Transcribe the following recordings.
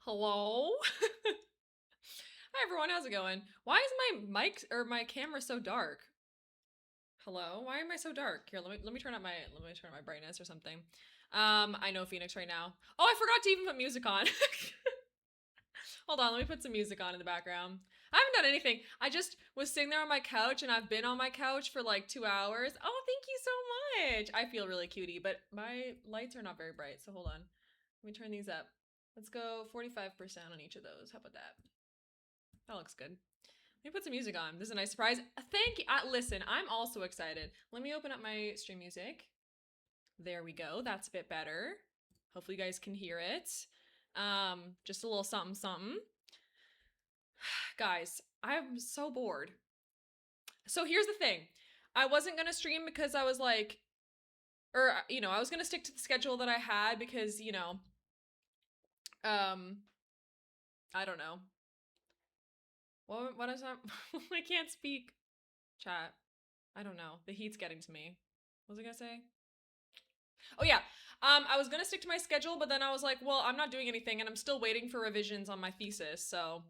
Hello? Hi everyone, how's it going? Why is my mic or my camera so dark? Hello? Why am I so dark? Here, let me turn up my brightness or something. I know Phoenix right now. Oh, I forgot to even put music on. Hold on, let me put some music on in the background. I haven't done anything. I just was sitting there on my couch and I've been on my couch for like 2 hours. Oh, thank you so much. I feel really cutie, but my lights are not very bright, so hold on. Let me turn these up. Let's go 45% on each of those. How about that? That looks good. Let me put some music on. This is a nice surprise. Thank you. Listen, I'm also excited. Let me open up my stream music. There we go. That's a bit better. Hopefully you guys can hear it. Just a little something something. Guys, I'm so bored. So here's the thing. I wasn't going to stream because I was like, I was going to stick to the schedule that I had because, I don't know. What is that? I can't speak. Chat. I don't know. The heat's getting to me. What was I gonna say? Oh yeah. I was gonna stick to my schedule, but then I was like, well, I'm not doing anything and I'm still waiting for revisions on my thesis, so.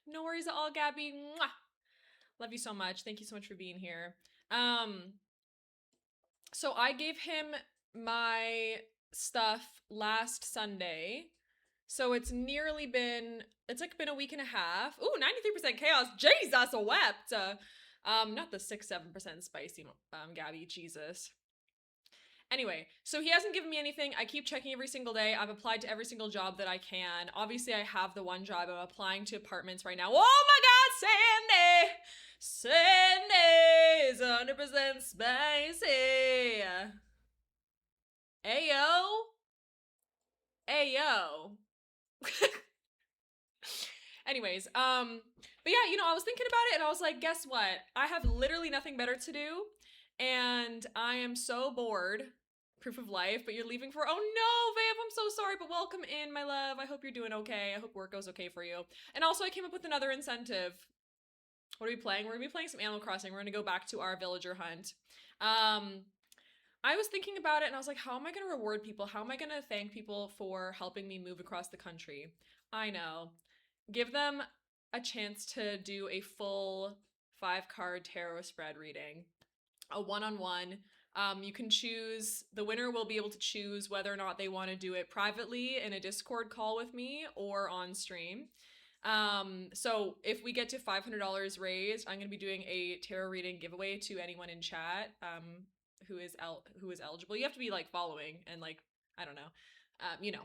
No worries at all, Gabby. Mwah! Love you so much. Thank you so much for being here. So I gave him my stuff last Sunday. So it's nearly been, it's like been a week and a half. Ooh, 93% chaos. Jesus wept. Not the 6-7% spicy, Gabby. Jesus. Anyway, so he hasn't given me anything. I keep checking every single day. I've applied to every single job that I can. Obviously, I have the one job. I'm applying to apartments right now. Oh my God, Sandy! Sandy is 100% spicy. Ayo. Ayo. Anyways, but yeah, I was thinking about it and I was like, guess what? I have literally nothing better to do and I am so bored. Proof of life, but you're leaving for, oh no, Vav, I'm so sorry, but welcome in, my love. I hope you're doing okay. I hope work goes okay for you. And also, I came up with another incentive. What are we playing? We're gonna be playing some Animal Crossing. We're gonna go back to our villager hunt. I was thinking about it and I was like, how am I gonna reward people? How am I gonna thank people for helping me move across the country? I know. Give them a chance to do a full 5-card tarot spread reading, a one-on-one. You can choose, the winner will be able to choose whether or not they want to do it privately in a Discord call with me or on stream. So if we get to $500 raised, I'm going to be doing a tarot reading giveaway to anyone in chat who is eligible. You have to be like following and like, I don't know,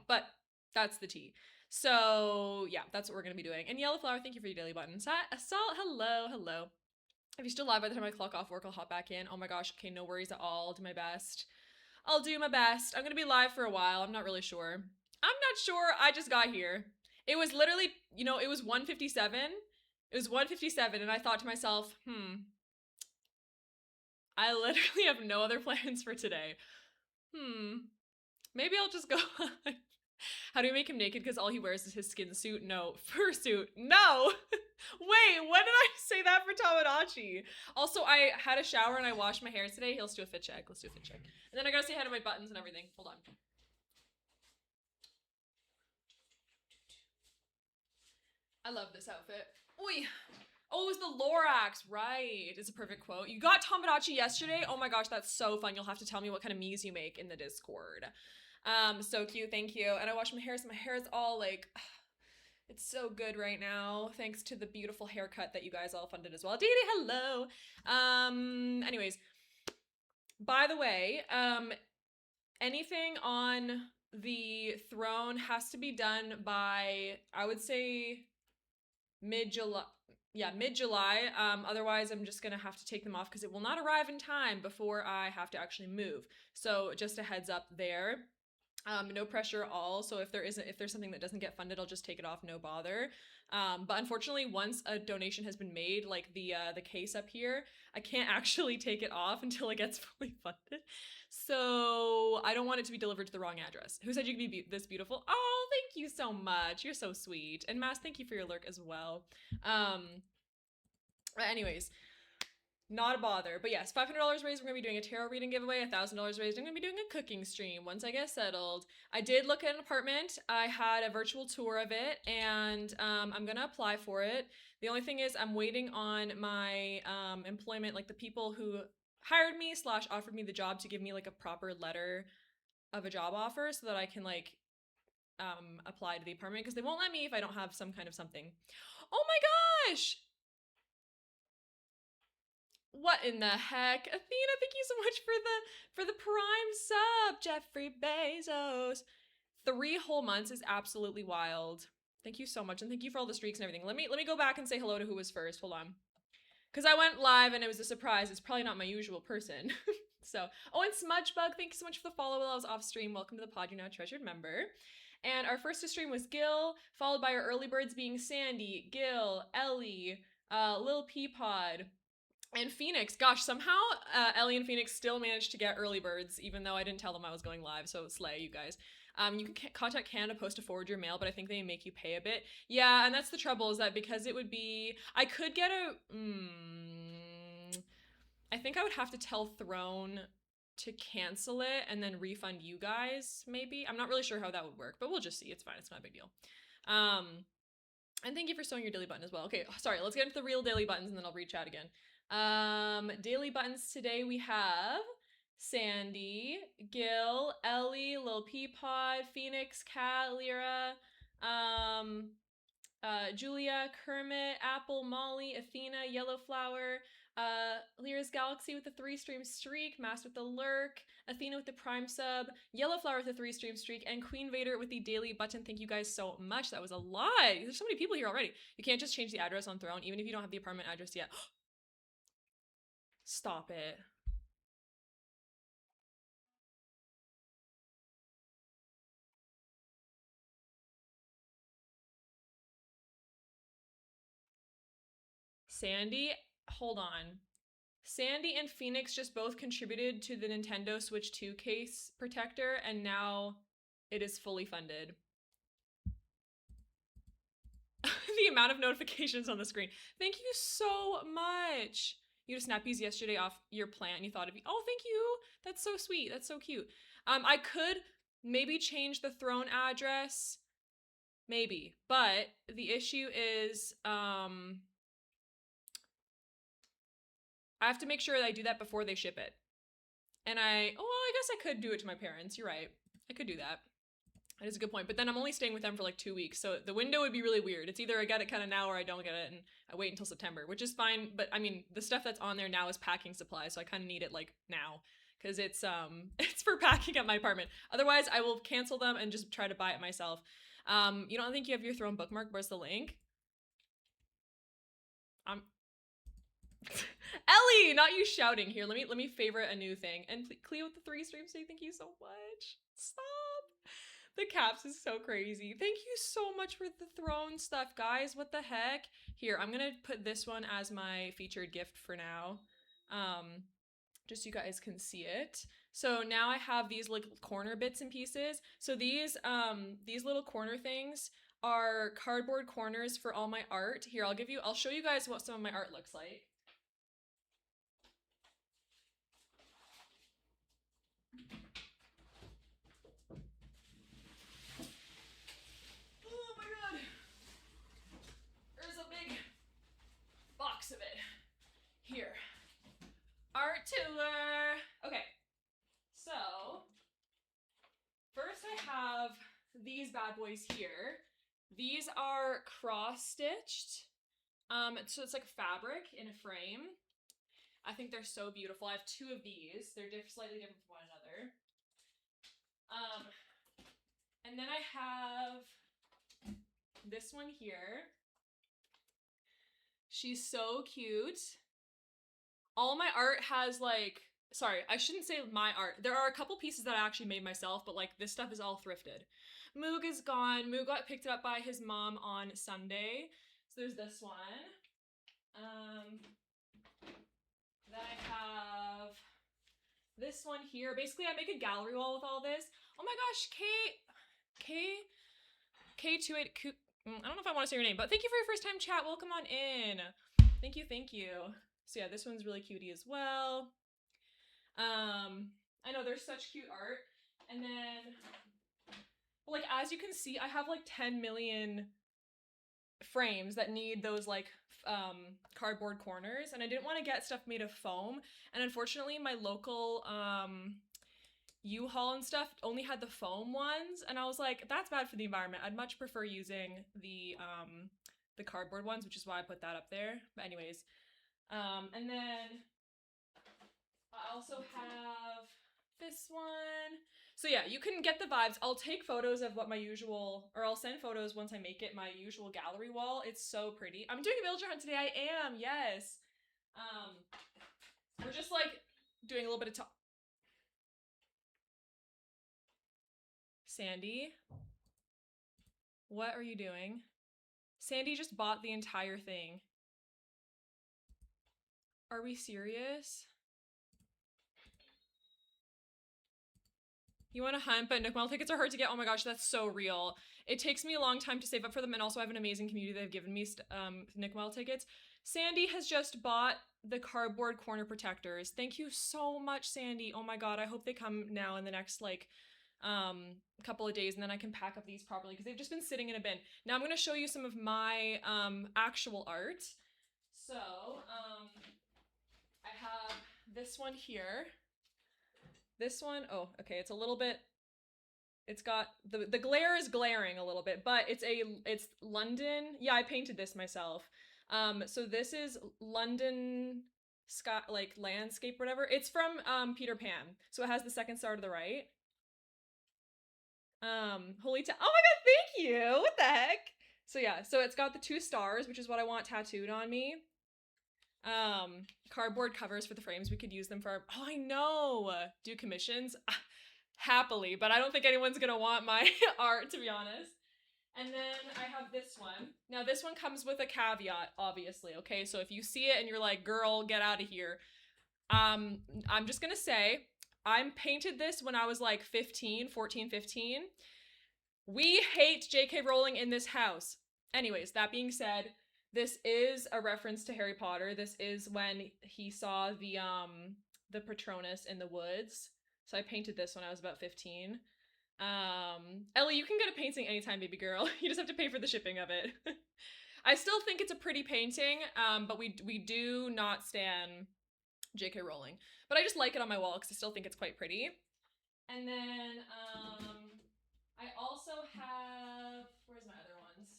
but that's the tea. So yeah, that's what we're going to be doing. And Yellow Flower, thank you for your daily button. Assault, hello. If you're still live by the time I clock off work, I'll hop back in. Oh my gosh, okay, no worries at all. I'll do my best. I'll do my best. I'm gonna be live for a while. I'm not really sure. I'm not sure. I just got here. It was literally, it was 1:57. It was 1:57, and I thought to myself, I literally have no other plans for today. Maybe I'll just go How do you make him naked because all he wears is his skin suit? No. Fursuit? No! Wait, when did I say that for Tamagotchi? Also, I had a shower and I washed my hair today. Let's do a fit check. And then I gotta say hi to my buttons and everything. Hold on. I love this outfit. Oi! Oh, it was the Lorax, right. It's a perfect quote. You got Tamagotchi yesterday? Oh my gosh, that's so fun. You'll have to tell me what kind of memes you make in the Discord. So cute, thank you. And I washed my hair, so my hair is all like, it's so good right now, thanks to the beautiful haircut that you guys all funded as well. Dee Dee, hello. Anyways, by the way, anything on the throne has to be done by, I would say, mid-July. Yeah, mid-July. Otherwise, I'm just gonna have to take them off because it will not arrive in time before I have to actually move. So just a heads up there. No pressure at all. So if there's something that doesn't get funded, I'll just take it off, no bother. But unfortunately, once a donation has been made, like the case up here, I can't actually take it off until it gets fully funded. So I don't want it to be delivered to the wrong address. Who said you could be this beautiful? Oh, thank you so much. You're so sweet. And Mass, thank you for your lurk as well. Anyways, Not a bother. But yes, $500 raised. We're going to be doing a tarot reading giveaway. $1,000 raised. I'm going to be doing a cooking stream once I get settled. I did look at an apartment. I had a virtual tour of it, and I'm going to apply for it. The only thing is I'm waiting on my employment, like the people who hired me / offered me the job to give me like a proper letter of a job offer so that I can like apply to the apartment, because they won't let me if I don't have some kind of something. Oh my gosh! What in the heck? Athena, thank you so much for the prime sub, Jeffrey Bezos. 3 whole months is absolutely wild. Thank you so much, and thank you for all the streaks and everything. Let me go back and say hello to who was first. Hold on. Because I went live and it was a surprise. It's probably not my usual person. So, oh, and Smudgebug, thank you so much for the follow while I was off stream. Welcome to the pod, you're now a treasured member. And our first to stream was Gil, followed by our early birds being Sandy, Gil, Ellie, Lil Peapod, and Phoenix. Gosh, somehow Ellie and Phoenix still managed to get early birds, even though I didn't tell them I was going live, so slay, you guys. You can contact Canada Post to forward your mail, but I think they make you pay a bit. Yeah, and that's the trouble, is that because it would be... I could get a... I think I would have to tell Throne to cancel it and then refund you guys, maybe. I'm not really sure how that would work, but we'll just see. It's fine. It's not a big deal. And thank you for sewing your daily button as well. Okay, sorry. Let's get into the real daily buttons and then I'll read chat again. Daily buttons today we have Sandy, Gil, Ellie, Lil Peapod, Phoenix, Kat, Lyra, Julia, Kermit, Apple, Molly, Athena, Yellowflower, Lyra's Galaxy with the 3-stream streak, Mass with the lurk, Athena with the prime sub, Yellowflower with the 3-stream streak, and Queen Vader with the daily button. Thank you guys so much. That was a lot. There's so many people here already. You can't just change the address on Throne, even if you don't have the apartment address yet. Stop it. Sandy, hold on. Sandy and Phoenix just both contributed to the Nintendo Switch 2 case protector, and now it is fully funded. The amount of notifications on the screen. Thank you so much. You had snappies yesterday off your plant and you thought of me. Oh, thank you. That's so sweet. That's so cute. I could maybe change the Throne address. Maybe. But the issue is, I have to make sure that I do that before they ship it. And I guess I could do it to my parents. You're right. I could do that. That is a good point. But then I'm only staying with them for like 2 weeks. So the window would be really weird. It's either I get it kind of now or I don't get it and I wait until September, which is fine. But I mean, the stuff that's on there now is packing supplies. So I kind of need it like now because it's for packing at my apartment. Otherwise, I will cancel them and just try to buy it myself. You don't think you have your Throne bookmark? Where's the link? Ellie, not you shouting. Here, let me favorite a new thing. And Cleo with the 3 streams say thank you so much. Stop. The caps is so crazy. Thank you so much for the Throne stuff, guys. What the heck? Here, I'm gonna put this one as my featured gift for now. Just so you guys can see it. So now I have these like corner bits and pieces. So these little corner things are cardboard corners for all my art. Here, I'll show you guys what some of my art looks like. Of it. Here. Art tour. Okay. So, first I have these bad boys here. These are cross-stitched. So it's like fabric in a frame. I think they're so beautiful. I have 2 of these. They're slightly different from one another. And then I have this one here. She's so cute. All my art has like, sorry, I shouldn't say my art. There are a couple pieces that I actually made myself, but like this stuff is all thrifted. Moog is gone. Moog got picked up by his mom on Sunday. So there's this one. Then I have this one here. Basically, I make a gallery wall with all this. Oh my gosh, K28, I don't know if I want to say your name, but thank you for your first time chat. Welcome on in. Thank you. So yeah, this one's really cutie as well. I know there's such cute art. And then, like, as you can see, I have like 10 million frames that need those like cardboard corners, and I didn't want to get stuff made of foam, and unfortunately my local U-Haul and stuff only had the foam ones, and I was like, that's bad for the environment. I'd much prefer using the cardboard ones, which is why I put that up there. But anyways, and then I also have this one. So yeah, you can get the vibes. I'll take photos of what my usual, or I'll send photos once I make it my usual gallery wall. It's so pretty. I'm doing a villager hunt today. I am, yes. We're just like doing a little bit of Sandy, what are you doing? Sandy just bought the entire thing. Are we serious? You want to hunt, but Nook Mile tickets are hard to get. Oh my gosh, that's so real. It takes me a long time to save up for them, and also I have an amazing community that have given me Nook Mile tickets. Sandy has just bought the cardboard corner protectors. Thank you so much, Sandy. Oh my god, I hope they come now in the next like couple of days, and then I can pack up these properly because they've just been sitting in a bin. Now I'm going to show you some of my actual art. So I have this one here. This one, oh, okay, it's a little bit, it's got, the glare is glaring a little bit, but it's London. Yeah, I painted this myself. So this is London sky, like landscape, whatever. It's from Peter Pan. So it has the second star to the right. Holy oh my god, thank you! What the heck? So yeah, so it's got the 2 stars, which is what I want tattooed on me. Cardboard covers for the frames. We could use them for our, oh, I know! Do commissions? Happily, but I don't think anyone's gonna want my art, to be honest. And then I have this one. Now this one comes with a caveat, obviously, okay? So if you see it and you're like, girl, get out of here. I'm just gonna say, I painted this when I was like 14, 15. We hate J.K. Rowling in this house. Anyways, that being said, this is a reference to Harry Potter. This is when he saw the Patronus in the woods. So I painted this when I was about 15. Ellie, you can get a painting anytime, baby girl. You just have to pay for the shipping of it. I still think it's a pretty painting, but we do not stan J.K. Rowling. But I just like it on my wall because I still think it's quite pretty. And then I also have, where's my other ones?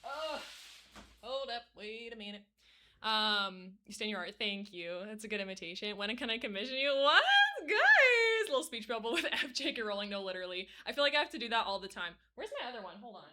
Hold on. Oh, hold up, wait a minute. You stan your art, thank you. That's a good imitation. When can I commission you? What? Guys! Little speech bubble with F. J.K. Rowling, no, literally. I feel like I have to do that all the time. Where's my other one? Hold on.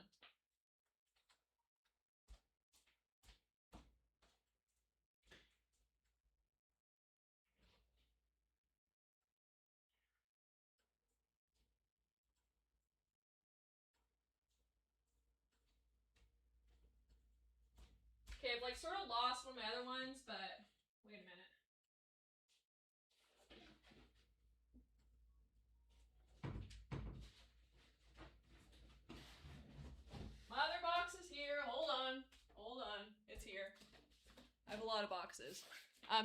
Okay, I've like sort of lost one of my other ones, but wait a minute. My other box is here. Hold on. It's here. I have a lot of boxes.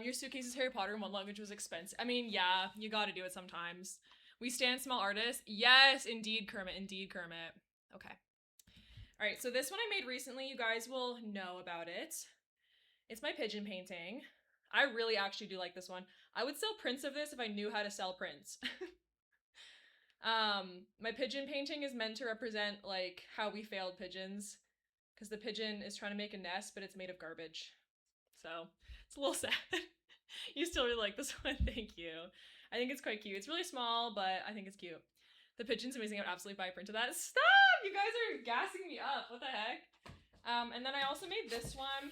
Your suitcase is Harry Potter and one luggage was expensive. I mean, yeah, you gotta do it sometimes. We stand small artists. Yes, indeed, Kermit. Indeed, Kermit. Okay. All right, so this one I made recently. You guys will know about it. It's my pigeon painting. I really actually do like this one. I would sell prints of this if I knew how to sell prints. My pigeon painting is meant to represent like how we failed pigeons, because the pigeon is trying to make a nest, but it's made of garbage. So it's a little sad. You still really like this one, thank you. I think it's quite cute. It's really small, but I think it's cute. The pigeon's amazing. I would absolutely buy a print of that. Stop! You guys are gassing me up. What the heck? And then I also made this one.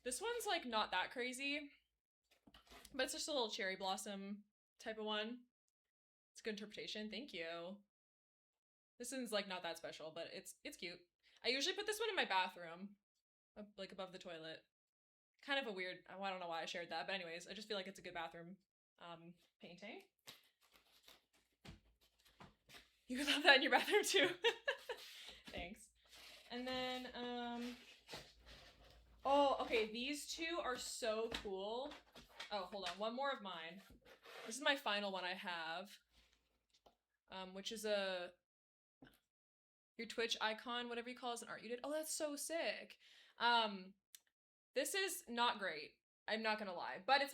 This one's like not that crazy, but it's just a little cherry blossom type of one. It's a good interpretation. Thank you. This one's like not that special, but it's cute. I usually put this one in my bathroom, like above the toilet. Kind of a weird, I don't know why I shared that, but anyways, I just feel like it's a good bathroom painting. You could love that in your bathroom too. And then, oh, okay, these two are so cool. Oh, hold on, one more of mine. This is my final one I have, which is your Twitch icon, whatever you call it, is an art you did. Oh, that's so sick. This is not great. I'm not gonna lie, but it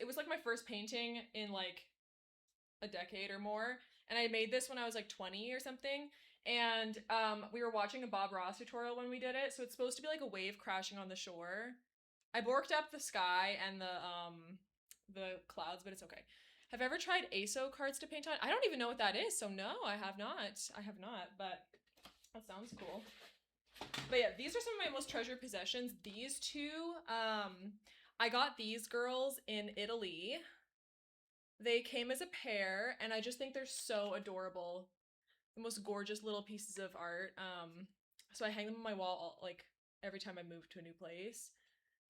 was like my first painting in like a decade or more. And I made this when I was like 20 or something. And we were watching a Bob Ross tutorial when we did it. So it's supposed to be like a wave crashing on the shore. I borked up the sky and the clouds, but it's okay. Have I ever tried ASO cards to paint on? I don't even know what that is. So no, I have not. I have not, but that sounds cool. But yeah, these are some of my most treasured possessions. These two, I got these girls in Italy. They came as a pair, and I just think they're so adorable. The most gorgeous little pieces of art. So I hang them on my wall like every time I move to a new place.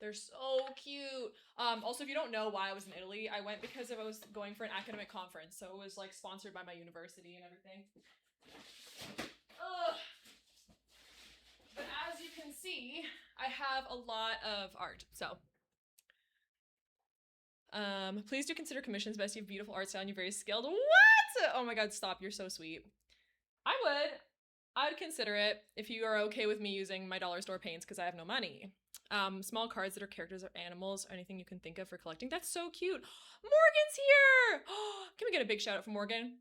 They're so cute. Also, if you don't know why I was in Italy, I went because I was going for an academic conference, so it was like sponsored by my university and everything. Ugh. But as you can see, I have a lot of art. So please do consider commissions, Best. You have beautiful art style and you're very skilled. What? Oh my god, stop. You're so sweet. I would consider it if you are okay with me using my dollar store paints because I have no money. Small cards that are characters or animals, or anything you can think of for collecting. That's so cute. Morgan's here! Can we get a big shout out for Morgan?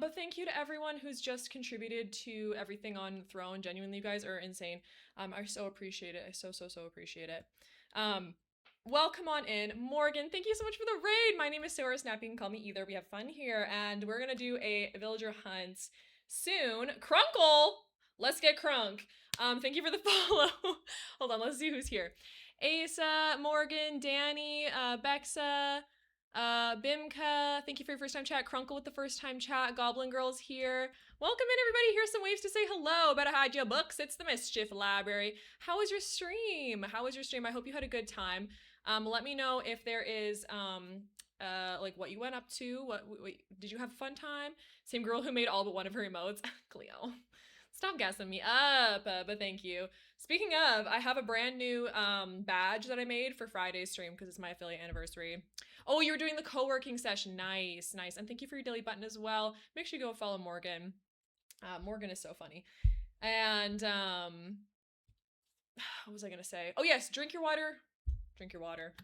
But thank you to everyone who's just contributed to everything on Throne. Genuinely, you guys are insane. I so appreciate it. I so appreciate it. Welcome on in. Morgan, thank you so much for the raid. My name is Sarah Snap. You can call me either. We have fun here, and we're gonna do a villager hunt soon. Crunkle! Let's get crunk. Thank you for the follow. Hold on, let's see who's here. Asa, Morgan, Danny, Bexa, Bimka, thank you for your first time chat. Crunkle with the first time chat. Goblin Girl's here. Welcome in, everybody. Here's some waves to say hello. Better hide your books. It's the Mischief Library. How was your stream? How was your stream? I hope you had a good time. Let me know if there is like what you went up to. What did you have a fun time? Same girl who made all but one of her emotes. Cleo. Stop gassing me up, but thank you. Speaking of, I have a brand new badge that I made for Friday's stream because it's my affiliate anniversary. Oh, you were doing the co-working session. Nice, nice. And thank you for your daily button as well. Make sure you go follow Morgan. Morgan is so funny. And what was I gonna say? Oh yes, drink your water. Drink your water.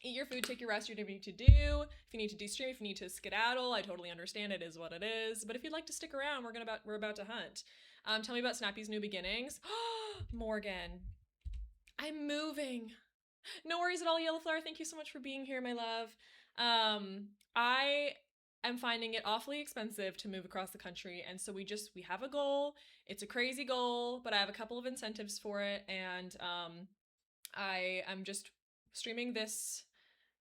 Eat your food, take your rest, whatever you need to do. If you need to de-stream, if you need to skedaddle, I totally understand. It is what it is. But if you'd like to stick around, we're about to hunt. Tell me about Snappy's new beginnings. Morgan, I'm moving. No worries at all, Yellowflower. Thank you so much for being here, my love. I am finding it awfully expensive to move across the country, and so we have a goal. It's a crazy goal, but I have a couple of incentives for it, and I am just streaming this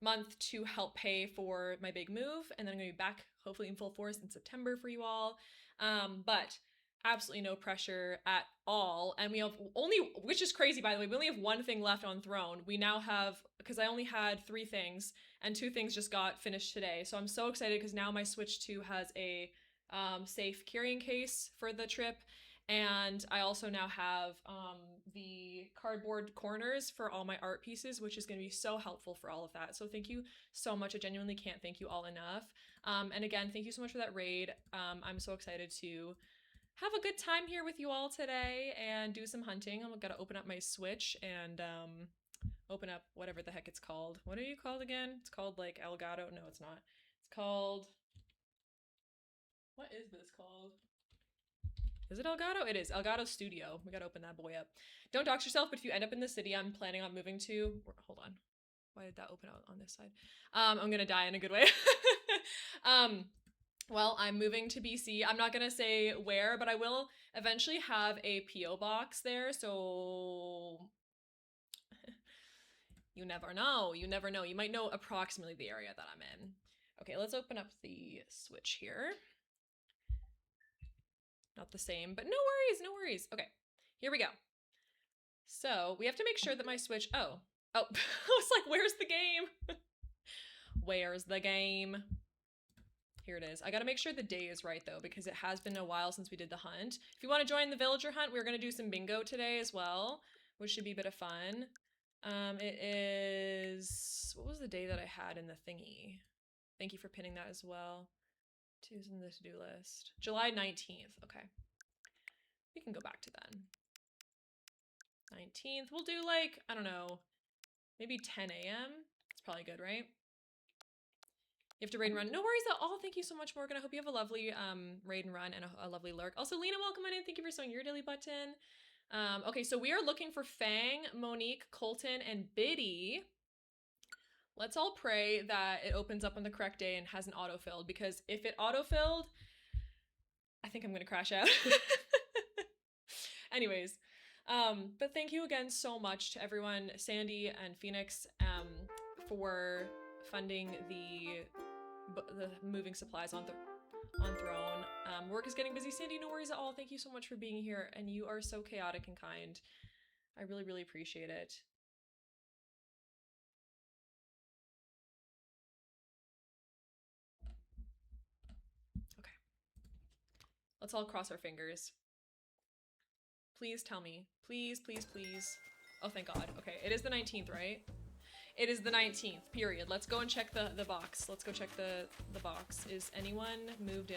month to help pay for my big move, and then I'm gonna be back hopefully in full force in September for you all. But absolutely no pressure at all. And we have which is crazy by the way, we only have one thing left on Throne. We now have, because I only had 3 things and 2 things just got finished today. So I'm so excited because now my Switch 2 has a safe carrying case for the trip. And I also now have the cardboard corners for all my art pieces, which is going to be so helpful for all of that. So thank you so much. I genuinely can't thank you all enough. And again, thank you so much for that raid. I'm so excited to have a good time here with you all today and do some hunting. I'm gonna open up my Switch and open up whatever the heck it's called. What are you called again? It's called like Elgato. No, it's not. It's called, what is this called? Is it Elgato? It is. Elgato Studio. We gotta open that boy up. Don't dox yourself, but if you end up in the city I'm planning on moving to, hold on. Why did that open out on this side? I'm gonna die in a good way. Well, I'm moving to BC. I'm not gonna say where, but I will eventually have a P.O. box there, so you never know. You never know. You might know approximately the area that I'm in. Okay, let's open up the Switch here. Not the same, but no worries, no worries. Okay, here we go. So we have to make sure that my Switch, oh, I was like, where's the game? Where's the game? Here it is. I gotta make sure the day is right though, because it has been a while since we did the hunt. If you want to join the villager hunt, we're gonna do some bingo today as well, which should be a bit of fun. It is, what was the day that I had in the thingy? Thank you for pinning that as well. Two's in the to-do list. July 19th. Okay. We can go back to then. 19th. We'll do like, I don't know, maybe 10 a.m. It's probably good, right? You have to raid and run. No worries at all. Thank you so much, Morgan. I hope you have a lovely raid and run and a lovely lurk. Also, Lena, welcome on in. Thank you for sewing your daily button. Okay, so we are looking for Fang, Monique, Colton, and Biddy. Let's all pray that it opens up on the correct day and hasn't autofilled, because if it autofilled, I think I'm gonna crash out. Anyways, but thank you again so much to everyone, Sandy and Phoenix, for funding the moving supplies on Throne. Work is getting busy. Sandy, no worries at all. Thank you so much for being here, and you are so chaotic and kind. I really, really appreciate it. Okay. Let's all cross our fingers. Please tell me. Please, please, please. Oh, thank God. Okay, it is the 19th, right? It is the 19th, period. Let's go and check the box. Let's go check the box. Is anyone moved in?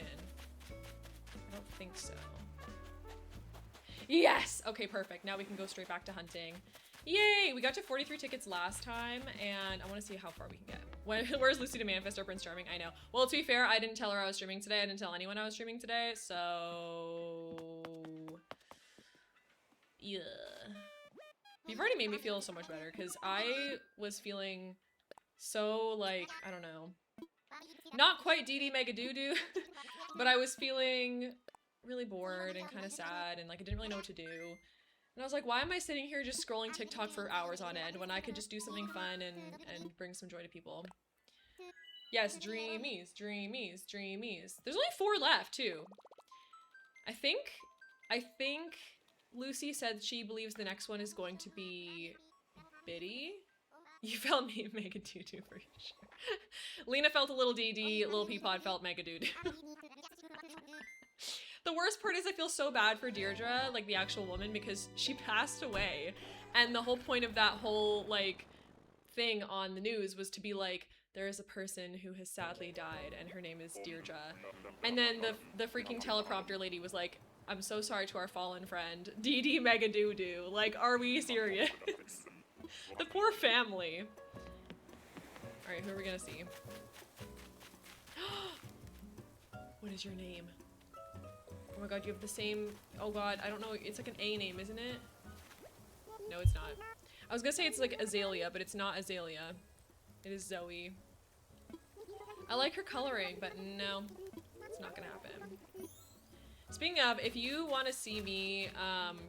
I don't think so. Yes! Okay, perfect. Now we can go straight back to hunting. Yay! We got to 43 tickets last time, and I want to see how far we can get. Where's Lucy to manifest our Prince Charming? I know. Well, to be fair, I didn't tell her I was streaming today. I didn't tell anyone I was streaming today, so... yeah. You've already made me feel so much better, because I was feeling so, like, I don't know, not quite DD Mega Doo-Doo, but I was feeling really bored and kind of sad, and, like, I didn't really know what to do. And I was like, why am I sitting here just scrolling TikTok for hours on end when I could just do something fun and bring some joy to people? Yes, dreamies, dreamies, dreamies. There's only 4 left, too. I think Lucy said she believes the next one is going to be Biddy. You felt me Mega Doo-Doo for sure. Lena felt a little DD, Lil Peapod felt Mega Doo-Doo. The worst part is I feel so bad for Deirdre, like the actual woman, because she passed away. And the whole point of that whole, like, thing on the news was to be like, there is a person who has sadly died and her name is Deirdre. And then the freaking teleprompter lady was like, I'm so sorry to our fallen friend, DD Mega Doo-Doo. Like, are we serious? The poor family. Alright, who are we gonna see? What is your name? Oh my god, you have the same... oh god, I don't know. It's like an A name, isn't it? No, it's not. I was gonna say it's like Azalea, but it's not Azalea. It is Zoe. I like her coloring, but no. It's not gonna happen. Speaking of, if you want to see me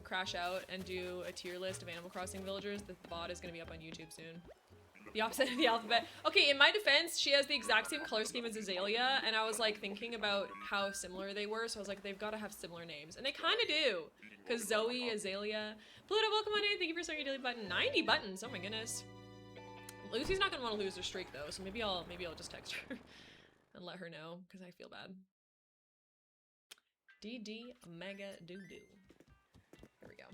crash out and do a tier list of Animal Crossing villagers, the bot is going to be up on YouTube soon. The opposite of the alphabet. Okay, in my defense, she has the exact same color scheme as Azalea, and I was like thinking about how similar they were, so I was like, they've got to have similar names. And they kind of do, because Zoe, Azalea. Pluto, welcome on in. Thank you for starting your daily button. 90 buttons, oh my goodness. Lucy's not going to want to lose her streak though, so maybe I'll just text her and let her know, because I feel bad. DD Mega Doo-Doo. Here we go.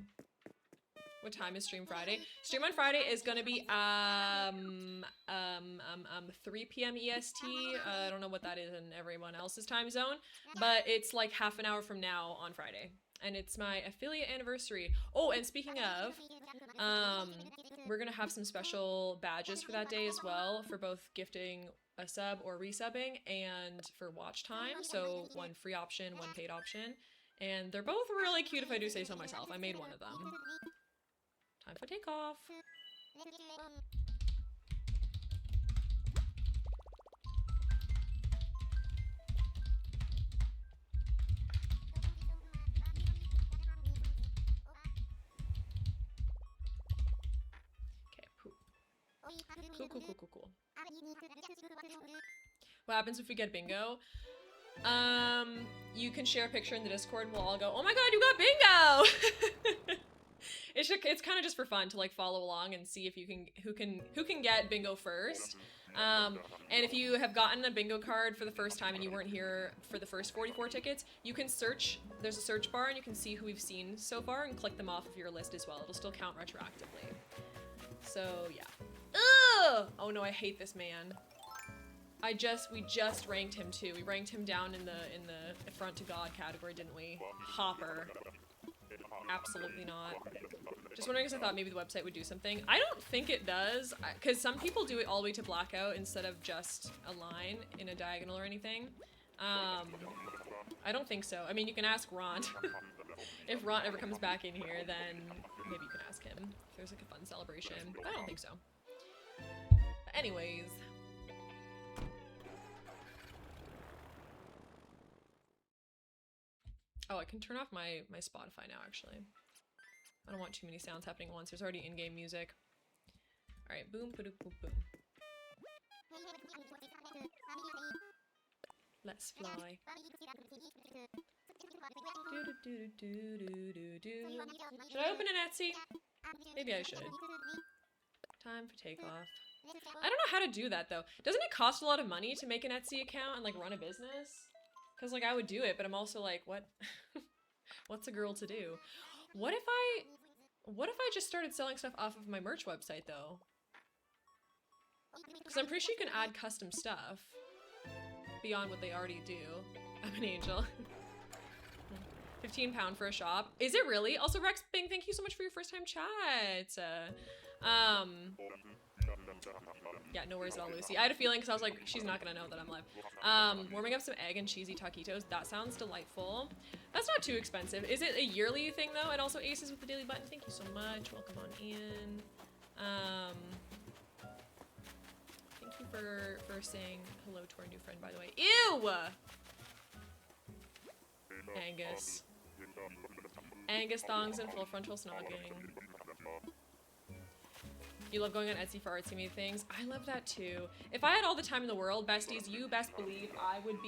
What time is stream Friday? Stream on Friday is gonna be 3 p.m. EST. I don't know what that is in everyone else's time zone, but it's like half an hour from now on Friday. And it's my affiliate anniversary. Oh, and speaking of, we're gonna have some special badges for that day as well, for both gifting a sub or resubbing and for watch time. So one free option, one paid option. And they're both really cute if I do say so myself. I made one of them. Time for takeoff. Cool. What happens if we get bingo? You can share a picture in the Discord and we'll all go, oh my god, you got bingo! It's kind of just for fun to like follow along and see if you can who can get bingo first. And if you have gotten a bingo card for the first time and you weren't here for the first 44 tickets, you can search. There's a search bar and you can see who we've seen so far and click them off of your list as well. It'll still count retroactively. So yeah. Ugh! Oh no, I hate this man. We just ranked him too. We ranked him down in the affront to God category, didn't we? Hopper. Absolutely not. Just wondering because I thought maybe the website would do something. I don't think it does, because some people do it all the way to blackout instead of just a line in a diagonal or anything. I don't think so. I mean, you can ask Ron. If Ron ever comes back in here, then maybe you can ask him if there's like a fun celebration. But I don't think so. But anyways. Oh, I can turn off my Spotify now, actually. I don't want too many sounds happening at once. There's already in-game music. Alright, boom, ba-doop, boom, boom. Let's fly. Should I open an Etsy? Maybe I should. Time for takeoff. I don't know how to do that, though. Doesn't it cost a lot of money to make an Etsy account and, like, run a business? Because, like, I would do it, but I'm also like, what? What's a girl to do? What if I just started selling stuff off of my merch website, though? Because I'm pretty sure you can add custom stuff beyond what they already do. I'm an angel. £15 for a shop. Is it really? Also, Rex Bing, thank you so much for your first time chat. Yeah, no worries at all, Lucy. I had a feeling because I was like, she's not gonna know that I'm live. Warming up some egg and cheesy taquitos. That sounds delightful. That's not too expensive. Is it a yearly thing though? And also Aces with the daily button. Thank you so much. Welcome on in. Thank you for saying hello to our new friend, by the way. Ew! Angus. Angus thongs and full frontal snogging. You love going on Etsy for artsy things. I love that too. If I had all the time in the world, besties, you best believe I would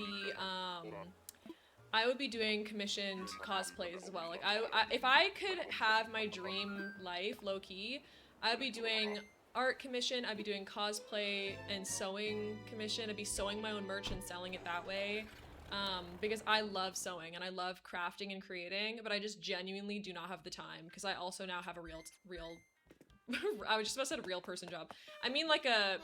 be doing commissioned cosplays as well. Like if I could have my dream life, low key, I would be doing art commission. I'd be doing cosplay and sewing commission. I'd be sewing my own merch and selling it that way. Because I love sewing and I love crafting and creating, but I just genuinely do not have the time because I also now have a real I was just about to say a real person job. I mean like I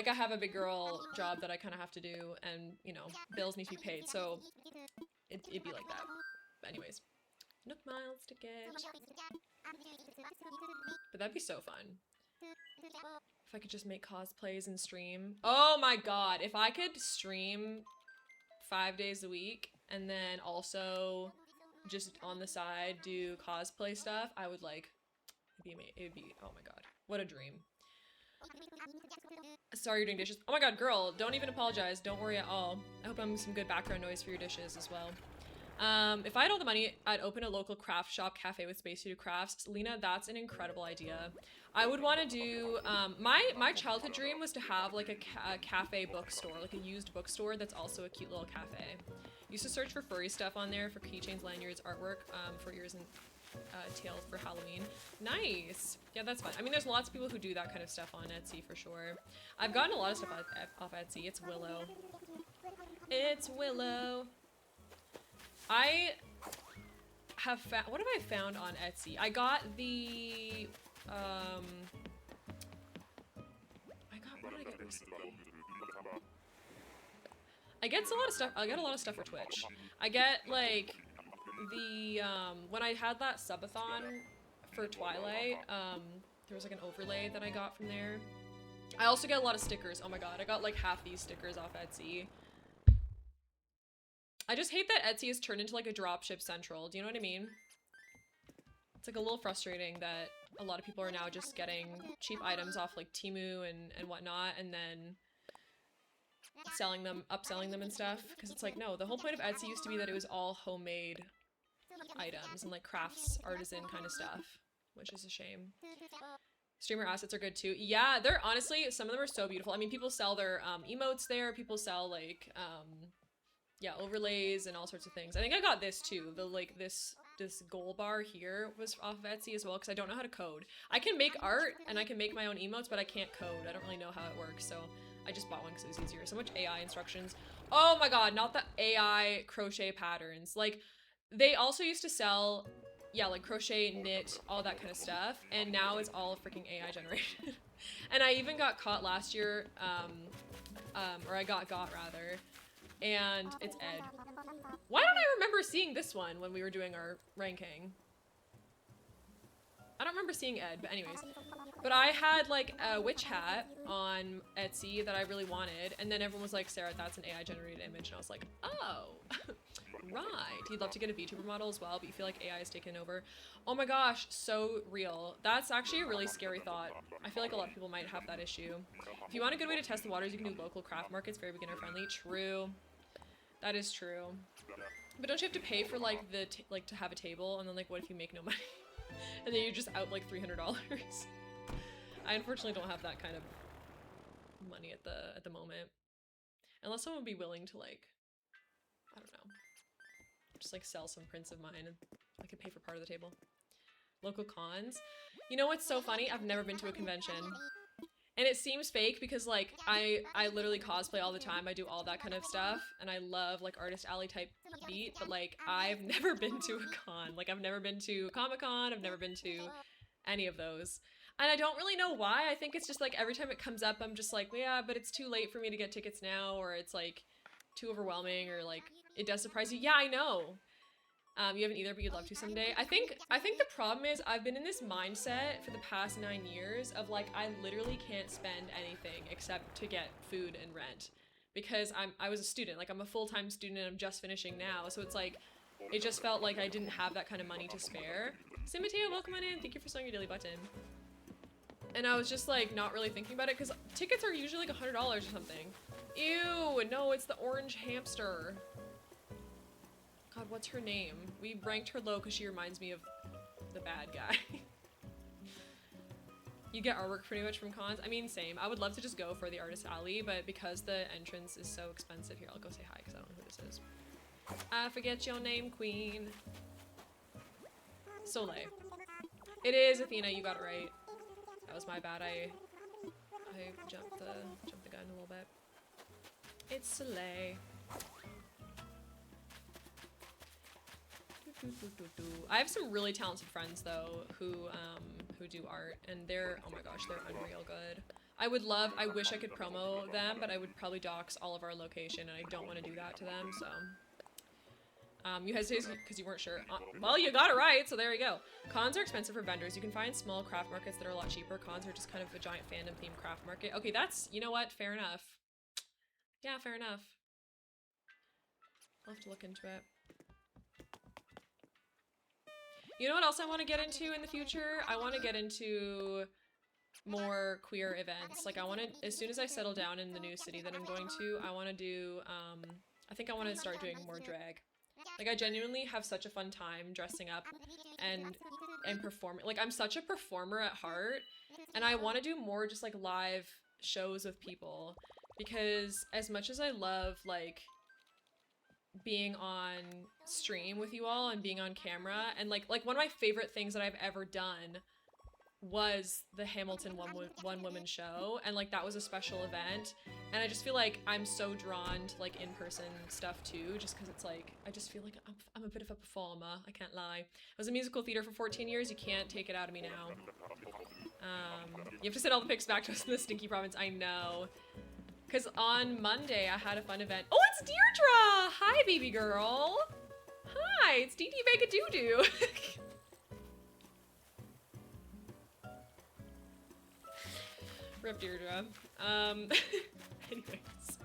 have a big girl job that I kind of have to do and, you know, bills need to be paid, so it'd be like that. But anyways, Nook miles to get. But that'd be so fun. If I could just make cosplays and stream. Oh my god, if I could stream 5 days a week and then also just on the side do cosplay stuff, I would like, it'd be, oh my god, what a dream. Sorry you're doing dishes. Oh my god, girl, don't even apologize. Don't worry at all. I hope I'm some good background noise for your dishes as well. If I had all the money, I'd open a local craft shop cafe with space to do crafts. Lena, that's an incredible idea. I would want to do, my childhood dream was to have like a cafe bookstore, like a used bookstore that's also a cute little cafe. Used to search for furry stuff on there, for keychains, lanyards, artwork, for ears and tails for Halloween. Nice. Yeah, that's fun. I mean, there's lots of people who do that kind of stuff on Etsy for sure. I've gotten a lot of stuff off Etsy. It's Willow. It's Willow. I have found, what have I found on Etsy? I got the, what did I get recently? I get a lot of stuff, I get a lot of stuff for Twitch. I get, like, the, when I had that subathon for Twilight, there was, like, an overlay that I got from there. I also get a lot of stickers. Oh my god, I got, like, half these stickers off Etsy. I just hate that Etsy has turned into like a dropship central. Do you know what I mean? It's like a little frustrating that a lot of people are now just getting cheap items off like Temu and whatnot and then selling them, upselling them and stuff. Because it's like, no, the whole point of Etsy used to be that it was all homemade items and like crafts, artisan kind of stuff, which is a shame. Streamer assets are good too. Yeah, they're honestly, some of them are so beautiful. I mean, people sell their emotes there, people sell like, yeah, overlays and all sorts of things. I think I got this too, the like this this goal bar here was off of Etsy as well, because I don't know how to code. I can make art and I can make my own emotes, but I can't code. I don't really know how it works, so I just bought one because it was easier. So much AI instructions. Oh my god, not the AI crochet patterns. Like, they also used to sell, yeah, like crochet, knit, all that kind of stuff, and now it's all freaking AI generated. And I even got caught last year, or I got rather, and it's Ed. Why don't I remember seeing this one when we were doing our ranking? I don't remember seeing Ed, but anyways. But I had like a witch hat on Etsy that I really wanted, and then everyone was like, Sarah, that's an AI generated image, and I was like, oh, right. You'd love to get a VTuber model as well, but you feel like AI is taken over. Oh my gosh, so real. That's actually a really scary thought. I feel like a lot of people might have that issue. If you want a good way to test the waters, you can do local craft markets, very beginner friendly. True. That is true. But don't you have to pay for like to have a table, and then like what if you make no money? And then you're just out like $300. I unfortunately don't have that kind of money at the moment. Unless someone would be willing to like, I don't know, just like sell some prints of mine and I could pay for part of the table. Local cons. You know what's so funny? I've never been to a convention. And it seems fake because like I literally cosplay all the time. I do all that kind of stuff and I love like artist alley type beat, but like I've never been to a con. Like I've never been to Comic-Con, I've never been to any of those. And I don't really know why. I think it's just like every time it comes up I'm just like, yeah, but it's too late for me to get tickets now, or it's like too overwhelming, or like it does surprise you. Yeah, I know. You haven't either, but you'd love to someday. I think the problem is I've been in this mindset for the past 9 years of like I literally can't spend anything except to get food and rent, because I was a student. Like I'm a full-time student and I'm just finishing now, so it's like it just felt like I didn't have that kind of money to spare. Sim Mateo, welcome on in. Thank you for sewing your daily button. And I was just like not really thinking about it because tickets are usually like $100 or something. Ew, no, it's the orange hamster. God, what's her name? We ranked her low because she reminds me of the bad guy. You get artwork pretty much from cons? I mean, same. I would love to just go for the artist alley, but because the entrance is so expensive, here, I'll go say hi because I don't know who this is. I forget your name, queen. Soleil. It is Athena, you got it right. That was my bad. I jumped the gun a little bit. It's Soleil. I have some really talented friends though who do art, and they're, oh my gosh, they're unreal good. I wish I could promo them, but I would probably dox all of our location, and I don't want to do that to them, so. You hesitated because you weren't sure. Well, you got it right, so there you go. Cons are expensive for vendors. You can find small craft markets that are a lot cheaper. Cons are just kind of a giant fandom themed craft market. Okay, that's, you know what, fair enough. Yeah, fair enough. I'll have to look into it. You know what else I want to get into in the future? I want to get into more queer events. Like I want to, as soon as I settle down in the new city that I'm going to, I want to do, I think I want to start doing more drag. Like I genuinely have such a fun time dressing up and performing. Like I'm such a performer at heart, and I want to do more just like live shows with people, because as much as I love like being on stream with you all and being on camera, and like one of my favorite things that I've ever done was the Hamilton one woman show, and like that was a special event, and I just feel like I'm so drawn to like in-person stuff too, just because it's like I just feel like I'm a bit of a performer, I can't lie. I was in musical theater for 14 years, you can't take it out of me now. You have to send all the pics back to us in the stinky province. I know, because on Monday I had a fun event. Oh, it's Deirdre! Hi, baby girl. Hi, it's Dee Dee Make a Doo-Doo. Rip Deirdre. Anyways.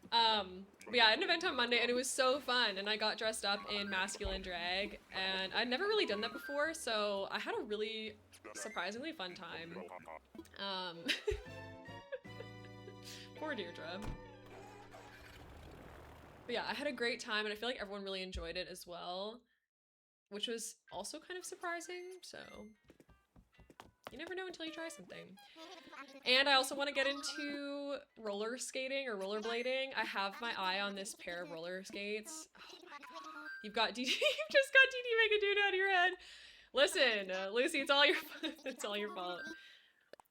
But yeah, I had an event on Monday and it was so fun, and I got dressed up in masculine drag, and I'd never really done that before, so I had a really surprisingly fun time. Poor Deirdre. But yeah, I had a great time, and I feel like everyone really enjoyed it as well, which was also kind of surprising, so you never know until you try something. And I also want to get into roller skating or rollerblading. I have my eye on this pair of roller skates. Oh my god. You've got DD. You've just got DD make a dude out of your head. Listen, Lucy, it's all your it's all your fault.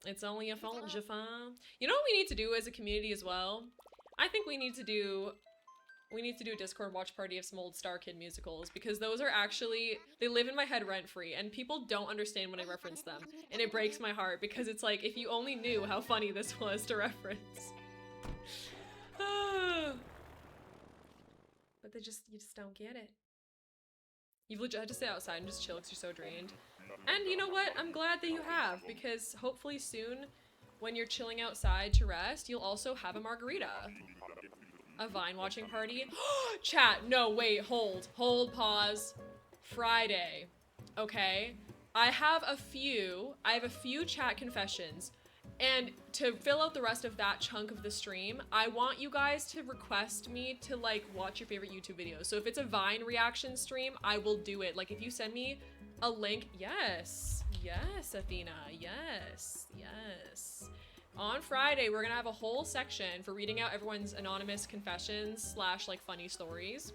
It's only your fault, Jafin. You know what we need to do as a community as well? I think we need to do a Discord watch party of some old Star Kid musicals, because those are actually, they live in my head rent-free, and people don't understand when I reference them. And it breaks my heart, because it's like, if you only knew how funny this was to reference. But you just don't get it. You've legit had to stay outside and just chill because you're so drained. And you know what? I'm glad that you have, because hopefully soon, when you're chilling outside to rest, you'll also have a margarita. A Vine watching party. Chat, no, wait, hold, pause. Friday, okay? I have a few chat confessions, and to fill out the rest of that chunk of the stream, I want you guys to request me to like watch your favorite YouTube videos. So if it's a Vine reaction stream, I will do it. Like if you send me a link, yes, Athena, yes. On Friday, we're gonna have a whole section for reading out everyone's anonymous confessions / like funny stories.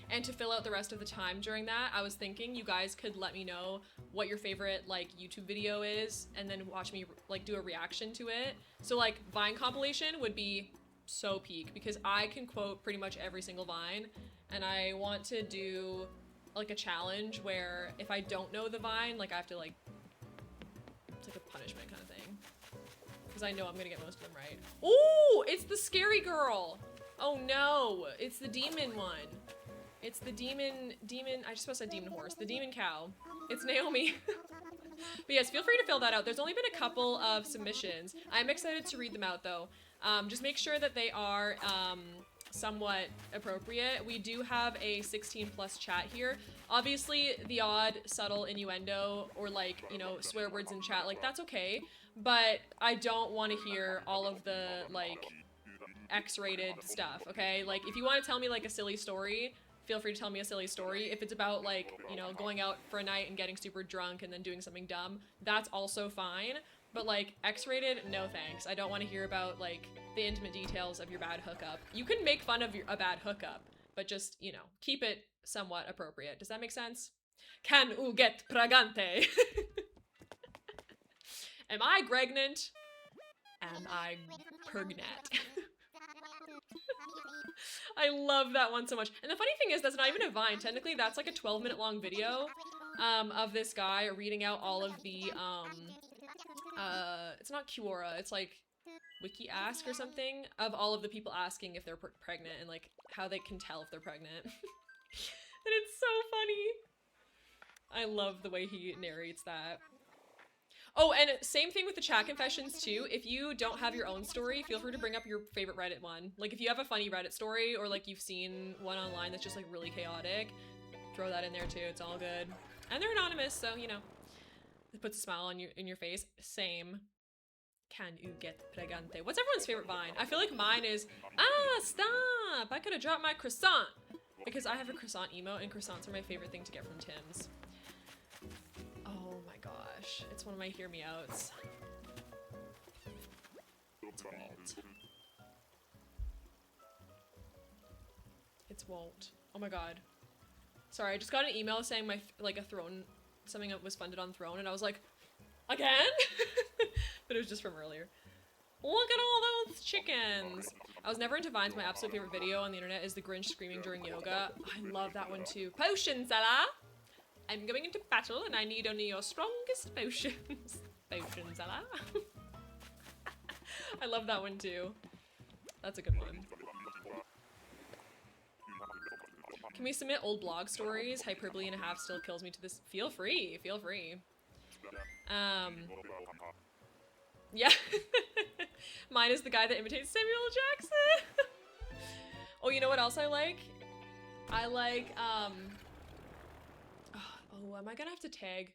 And to fill out the rest of the time during that, I was thinking you guys could let me know what your favorite like YouTube video is, and then watch me like do a reaction to it. So like Vine compilation would be so peak, because I can quote pretty much every single Vine, and I want to do like a challenge where if I don't know the Vine, like I have to like, it's like a punishment kind of thing. Because I know I'm gonna get most of them right. Ooh, it's the scary girl. Oh no, it's the demon one. It's the demon, I just supposed to say demon horse, the demon cow. It's Naomi. But yes, feel free to fill that out. There's only been a couple of submissions. I'm excited to read them out though. Just make sure that they are somewhat appropriate. We do have a 16+ chat here. Obviously, the odd subtle innuendo or like, you know, swear words in chat, like that's okay. But I don't want to hear all of the like X-rated stuff, okay? Like if you want to tell me like a silly story, feel free to tell me a silly story. If it's about like, you know, going out for a night and getting super drunk and then doing something dumb, that's also fine. But like X-rated, no thanks. I don't want to hear about like the intimate details of your bad hookup. You can make fun of a bad hookup, but just, you know, keep it somewhat appropriate. Does that make sense? Can u get pragante? Am I pregnant? Am I pregnant? I love that one so much. And the funny thing is, that's not even a Vine. Technically, that's like a 12-minute long video of this guy reading out all of the, it's not Quora, it's like Wiki Ask or something, of all of the people asking if they're pregnant and like how they can tell if they're pregnant. And it's so funny. I love the way he narrates that. Oh, and same thing with the chat confessions too. If you don't have your own story, feel free to bring up your favorite Reddit one. Like if you have a funny Reddit story, or like you've seen one online that's just like really chaotic, throw that in there too. It's all good. And they're anonymous, so you know, it puts a smile on in your face. Same. Can you get pregante? What's everyone's favorite Vine? I feel like mine is, stop! I could have dropped my croissant! Because I have a croissant emote, and croissants are my favorite thing to get from Tim's. Oh my gosh, it's one of my hear me outs. It's Walt. It's Walt. Oh my god. Sorry, I just got an email saying like a throne, something that was funded on Throne, and I was like, again? But it was just from earlier. Look at all those chickens! I was never into Vines. My absolute favorite video on the internet is the Grinch screaming during yoga. I love that one too. Potions, Ella! I'm going into battle and I need only your strongest potions. Potions, Ella. I love that one too. That's a good one. Can we submit old blog stories? Hyperbole and a half still kills me to this. Feel free, feel free. Yeah. Mine is the guy that imitates Samuel L. Jackson. Oh, you know what else I like? I like, oh, am I gonna have to tag?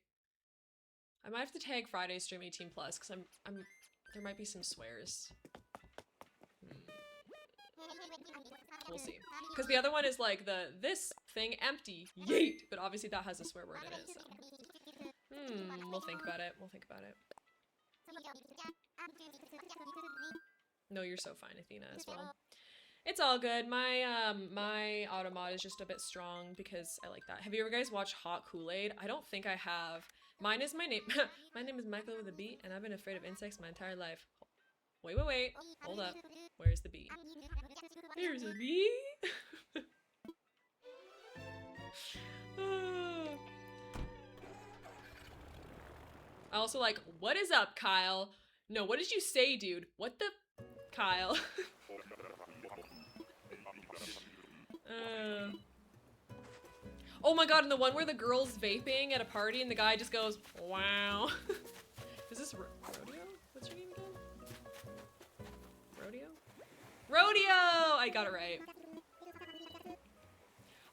I might have to tag Friday stream 18+, because there might be some swears. We'll see. Because the other one is like this thing empty, yeet, but obviously that has a swear word in it, so. We'll think about it, we'll think about it. No, you're so fine, Athena, as well. It's all good. My automod is just a bit strong because I like that. Have you ever guys watched Hot Kool-Aid? I don't think I have. Mine is my name. My name is Michael with a B, and I've been afraid of insects my entire life. Wait. Hold up. Where's the bee? There's a bee. I also like, what is up, Kyle? No, what did you say, dude? What the? Kyle. Oh my god, and the one where the girl's vaping at a party and the guy just goes, wow. Is this Rodeo? What's your name again? Rodeo? Rodeo! I got it right.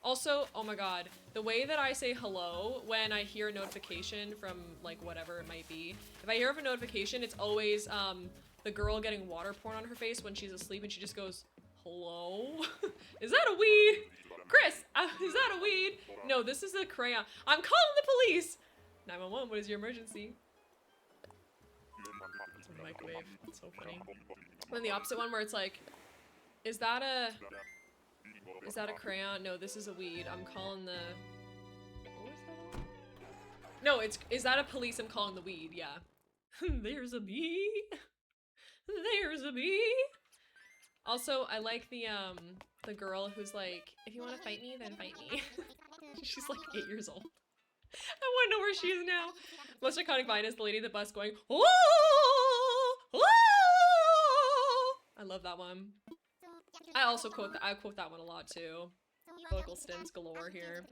Also, oh my god, the way that I say hello when I hear a notification from, like, whatever it might be. If I hear of a notification, it's always, the girl getting water poured on her face when she's asleep and she just goes, hello? Is that a weed? Chris, is that a weed? No, this is a crayon. I'm calling the police! 911, what is your emergency? It's a microwave. It's so funny. And then the opposite one where it's like, is that a crayon? No, this is a weed. I'm calling the... What was that one? No, is that a police? I'm calling the weed, yeah. There's a bee. There's a bee. Also, I like the girl who's like, if you want to fight me, then fight me. She's like 8 years old. I want to know where she is now. Most iconic vine is the lady at the bus going, oh, oh. I love that one. I also quote that one a lot too. Vocal stints galore here.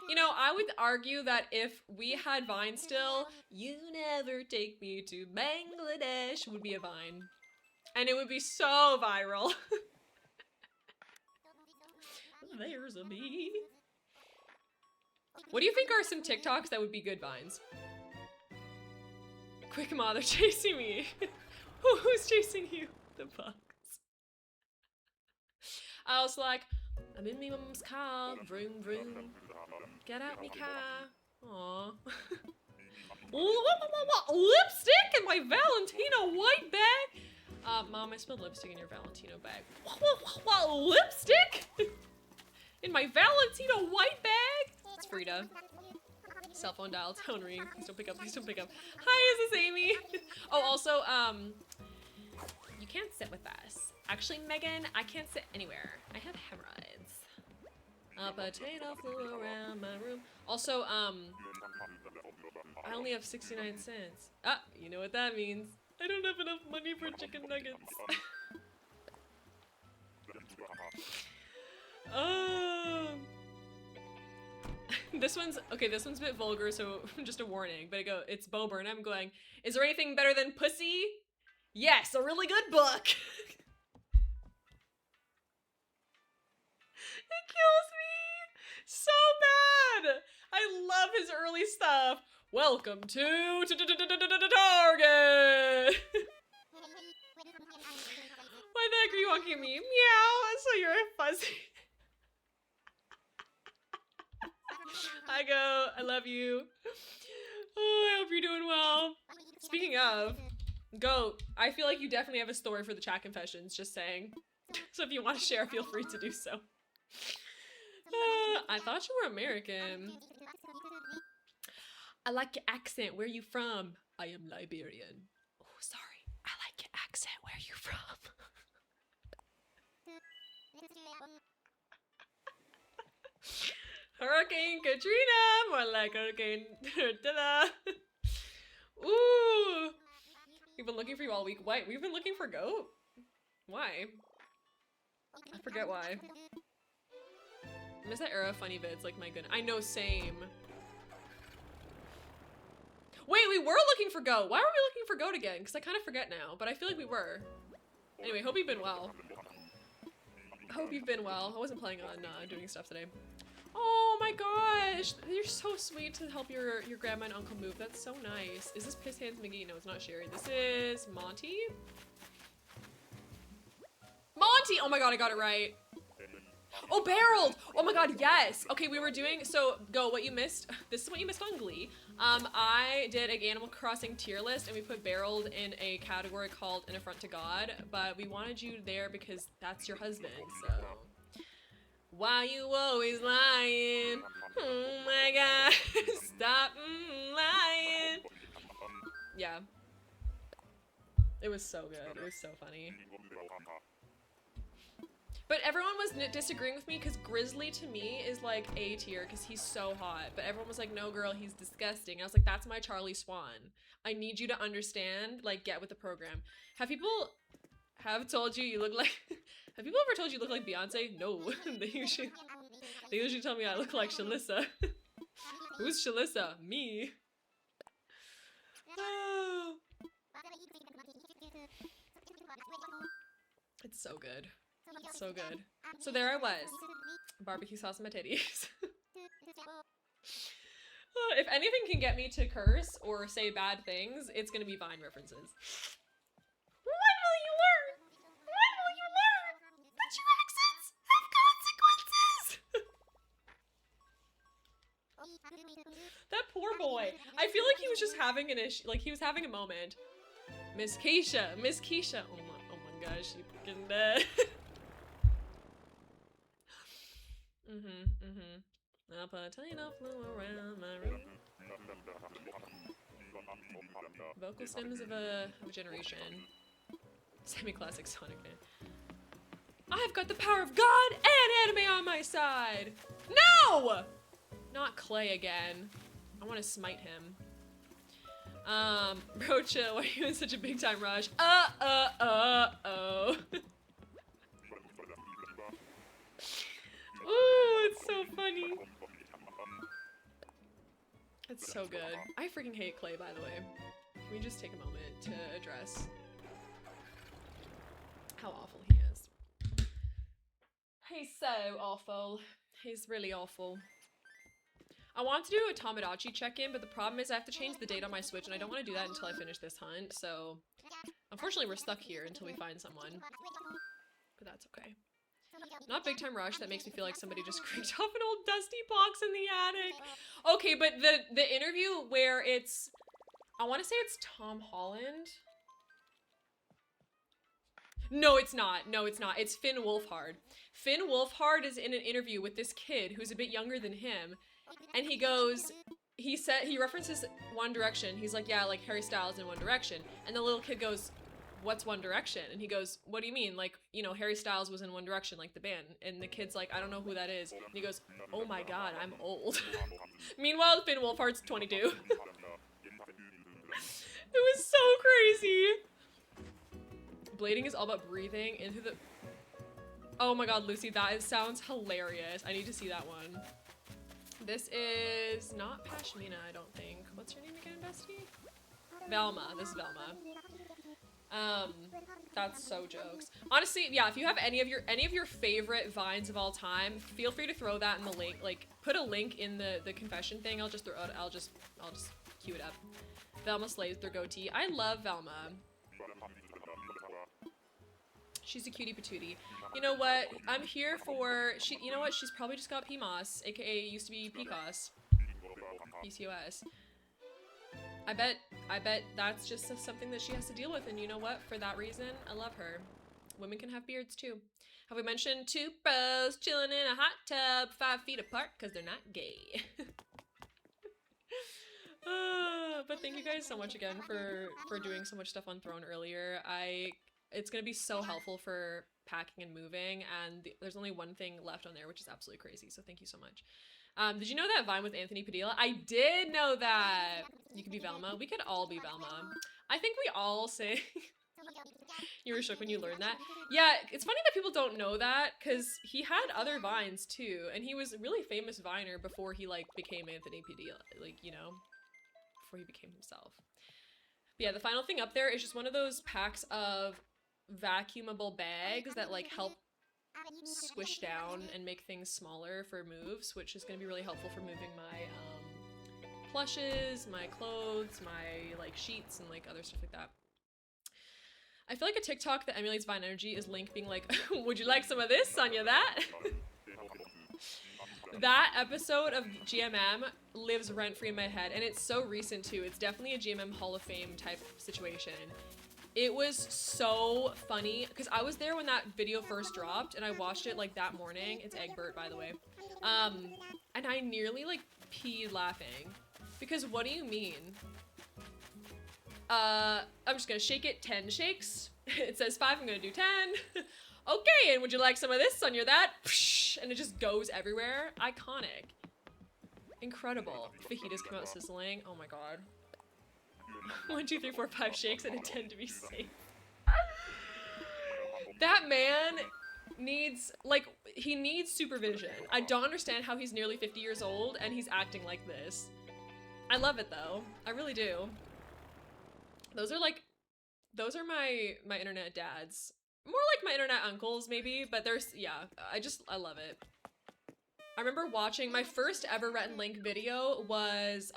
You know, I would argue that if we had Vine still, you never take me to Bangladesh would be a Vine. And it would be so viral. There's a bee. What do you think are some TikToks that would be good Vines? Quick, Ma, they're chasing me. Who's chasing you? The bugs. I was like, I'm in me mum's car, vroom vroom. Get out me car. Aww. Lipstick in my Valentino white bag. Mom, I spilled lipstick in your Valentino bag. Lipstick? In my Valentino white bag? It's Frida. Cell phone dial, tone ring. Please don't pick up, please don't pick up. Hi, is this Amy? Oh, also, you can't sit with us. Actually, Megan, I can't sit anywhere. I have hemorrhoids. A potato flew around my room. Also, I only have 69 cents. Ah, you know what that means. I don't have enough money for chicken nuggets. This one's a bit vulgar, so just a warning. But it's Bo Burnham going, is there anything better than pussy? Yes, a really good book. It kills me so bad. I love his early stuff. Welcome to Target. Why the heck are you walking at me? Meow. So you're fuzzy. I go. I love you. Oh, I hope you're doing well. Speaking of, Goat, I feel like you definitely have a story for the chat confessions. Just saying. So if you want to share, feel free to do so. I thought you were American. I like your accent. Where are you from? I am Liberian. Oh, sorry. I like your accent. Where are you from? Hurricane Katrina. More like Hurricane Dilla. Ooh. We've been looking for you all week. Why? We've been looking for Goat? Why? I forget why. I miss that era of funny vids, like my goodness. I know, same. Wait, we were looking for Goat. Why were we looking for Goat again? Because I kind of forget now, but I feel like we were. Anyway, hope you've been well. Hope you've been well. I wasn't planning on doing stuff today. Oh my gosh, you're so sweet to help your grandma and uncle move. That's so nice. Is this Piss Hands McGee? No, it's not Sherry. This is Monty. Monty! Oh my god, I got it right. Oh, barreled! Oh my god, yes! Okay, we were doing, so, go, what you missed, this is what you missed on Glee. I did an Animal Crossing tier list, and we put barreled in a category called An Affront to God, but we wanted you there because that's your husband, so. Why you always lying? Oh my god, stop lying. Yeah. It was so good, it was so funny. But everyone was disagreeing with me because Grizzly to me is like A tier because he's so hot. But everyone was like, no girl, he's disgusting. I was like, that's my Charlie Swan. I need you to understand, like, get with the program. Have people told you look like, have people ever told you look like Beyonce? No, they usually tell me I look like Shalissa. Who's Shalissa? Me. Oh. It's so good. It's so good. So there I was. Barbecue sauce on my titties. If anything can get me to curse or say bad things, it's gonna be Vine references. When will you learn? When will you learn that your accents have consequences? That poor boy. I feel like he was just having an issue, like he was having a moment. Miss Keisha. Oh my gosh, she fucking dead. I'll put a Taino flew around my room. Vocal stems of a generation. Semi-classic Sonic fan. I've got the power of God and anime on my side! No! Not Clay again. I want to smite him. Brocha, why are you in such a big time rush? Oh. Ooh, it's so funny. It's so good. I freaking hate Clay, by the way. Can we just take a moment to address how awful he is? He's so awful. He's really awful. I want to do a Tamagotchi check-in, but the problem is I have to change the date on my Switch, and I don't want to do that until I finish this hunt, so unfortunately we're stuck here until we find someone. But that's okay. Not Big Time Rush, that makes me feel like somebody just creaked off an old dusty box in the attic. Okay, but the interview where it's, I want to say it's Tom Holland. No, it's not. No, it's not. It's Finn Wolfhard. Finn Wolfhard is in an interview with this kid who's a bit younger than him, and he goes, he references One Direction. He's like, yeah, like Harry Styles in One Direction. And the little kid goes, what's One Direction? And he goes, what do you mean? Like, you know, Harry Styles was in One Direction, like the band. And the kid's like, I don't know who that is. And he goes, oh my god, I'm old. Meanwhile, Finn Wolfhard's 22. It was so crazy. Blading is all about breathing into the... Oh my god, Lucy, that sounds hilarious. I need to see that one. This is not Pashmina, I don't think. What's her name again, bestie? Velma. This is Velma. That's so jokes. Honestly, yeah, if you have any of your favorite vines of all time, feel free to throw that in the link. Like, put a link in the confession thing. I'll just queue it up. Velma slays their goatee. I love Velma. She's a cutie patootie. You know what? I'm here for you know what? She's probably just got PMOS, aka used to be PCOS. PCOS. I bet that's just something that she has to deal with, and you know what? For that reason, I love her. Women can have beards too. Have we mentioned two bros chilling in a hot tub 5 feet apart because they're not gay? But thank you guys so much again for doing so much stuff on Throne earlier. It's gonna be so helpful for packing and moving, and there's only one thing left on there, which is absolutely crazy, so thank you so much. Did you know that Vine with Anthony Padilla? I did know that! You could be Velma. We could all be Velma. I think we all say... You were shook when you learned that? Yeah, it's funny that people don't know that, because he had other Vines too, and he was a really famous Viner before he, like, became Anthony Padilla, like, you know? Before he became himself. But yeah, the final thing up there is just one of those packs of vacuumable bags that, like, help squish down and make things smaller for moves, which is going to be really helpful for moving my plushes, my clothes, my like sheets, and like other stuff like that. I feel like a TikTok that emulates Vine energy is Link being like, would you like some of this, Sonya that? That episode of GMM lives rent-free in my head, and it's so recent too. It's definitely a GMM Hall of Fame type situation. It was so funny because I was there when that video first dropped, and I watched it like that morning. It's Egbert, by the way. And I nearly like peed laughing because what do you mean? I'm just gonna shake it 10 shakes. It says 5, I'm gonna do 10. Okay, and would you like some of this on your that? And it just goes everywhere. Iconic. Incredible. Fajitas come out sizzling. Oh my god. 1, 2, 3, 4, 5 shakes and intend to be safe. That man needs, like, he needs supervision. I don't understand how he's nearly 50 years old and he's acting like this. I love it though. I really do. Those are my internet dads. More like my internet uncles maybe, but there's, yeah, I love it. I remember watching my first ever Rhett and Link video was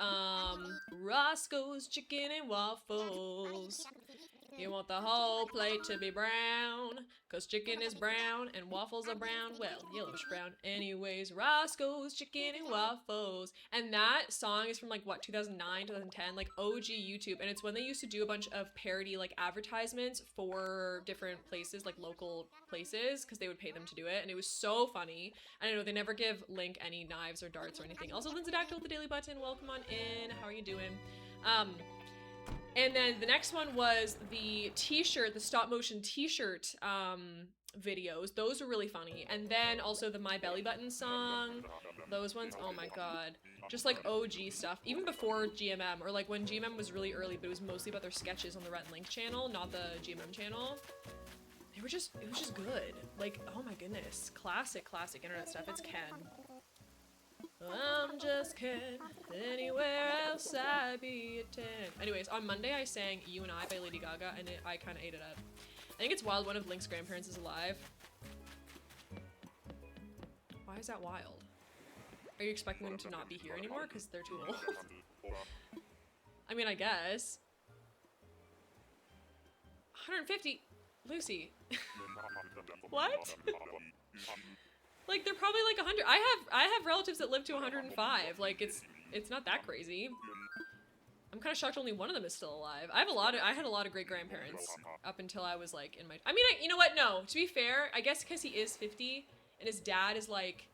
Roscoe's Chicken and Waffles. You want the whole plate to be brown, cause chicken is brown and waffles are brown. Well, yellowish brown. Anyways, Roscoe's Chicken and Waffles. And that song is from like what, 2009, 2010, like OG YouTube. And it's when they used to do a bunch of parody like advertisements for different places, like local places, because they would pay them to do it. And it was so funny. And I know they never give Link any knives or darts or anything. Also, Lindsay Dactyl with the daily button. Welcome on in. How are you doing? And then the next one was the t-shirt, the stop motion t-shirt videos. Those were really funny. And then also the My Belly Button song. Those ones, oh my god. Just like OG stuff. Even before GMM, or like when GMM was really early, but it was mostly about their sketches on the Rhett and Link channel, not the GMM channel. It was just good. Like, oh my goodness. Classic internet stuff. It's Ken. I'm just Ken, anywhere else I'd be a 10. Anyways, on Monday I sang You and I by Lady Gaga, and I kind of ate it up. I think it's wild one of Link's grandparents is alive. Why is that wild? Are you expecting them to not be here anymore because they're too old? I mean, I guess. 150? Lucy. What? Like, they're probably like 100. I have relatives that live to 105. Like, it's not that crazy. I'm kind of shocked only one of them is still alive. I had a lot of great grandparents up until I was like in my, I mean, you know what? No, to be fair, I guess because he is 50 and his dad is like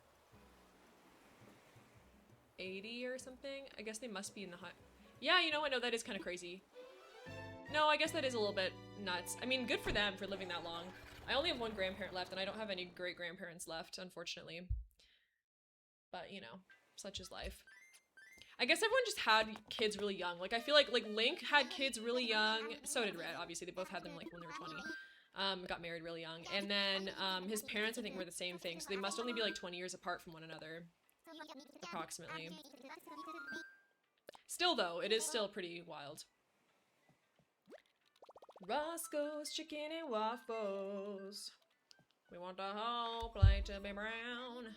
80 or something. I guess they must be in the high. Yeah, you know what? No, that is kind of crazy. No, I guess that is a little bit nuts. I mean, good for them for living that long. I only have one grandparent left, and I don't have any great-grandparents left, unfortunately. But, you know, such is life. I guess everyone just had kids really young. Like, I feel like Link had kids really young. So did Red, obviously. They both had them, like, when they were 20. Got married really young. And then, his parents, I think, were the same thing. So they must only be, like, 20 years apart from one another. Approximately. Still, though, it is still pretty wild. Roscoe's Chicken and Waffles. We want the whole plate to be brown.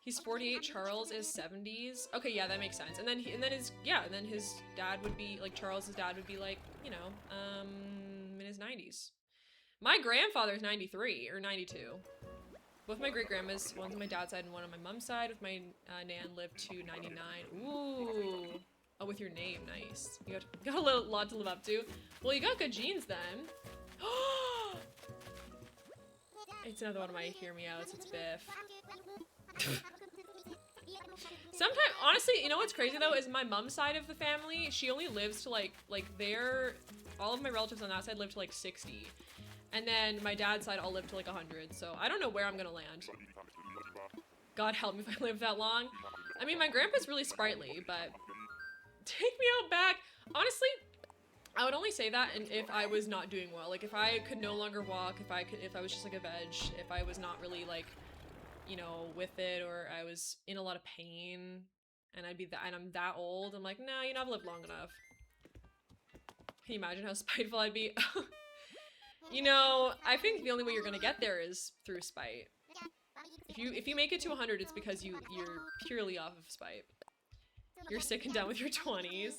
He's 48. Charles is 70s. Okay, yeah, that makes sense. And then his dad would be like Charles's dad would be like, you know, in his 90s. My grandfather's 93 or 92. Both my great grandmas, one's on my dad's side and one on my mom's side. With my nan lived to 99. Ooh. Oh, with your name, nice. You got a lot to live up to. Well, you got good genes then. It's another one of my hear me outs. It's Biff. Sometimes, honestly, you know what's crazy though is my mom's side of the family. She only lives to like all of my relatives on that side live to like 60, and then my dad's side all live to like 100. So I don't know where I'm gonna land. God help me if I live that long. I mean, my grandpa's really sprightly, but. Take me out back. Honestly, I would only say that if I was not doing well. Like if I could no longer walk, if I was just like a veg, if I was not really like, you know, with it, or I was in a lot of pain and I'm that old, I'm like, nah, you know, I've lived long enough. Can you imagine how spiteful I'd be? You know, I think the only way you're gonna get there is through spite. If you make it to 100, it's because you're purely off of spite. You're sick and done with your 20s.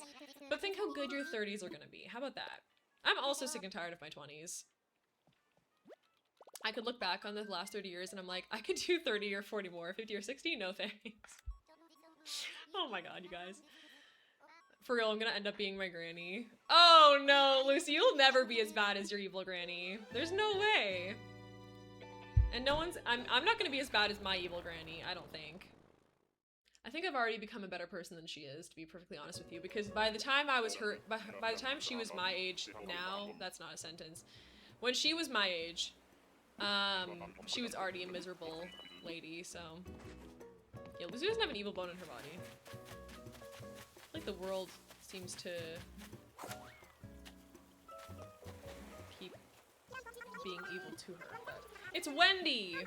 But think how good your 30s are gonna be. How about that? I'm also sick and tired of my 20s. I could look back on the last 30 years and I'm like, I could do 30 or 40 more, 50 or 60, no thanks. Oh my god, you guys. For real, I'm gonna end up being my granny. Oh no, Lucy, you'll never be as bad as your evil granny. There's no way. And no one's, I'm not gonna be as bad as my evil granny, I don't think. I think I've already become a better person than she is, to be perfectly honest with you, because by the time I was her, by the time she was my age now, that's not a sentence. When she was my age, she was already a miserable lady, so. Yeah, Lucy doesn't have an evil bone in her body. Like the world seems to keep being evil to her, but it's Wendy!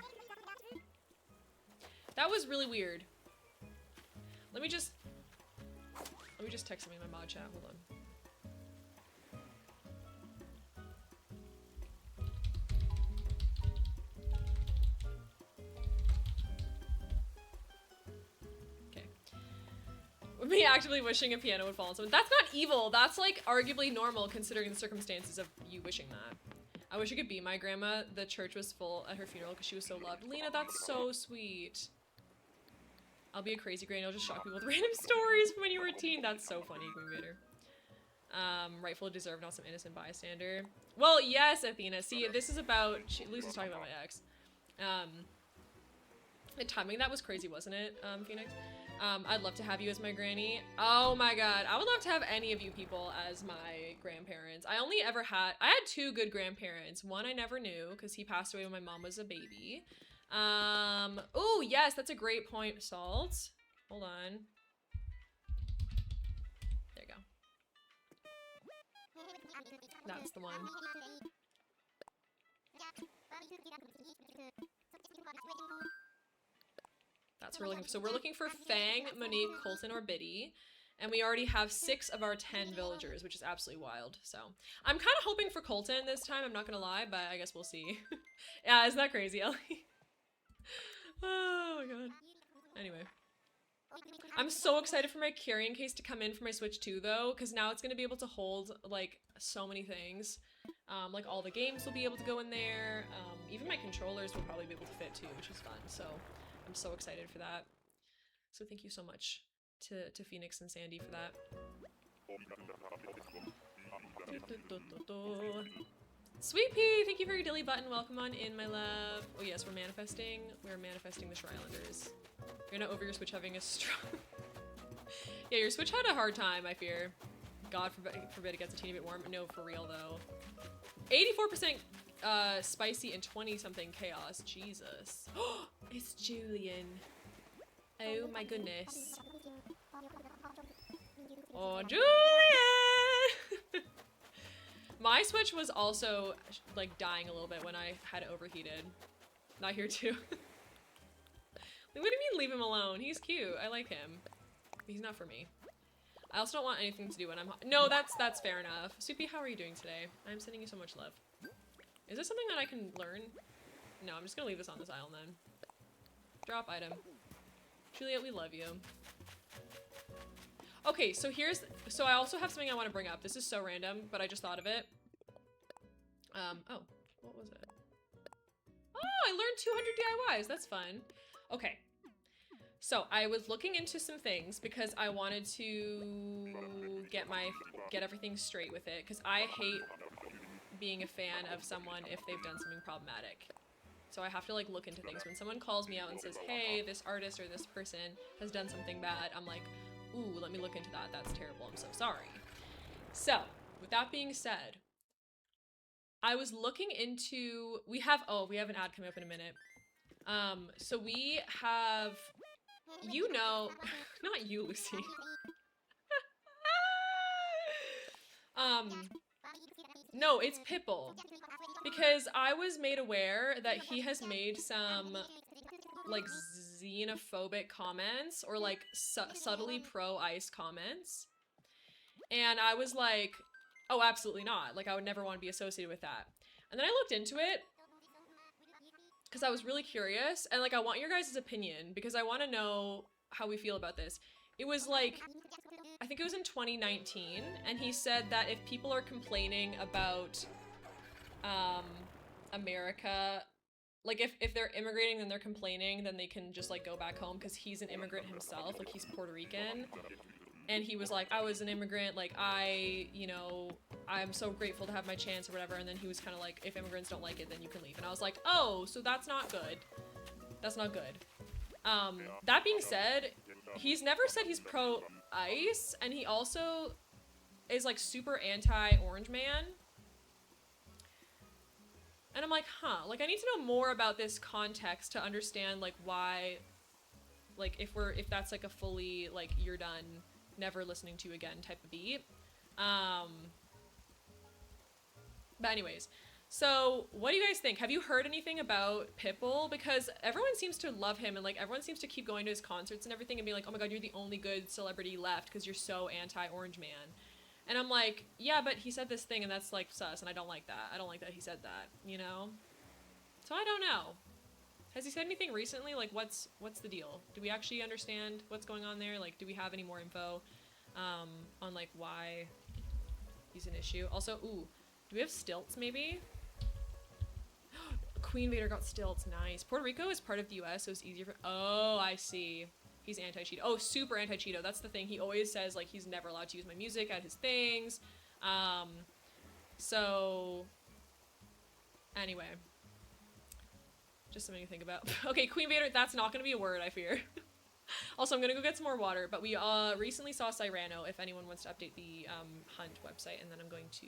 That was really weird. Let me just text something in my mod chat, hold on. Me actively wishing a piano would fall on someone. That's not evil. That's like arguably normal considering the circumstances of you wishing that. I wish I could be my grandma. The church was full at her funeral because she was so loved. Lena, that's so sweet. I'll be a crazy granny. I'll just shock people with random stories from when you were a teen. That's so funny, Queen Vader. Rightfully deserved, not some innocent bystander. Well, yes, Athena. See, this is about... Lucy's talking about my ex. The timing, that was crazy, wasn't it, Phoenix? I'd love to have you as my granny. Oh my god, I would love to have any of you people as my grandparents. I had two good grandparents. One I never knew because he passed away when my mom was a baby. Oh yes, that's a great point, Salt. Hold on. There you go. That's the one. That's what we're looking for. So we're looking for Fang, Monique, Colton, or Biddy. And we already have 6 of our 10 villagers, which is absolutely wild. So I'm kind of hoping for Colton this time, I'm not gonna lie, but I guess we'll see. Yeah, isn't that crazy, Ellie? Oh my god. Anyway. I'm so excited for my carrying case to come in for my Switch 2 though, because now it's gonna be able to hold like so many things. Like all the games will be able to go in there. Even my controllers will probably be able to fit too, which is fun. So I'm so excited for that. So thank you so much to Phoenix and Sandy for that. Sweet Pea, thank you for your dilly button. Welcome on in, my love. Oh yes, we're manifesting. We're manifesting the Shrilanders. You're not over your Switch having a strong... Yeah, your Switch had a hard time, I fear. God forbid it gets a teeny bit warm. No, for real though. 84% spicy and 20-something chaos. Jesus. It's Julian. Oh my goodness. Oh, Julian! My Switch was also like dying a little bit when I had it overheated. Not here too. What do you mean leave him alone? He's cute. I like him. But he's not for me. I also don't want anything to do when I'm hot. No, that's fair enough. Soupy, how are you doing today? I'm sending you so much love. Is this something that I can learn? No, I'm just gonna leave this on this island then. Drop item. Juliet, we love you. Okay, so so I also have something I want to bring up. This is so random, but I just thought of it. Oh, what was it? Oh, I learned 200 DIYs. That's fun. Okay. So I was looking into some things because I wanted to get everything straight with it because I hate being a fan of someone if they've done something problematic. So I have to like look into things. When someone calls me out and says, hey, this artist or this person has done something bad, I'm like, ooh, let me look into that. That's terrible. I'm so sorry. So with that being said, I was looking into, we have an ad coming up in a minute. So we have, you know, not you, Lucy. No, it's Pipple. Because I was made aware that he has made some, like, xenophobic comments, or, like, subtly pro-ICE comments. And I was like, oh, absolutely not. Like, I would never want to be associated with that. And then I looked into it, because I was really curious, and, like, I want your guys' opinion, because I want to know how we feel about this. It was, like, I think it was in 2019, and he said that if people are complaining about, America like if they're immigrating and they're complaining, then they can just like go back home because he's an immigrant himself. Like he's Puerto Rican. And he was like, I was an immigrant, like I'm so grateful to have my chance or whatever. And then he was kind of like, if immigrants don't like it, then you can leave. And I was like, oh, so that's not good. That's not good. That being said, he's never said he's pro ICE, and he also is like super anti Orange Man. And I'm like, huh, like I need to know more about this context to understand like why, like if that's like a fully like you're done, never listening to you again type of beat. But anyways, so what do you guys think? Have you heard anything about Pitbull? Because everyone seems to love him, and like everyone seems to keep going to his concerts and everything and be like, oh my god, you're the only good celebrity left because you're so anti-Orange Man. And I'm like, yeah, but he said this thing and that's like sus, and I don't like that. I don't like that he said that, you know? So I don't know. Has he said anything recently? Like what's the deal? Do we actually understand what's going on there? Like do we have any more info on like why he's an issue? Also, ooh, do we have stilts maybe? Queen Vader got stilts, nice. Puerto Rico is part of the US, so it's easier for, oh, I see. He's anti-Cheeto. Oh, super anti-Cheeto. That's the thing. He always says, like, he's never allowed to use my music at his things. So, anyway. Just something to think about. Okay, Queen Vader, that's not gonna be a word, I fear. Also, I'm gonna go get some more water, but we recently saw Cyrano, if anyone wants to update the Hunt website, and then I'm going to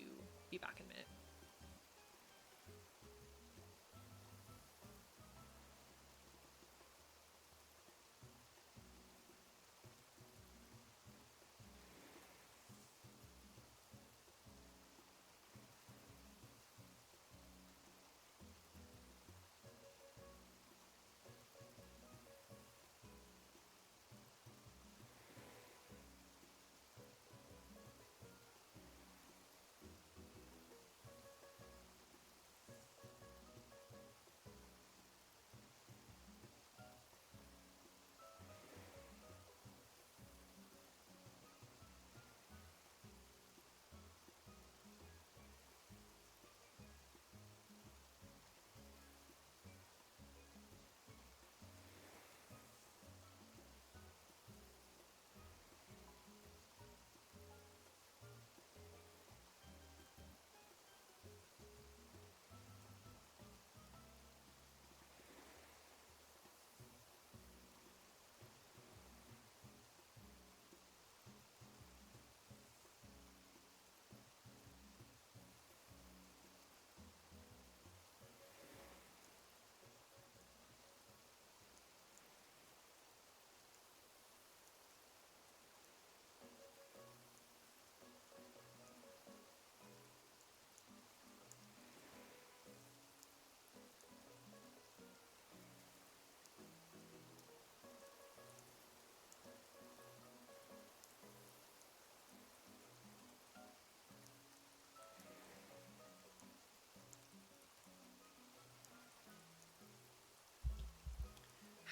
be back in a minute.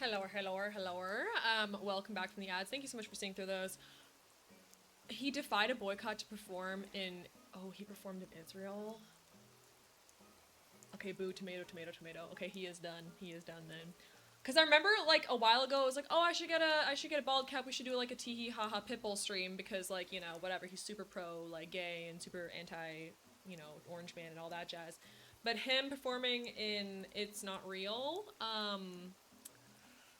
Hello, hello, hello. Welcome back from the ads. Thank you so much for seeing through those. He defied a boycott to perform in, oh, he performed in Israel? Okay, boo, tomato, tomato, tomato. Okay, he is done. He is done then. Cause I remember like a while ago, I was like, oh, I should get a bald cap. We should do like a tee hee haha Pitbull stream because like, you know, whatever. He's super pro, like gay and super anti, you know, Orange Man and all that jazz. But him performing in It's Not Real,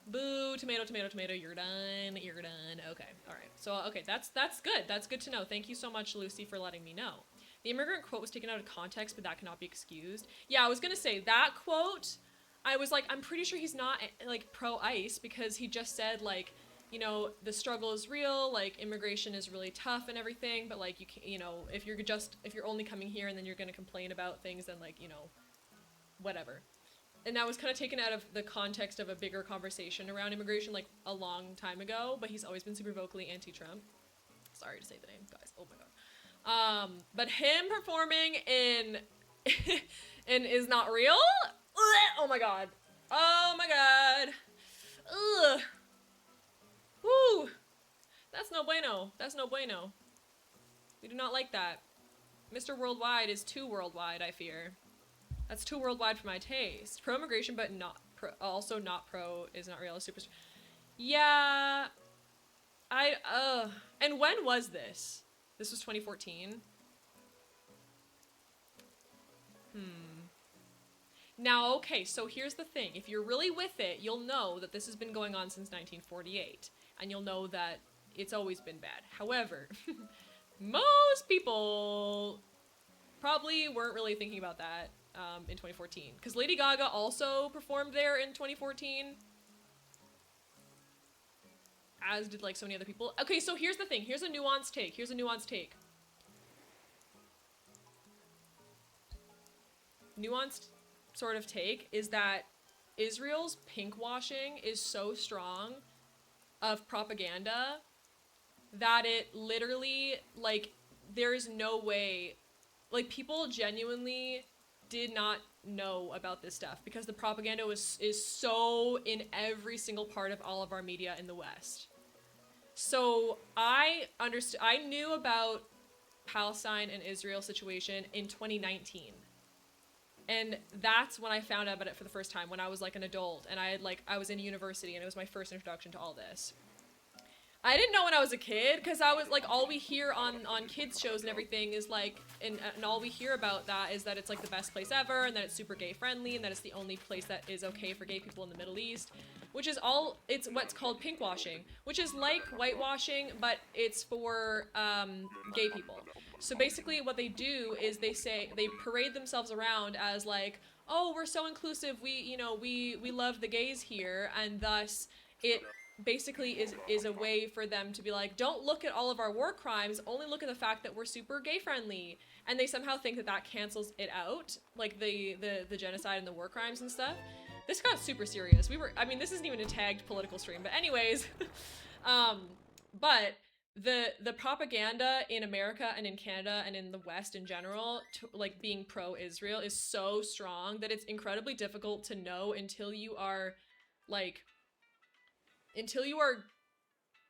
boo, tomato, tomato, tomato, you're done, you're done. Okay, all right. So, okay, that's good. That's good to know. Thank you so much, Lucy, for letting me know. The immigrant quote was taken out of context, but that cannot be excused. Yeah, I was gonna say, that quote, I was like, I'm pretty sure he's not, like, pro-ICE, because he just said, like, you know, the struggle is real, like, immigration is really tough and everything, but, like, you can, you know, if you're only coming here and then you're gonna complain about things, then, like, you know, whatever. And that was kind of taken out of the context of a bigger conversation around immigration, like, a long time ago, but he's always been super vocally anti-Trump. Sorry to say the name, guys. Oh my god. But him performing in in Is Not Real? Oh my god. Oh my god. Ugh. Woo. That's no bueno. That's no bueno. We do not like that. Mr. Worldwide is too worldwide, I fear. That's too worldwide for my taste. Pro-immigration, but not pro, also not pro is not real. Super. Yeah. And when was this? This was 2014. Now, okay, so here's the thing. If you're really with it, you'll know that this has been going on since 1948. And you'll know that it's always been bad. However, most people probably weren't really thinking about that in 2014. Because Lady Gaga also performed there in 2014. As did like so many other people. Okay, so here's the thing. Here's a nuanced take. Nuanced sort of take is that Israel's pinkwashing is so strong of propaganda that it literally, like, there is no way, like, people genuinely did not know about this stuff because the propaganda is so in every single part of all of our media in the West. So I knew about Palestine and Israel situation in 2019. And that's when I found out about it for the first time, when I was like an adult and I was in university and it was my first introduction to all this. I didn't know when I was a kid because I was like, all we hear on kids shows and everything is like, and all we hear about that is that it's like the best place ever and that it's super gay friendly and that it's the only place that is okay for gay people in the Middle East, which is it's what's called pinkwashing, which is like whitewashing, but it's for gay people. So basically what they do is they parade themselves around as like, oh, we're so inclusive, we love the gays here, and thus it basically is a way for them to be like, don't look at all of our war crimes, only look at the fact that we're super gay friendly. And they somehow think that that cancels it out, like the genocide and the war crimes and stuff. This got super serious. This isn't even a tagged political stream, but anyways, but the propaganda in America and in Canada and in the West in general, like being pro-Israel, is so strong that it's incredibly difficult to know until you are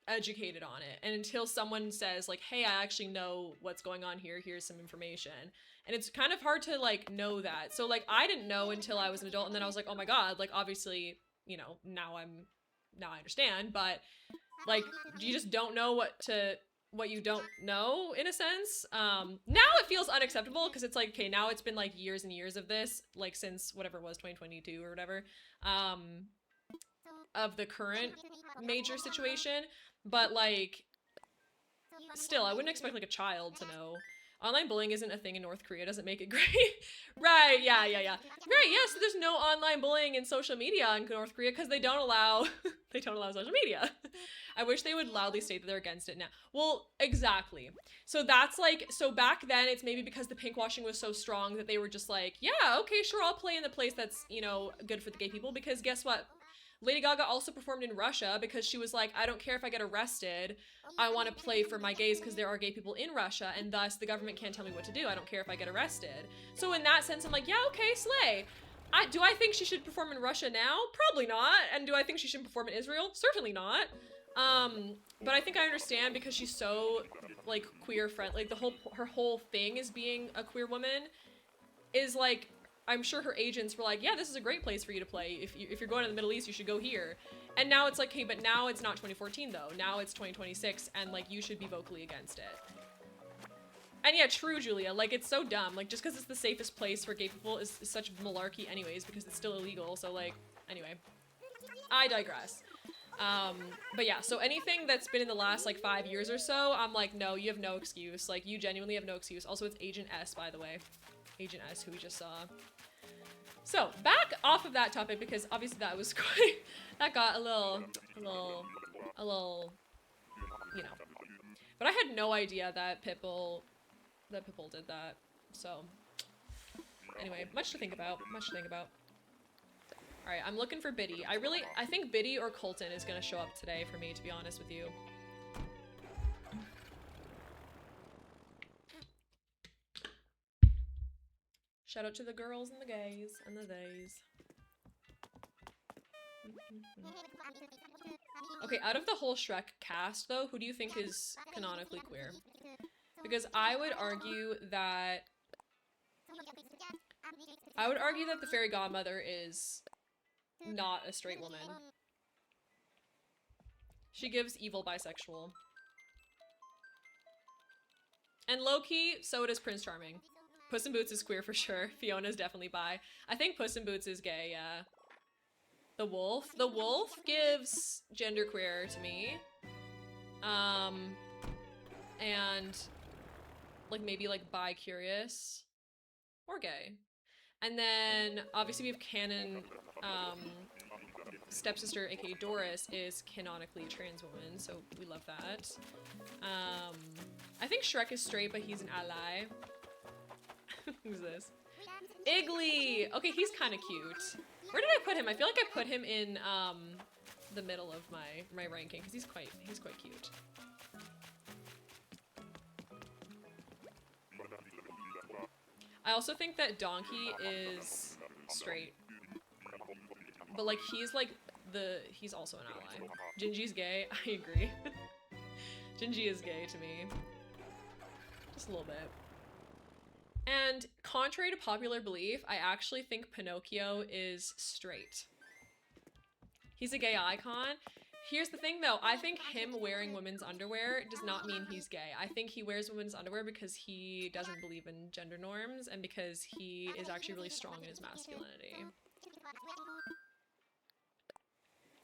educated on it, and until someone says like, hey, I actually know what's going on here, here's some information. And it's kind of hard to like know that. So like I didn't know until I was an adult, and then I was like, oh my god, like obviously, now I understand, but like you just don't know what you don't know, in a sense. Now it feels unacceptable because it's like, okay, now it's been like years and years of this, like since whatever it was, 2022 or whatever, of the current major situation, but like still I wouldn't expect like a child to know. Online bullying isn't a thing in North Korea, doesn't make it great. Right, yeah. Right, yeah, so there's no online bullying in social media in North Korea because they don't allow social media. I wish they would loudly state that they're against it now. Well, exactly. So that's like, so back then it's maybe because the pinkwashing was so strong that they were just like, yeah, okay, sure, I'll play in the place that's, good for the gay people, because guess what? Lady Gaga also performed in Russia because she was like, I don't care if I get arrested, I want to play for my gays because there are gay people in Russia, and thus the government can't tell me what to do. I don't care if I get arrested. So in that sense, I'm like, yeah, okay, slay. Do I think she should perform in Russia now? Probably not. And do I think she should perform in Israel? Certainly not. But I think I understand because she's so, like, queer friendly. Like, her whole thing is being a queer woman is, like, I'm sure her agents were like, yeah, this is a great place for you to play. If you're going to the Middle East, you should go here. And now it's like, hey, but now it's not 2014 though. Now it's 2026, and like you should be vocally against it. And yeah, true, Julia. Like, it's so dumb. Like, just because it's the safest place for gay people is such malarkey anyways, because it's still illegal. So like, anyway, I digress. But yeah, so anything that's been in the last like 5 years or so, I'm like, no, you have no excuse. Like, you genuinely have no excuse. Also, it's Agent S, by the way. Agent S, who we just saw. So, back off of that topic, because obviously that was quite, that got a little, But I had no idea that Pitbull did that. So, anyway, much to think about. Alright, I'm looking for Biddy. I think Biddy or Colton is gonna show up today for me, to be honest with you. Shout out to the girls and the gays and the theys. Okay, out of the whole Shrek cast, though, who do you think is canonically queer? Because I would argue that I would argue that the fairy godmother is not a straight woman. She gives evil bisexual. And low-key, so does Prince Charming. Puss in Boots is queer for sure. Fiona's definitely bi. I think Puss in Boots is gay, yeah. The wolf? The wolf gives genderqueer to me. And like maybe like bi-curious or gay. And then obviously we have canon, stepsister aka Doris is canonically a trans woman, so we love that. I think Shrek is straight, but he's an ally. Who's this? Iggly! Okay, he's kind of cute. Where did I put him? I feel like I put him in the middle of my ranking because he's quite cute. I also think that Donkey is straight, but like he's also an ally. Gingy's gay. I agree. Gingy is gay to me, just a little bit. And contrary to popular belief, I actually think Pinocchio is straight. He's a gay icon. Here's the thing though, I think him wearing women's underwear does not mean he's gay. I think he wears women's underwear because he doesn't believe in gender norms and because he is actually really strong in his masculinity.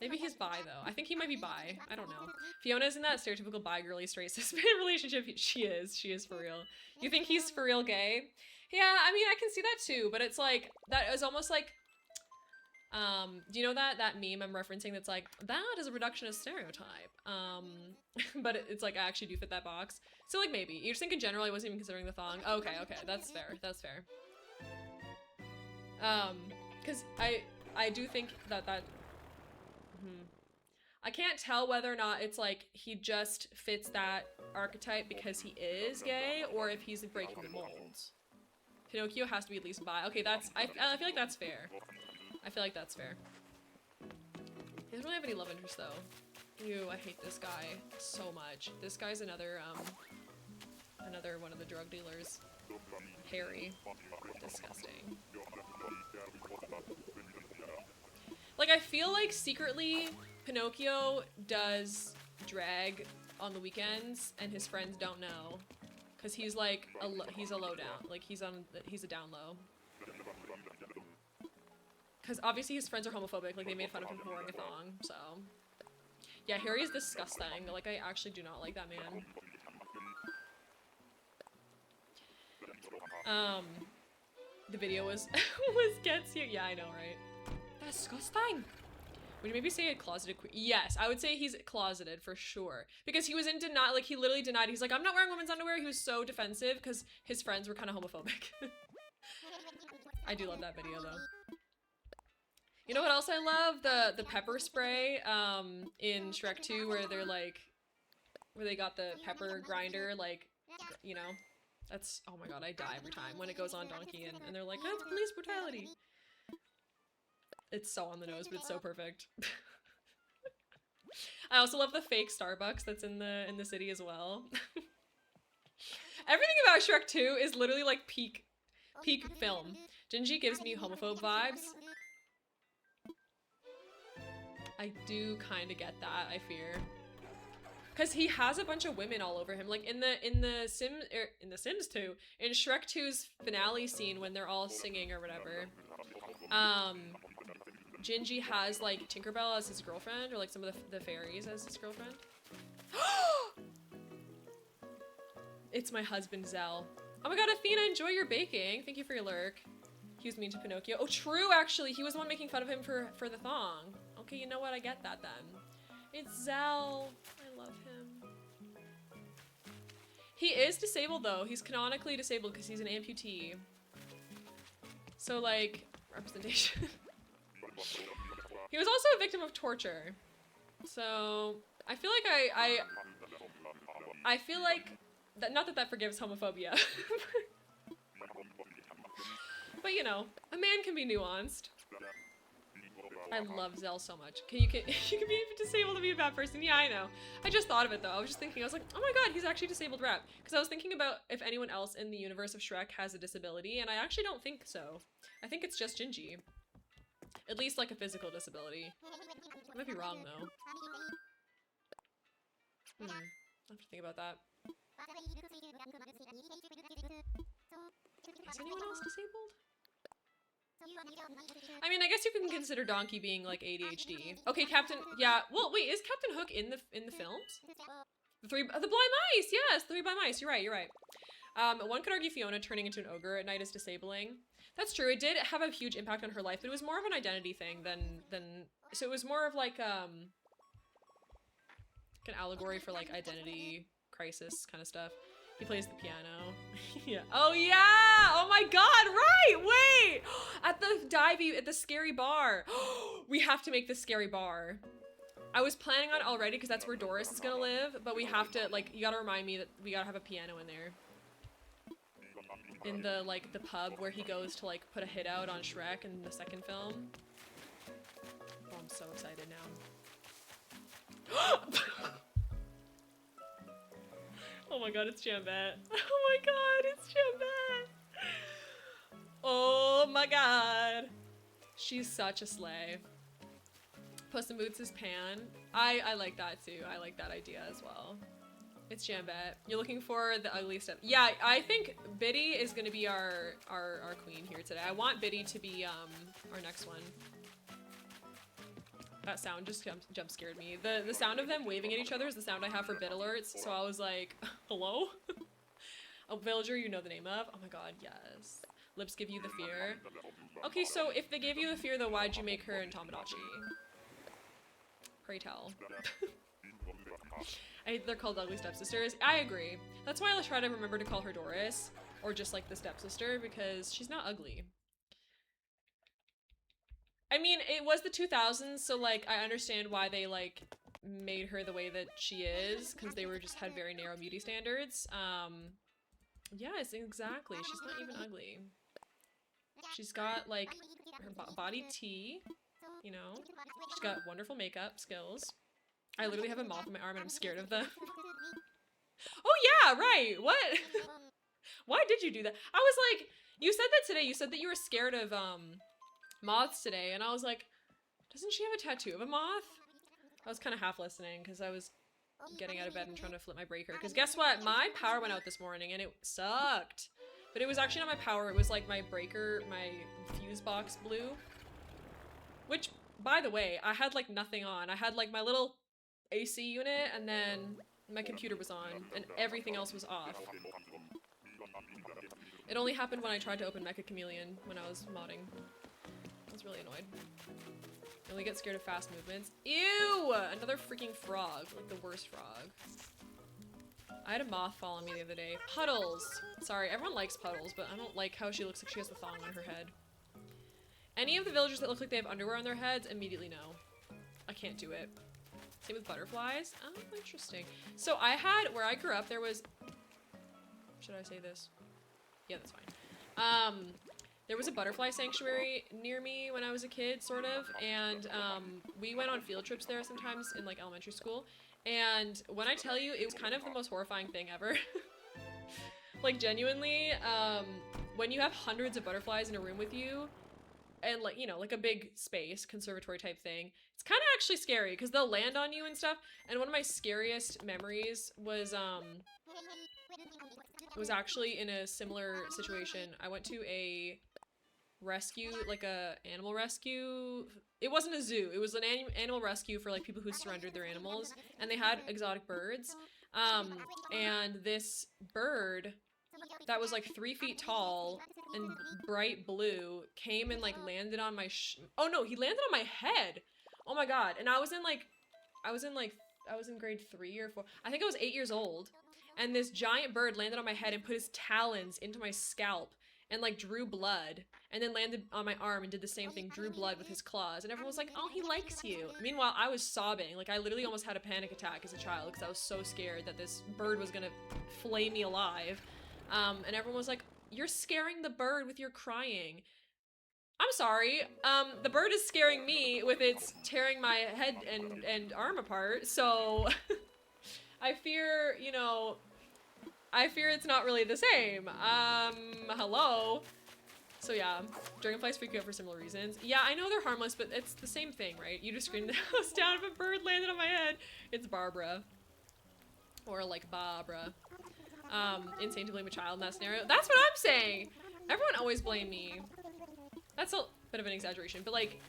Maybe he's bi though. I think he might be bi. I don't know. Fiona's in that stereotypical bi girly straight cisman relationship. She is for real. You think he's for real gay? Yeah, I mean, I can see that too, but it's like, that is almost like, do you know that meme I'm referencing that's like, that is a reductionist stereotype? But it's like, I actually do fit that box. So like, maybe. You just think in general I wasn't even considering the thong. Okay, that's fair, that's fair. Cause I do think that I can't tell whether or not it's like he just fits that archetype because he is gay or if he's breaking the mold. Pinocchio has to be at least bi. Okay, I feel like that's fair. I feel like that's fair. He doesn't really have any love interest though. Ew, I hate this guy so much. This guy's another one of the drug dealers. Harry. Disgusting. Like, I feel like secretly Pinocchio does drag on the weekends and his friends don't know. Cause he's like, he's a low down. Like, he's a down low. Cause obviously his friends are homophobic. Like, they made fun of him for wearing a thong, so. Yeah, Harry is disgusting. Like, I actually do not like that man. The video was gets you. Yeah, I know, right? That's disgusting. Would you maybe say a closeted queer? Yes, I would say he's closeted for sure. Because he was in denial, like he literally denied. He's like, I'm not wearing women's underwear. He was so defensive because his friends were kind of homophobic. I do love that video though. You know what else I love? The pepper spray in Shrek 2 where they're like, where they got the pepper grinder, like, you know, that's, oh my god, I die every time when it goes on Donkey and they're like, that's police brutality. It's so on the nose, but it's so perfect. I also love the fake Starbucks that's in the city as well. Everything about Shrek 2 is literally like peak film. Gingy gives me homophobe vibes. I do kind of get that, I fear. Cause he has a bunch of women all over him. Like in the Sims 2, in Shrek 2's finale scene when they're all singing or whatever, Gingy has like Tinkerbell as his girlfriend, or like some of the fairies as his girlfriend. It's my husband Zell. Oh my god, Athena, enjoy your baking. Thank you for your lurk. He was mean to Pinocchio. Oh, true, actually. He was the one making fun of him for the thong. Okay, you know what? I get that then. It's Zell. I love him. He is disabled though. He's canonically disabled because he's an amputee. So like, representation. He was also a victim of torture. So I feel like I feel like that, not that forgives homophobia. But you know, a man can be nuanced. I love Zell so much. You can you be disabled to be a bad person. Yeah, I know. I just thought of it though. I was just thinking, I was like, oh my god, he's actually disabled rep. Because I was thinking about if anyone else in the universe of Shrek has a disability, and I actually don't think so. I think it's just Gingy. At least like a physical disability. I might be wrong though. I'll have to think about that. Is anyone else disabled? I mean, I guess you can consider Donkey being like ADHD. Okay, Captain. Yeah. Well, wait. Is Captain Hook in the films? The blind mice. Yes, the 3 blind mice. You're right. You're right. One could argue Fiona turning into an ogre at night is disabling. That's true. It did have a huge impact on her life, but it was more of an identity thing than. So it was more of like an allegory for like identity crisis kind of stuff. He plays the piano. Yeah. Oh yeah! Oh my god, right! Wait! At the scary bar. We have to make the scary bar. I was planning on it already because that's where Doris is gonna live, but we have to, like, you gotta remind me that we gotta have a piano in there. In the, like, the pub where he goes to, like, put a hit out on Shrek in the second film. Oh, I'm so excited now. Oh my god, it's Jambette. Oh my god, it's Jambette. Oh my god. She's such a slay. Puss in Boots is Pan. I like that too. I like that idea as well. It's Jambette. You're looking for the ugly stuff. Yeah, I think Biddy is gonna be our queen here today. I want Biddy to be our next one. That sound just jump scared me. The sound of them waving at each other is the sound I have for bit alerts, so I was like, hello? A villager you know the name of? Oh my god, yes. Lips give you the fear. Okay, so if they gave you the fear though, why'd you make her in Tomodachi? Pray tell. They're called ugly stepsisters. I agree. That's why I try to remember to call her Doris, or just like the stepsister, because she's not ugly. I mean, it was the 2000s, so, like, I understand why they, like, made her the way that she is, because they had very narrow beauty standards. Yes, exactly. She's not even ugly. She's got, like, her body tea, you know? She's got wonderful makeup skills. I literally have a moth in my arm and I'm scared of them. Oh, yeah, right! What? Why did you do that? I was like, you said that today. You said that you were scared of, moths today, and I was like, doesn't she have a tattoo of a moth? I was kind of half listening because I was getting out of bed and trying to flip my breaker, because guess what, my power went out this morning and it sucked, but it was actually not my power, it was like my breaker, my fuse box blew, which, by the way, I had like nothing on. I had like my little AC unit and then my computer was on and everything else was off. It only happened when I tried to open Mecha Chameleon when I was modding. I was really annoyed. I only get scared of fast movements. Ew! Another freaking frog. Like the worst frog. I had a moth follow me the other day. Puddles! Sorry, everyone likes Puddles, but I don't like how she looks like she has the thong on her head. Any of the villagers that look like they have underwear on their heads, immediately no. I can't do it. Same with butterflies. Oh, interesting. So I had, where I grew up, there was... Should I say this? Yeah, that's fine. There was a butterfly sanctuary near me when I was a kid, sort of, and we went on field trips there sometimes in like elementary school, and when I tell you, it was kind of the most horrifying thing ever. Like genuinely, when you have hundreds of butterflies in a room with you, and like, you know, like a big space, conservatory type thing, it's kind of actually scary because they'll land on you and stuff, and one of my scariest memories was actually in a similar situation. I went to a rescue, like a animal rescue. It wasn't a zoo, it was an animal rescue for like people who surrendered their animals, and they had exotic birds, and this bird that was like 3 feet tall and bright blue came and like landed on my oh no, he landed on my head. Oh my god. And I was in grade 3 or 4. I think I was 8 years old, and this giant bird landed on my head and put his talons into my scalp and like drew blood, and then landed on my arm and did the same thing, drew blood with his claws, and everyone was like, oh, he likes you. Meanwhile, I was sobbing. Like, I literally almost had a panic attack as a child because I was so scared that this bird was gonna flay me alive. And everyone was like, you're scaring the bird with your crying. I'm sorry. The bird is scaring me with its tearing my head and arm apart, so I fear, you know, I fear it's not really the same. Hello? So yeah, dragonflies freak you out for similar reasons. Yeah, I know they're harmless, but it's the same thing, right? You just screamed the house down if a bird landed on my head. It's Barbara. Or like Barbara. Insane to blame a child in that scenario. That's what I'm saying! Everyone always blamed me. That's a bit of an exaggeration, but like,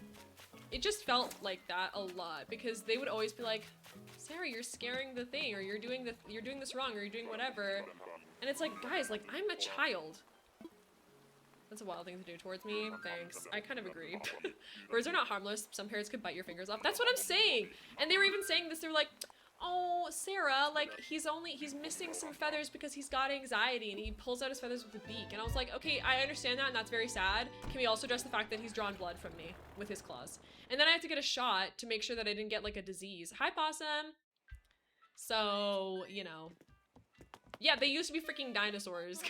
it just felt like that a lot because they would always be like, Sarah, you're scaring the thing, or you're doing this wrong, or you're doing whatever. And it's like, guys, like, I'm a child. That's a wild thing to do towards me. Thanks. I kind of agree. Birds are not harmless. Some parrots could bite your fingers off. That's what I'm saying. And they were even saying this. They were like, oh, Sarah, like, he's missing some feathers because he's got anxiety and he pulls out his feathers with a beak. And I was like, okay, I understand that and that's very sad. Can we also address the fact that he's drawn blood from me with his claws? And then I had to get a shot to make sure that I didn't get like a disease. Hi, Possum. So, you know. Yeah, they used to be freaking dinosaurs.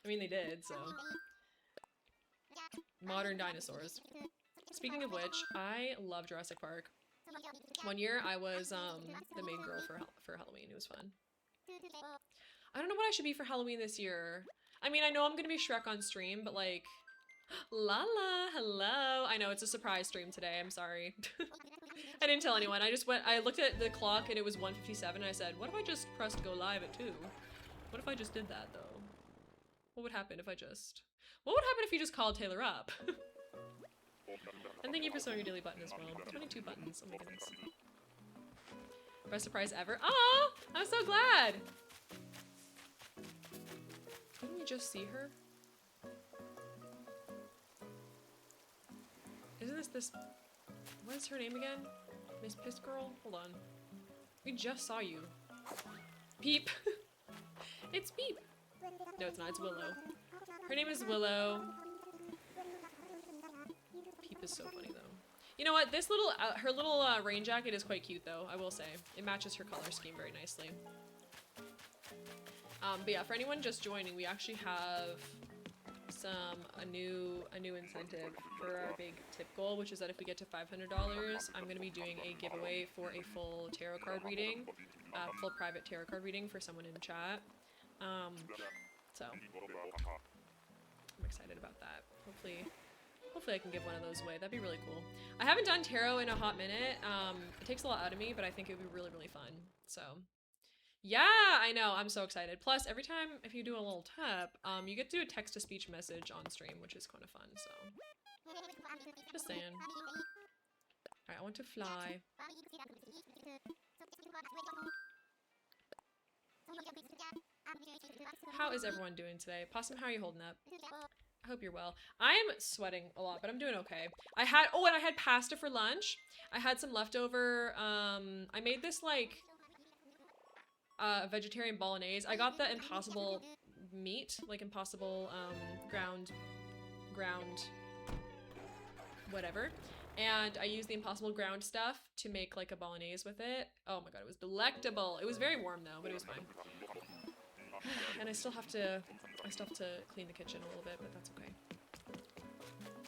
I mean, they did, so. Modern dinosaurs. Speaking of which, I love Jurassic Park. One year, I was the main girl for Halloween. It was fun. I don't know what I should be for Halloween this year. I mean, I know I'm gonna be Shrek on stream, but like, Lala, hello. I know it's a surprise stream today. I'm sorry. I didn't tell anyone. I looked at the clock and it was 1:57 and I said, what if I just pressed go live at 2? What if I just did that though? What would happen if what would happen if you just called Taylor up? And thank you for sewing your daily button as well. 22 buttons, oh my goodness. Best surprise ever. Oh, I'm so glad. Didn't we just see her? Isn't this, what is her name again? Miss Piss Girl? Hold on. We just saw you. Peep. It's Peep. No, it's not. It's Willow. Her name is Willow. Peep is so funny, though. You know what? This little, her little rain jacket is quite cute, though, I will say. It matches her color scheme very nicely. But yeah, for anyone just joining, we actually have a new incentive for our big tip goal, which is that if we get to $500, I'm going to be doing a giveaway for a full tarot card reading, full private tarot card reading for someone in chat. So I'm excited about that. Hopefully I can give one of those away. That'd be really cool. I haven't done tarot in a hot minute. It takes a lot out of me, but I think it would be really, really fun. So yeah, I know. I'm so excited. Plus, every time if you do a little tap, you get to do a text-to-speech message on stream, which is kind of fun, so. Just saying. Alright, I want to fly. How is everyone doing today? Possum, how are you holding up? I hope you're well. I am sweating a lot, but I'm doing okay. I had pasta for lunch. I had some leftover, I made this, like, vegetarian bolognese. I got the Impossible meat, like Impossible ground whatever, and I used the Impossible ground stuff to make like a bolognese with it. Oh my god, it was delectable. It was very warm though, but it was fine. And I still have to clean the kitchen a little bit, but that's okay.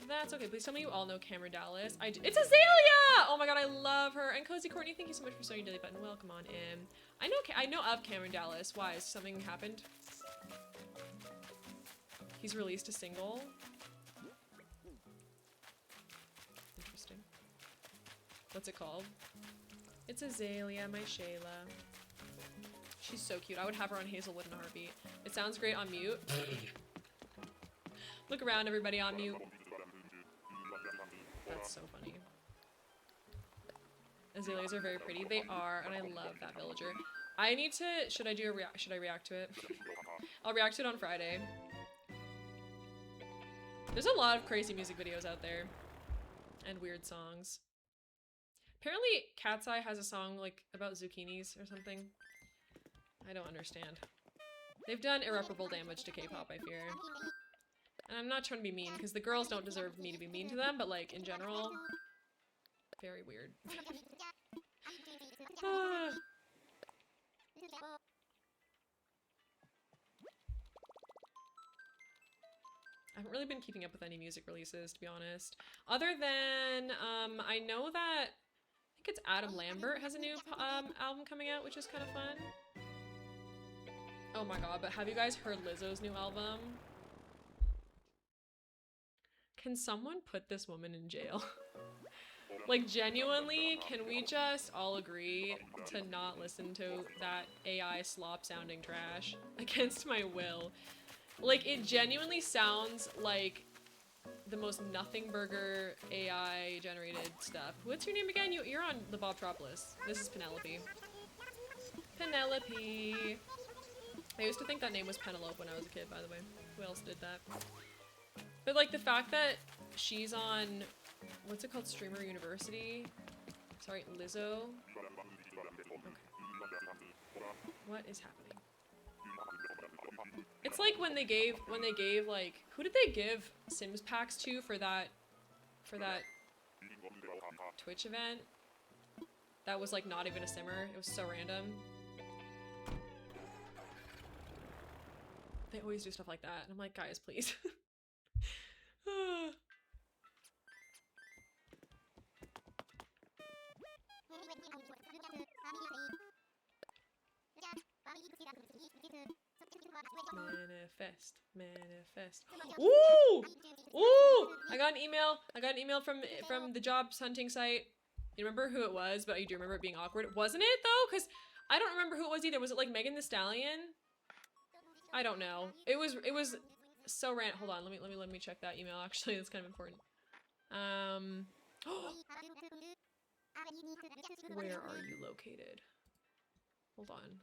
That's okay. Please tell me you all know Cameron Dallas. It's Azalea! Oh my god, I love her. And Cozy Courtney, thank you so much for sewing your daily button. Welcome on in. I know of Cameron Dallas. Why? Has something happened? He's released a single. Interesting. What's it called? It's Azalea, my Shayla. She's so cute. I would have her on Hazelwood in a heartbeat. It sounds great on mute. Look around, everybody, on mute. That's so funny. Azaleas are very pretty. They are, and I love that villager. I need to, should I react to it? I'll react to it on Friday. There's a lot of crazy music videos out there. And weird songs. Apparently, Cat's Eye has a song, like, about zucchinis or something. I don't understand. They've done irreparable damage to K-pop, I fear. And I'm not trying to be mean, because the girls don't deserve me to be mean to them, but, like, in general, very weird. I haven't really been keeping up with any music releases, to be honest. Other than, I know that, I think it's Adam Lambert has a new album coming out, which is kind of fun. Oh my god, but have you guys heard Lizzo's new album? Can someone put this woman in jail? Like, genuinely, can we just all agree to not listen to that AI slop sounding trash against my will? Like, it genuinely sounds like the most nothing burger AI generated stuff. What's your name again? You're on the Bobtropolis. This is Penelope. Penelope. I used to think that name was Penelope when I was a kid, by the way. Who else did that? But like the fact that she's on, what's it called, Streamer University? Sorry, Lizzo. Okay. What is happening? It's like when they gave like, who did they give Sims packs to for that Twitch event? That was like not even a simmer. It was so random. They always do stuff like that. And I'm like, guys, please. Manifest. Ooh! Ooh! I got an email from the jobs hunting site. You remember who it was, but you do remember it being awkward. Wasn't it though? Because I don't remember who it was either. Was it like Megan Thee Stallion? I don't know. It was so hold on, let me check that email actually. That's kind of important. Where are you located? Hold on.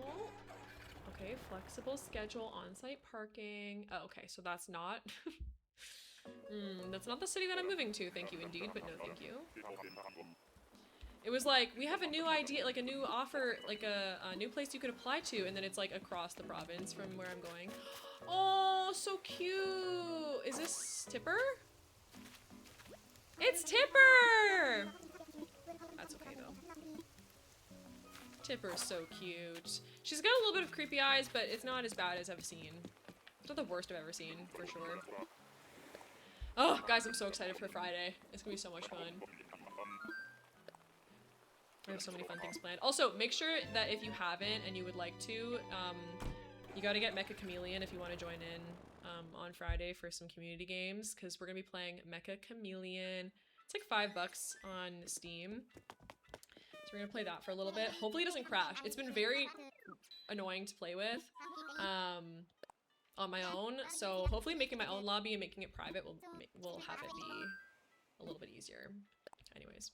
Oh. Okay, flexible schedule, on-site parking. Oh, okay, so that's not that's not the city that I'm moving to. Thank you indeed, but no thank you. It was like, we have a new idea, like a new offer, like a new place you could apply to, and then it's like across the province from where I'm going. Oh, so cute! Is this Tipper? It's Tipper! That's okay though. Tipper's so cute. She's got a little bit of creepy eyes, but it's not as bad as I've seen. It's not the worst I've ever seen, for sure. Oh, guys, I'm so excited for Friday. It's gonna be so much fun. I have so many fun things planned. Also, make sure that if you haven't and you would like to, you gotta get Mecha Chameleon if you want to join in on Friday for some community games, because we're gonna be playing Mecha Chameleon. It's like $5 on Steam. So we're gonna play that for a little bit. Hopefully it doesn't crash. It's been very annoying to play with on my own, so hopefully making my own lobby and making it private will have it be a little bit easier. Anyways.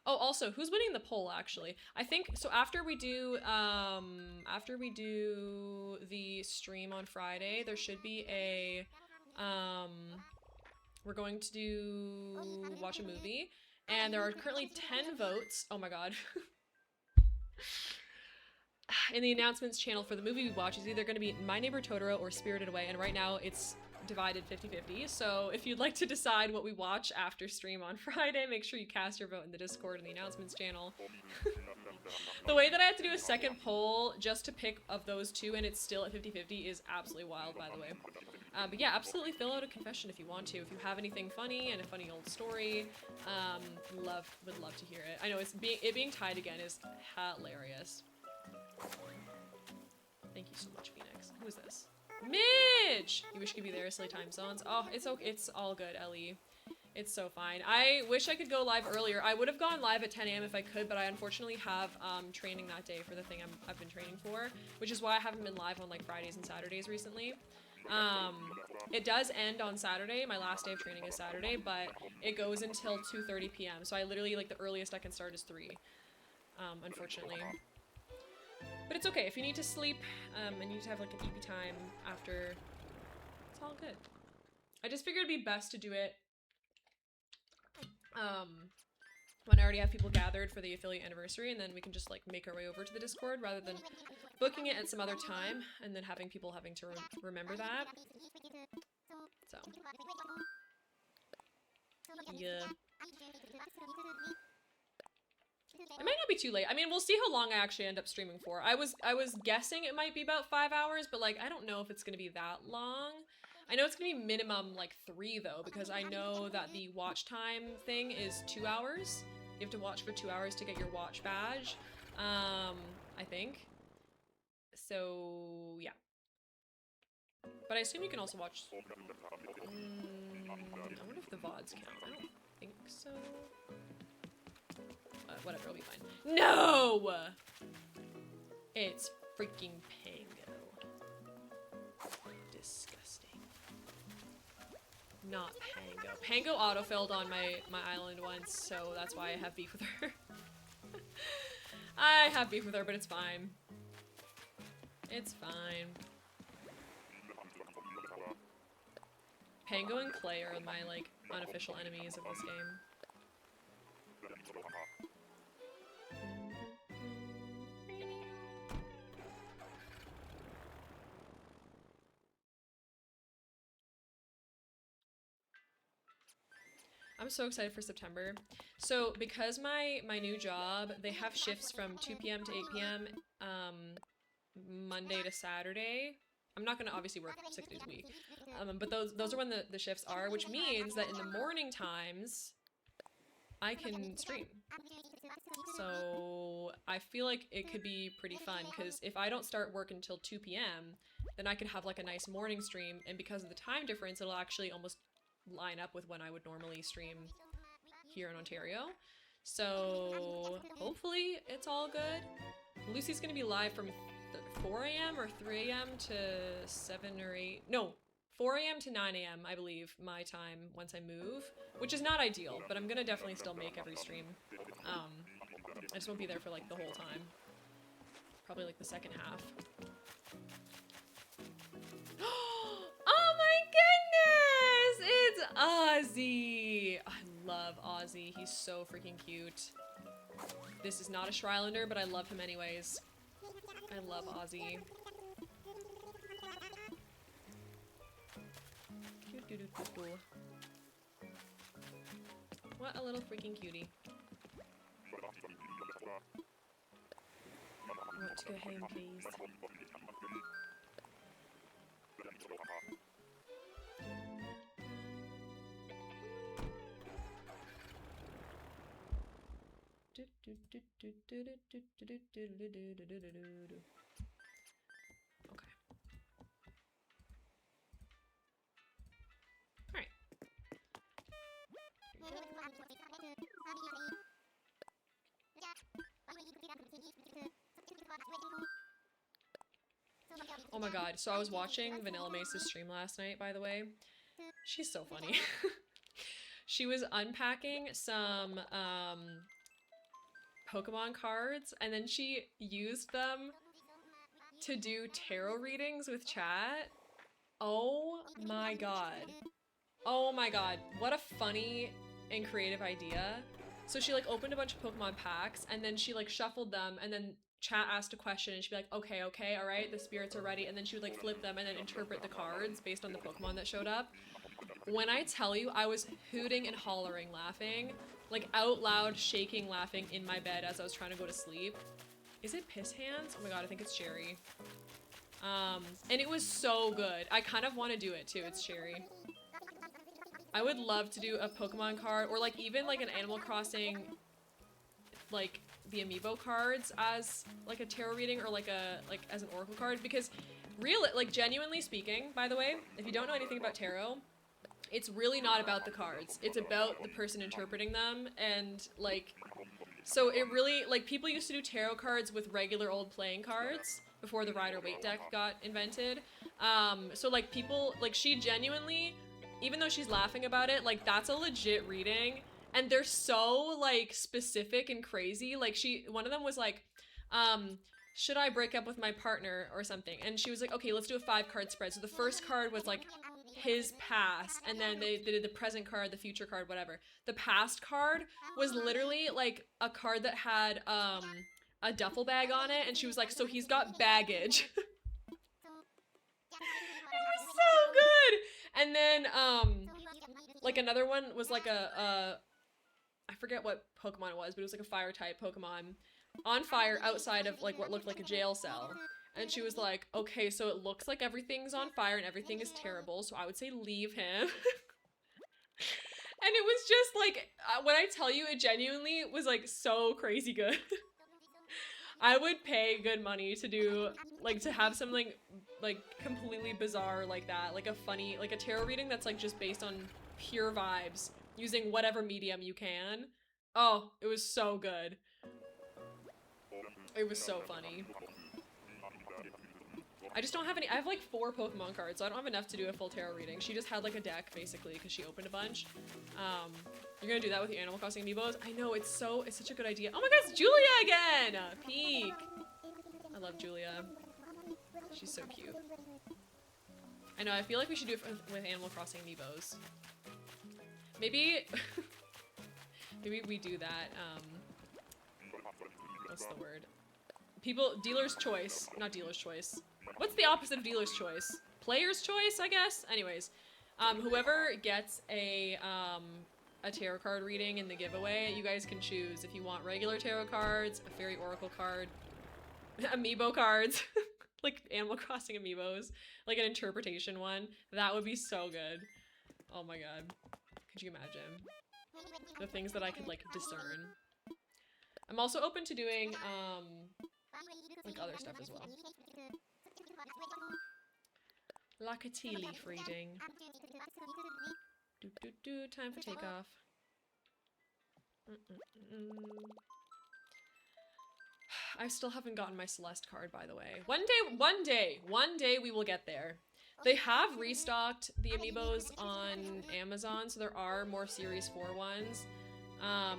Oh, also, who's winning the poll, actually? I think, so after we do the stream on Friday, there should be a, we're going to watch a movie, and there are currently 10 votes. Oh my god. In the announcements channel for the movie we watch is either going to be My Neighbor Totoro or Spirited Away, and right now it's divided 50-50, so if you'd like to decide what we watch after stream on Friday, make sure you cast your vote in the Discord and the announcements channel. The way that I have to do a second poll just to pick of those two and it's still at 50-50 is absolutely wild, by the way. But yeah, absolutely fill out a confession if you want to. If you have anything funny and a funny old story, would love to hear it. I know it being tied again is hilarious. Thank you so much, Phoenix. Who is this? Midge! You wish you could be there, silly time zones. Oh, it's okay. It's all good, Ellie. It's so fine. I wish I could go live earlier. I would have gone live at 10 AM if I could, but I unfortunately have training that day for the thing I've been training for, which is why I haven't been live on like Fridays and Saturdays recently. It does end on Saturday. My last day of training is Saturday, but it goes until 2:30 PM. So I literally, like, the earliest I can start is 3, unfortunately. But it's okay. If you need to sleep and you need to have like an EP time after, it's all good. I just figured it'd be best to do it when I already have people gathered for the affiliate anniversary, and then we can just like make our way over to the Discord rather than booking it at some other time and then having people having to remember that. So yeah. It might not be too late. I mean, we'll see how long I actually end up streaming for. I was guessing it might be about 5 hours, but like I don't know if it's gonna be that long. I know it's gonna be minimum like 3 though, because I know that the watch time thing is 2 hours. You have to watch for 2 hours to get your watch badge. I think. So yeah. But I assume you can also watch. I wonder if the VODs count. I don't think so. Whatever, it'll be fine. No! It's freaking Pango. Disgusting. Not Pango. Pango autofilled on my island once, so that's why I have beef with her. I have beef with her, but it's fine. It's fine. Pango and Clay are my, like, unofficial enemies of this game. I'm so excited for September. So because my new job, they have shifts from 2 p.m. to 8 p.m. Monday to Saturday. I'm not gonna obviously work 6 days a week, but those are when the shifts are, which means that in the morning times, I can stream. So I feel like it could be pretty fun, because if I don't start work until 2 p.m., then I could have like a nice morning stream, and because of the time difference, it'll actually almost line up with when I would normally stream here in Ontario. So hopefully it's all good. Lucy's gonna be live from 4 a.m. or 3 a.m. to 7 or 8. No, 4 a.m. to 9 a.m. I believe my time once I move, which is not ideal, but I'm gonna definitely still make every stream. I just won't be there for like the whole time. Probably like the second half. Oh my goodness! It's Ozzy! I love Ozzy. He's so freaking cute. This is not a Shrylander, but I love him anyways. I love Ozzy. What a little freaking cutie. Want to go home, please? Okay. Alright. Oh my god, so I was watching Vanilla Mace's stream last night, by the way. She's so funny. She was unpacking some, Pokemon cards, and then she used them to do tarot readings with chat. Oh my god. Oh my god. What a funny and creative idea. So she like opened a bunch of Pokemon packs, and then she like shuffled them, and then chat asked a question, and she'd be like, okay, okay, alright, the spirits are ready, and then she would like flip them and then interpret the cards based on the Pokemon that showed up. When I tell you, I was hooting and hollering laughing, like out loud shaking laughing in my bed as I was trying to go to sleep. Is it Piss Hands? Oh my god, I think it's Cherry. And it was so good. I kind of want to do it too. It's Cherry. I would love to do a Pokemon card, or like even like an Animal Crossing, like the amiibo cards as like a tarot reading, or like as an oracle card, because like genuinely speaking, by the way, if you don't know anything about tarot, it's really not about the cards. It's about the person interpreting them, and like, so it really, like, people used to do tarot cards with regular old playing cards before the Rider-Waite deck got invented. So like people, like she genuinely, even though she's laughing about it, like that's a legit reading, and they're so like specific and crazy. Like one of them was like, should I break up with my partner or something? And she was like, okay, let's do a 5-card spread. So the first card was like his past, and then they did the present card, the future card, whatever. The past card was literally like a card that had a duffel bag on it, and she was like, so he's got baggage. It was so good. And then like another one was like I forget what Pokemon it was, but it was like a fire type Pokemon on fire outside of like what looked like a jail cell. And she was like, okay, so it looks like everything's on fire and everything is terrible, so I would say leave him. And it was just like, when I tell you, it genuinely was like so crazy good. I would pay good money to do, like, to have something like completely bizarre like that, like a funny, like a tarot reading that's like just based on pure vibes using whatever medium you can. Oh, it was so good. It was so funny. I just don't have any. I have like 4 Pokemon cards, so I don't have enough to do a full tarot reading. She just had like a deck basically because she opened a bunch. You're gonna do that with your Animal Crossing amiibos? I know, it's such a good idea. Oh my god, it's Julia again! Peak! I love Julia. She's so cute. I know, I feel like we should do it with Animal Crossing amiibos. Maybe, maybe we do that, what's the word? Dealer's choice, not dealer's choice. What's the opposite of dealer's choice? Player's choice, I guess? Anyways, whoever gets a tarot card reading in the giveaway, you guys can choose if you want regular tarot cards, a fairy oracle card, amiibo cards, like Animal Crossing amiibos, like an interpretation one. That would be so good. Oh my god. Could you imagine? The things that I could like discern. I'm also open to doing like other stuff as well. Like a tea leaf reading. Time for takeoff. I still haven't gotten my Celeste card, by the way. One day we will get there. They have restocked the amiibos on Amazon, so there are more Series 4 ones.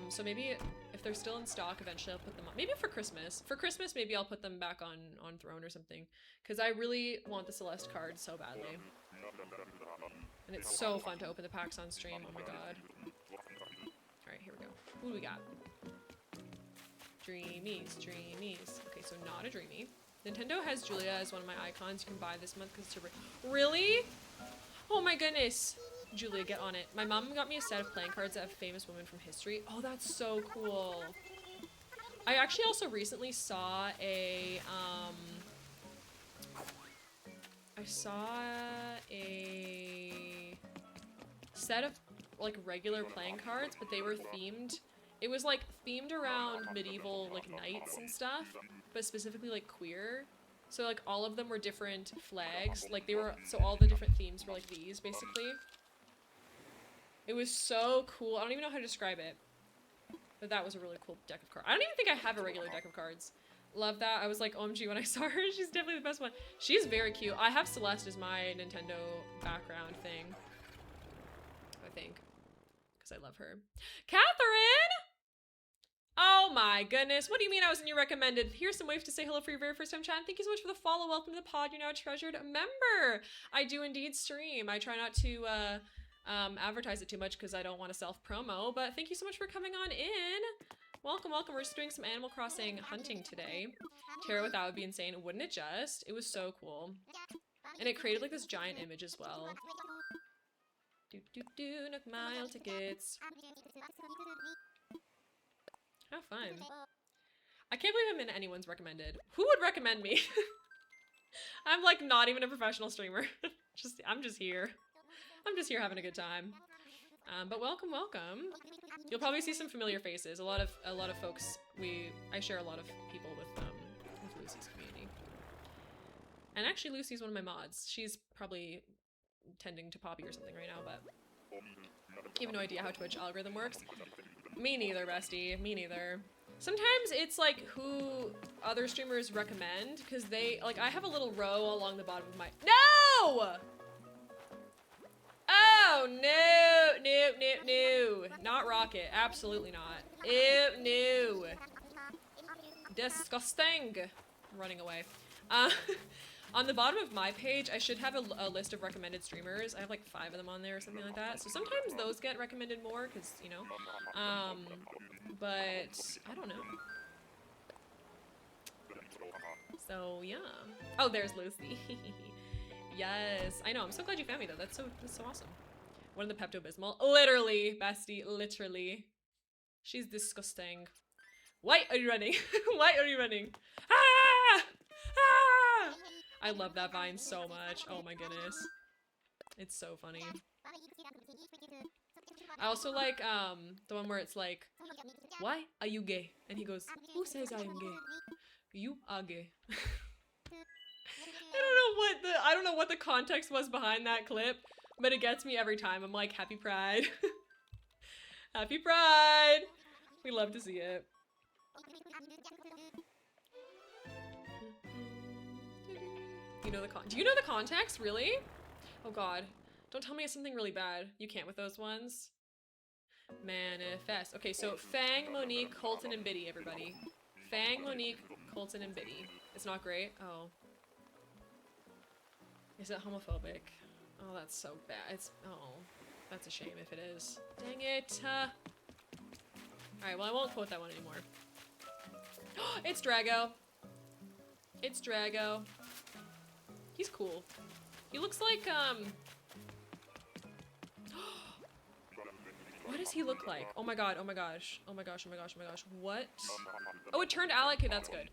So maybe if they're still in stock, eventually I'll put them on. Maybe for Christmas. For Christmas, maybe I'll put them back on Throne or something. Because I really want the Celeste card so badly. And it's so fun to open the packs on stream. Oh my god. Alright, here we go. Who do we got? Dreamies, dreamies. Okay, so not a dreamy. Nintendo has Julia as one of my icons. You can buy this month because it's her birthday. Really? Oh my goodness. Julia, get on it. My mom got me a set of playing cards that have famous women from history. Oh, that's so cool. I actually also recently saw a, set of like regular playing cards, but they were themed. It was like themed around medieval like knights and stuff, but specifically like queer. So like all of them were different flags. Like they were, so all the different themes were like these basically. It was so cool. I don't even know how to describe it. But that was a really cool deck of cards. I don't even think I have a regular deck of cards. Love that. I was like, OMG when I saw her. She's definitely the best one. She's very cute. I have Celeste as my Nintendo background thing. I think. Because I love her. Catherine! Oh my goodness. What do you mean I was in your recommended? Here's some ways to say hello for your very first time, chat. Thank you so much for the follow. Welcome to the pod. You're now a treasured member. I do indeed stream. I try not to advertise it too much because I don't want to self-promo, but thank you so much for coming on in. Welcome, welcome. We're just doing some Animal Crossing hunting today. Tarot with that would be insane, wouldn't it just? It was so cool. And it created like this giant image as well. Nook mile tickets. How fun. I can't believe I'm in anyone's recommended. Who would recommend me? I'm like not even a professional streamer. I'm just here. I'm just here having a good time. But welcome, welcome. You'll probably see some familiar faces. A lot of folks. I share a lot of people with Lucy's community. And actually, Lucy's one of my mods. She's probably tending to Poppy or something right now, but you have no idea how Twitch algorithm works. Me neither, bestie. Me neither. Sometimes it's like who other streamers recommend because they like I have a little row along the bottom of my no. Oh, no. Not Rocket. Absolutely not. Ew, no. Disgusting. I'm running away. On the bottom of my page, I should have a list of recommended streamers. I have like 5 of them on there or something like that. So sometimes those get recommended more because, you know. But I don't know. So, yeah. Oh, there's Lucy. Yes. I know. I'm so glad you found me, though. That's so awesome. One of the Pepto-Bismol. Literally, bestie. Literally. She's disgusting. Why are you running? Why are you running? Ah! Ah! I love that vine so much. Oh my goodness. It's so funny. I also like the one where it's like, why are you gay? And he goes, who says I am gay? You are gay. I don't know what the context was behind that clip, but it gets me every time. I'm like, happy pride. Happy pride. We love to see it. You know the do you know the context, really? Oh god. Don't tell me it's something really bad. You can't with those ones. Manifest. Okay, so Fang, Monique, Colton, and Biddy, everybody. Fang, Monique, Colton, and Biddy. It's not great? Oh. Is it homophobic? Oh, that's so bad. It's, oh. That's a shame if it is. Dang it. Alright, well I won't quote that one anymore. It's Drago. It's Drago. He's cool. He looks like, what does he look like? Oh my god, oh my gosh. Oh my gosh, oh my gosh, oh my gosh. What? Oh, it turned Alec. Okay, that's good.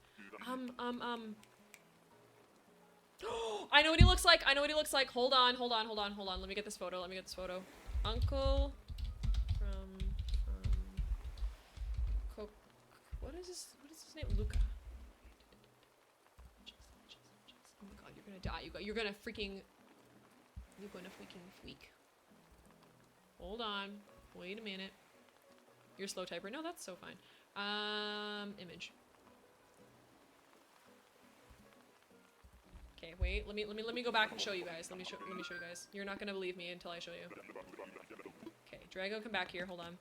I know what he looks like. I know what he looks like. Hold on, hold on, hold on, hold on. Let me get this photo. Let me get this photo. Uncle from Coke. What is his name? Luca. Oh my god, you're gonna die. You're gonna freaking freak. Hold on. Wait a minute. You're a slow typer. No, that's so fine. Image. Okay, wait. Let me go back and show you guys. Let me show you guys. You're not gonna believe me until I show you. Okay, Drago, come back here. Hold on.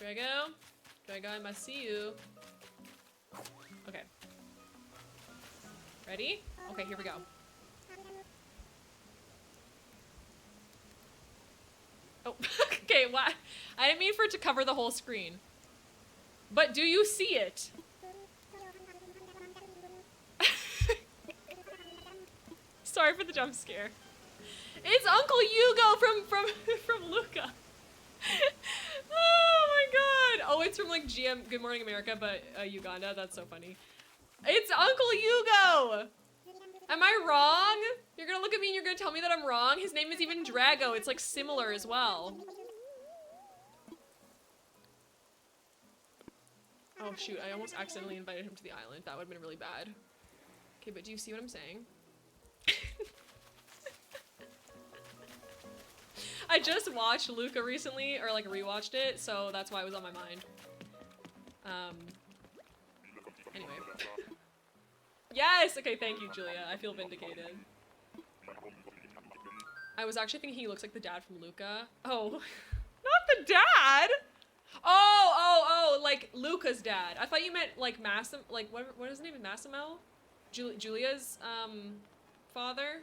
Drago, I must see you. Okay. Ready? Okay, here we go. Oh, okay, what? I didn't mean for it to cover the whole screen. But do you see it? Sorry for the jump scare. It's Uncle Hugo from Luca. Oh my god. Oh, it's from like GM Good Morning America, but Uganda. That's so funny. It's Uncle Hugo. Am I wrong? You're gonna look at me and you're gonna tell me that I'm wrong? His name is even Drago. It's like similar as well. Oh shoot, I almost accidentally invited him to the island. That would've been really bad. Okay, but do you see what I'm saying? I just watched Luca recently, or like rewatched it, so that's why it was on my mind. Anyway. Yes! Okay, thank you, Julia. I feel vindicated. I was actually thinking he looks like the dad from Luca. Oh. Not the dad! Oh, like Luca's dad. I thought you meant like what is his name? Massimo? Julia's, father?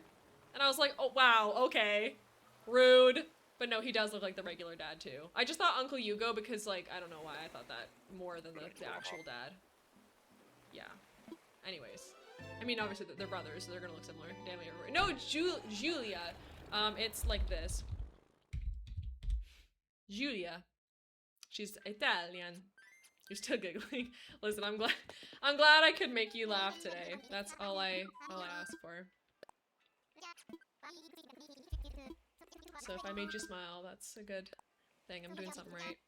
And I was like, oh, wow, okay. Rude. But no, he does look like the regular dad too. I just thought Uncle Hugo because like, I don't know why I thought that more than the actual dad. Yeah. Anyways. I mean, obviously they're brothers, so they're gonna look similar. Damn it. No, Julia. It's like this. Julia. She's Italian. You're still giggling. Listen, I'm glad I could make you laugh today. That's all I ask for. So if I made you smile, that's a good thing. I'm doing something right.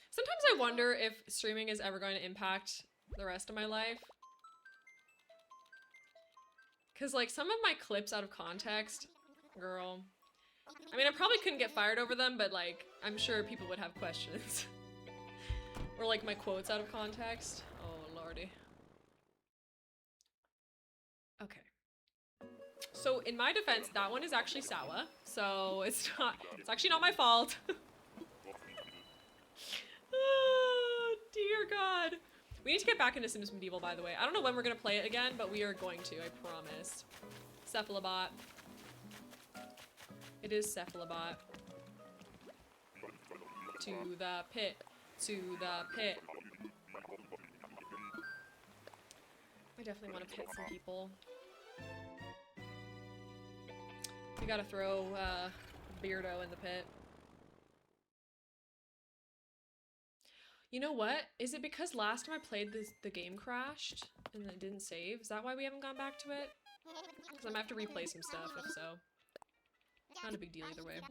Sometimes I wonder if streaming is ever going to impact the rest of my life. Cause like some of my clips out of context, girl. I mean, I probably couldn't get fired over them, but like, I'm sure people would have questions. Or like my quotes out of context. Oh lordy. Okay. So in my defense, that one is actually Sawa. So it's actually not my fault. Oh, dear God. We need to get back into Sims Medieval, by the way. I don't know when we're gonna play it again, but we are going to, I promise. Cephalobot. It is Cephalobot. To the pit. To the pit. I definitely want to pit some people. We gotta throw Beardo in the pit. You know what? Is it because last time I played this, the game crashed and it didn't save? Is that why we haven't gone back to it? Because I'm gonna have to replay some stuff if so. Not a big deal either way.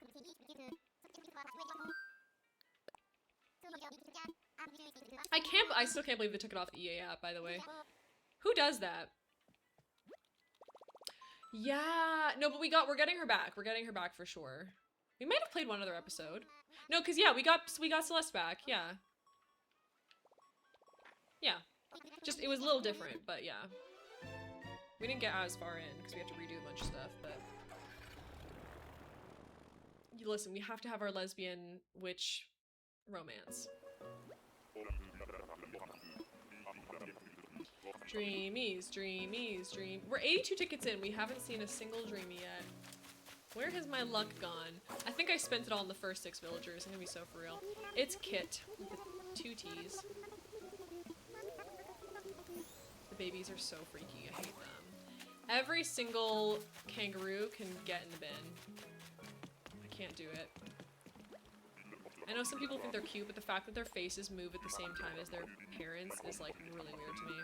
I still can't believe they took it off the EA app, by the way. Who does that? Yeah, no, but we're getting her back. We're getting her back for sure. We might have played one other episode. No, cause yeah, we got Celeste back, yeah. Yeah. Just, it was a little different, but yeah. We didn't get as far in, because we had to redo a bunch of stuff, but... Listen, we have to have our lesbian witch romance. Dreamies, dreamies, dream. We're 82 tickets in. We haven't seen a single dreamy yet. Where has my luck gone? I think I spent it all in the first 6 villagers. I'm gonna be so for real. It's Kit with the 2 T's. The babies are so freaky. I hate them. Every single kangaroo can get in the bin. I can't do it. I know some people think they're cute, but the fact that their faces move at the same time as their parents is like really weird to me.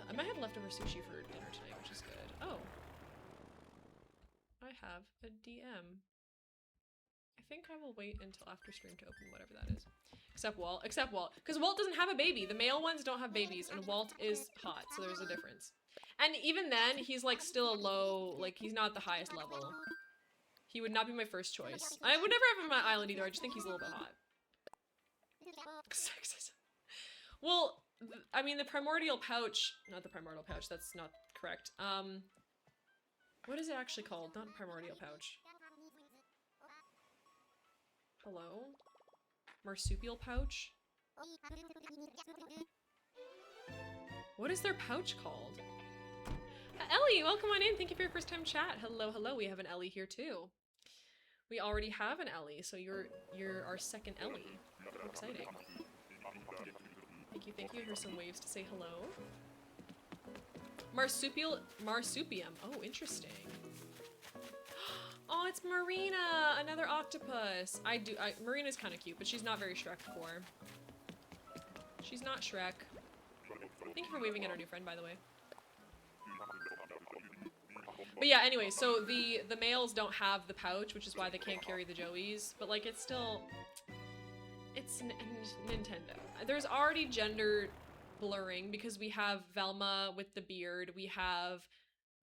I might have leftover sushi for dinner tonight, which is good. Oh. I have a DM. I think I will wait until after stream to open whatever that is. Except Walt. Except Walt. Because Walt doesn't have a baby. The male ones don't have babies, and Walt is hot, so there's a difference. And even then, he's like still a low, like he's not the highest level. He would not be my first choice. I would never have him on my island either, I just think he's a little bit hot. Sexism. Well, I mean the primordial pouch, not the primordial pouch, that's not correct. What is it actually called? Not primordial pouch. Hello? Marsupial pouch? What is their pouch called? Ellie, welcome on in. Thank you for your first time chat. Hello, hello. We have an Ellie here too. We already have an Ellie, so you're our second Ellie. How exciting. Thank you, thank you. Here's some waves to say hello. Marsupium. Oh, interesting. Oh, it's Marina, another octopus. Marina's kind of cute, but she's not very Shrek core. She's not Shrek. Thank you for waving at our new friend, by the way. But yeah, anyway, so the males don't have the pouch, which is why they can't carry the joeys. But like, it's still, it's Nintendo. There's already gender blurring because we have Velma with the beard. We have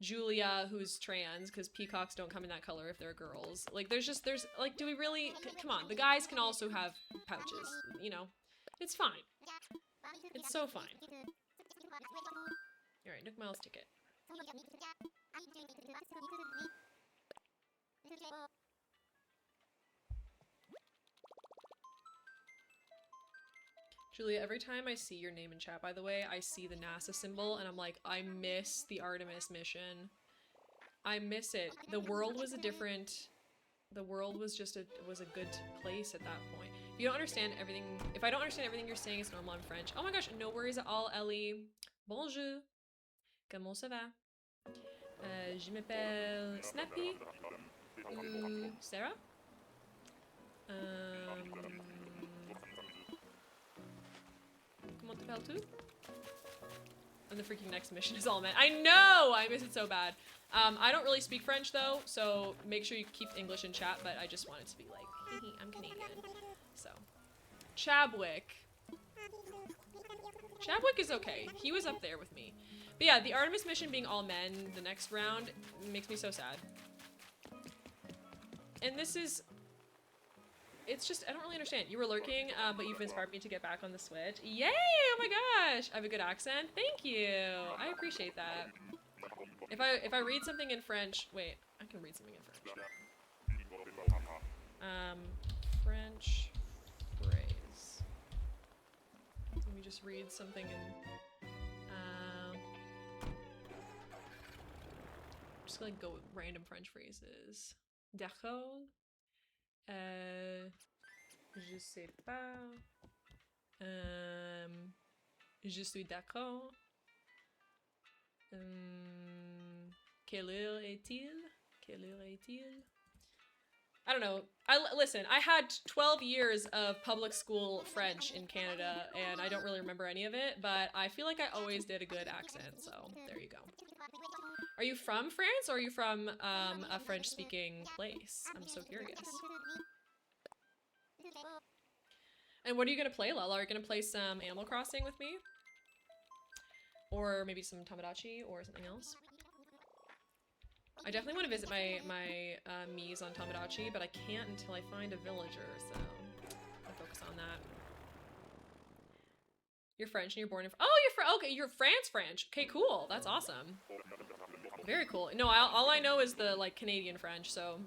Julia, who's trans, because peacocks don't come in that color if they're girls. Like, there's like, do we really, come on, the guys can also have pouches, you know? It's fine. It's so fine. Alright, Nook Miles ticket. Julia, every time I see your name in chat, by the way, I see the NASA symbol, and I'm like, I miss the Artemis mission. I miss it. The world was a different... The world was just was a good place at that point. If you don't understand everything... If I don't understand everything you're saying, it's normal in French. Oh my gosh, no worries at all, Ellie. Bonjour. Comment ça va? Je m'appelle Snappy. Ou Sarah? Comment t'appelles-tu? And the freaking next mission is all meant. I know! I miss it so bad. I don't really speak French though, so make sure you keep English in chat, but I just wanted to be like, hee hee, I'm Canadian. So. Chabwick. Chabwick is okay. He was up there with me. But yeah, the Artemis mission being all men the next round makes me so sad. And this is... It's just, I don't really understand. You were lurking, but you've inspired me to get back on the Switch. Yay! Oh my gosh! I have a good accent. Thank you! I appreciate that. If I read something in French... Wait, I can read something in French. French phrase. Let me just read something in... just gonna go with random French phrases. D'accord. Je sais pas. Je suis d'accord. Quelle heure est-il? Quelle heure est-il? I don't know. Listen, I had 12 years of public school French in Canada, and I don't really remember any of it, but I feel like I always did a good accent, so there you go. Are you from France, or are you from a French-speaking place? I'm so curious. And what are you gonna play, Lala? Are you gonna play some Animal Crossing with me? Or maybe some Tamagotchi or something else? I definitely want to visit my Miis on Tamagotchi, but I can't until I find a villager, so I'll focus on that. You're French and you're born in okay, you're French. Okay, cool. That's awesome. Very cool. No, all I know is the, like, Canadian French, so...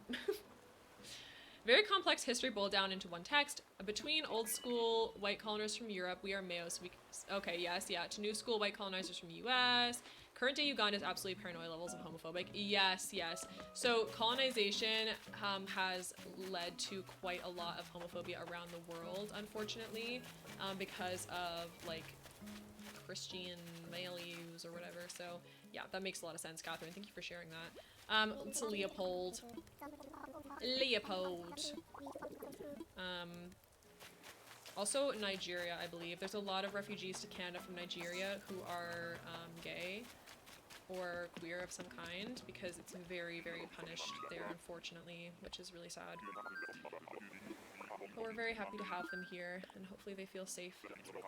Very complex history boiled down into one text. Between old school white colonizers from Europe, we are Mayo, so we... Okay, yes, yeah. To new school white colonizers from the US. Current day Uganda is absolutely paranoid levels of homophobic. Yes, yes. So colonization has led to quite a lot of homophobia around the world, unfortunately, because of, like, Christian values or whatever. So yeah, that makes a lot of sense, Catherine. Thank you for sharing that. It's Leopold. Also Nigeria, I believe. There's a lot of refugees to Canada from Nigeria who are gay or queer of some kind, because it's very, very punished there, unfortunately, which is really sad. But we're very happy to have them here, and hopefully they feel safe. So,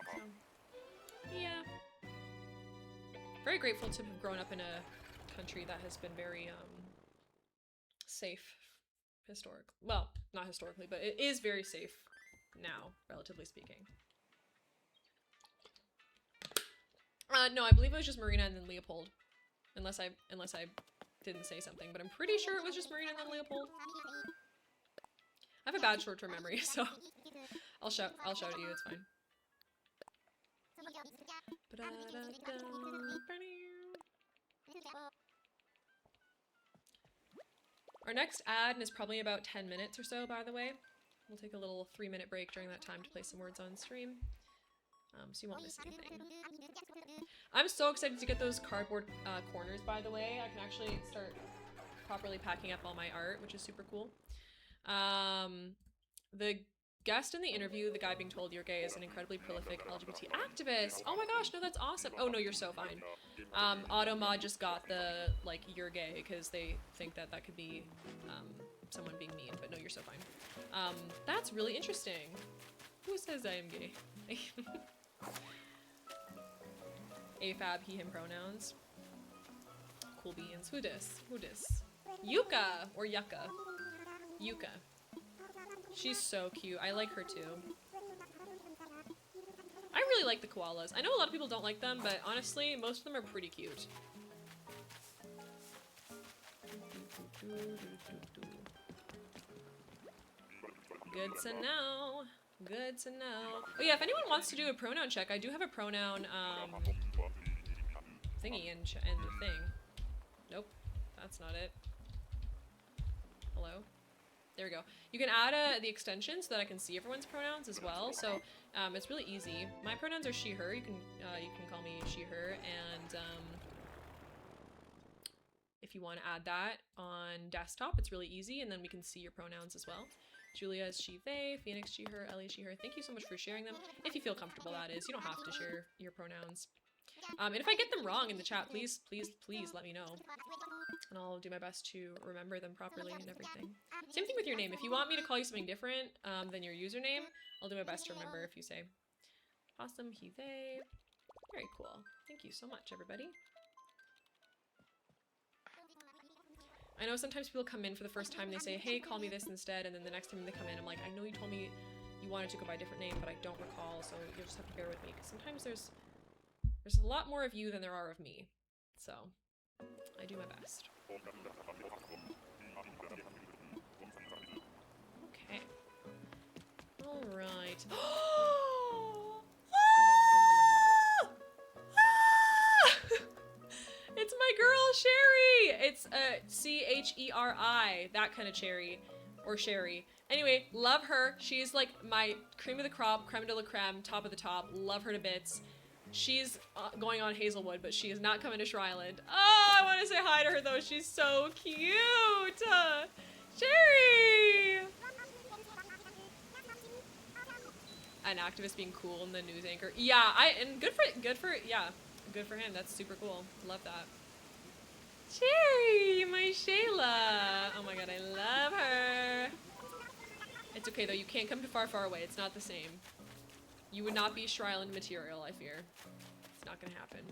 yeah. Very grateful to have grown up in a country that has been very safe well, not historically, but it is very safe now, relatively speaking. No, I believe it was just Marina and then Leopold. Unless I didn't say something, but I'm pretty sure it was just Marina and then Leopold. I have a bad short-term memory, so I'll shout at you, it's fine. Our next ad is probably about 10 minutes or so, by the way. We'll take a little 3-minute break during that time to play some words on stream. So you won't miss anything. I'm so excited to get those cardboard corners, by the way. I can actually start properly packing up all my art, which is super cool. The guest in the interview, the guy being told you're gay, is an incredibly prolific LGBT activist. Oh my gosh, no, that's awesome. Oh no, you're so fine. Automod just got the, like, you're gay, because they think that that could be someone being mean, but no, you're so fine. That's really interesting. Who says I am gay? AFAB, he, him pronouns. Cool beans. Who dis? Who dis? Yuka! Or Yucca. Yuka. She's so cute. I like her too. I really like the koalas. I know a lot of people don't like them, but honestly, most of them are pretty cute. Good to know. Good to know. Oh yeah, if anyone wants to do a pronoun check, I do have a pronoun thingy and the thing. Nope, that's not it. Hello? There we go. You can add the extension so that I can see everyone's pronouns as well. So it's really easy. My pronouns are she, her. You can call me she, her, and if you want to add that on desktop, it's really easy, and then we can see your pronouns as well. Julia is she, they, Phoenix, she, her, Ellie, she, her. Thank you so much for sharing them. If you feel comfortable, that is. You don't have to share your pronouns. And if I get them wrong in the chat, please, please, please let me know. And I'll do my best to remember them properly and everything. Same thing with your name. If you want me to call you something different than your username, I'll do my best to remember if you say. Awesome, he, they. Very cool. Thank you so much, everybody. I know sometimes people come in for the first time, they say, hey, call me this instead, and then the next time they come in, I'm like, I know you told me you wanted to go by a different name, but I don't recall, so you'll just have to bear with me, because sometimes there's a lot more of you than there are of me, so I do my best. Okay. Alright. It's my girl, Sherry! It's C-H-E-R-I, that kind of cherry. Or Sherry. Anyway, love her. She's like my cream of the crop, creme de la creme, top of the top. Love her to bits. She's going on Hazelwood, but she is not coming to Shrisland. Oh, I want to say hi to her though. She's so cute! Jerry! An activist being cool and the news anchor. Yeah, and good for him. That's super cool. Love that. Jerry, my Shayla. Oh my god, I love her. It's okay though, you can't come too far away. It's not the same. You would not be shrisland material, I fear. It's not gonna happen.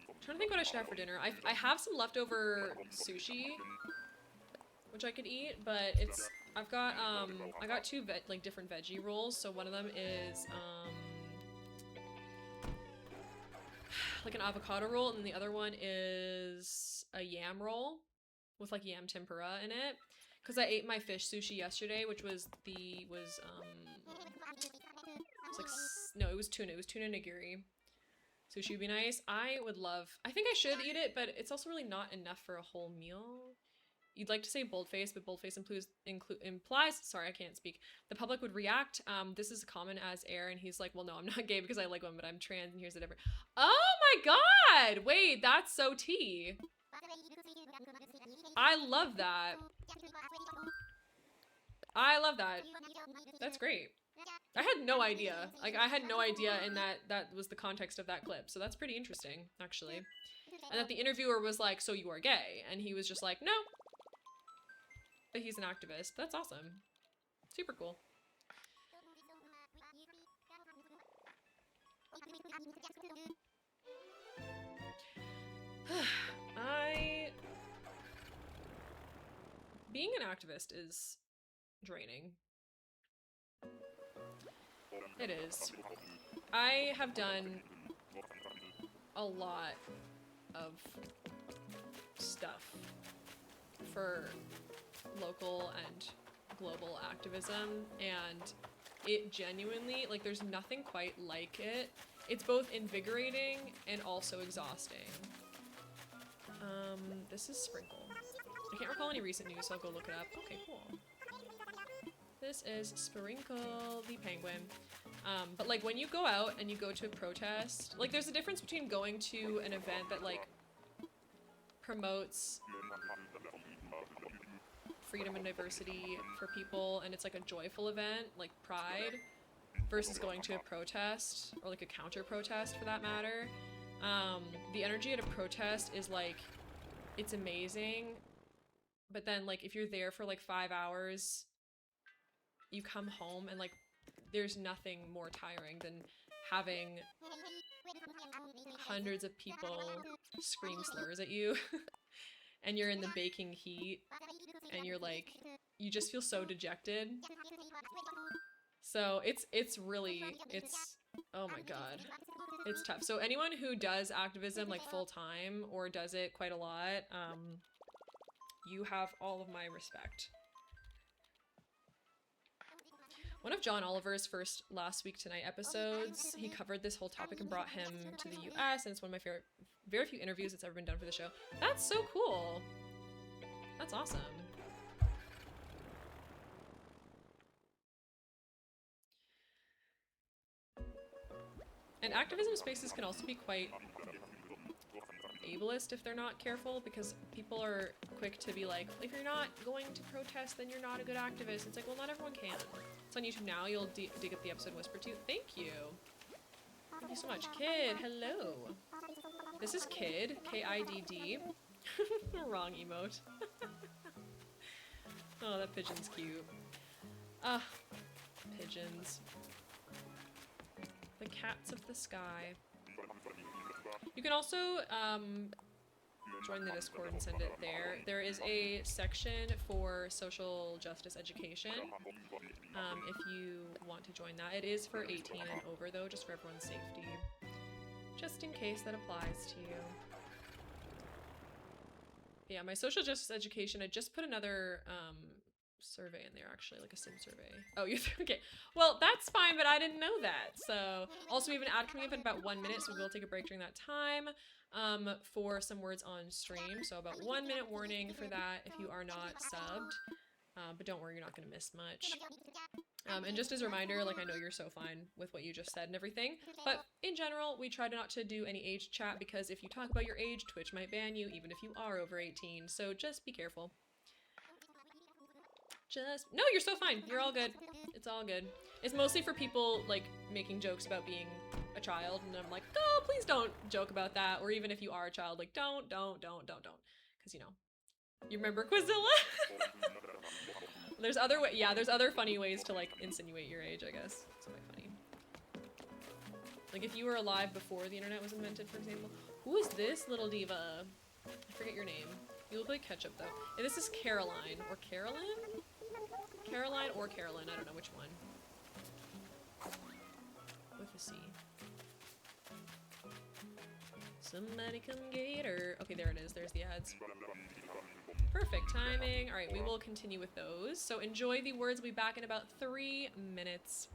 I'm trying to think what I should have for dinner. I have some leftover sushi, which I could eat, but I got two different veggie rolls. So one of them is like an avocado roll, and then the other one is a yam roll with like yam tempura in it. Because I ate my fish sushi yesterday, which was it was tuna. It was tuna nigiri. Sushi would be nice. I think I should eat it, but it's also really not enough for a whole meal. You'd like to say boldface, but boldface implies, sorry, I can't speak. The public would react. This is common as air, and he's like, well, no, I'm not gay because I like women, but I'm trans, and here's the difference. Oh my god! Wait, that's so tea. I love that. I love that. That's great. I had no idea. Like, I had no idea in that was the context of that clip. So that's pretty interesting, actually. And that the interviewer was like, so you are gay? And he was just like, no. But he's an activist. That's awesome. Super cool. Being an activist is draining. It is. I have done a lot of stuff for local and global activism, and it genuinely, like, there's nothing quite like it. It's both invigorating and also exhausting. This is Sprinkle. I can't recall any recent news, so I'll go look it up. Okay, cool. This is Sprinkle the penguin. But like when you go out and you go to a protest, like there's a difference between going to an event that like promotes freedom and diversity for people and it's like a joyful event, like Pride, versus going to a protest or like a counter protest for that matter. The energy at a protest is like, it's amazing, but then like if you're there for like 5 hours, you come home and like there's nothing more tiring than having hundreds of people scream slurs at you and you're in the baking heat and you're like, you just feel so dejected. So it's really, oh my god, it's tough. So anyone who does activism like full time or does it quite a lot, you have all of my respect. One of John Oliver's first Last Week Tonight episodes, he covered this whole topic and brought him to the US, and it's one of my favorite, very few interviews that's ever been done for the show. That's so cool. That's awesome. And activism spaces can also be quite ableist if they're not careful, because people are quick to be like, if you're not going to protest, then you're not a good activist. It's like, well, not everyone can. It's on YouTube now. You'll dig up the episode Whisper to. Thank you. Thank you so much. Kid, hello. This is Kid, K-I-D-D. Wrong emote. Oh, that pigeon's cute. Ah, pigeons. The cats of the sky. You can also join the Discord and send it there. There is a section for social justice education if you want to join that. It is for 18 and over though, just for everyone's safety. Just in case that applies to you. Yeah, my social justice education, I just put another survey in there actually, like a sim survey. Oh, you okay. Well, that's fine, but I didn't know that. So also we have an ad coming up in about 1 minute, so we will take a break during that time for some words on stream. So about 1 minute warning for that if you are not subbed. But don't worry, you're not gonna miss much. And just as a reminder, like, I know you're so fine with what you just said and everything, but in general, we try not to do any age chat because if you talk about your age, Twitch might ban you even if you are over 18, so just be careful. No, you're so fine. You're all good. It's all good. It's mostly for people, like, making jokes about being a child, and I'm like, oh, please don't joke about that, or even if you are a child, like, don't, because, you know, you remember Quizilla? There's other funny ways to, like, insinuate your age, I guess. It's quite funny. Like, if you were alive before the internet was invented, for example. Who is this little diva? I forget your name. You look like ketchup, though. And this is Caroline. Or Carolyn? Caroline or Carolyn, I don't know which one. With a C. Somebody come get her. Okay, there it is. There's the ads. Perfect timing. All right, we will continue with those. So enjoy the words. We'll be back in about 3 minutes.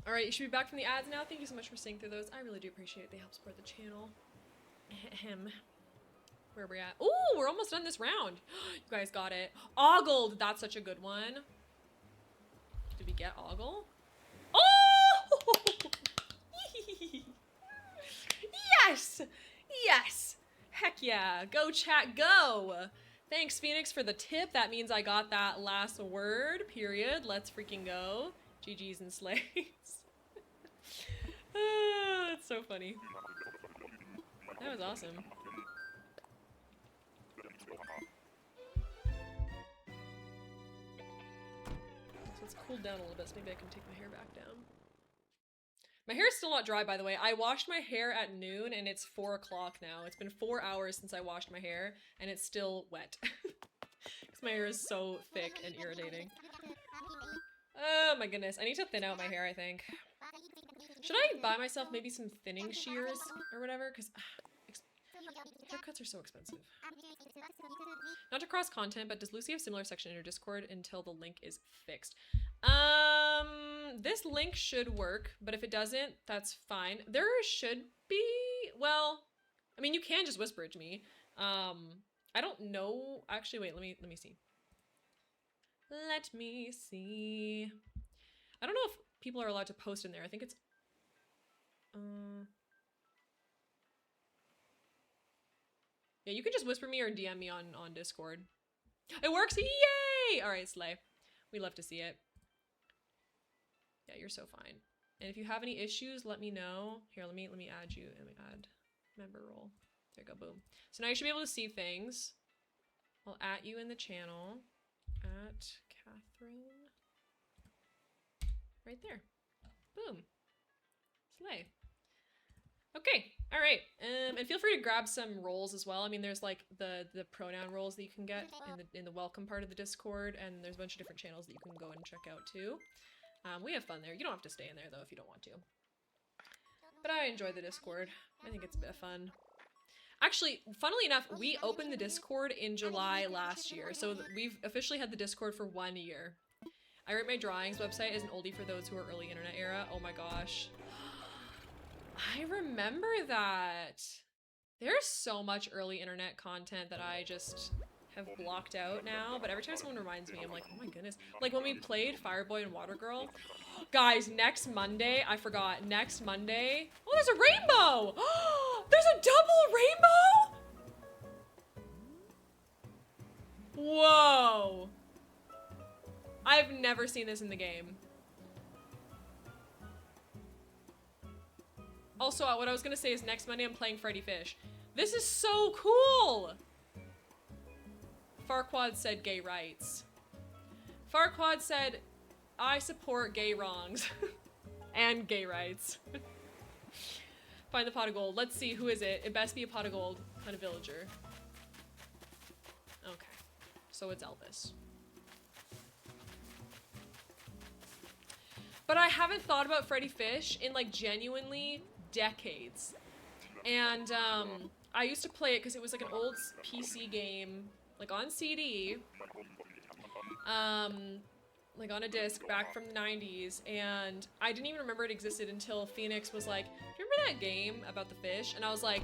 All right, you should be back from the ads now. Thank you so much for seeing through those. I really do appreciate it. They help support the channel. Ahem. Where are we at? Ooh, we're almost done this round. You guys got it. Ogled, that's such a good one. Did we get Ogle? Oh! Yes! Yes! Heck yeah. Go chat, go! Thanks, Phoenix, for the tip. That means I got that last word, period. Let's freaking go. GG's and slays. That's so funny. That was awesome. So let's cool down a little bit so maybe I can take my hair back down. My hair is still not dry, by the way. I washed my hair at noon and it's 4 o'clock now. It's been 4 hours since I washed my hair and it's still wet. Because my hair is so thick and irritating. Oh my goodness. I need to thin out my hair, I think. Should I buy myself maybe some thinning shears or whatever? Because haircuts are so expensive. Not to cross content, but does Lucy have similar section in her Discord until the link is fixed? This link should work, but if it doesn't, that's fine. There should be, well, I mean, you can just whisper it to me. I don't know. Actually, wait, let me see. Let me see. I don't know if people are allowed to post in there. I think it's, yeah, you can just whisper me or DM me on Discord. It works, yay! All right, slay. We love to see it. Yeah, you're so fine. And if you have any issues, let me know. Here, let me add you. Let me add member role. There you go, boom. So now you should be able to see things. I'll at you in the channel. At Catherine. Right there. Boom. Slay. Okay, all right. And feel free to grab some roles as well. I mean, there's like the pronoun roles that you can get in the welcome part of the Discord, and there's a bunch of different channels that you can go and check out too. We have fun there. You don't have to stay in there though if you don't want to. But I enjoy the Discord. I think it's a bit of fun. Actually, funnily enough, we opened the Discord in July last year, so we've officially had the Discord for 1 year. I Write My Drawings website is an oldie for those who are early internet era. Oh my gosh. I remember that. There's so much early internet content that I just have blocked out now, but every time someone reminds me, I'm like, oh my goodness. Like when we played Fireboy and Water Girl. Guys, next Monday, I forgot, next Monday. Oh, there's a rainbow! There's a double rainbow? Whoa. I've never seen this in the game. Also, what I was gonna say is next Monday I'm playing Freddy Fish. This is so cool! Farquaad said gay rights. Farquaad said, I support gay wrongs. And gay rights. Find the pot of gold. Let's see, who is it? It best be a pot of gold. Find a villager. Okay. So it's Elvis. But I haven't thought about Freddy Fish in like genuinely decades. And I used to play it because it was like an old PC game, like on CD, like on a disc back from the 90s, and I didn't even remember it existed until Phoenix was like, do you remember that game about the fish? And I was like,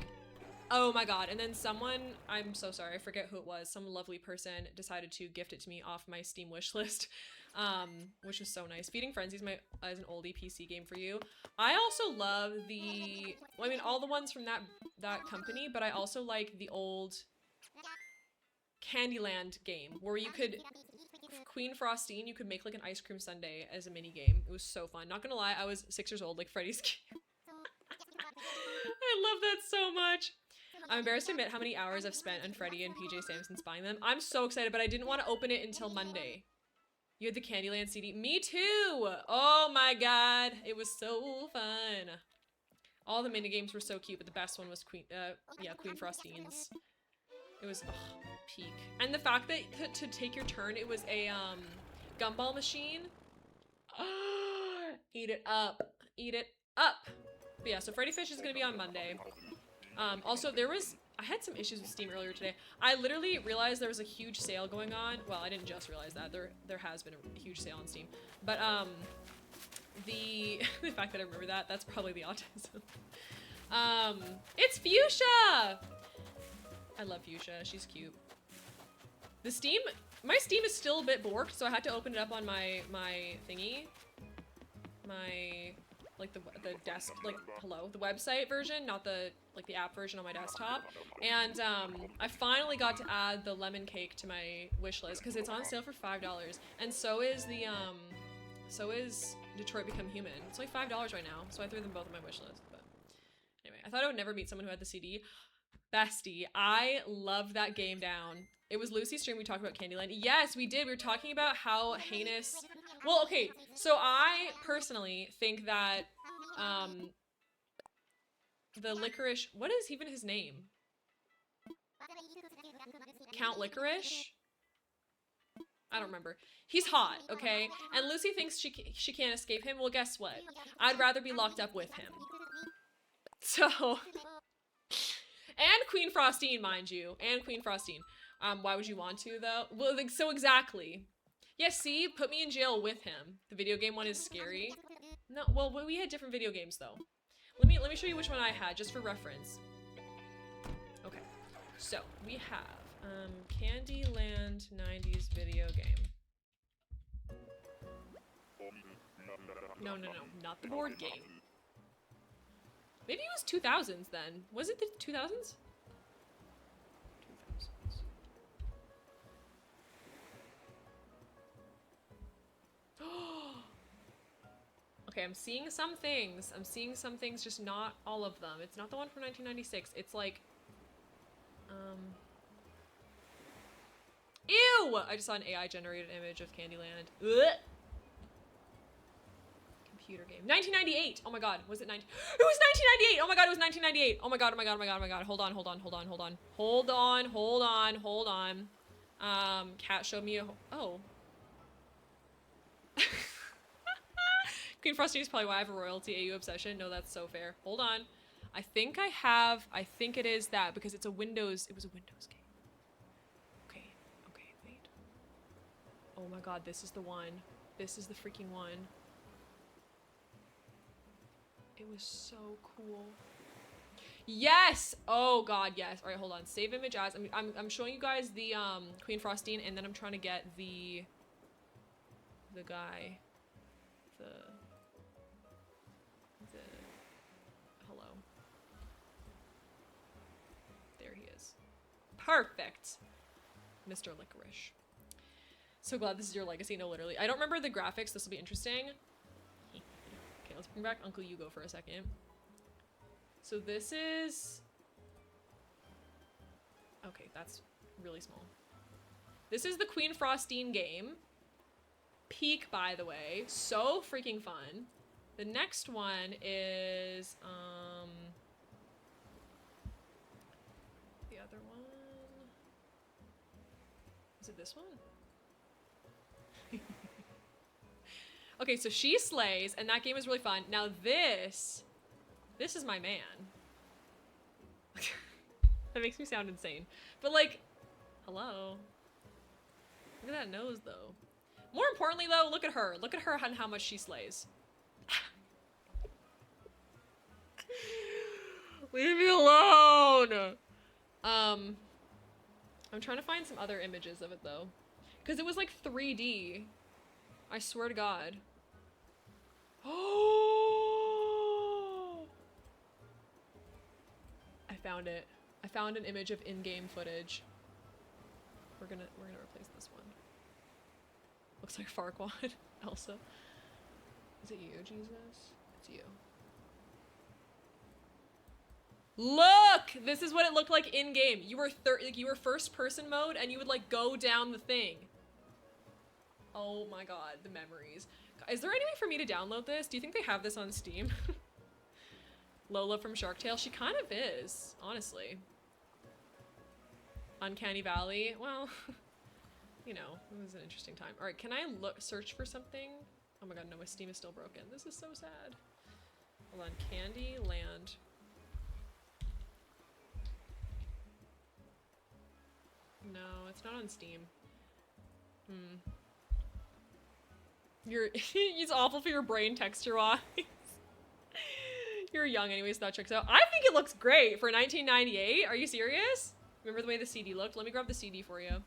oh my god. And then someone, I'm so sorry, I forget who it was, some lovely person decided to gift it to me off my Steam wish list, which was so nice. Feeding Frenzy is an oldie PC game for you. I also love the, well, I mean, all the ones from that company, but I also like the old Candyland game where you could, Queen Frostine, you could make like an ice cream sundae as a mini game. It was so fun. Not gonna lie, I was 6 years old, like Freddy's game. I love that so much. I'm embarrassed to admit how many hours I've spent on Freddy and PJ Samson's buying them. I'm so excited, but I didn't want to open it until Monday. You had the Candyland CD? Me too! Oh my god, it was so fun. All the minigames were so cute, but the best one was Queen Frostine's. It was, peak. And the fact that to take your turn, it was a, gumball machine. Eat it up. Eat it up. But yeah, so Freddy Fish is gonna be on Monday. Also, I had some issues with Steam earlier today. I literally realized there was a huge sale going on. Well, I didn't just realize that. There has been a huge sale on Steam. But, the fact that I remember that, that's probably the autism. It's Fuchsia! I love Fuchsia. She's cute. The Steam, my Steam is still a bit borked, so I had to open it up on my thingy. Like the desk, like, hello, the website version, not the, like, the app version on my desktop. And, I finally got to add the lemon cake to my wish list, because it's on sale for $5. And so is the, so is Detroit Become Human. It's like $5 right now, so I threw them both on my wish list, but anyway. I thought I would never meet someone who had the CD. Bestie, I loved that game down. It was Lucy's stream, we talked about Candyland. Yes, we did. We were talking about how heinous... Well, okay, so I personally think that, the Licorice... What is even his name? Count Licorice? I don't remember. He's hot, okay? And Lucy thinks she can't escape him. Well, guess what? I'd rather be locked up with him. So... And Queen Frostine, mind you. And Queen Frostine. Why would you want to, though? Well, like, so exactly. Yes, see? Put me in jail with him. The video game one is scary. No, well, we had different video games, though. Let me show you which one I had, just for reference. Okay. So, we have, Candyland 90s video game. No, not the board game. Maybe it was 2000s then. Was it the 2000s? 2000s. Okay, I'm seeing some things. I'm seeing some things, just not all of them. It's not the one from 1996. It's like, ew! I just saw an AI generated image of Candyland. Ugh. Computer game. 1998! Oh my god, was it 19? It was 1998! Oh my god, it was 1998! Oh my god, oh my god, oh my god, oh my god. Hold on. Cat showed me a... Oh. Queen Frostine is probably why I have a royalty AU obsession. No, that's so fair. Hold on. I think it is that, because it's a Windows... It was a Windows game. Okay, wait. Oh my god, this is the one. This is the freaking one. It was so cool. Yes! Oh god, yes. Alright, hold on. Save image as. I'm showing you guys the Queen Frostine, and then I'm trying to get the guy. Hello. There he is. Perfect. Mr. Licorice. So glad this is your legacy. No, literally. I don't remember the graphics. This will be interesting. Okay, let's bring back Uncle Hugo for a second. So this is... Okay, that's really small. This is the Queen Frostine game. Peak, by the way. So freaking fun. The next one is, the other one... Is it this one? Okay, so she slays, and that game is really fun. Now this is my man. That makes me sound insane. But like, hello. Look at that nose, though. More importantly, though, look at her. Look at her and how much she slays. Leave me alone! I'm trying to find some other images of it, though. Because it was like 3D. I swear to God. Oh! I found it. I found an image of in-game footage. We're gonna replace this one. Looks like Farquaad. Elsa. Is it you, Jesus? It's you. Look! This is what it looked like in-game. You were first person mode and you would like go down the thing. Oh my god, the memories. Is there any way for me to download this? Do you think they have this on Steam? Lola from Shark Tale? She kind of is, honestly. Uncanny Valley? Well, you know, it was an interesting time. Alright, can I search for something? Oh my god, no, my Steam is still broken. This is so sad. Hold on, Candyland. No, it's not on Steam. It's awful for your brain texture-wise. You're young anyways, so that checks out. I think it looks great for 1998. Are you serious? Remember the way the CD looked? Let me grab the CD for you.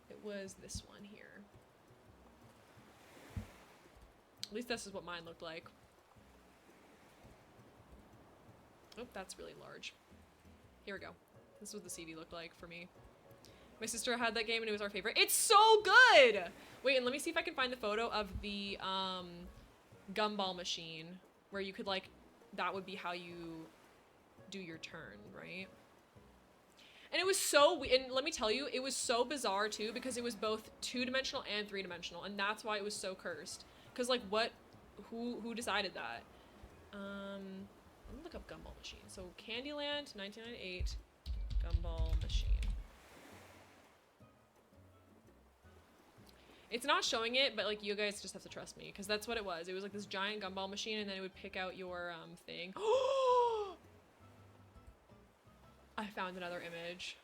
It was this one here. At least this is what mine looked like. Oh, that's really large. Here we go. This is what the CD looked like for me. My sister had that game and it was our favorite. It's so good! Wait, and let me see if I can find the photo of the gumball machine where you could like, that would be how you do your turn, right? And it was so, and let me tell you, it was so bizarre too because it was both 2-dimensional and 3-dimensional, and that's why it was so cursed. Cause like who decided that? Let me look up gumball machine. So Candyland, 1998, gumball machine. It's not showing it, but like you guys just have to trust me because that's what it was. It was like this giant gumball machine and then it would pick out your thing. I found another image.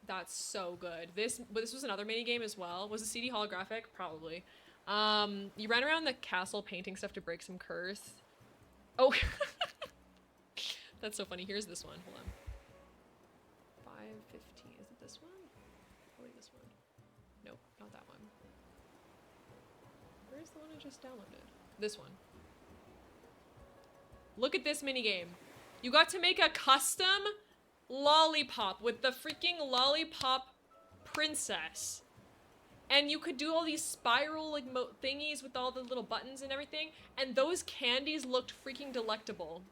That's so good. This was another mini game as well. Was the CD holographic? Probably. You ran around the castle painting stuff to break some curse. Oh. That's so funny. Here's this one. Hold on. 515. Is it this one? Probably this one. Nope, not that one. Where's the one I just downloaded? This one. Look at this minigame. You got to make a custom lollipop with the freaking lollipop princess. And you could do all these spiral like thingies with all the little buttons and everything. And those candies looked freaking delectable.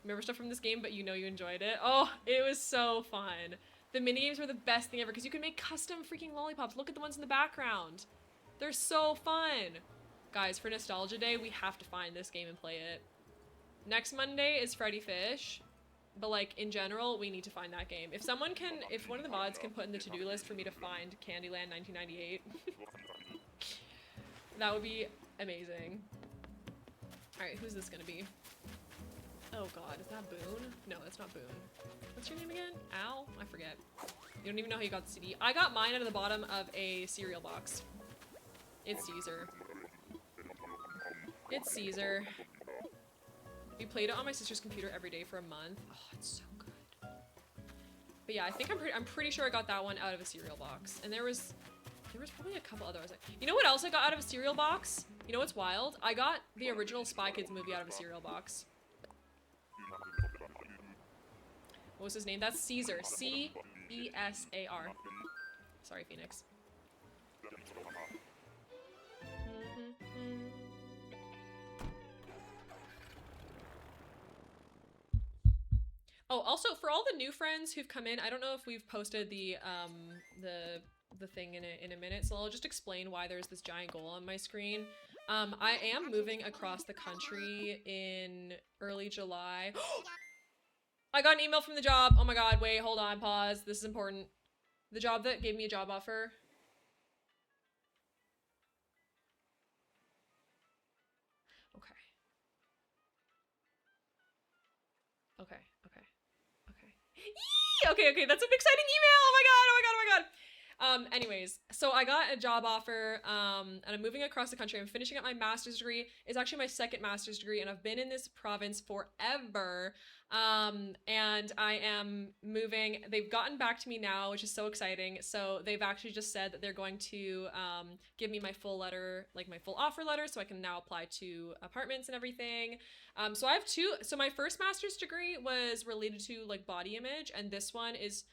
Remember stuff from this game, but you know you enjoyed it. Oh, it was so fun. The minigames were the best thing ever because you can make custom freaking lollipops. Look at the ones in the background. They're so fun. Guys, for Nostalgia Day, we have to find this game and play it. Next Monday is Freddy Fish. But like, in general, we need to find that game. If someone can, if one of the mods can put in the to-do list for me to find Candyland 1998, that would be amazing. Alright, who's this gonna be? Oh god, is that Boone? No, that's not Boone. What's your name again? Al? I forget. You don't even know how you got the CD. I got mine out of the bottom of a cereal box. It's Caesar. It's Caesar. We played it on my sister's computer every day for a month. Oh, it's so good. But yeah, I think I'm pretty sure I got that one out of a cereal box. And there was probably a couple others. You know what else I got out of a cereal box? You know what's wild? I got the original Spy Kids movie out of a cereal box. What was his name? That's Caesar. C-E-S-A-R. Sorry, Phoenix. Oh, also for all the new friends who've come in, I don't know if we've posted the thing in a minute, so I'll just explain why there's this giant goal on my screen. I am moving across the country in early July. I got an email from the job. Oh my god, wait, hold on, pause. This is important. The job that gave me a job offer. Okay. Okay. Okay, that's an exciting email! Oh my god! Anyways, so I got a job offer, and I'm moving across the country. I'm finishing up my master's degree. It's actually my second master's degree, and I've been in this province forever. And I am moving. They've gotten back to me now, which is so exciting. So they've actually just said that they're going to give me my full letter, like my full offer letter, so I can now apply to apartments and everything. So I have two. So my first master's degree was related to like body image, and this one is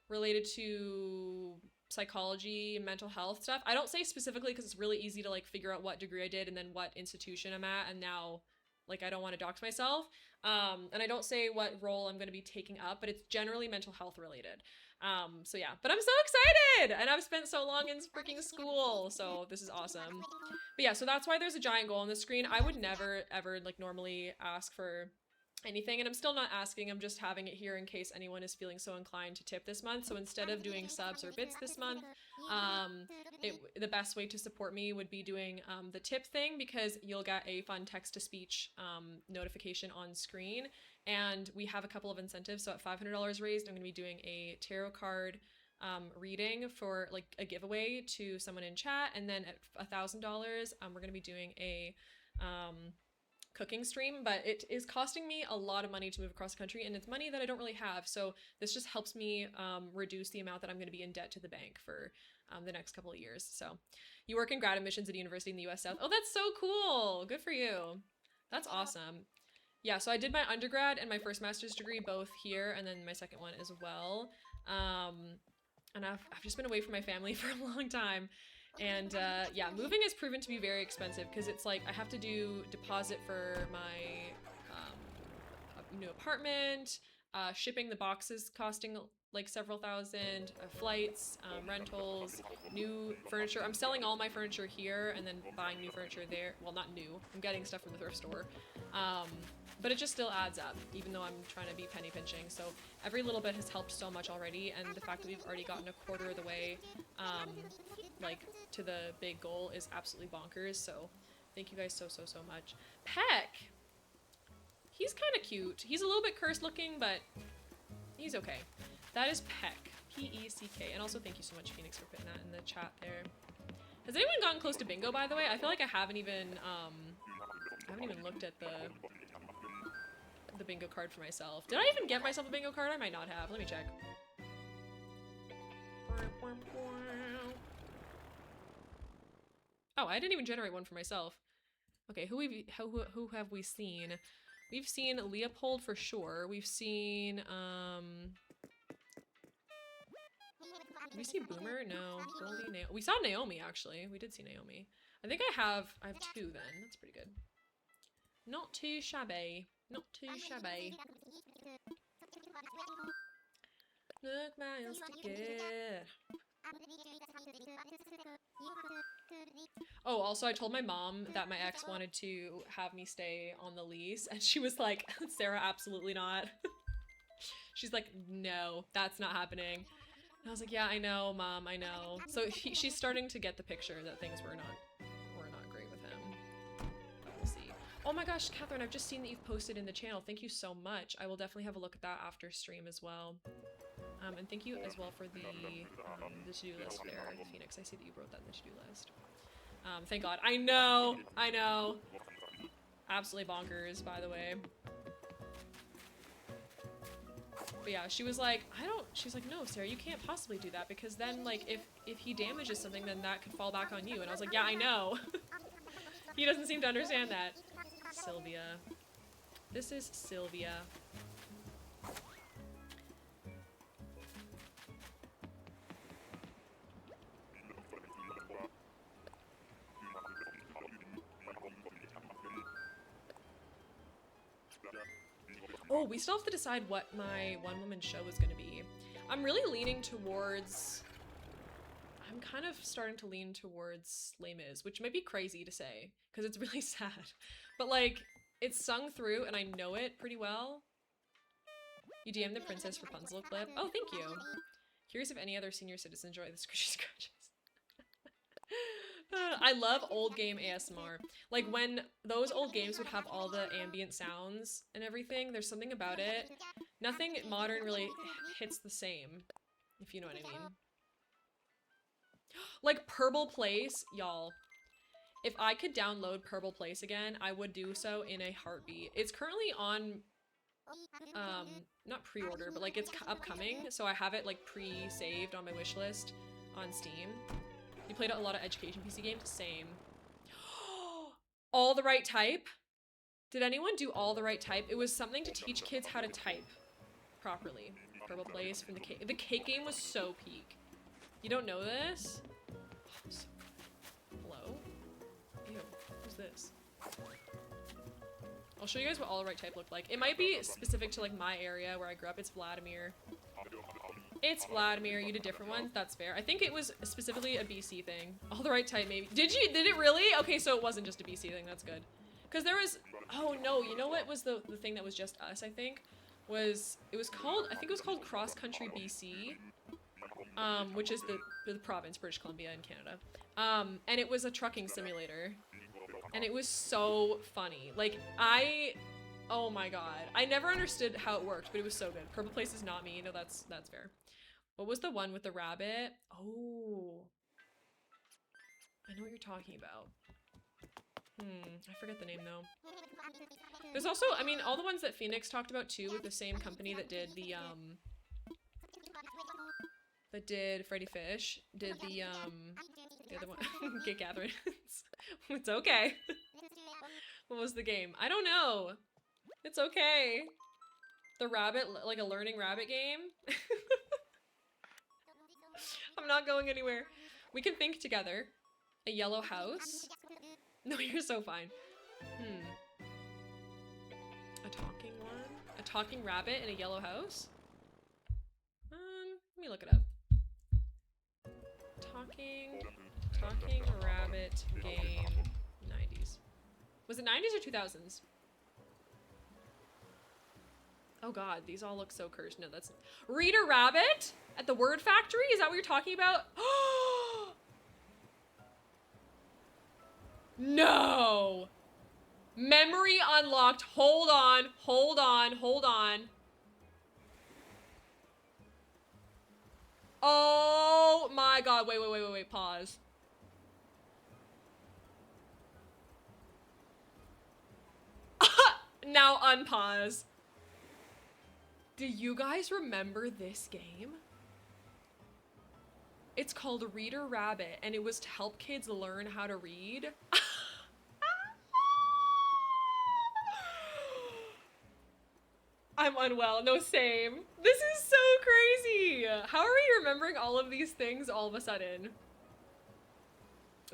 related to psychology, mental health stuff. I don't say specifically because it's really easy to like figure out what degree I did and then what institution I'm at, and now like I don't want to dox myself. And I don't say what role I'm going to be taking up, but it's generally mental health related. So yeah, but I'm so excited, and I've spent so long in freaking school, so this is awesome. But yeah, so that's why there's a giant goal on the screen. I would never ever like normally ask for anything, and I'm still not asking. I'm just having it here in case anyone is feeling so inclined to tip this month. So instead of doing subs or bits this month, the best way to support me would be doing the tip thing, because you'll get a fun text-to-speech notification on screen, and we have a couple of incentives. So at $500 raised, I'm going to be doing a tarot card reading for like a giveaway to someone in chat, and then at $1,000 we're going to be doing a cooking stream, but it is costing me a lot of money to move across the country, and it's money that I don't really have. So this just helps me reduce the amount that I'm going to be in debt to the bank for the next couple of years. So you work in grad admissions at a university in the US South. Oh, that's so cool. Good for you. That's awesome. Yeah, so I did my undergrad and my first master's degree both here, and then my second one as well. And I've just been away from my family for a long time. And yeah, moving has proven to be very expensive because it's like I have to do deposit for my new apartment, shipping the boxes costing like several thousand, flights, rentals, new furniture. I'm selling all my furniture here and then buying new furniture there. Well, not new. I'm getting stuff from the thrift store. But it just still adds up, even though I'm trying to be penny pinching. So every little bit has helped so much already, and the fact that we've already gotten a quarter of the way, like, to the big goal is absolutely bonkers. So thank you guys so much. Peck! He's kind of cute. He's a little bit cursed looking, but he's okay. That is Peck. P-E-C-K. And also thank you so much, Phoenix, for putting that in the chat there. Has anyone gotten close to bingo, by the way? I feel like I haven't even looked at the bingo card for myself. Did I even get myself a bingo card? I might not have. Let me check. Oh, I didn't even generate one for myself. Okay, who have we seen? We've seen Leopold for sure. We've seen did we see Boomer? No. Goldie, Naomi. We saw Naomi actually. We did see Naomi. I think I have two then. That's pretty good. Not too shabby. Not too shabby. Look miles to get. Oh, also I told my mom that my ex wanted to have me stay on the lease, and she was like, Sarah, absolutely not. She's like, no, that's not happening. And I was like, yeah, I know, Mom, I know. So she's starting to get the picture that things were not great with him. But we'll see. Oh my gosh, Catherine, I've just seen that you've posted in the channel. Thank you so much. I will definitely have a look at that after stream as well. And thank you as well for the to-do list there, Phoenix. I see that you wrote that in the to-do list. Thank God. I know! I know! Absolutely bonkers, by the way. But yeah, she was like, she's like, no, Sarah, you can't possibly do that because then, like, if he damages something, then that could fall back on you. And I was like, yeah, I know. He doesn't seem to understand that. Sylvia. This is Sylvia. Oh, we still have to decide what my one-woman show is going to be. I'm really leaning towards... I'm kind of starting to lean towards Les Mis, which might be crazy to say, because it's really sad. But, like, it's sung through, and I know it pretty well. You DM the princess Rapunzel clip. Oh, thank you. Curious if any other senior citizens enjoy the squishy scratches. I love old game ASMR. Like when those old games would have all the ambient sounds and everything, there's something about it. Nothing modern really hits the same, if you know what I mean. Like Purple Place, y'all. If I could download Purple Place again, I would do so in a heartbeat. It's currently on, not pre-order, but like it's upcoming, so I have it like pre-saved on my wish list on Steam. You played a lot of education PC games? Same. All the Right Type? Did anyone do All the Right Type? It was something to teach kids how to type properly. Purple Place from the cake. The cake game was so peak. You don't know this? Hello? Ew, who's this? I'll show you guys what All the Right Type looked like. It might be specific to like my area where I grew up. It's Vladimir. It's Vladimir. You did different ones. That's fair. I think it was specifically a BC thing. All the Right Type, maybe. Did it really? Okay, so it wasn't just a BC thing. That's good. Because there was... Oh, no. You know what was the thing that was just us, I think? It was called... I think it was called Cross Country BC. Which is the province, British Columbia in Canada. And it was a trucking simulator. And it was so funny. Like, oh my god. I never understood how it worked, but it was so good. Purple Place is not me. No, that's fair. What was the one with the rabbit? Oh. I know what you're talking about. I forget the name though. There's also, I mean, all the ones that Phoenix talked about too, with the same company that did the that did Freddy Fish, did the other one, Get Gatherings. It's okay. What was the game? I don't know. It's okay. The rabbit, like a learning rabbit game. I'm not going anywhere. We can think together. A yellow house? No, you're so fine. A talking one? A talking rabbit in a yellow house? Let me look it up. Talking rabbit game 90s. Was it 90s or 2000s? Oh god, these all look so cursed. No, that's Reader Rabbit at the Word Factory? Is that what you're talking about? No! Memory unlocked. Hold on, hold on, hold on. Oh my god, wait, pause. Now unpause. Do you guys remember this game? It's called Reader Rabbit, and it was to help kids learn how to read. I'm unwell. No, same. This is so crazy. How are we remembering all of these things all of a sudden?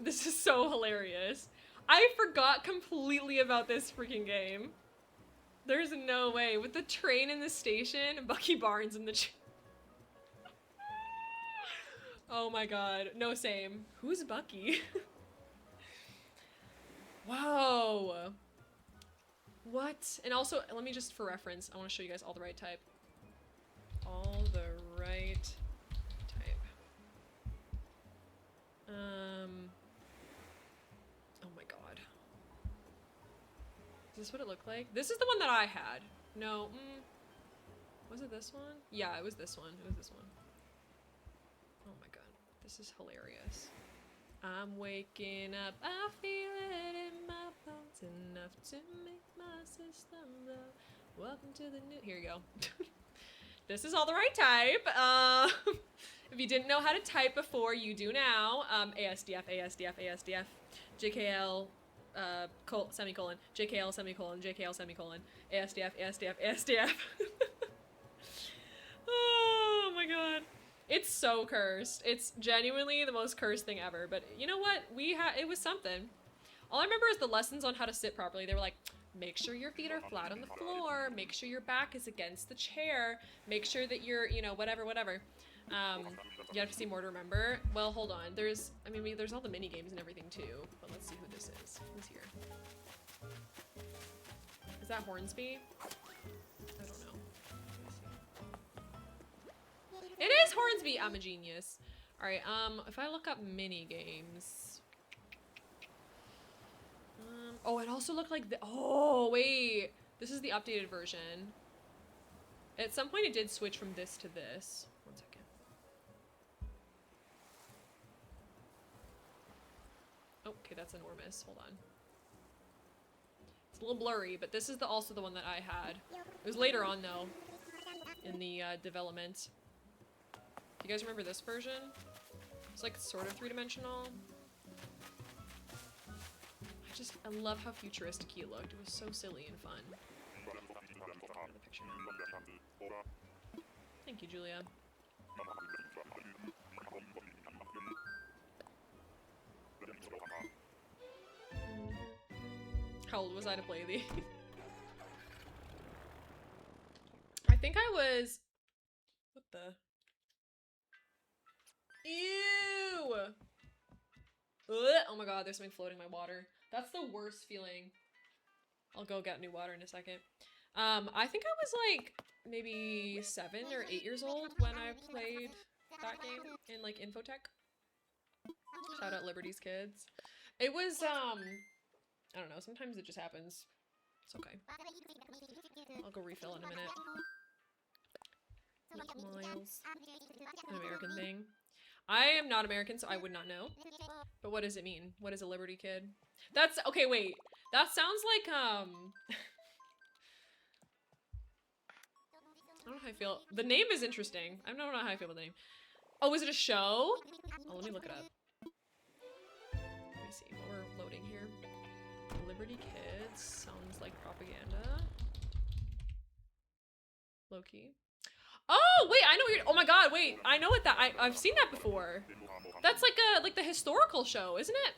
This is so hilarious. I forgot completely about this freaking game. There's no way. With the train in the station, Bucky Barnes in the oh my god. No, same. Who's Bucky? Wow. What? And also, let me just, for reference, I want to show you guys all the right type. All the right type. Oh my god. Is this what it looked like? This is the one that I had. No, was it this one? Yeah, it was this one. It was this one. Oh my god. This is hilarious. I'm waking up, I feel it in my bones enough to make my system blow. Welcome to the new, here you go. This is all the right type. If you didn't know how to type before, you do now. ASDF, ASDF, ASDF, JKL, semicolon, JKL, semicolon, JKL, semicolon, ASDF, ASDF, ASDF. Oh my god. It's so cursed. It's genuinely the most cursed thing ever. But you know what? It was something. All I remember is the lessons on how to sit properly. They were like, make sure your feet are flat on the floor. Make sure your back is against the chair. Make sure that you're, you know, whatever. You have to see more to remember. Well, hold on. There's all the mini games and everything too. But let's see who this is. Who's here? Is that Hornsby? I don't know. It is Hornsby! I'm a genius. Alright, if I look up mini games. Oh, it also looked like oh, wait. This is the updated version. At some point it did switch from this to this. One second. Oh, okay, that's enormous. Hold on. It's a little blurry, but this is also the one that I had. It was later on, though, in the development. Do you guys remember this version? It's like sort of three-dimensional. I love how futuristic he looked. It was so silly and fun. Thank you, Julia. How old was I to play these? I think I was... What the... Ew! Ugh. Oh my god, there's something floating in my water. That's the worst feeling. I'll go get new water in a second. I think I was like maybe 7 or 8 years old when I played that game in like Infotech. Shout out Liberty's Kids. It was, I don't know, sometimes it just happens. It's okay. I'll go refill in a minute. Miles. An American thing. I am not American, so I would not know. But what does it mean? What is a Liberty Kid? That's okay, wait. That sounds like I don't know how I feel. The name is interesting. I don't know how I feel about the name. Oh, is it a show? Oh, let me look it up. Let me see what we're loading here. Liberty Kids sounds like propaganda. Low-key. Oh, wait, I know what you're, oh my god, wait, I know what that, I've seen that before. That's like the historical show, isn't it?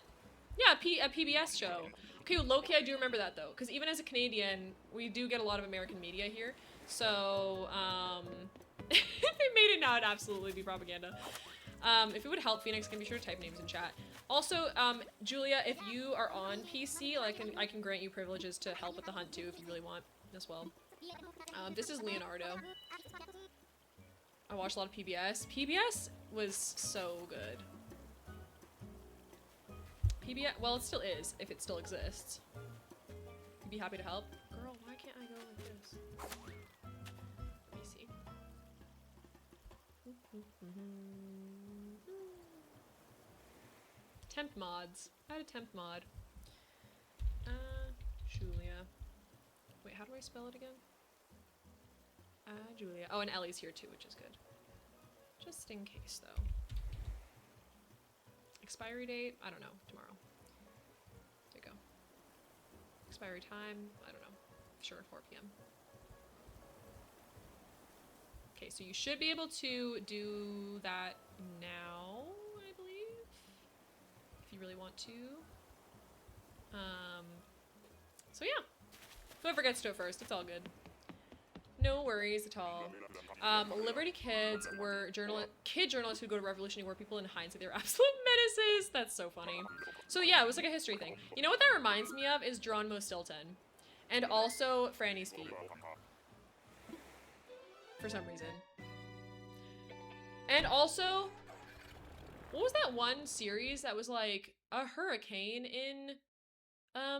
Yeah, a PBS show. Okay, well, low-key, I do remember that though, because even as a Canadian, we do get a lot of American media here. So, if they made it now, it'd absolutely be propaganda. If it would help, Phoenix can be sure to type names in chat. Also, Julia, if you are on PC, I can grant you privileges to help with the hunt too, if you really want as well. This is Leonardo. I watched a lot of PBS. PBS was so good. PBS, well, it still is, if it still exists. You'd be happy to help. Girl, why can't I go like this? Let me see. Temp mods. Add a temp mod. Julia. Wait, how do I spell it again? Julia. Oh, and Ellie's here too, which is good. Just in case, though. Expiry date? I don't know. Tomorrow. There you go. Expiry time? I don't know. Sure, 4 p.m. Okay, so you should be able to do that now, I believe. If you really want to. So yeah. Whoever gets to it first, it's all good. No worries at all. Liberty Kids were kid journalists who go to Revolutionary War people in hindsight. They were absolute menaces. That's so funny. So yeah, it was like a history thing. You know what that reminds me of is Geronimo Stilton. And also Franny's Feet. For some reason. And also, what was that one series that was like a hurricane in, I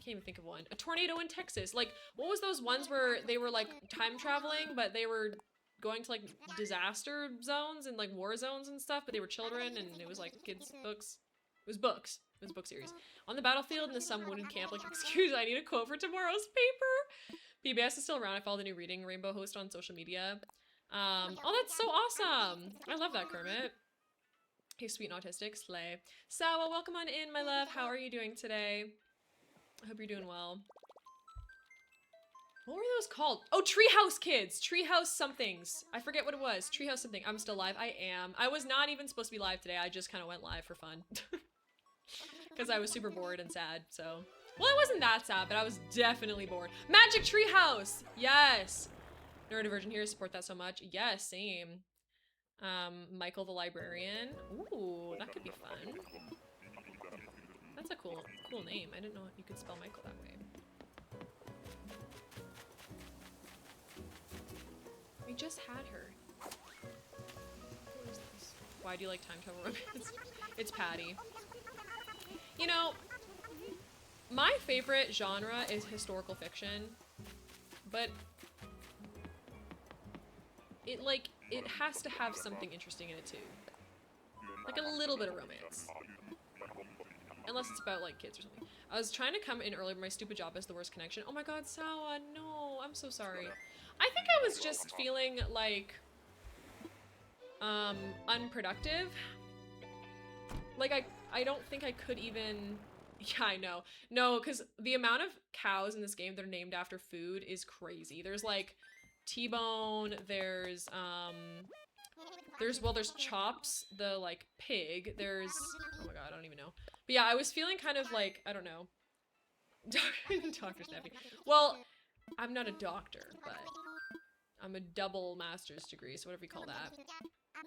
can't even think of one. A tornado in Texas. Like, what was those ones where they were like time traveling, but they were going to like disaster zones and like war zones and stuff, but they were children and it was like kids' books. It was books. It was a book series. On the battlefield in the some wounded camp, like, excuse, I need a quote for tomorrow's paper. PBS is still around. I follow the new Reading Rainbow host on social media. Oh, that's so awesome. I love that, Kermit. Hey, sweet and autistic, slay. Sawa, welcome on in, my love. How are you doing today? I hope you're doing well. What were those called? Oh, Treehouse Kids. Treehouse somethings. I forget what it was. Treehouse something. I'm still live. I am. I was not even supposed to be live today. I just kind of went live for fun. Because I was super bored and sad, so. Well, it wasn't that sad, but I was definitely bored. Magic Treehouse! Yes! Neurodivergent here, support that so much. Yes, same. Michael the Librarian. Ooh, that could be fun. That's a cool name. I didn't know you could spell Michael that way. We just had her. Who is this? Why do you like time travel romance? It's Patty. You know, my favorite genre is historical fiction, but it has to have something interesting in it too. Like a little bit of romance. Unless it's about like kids or something. I was trying to come in earlier, but my stupid job has the worst connection. Oh my god, Sawa, no, I'm so sorry. I think I was just feeling like unproductive. Like I don't think I could even, yeah, I know. No, because the amount of cows in this game that are named after food is crazy. There's like T-Bone, there's Chops, the like pig, there's, oh my god, I don't even know. But yeah, I was feeling kind of like, I don't know. Dr. Snappy. Well, I'm not a doctor, but I'm a double master's degree, so whatever you call that.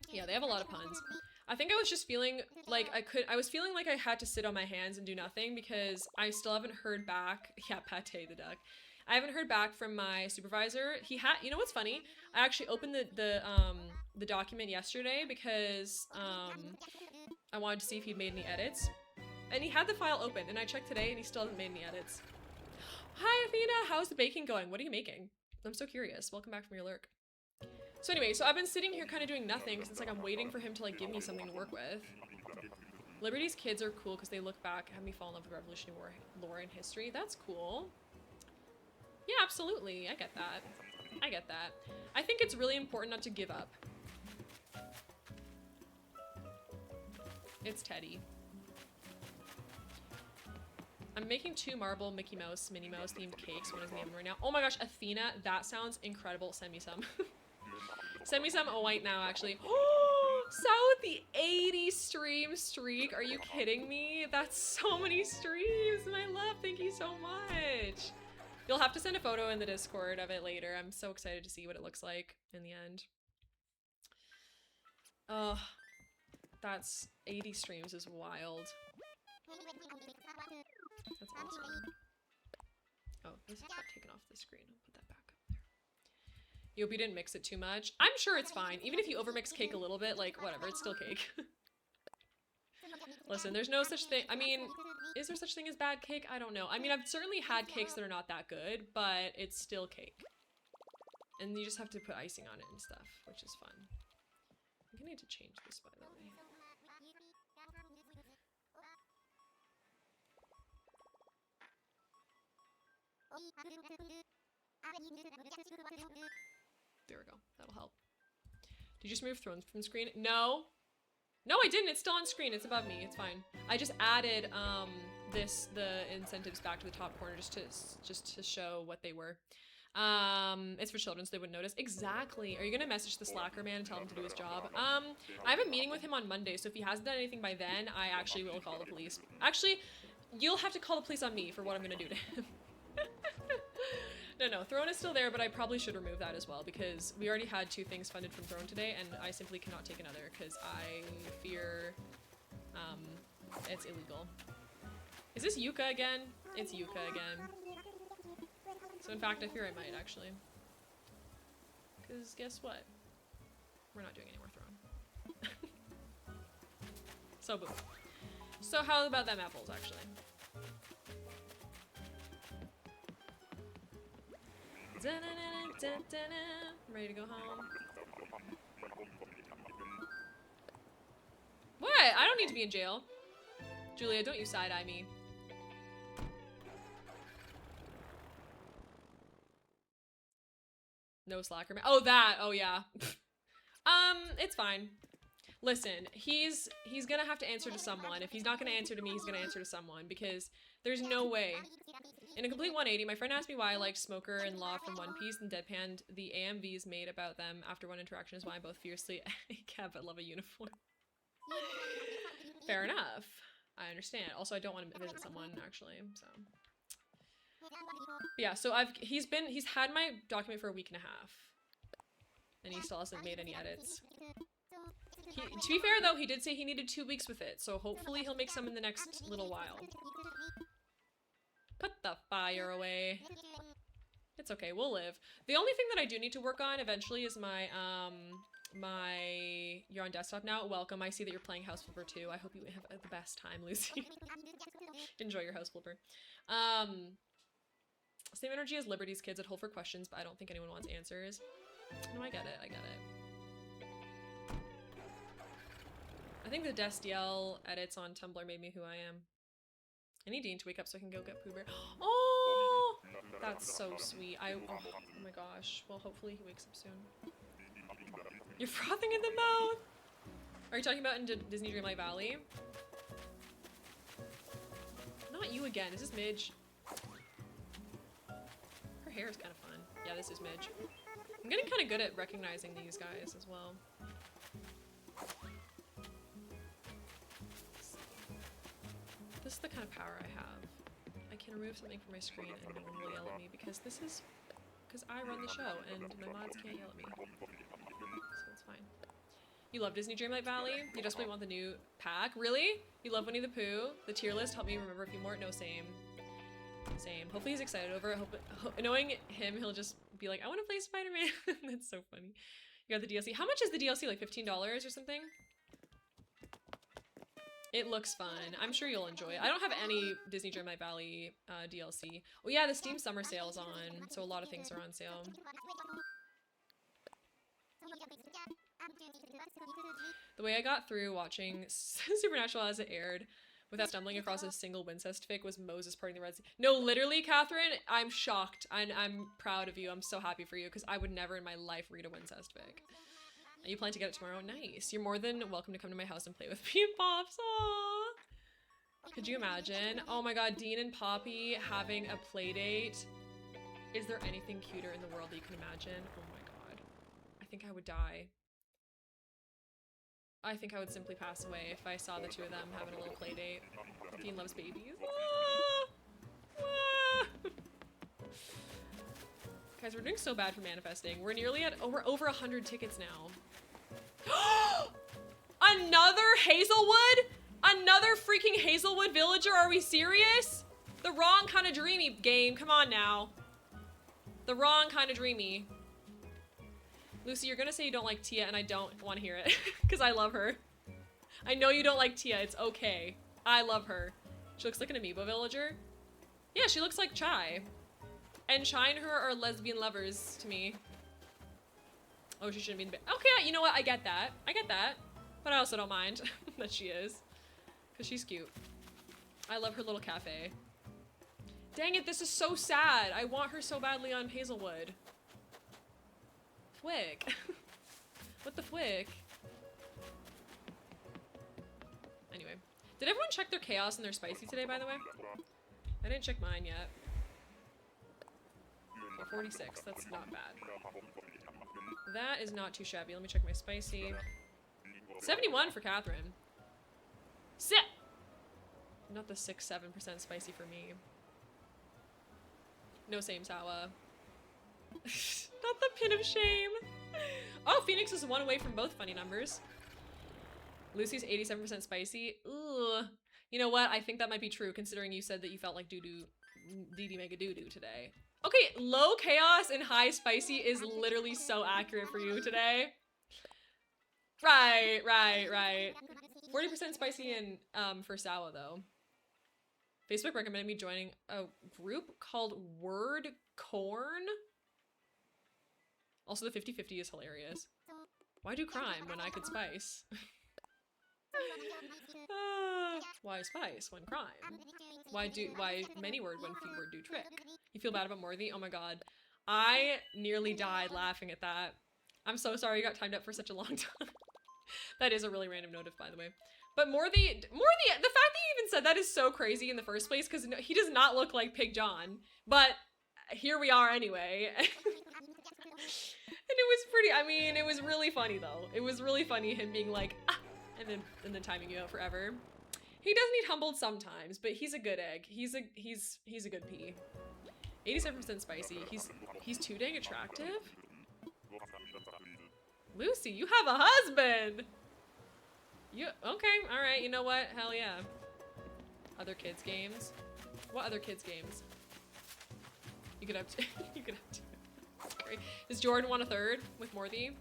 Yeah, they have a lot of puns. I think I was just feeling like I was feeling like I had to sit on my hands and do nothing because I still haven't heard back. Yeah, Pate the duck. I haven't heard back from my supervisor. He had, you know what's funny? I actually opened the document yesterday because I wanted to see if he'd made any edits. And he had the file open, and I checked today and he still hasn't made any edits. Hi Athena, how's the baking going? What are you making? I'm so curious. Welcome back from your lurk. So anyway, so I've been sitting here kind of doing nothing because it's like I'm waiting for him to like give me something to work with. Liberty's kids are cool because they look back, have me fall in love with Revolutionary War lore and history. That's cool. Yeah, absolutely. I get that. I get that. I think it's really important not to give up. It's Teddy. I'm making 2 marble Mickey Mouse, Minnie Mouse themed cakes. One is in the oven right now. Oh my gosh, Athena, that sounds incredible. Send me some. Send me some white now, actually. South, the 80 stream streak. Are you kidding me? That's so many streams, my love. Thank you so much. You'll have to send a photo in the Discord of it later. I'm so excited to see what it looks like in the end. Oh, that's 80 streams is wild. That's awesome. Oh, this got taken off the screen. I'll put that back up there. You hope you didn't mix it too much. I'm sure it's fine. Even if you overmix cake a little bit, like, whatever, it's still cake. Listen, there's no such thing. I mean, is there such thing as bad cake? I don't know. I mean, I've certainly had cakes that are not that good, but it's still cake. And you just have to put icing on it and stuff, which is fun. I'm gonna need to change this, by the way. There we go. That'll help. Did you just move thrones from screen? No. No, I didn't. It's still on screen. It's above me. It's fine. I just added the incentives back to the top corner just to show what they were. It's for children so they wouldn't notice. Exactly. Are you gonna message the slacker man and tell him to do his job? I have a meeting with him on Monday, so if he hasn't done anything by then, I actually will call the police. Actually, you'll have to call the police on me for what I'm gonna do to him. No, Throne is still there, but I probably should remove that as well because we already had 2 things funded from Throne today, and I simply cannot take another because I fear it's illegal. Is this Yuka again? It's Yuka again. So in fact, I fear I might actually. Because guess what? We're not doing any more Throne. So boom. So how about them apples actually? I'm ready to go home. What? I don't need to be in jail. Julia, don't you side-eye me. No slacker man. Oh, that. Oh, yeah. It's fine. Listen, he's gonna have to answer to someone. If he's not gonna answer to me, he's gonna answer to someone because there's no way. In a complete 180, my friend asked me why I liked Smoker and Law from One Piece and Deadpan. The AMVs made about them after one interaction is why I'm both fiercely cab but love a uniform. Fair enough. I understand. Also, I don't want to visit someone actually, so. But yeah, so he's had my document for a week and a half. And he still hasn't made any edits. To be fair though, he did say he needed 2 weeks with it, so hopefully he'll make some in the next little while. Put the fire away. It's okay, we'll live. The only thing that I do need to work on eventually is my, you're on desktop now. Welcome, I see that you're playing House Flipper too. I hope you have the best time, Lucy. Enjoy your House Flipper. Same energy as Liberty's kids that hold for questions, but I don't think anyone wants answers. No, I get it, I get it. I think the Destiel edits on Tumblr made me who I am. I need Dean to wake up so I can go get Pooh Bear. Oh! That's so sweet. Oh my gosh. Well, hopefully he wakes up soon. You're frothing in the mouth! Are you talking about in Disney Dreamlight Valley? Not you again. Is this Midge? Her hair is kind of fun. Yeah, this is Midge. I'm getting kind of good at recognizing these guys as well. This is the kind of power I have. I can remove something from my screen and no one will yell at me because I run the show and my mods can't yell at me. So it's fine. You love Disney Dreamlight Valley? You desperately want the new pack? Really? You love Winnie the Pooh? The tier list helped me remember a few more? No, same. Same. Hopefully he's excited over it. Knowing him, he'll just be like, I want to play Spider-Man. That's so funny. You got the DLC. How much is the DLC? Like $15 or something? It looks fun. I'm sure you'll enjoy it. I don't have any Disney Dreamlight Valley DLC. Oh yeah, the Steam Summer Sale is on, so a lot of things are on sale. The way I got through watching Supernatural as it aired without stumbling across a single Wincest fic was Moses parting the Red Sea. No, literally, Catherine, I'm shocked. I'm proud of you. I'm so happy for you because I would never in my life read a Wincest fic. You plan to get it tomorrow? Nice. You're more than welcome to come to my house and play with me and Pops. Aww. Could you imagine? Oh my god, Dean and Poppy having a play date. Is there anything cuter in the world that you can imagine? Oh my god. I think I would die. I think I would simply pass away if I saw the two of them having a little play date. Dean loves babies. Guys, we're doing so bad for manifesting. We're nearly at we're over 100 tickets now. Another Hazelwood? Another freaking Hazelwood villager? Are we serious? The wrong kind of dreamy game. Come on now. The wrong kind of dreamy. Lucy, you're gonna say you don't like Tia and I don't want to hear it because I love her. I know you don't like Tia. It's okay. I love her. She looks like an amiibo villager. Yeah, she looks like Chai. And Chai and her are lesbian lovers to me. Oh, she shouldn't be in the bed. Okay, you know what? I get that. I get that. But I also don't mind that she is. Because she's cute. I love her little cafe. Dang it, this is so sad. I want her so badly on Hazelwood. Fwick. What the fwick? Anyway. Did everyone check their chaos and their spicy today, by the way? I didn't check mine yet. Okay, 46. That's not bad. That is not too shabby. Let me check my spicy. 71 for Catherine. Sit! Not the 6-7% spicy for me. No same Sawa. Not the pin of shame. Oh, Phoenix is one away from both funny numbers. Lucy's 87% spicy. Ugh. You know what? I think that might be true considering you said that you felt like doo-doo, Dee mega doo-doo today. Okay, low chaos and high spicy is literally so accurate for you today. Right. 40% spicy and for Sawa though. Facebook recommended me joining a group called Word Corn. Also, the 50-50 is hilarious. Why do crime when I could spice? Why spice when crime? Why many word when few word do trick? You feel bad about Morthy? Oh my god. I nearly died laughing at that. I'm so sorry you got timed up for such a long time. That is a really random notif, by the way. But Morthy, the fact that he even said that is so crazy in the first place, because he does not look like Pig John. But here we are anyway. And it was pretty, I mean, it was really funny though. It was really funny him being like, ah, and then timing you out forever. He does need humbled sometimes, but he's a good egg. He's a good pea. 87% spicy. He's too dang attractive. Lucy, you have a husband. You okay? All right. You know what? Hell yeah. Other kids games. What other kids games? You could have to. You could have to. Sorry. Does Jordan want a third with Morthy?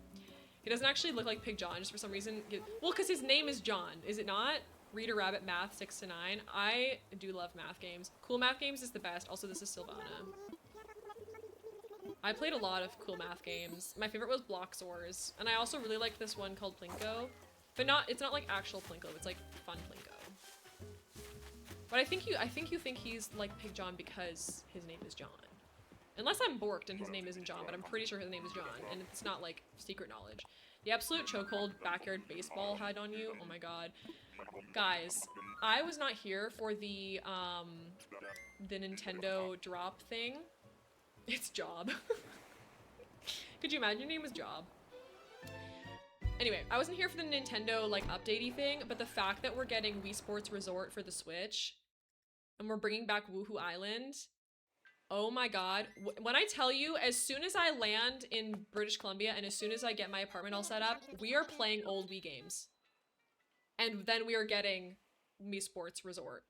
He doesn't actually look like Pig John, just for some reason. Well, because his name is John, is it not? Reader Rabbit Math 6 to 9. I do love math games. Cool Math Games is the best. Also, this is Sylvana. I played a lot of cool math games. My favorite was Block Soars, and I also really liked this one called Plinko, but it's not like actual Plinko. It's like fun Plinko. But I think you think he's like Pig John because his name is John. Unless I'm borked and his name isn't John, but I'm pretty sure his name is John, and it's not like secret knowledge. The absolute chokehold backyard baseball had on you. Oh my god. Guys, I was not here for the Nintendo drop thing. It's Job. Could you imagine your name was Job? Anyway, I wasn't here for the Nintendo like updatey thing, but the fact that we're getting Wii Sports Resort for the Switch and we're bringing back Woohoo Island. Oh my god. When I tell you, as soon as I land in British Columbia and as soon as I get my apartment all set up, we are playing old Wii games. And then we are getting Wii Sports Resort.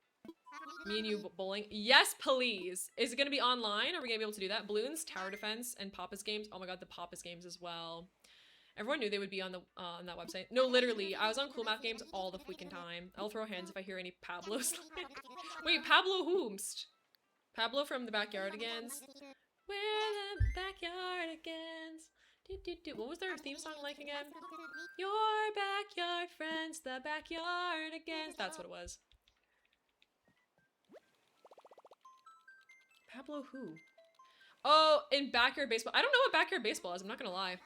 Me and you bowling. Yes, please. Is it going to be online? Are we going to be able to do that? Balloons, Tower Defense, and Papa's games. Oh my god, the Papa's games as well. Everyone knew they would be on that website. No, literally. I was on Cool Math Games all the freaking time. I'll throw hands if I hear any Pablos. Wait, Pablo whomst? Pablo from the Backyardigans. We're the Backyardigans. What was their theme song like again? Your backyard friends, the backyard again. That's what it was. Pablo who? Oh, in Backyard Baseball. I don't know what Backyard Baseball is, I'm not gonna lie.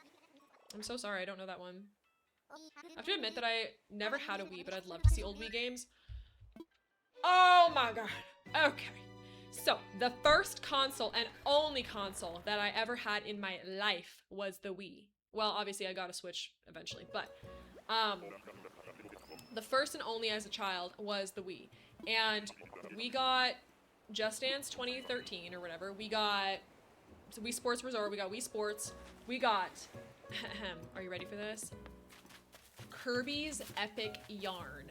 I'm so sorry, I don't know that one. I have to admit that I never had a Wii, but I'd love to see old Wii games. Oh my god. Okay. So, the first console and only console that I ever had in my life was the Wii. Well, obviously I got a Switch eventually, but the first and only as a child was the Wii. And we got Just Dance 2013 or whatever. We got Wii Sports Resort, we got Wii Sports, we got, are you ready for this? Kirby's Epic Yarn.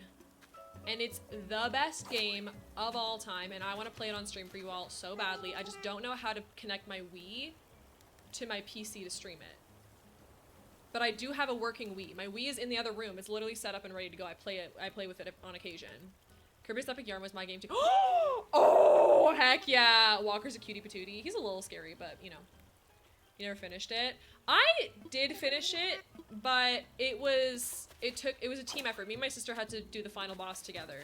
And it's the best game of all time, and I want to play it on stream for you all so badly. I just don't know how to connect my Wii to my PC to stream it. But I do have a working Wii. My Wii is in the other room. It's literally set up and ready to go. I play with it on occasion. Kirby's Epic Yarn was my game too. Oh, heck yeah. Walker's a cutie patootie. He's a little scary, but you know. You never finished it. I did finish it, but it was a team effort. Me and my sister had to do the final boss together.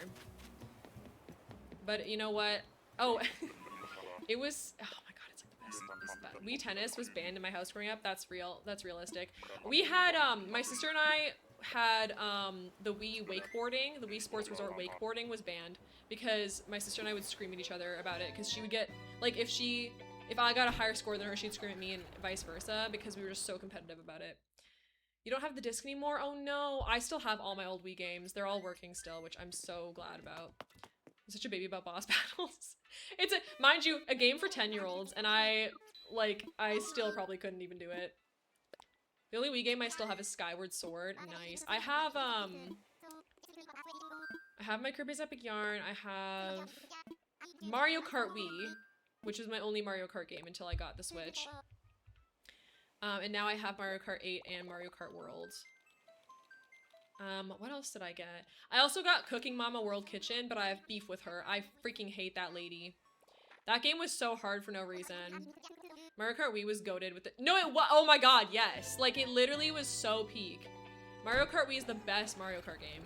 But you know what? Oh, it was, oh my god, it's like the best. It's the best. Wii Tennis was banned in my house growing up. That's real. That's realistic. We had, my sister and I had the Wii wakeboarding. The Wii Sports Resort wakeboarding was banned because my sister and I would scream at each other about it because she would get, like, if I got a higher score than her, she'd scream at me and vice versa because we were just so competitive about it. You don't have the disc anymore? Oh no, I still have all my old Wii games. They're all working still, which I'm so glad about. I'm such a baby about boss battles. It's mind you, a game for 10-year-olds, and I still probably couldn't even do it. The only Wii game I still have is Skyward Sword. Nice. I have my Kirby's Epic Yarn. I have Mario Kart Wii, which was my only Mario Kart game until I got the Switch. And now I have Mario Kart 8 and Mario Kart World. What else did I get? I also got Cooking Mama World Kitchen, but I have beef with her. I freaking hate that lady. That game was so hard for no reason. Mario Kart Wii was goated with it. No, it was. Oh my god, yes. Like, it literally was so peak. Mario Kart Wii is the best Mario Kart game.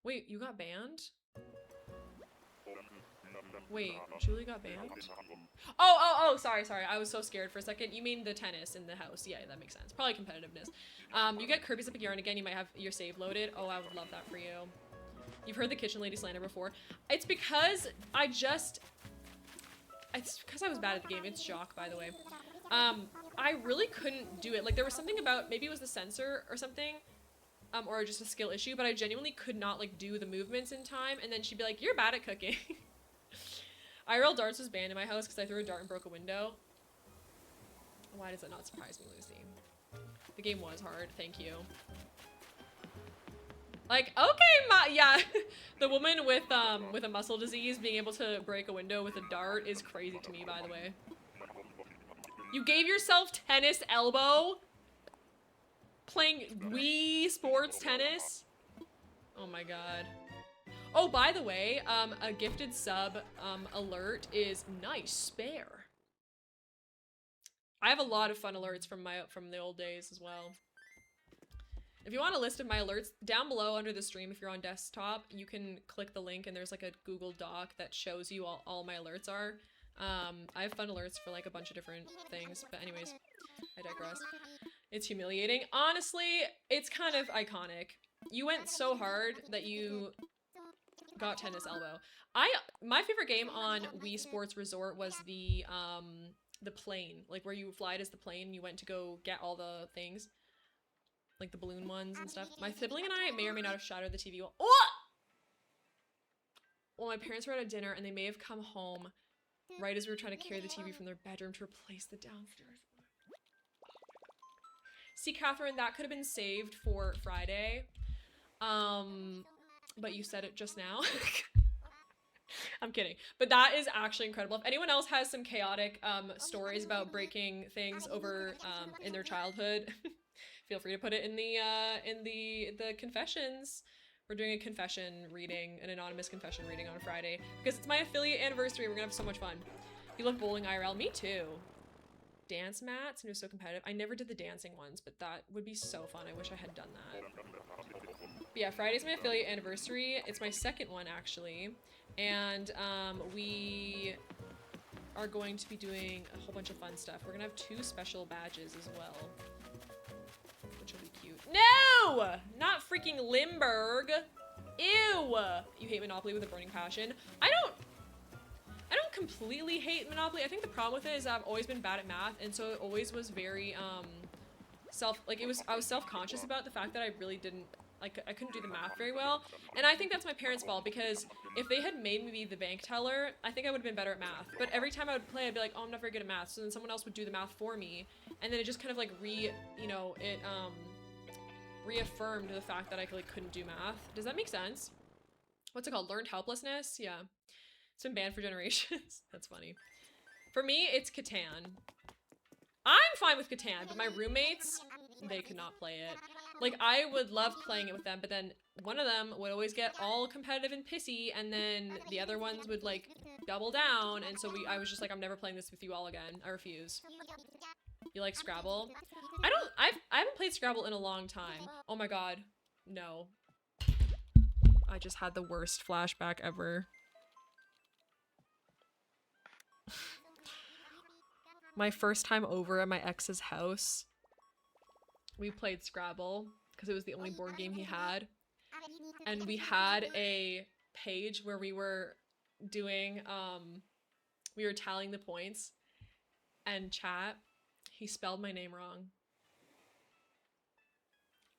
Wait, you got banned? Wait, Julie got banned? Oh, sorry. I was so scared for a second. You mean the tennis in the house. Yeah, that makes sense. Probably competitiveness. You get Kirby's Epic Yarn again, you might have your save loaded. Oh, I would love that for you. You've heard the Kitchen Lady slander before. It's because it's because I was bad at the game. It's Jock, by the way. I really couldn't do it. Like, there was something about, maybe it was the sensor or something, or just a skill issue, but I genuinely could not, like, do the movements in time, and then she'd be like, you're bad at cooking. IRL darts was banned in my house because I threw a dart and broke a window. Why does that not surprise me, Lucy? The game was hard, thank you. Like, okay, yeah. The woman with a muscle disease being able to break a window with a dart is crazy to me, by the way. You gave yourself tennis elbow? Playing Wii Sports Tennis? Oh my god. Oh, by the way, a gifted sub alert is nice spare. I have a lot of fun alerts from the old days as well. If you want a list of my alerts, down below under the stream, if you're on desktop, you can click the link and there's like a Google Doc that shows you all my alerts are. I have fun alerts for like a bunch of different things, but anyways, I digress. It's humiliating. Honestly, it's kind of iconic. You went so hard that you got tennis elbow. My favorite game on Wii Sports Resort was the plane, like where you fly as the plane, you went to go get all the things. Like the balloon ones and stuff. My sibling and I may or may not have shattered the TV wall. Oh! Well, my parents were at a dinner and they may have come home right as we were trying to carry the TV from their bedroom to replace the downstairs. See, Catherine, that could have been saved for Friday. But you said it just now. I'm kidding. But that is actually incredible. If anyone else has some chaotic stories about breaking things over in their childhood, feel free to put it in the confessions. We're doing a confession reading, an anonymous confession reading on Friday because it's my affiliate anniversary. We're gonna have so much fun. You love bowling IRL? Me too. dance mats and it was so competitive. I never did the dancing ones, but that would be so fun. I wish I had done that. But yeah, Friday's my affiliate anniversary. It's my second one actually. And we are going to be doing a whole bunch of fun stuff. We're gonna have 2 special badges as well, which will be cute. No! Not freaking Limburg. Ew! You hate Monopoly with a burning passion. I don't completely hate Monopoly. I think the problem with it is I've always been bad at math, and so it always was very, I was self-conscious about the fact that I really didn't, like, I couldn't do the math very well. And I think that's my parents' fault, because if they had made me be the bank teller, I think I would have been better at math. But every time I would play, I'd be like, oh, I'm not very good at math. So then someone else would do the math for me. And then it just kind of like reaffirmed the fact that I like couldn't do math. Does that make sense? What's it called? Learned helplessness? Yeah. It's been banned for generations. That's funny. For me, it's Catan. I'm fine with Catan, but my roommates, they could not play it. Like, I would love playing it with them, but then one of them would always get all competitive and pissy, and then the other ones would, like, double down, and so I was just like, I'm never playing this with you all again. I refuse. You like Scrabble? I haven't played Scrabble in a long time. Oh my god. No. I just had the worst flashback ever. My first time over at my ex's house, we played Scrabble because it was the only board game he had, and we had a page where we were doing we were tallying the points, and chat, he spelled my name wrong,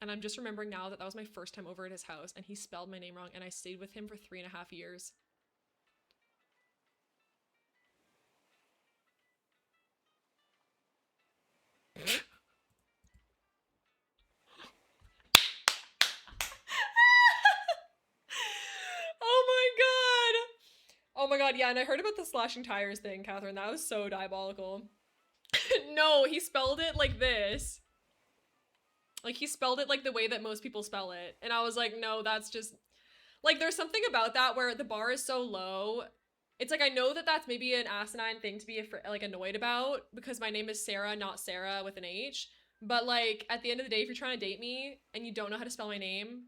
and I'm just remembering now that that was my first time over at his house and he spelled my name wrong, and I stayed with him for 3.5 years. Oh my god, yeah, and I heard about the slashing tires thing, Catherine. That was so diabolical. No, he spelled it like this. Like, he spelled it like the way that most people spell it. And I was like, no, that's just... Like, there's something about that where the bar is so low. It's like, I know that that's maybe an asinine thing to be, like, annoyed about, because my name is Sarah, not Sarah with an H. But, like, at the end of the day, if you're trying to date me and you don't know how to spell my name,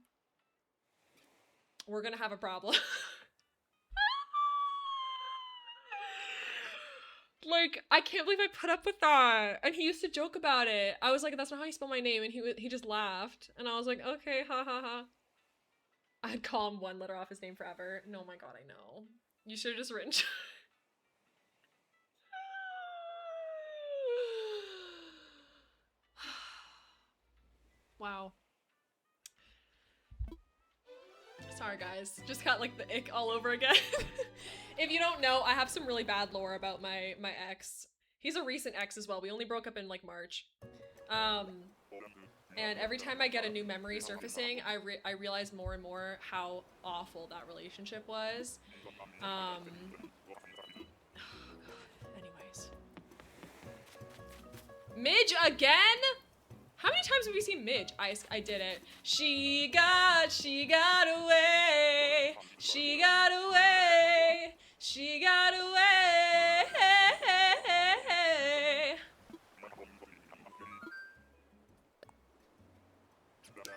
we're gonna have a problem. Like, I can't believe I put up with that. And he used to joke about it. I was like, that's not how you spell my name. And he just laughed. And I was like, okay, ha ha ha. I'd call him one letter off his name forever. No, my god, I know. You should have just written. Wow. Sorry, guys. Just got, like, the ick all over again. If you don't know, I have some really bad lore about my ex. He's a recent ex as well. We only broke up in, like, March. And every time I get a new memory surfacing, I realize more and more how awful that relationship was. Anyways. Midge again? How many times have we seen Midge? I did it. She got away. She got away. She got away.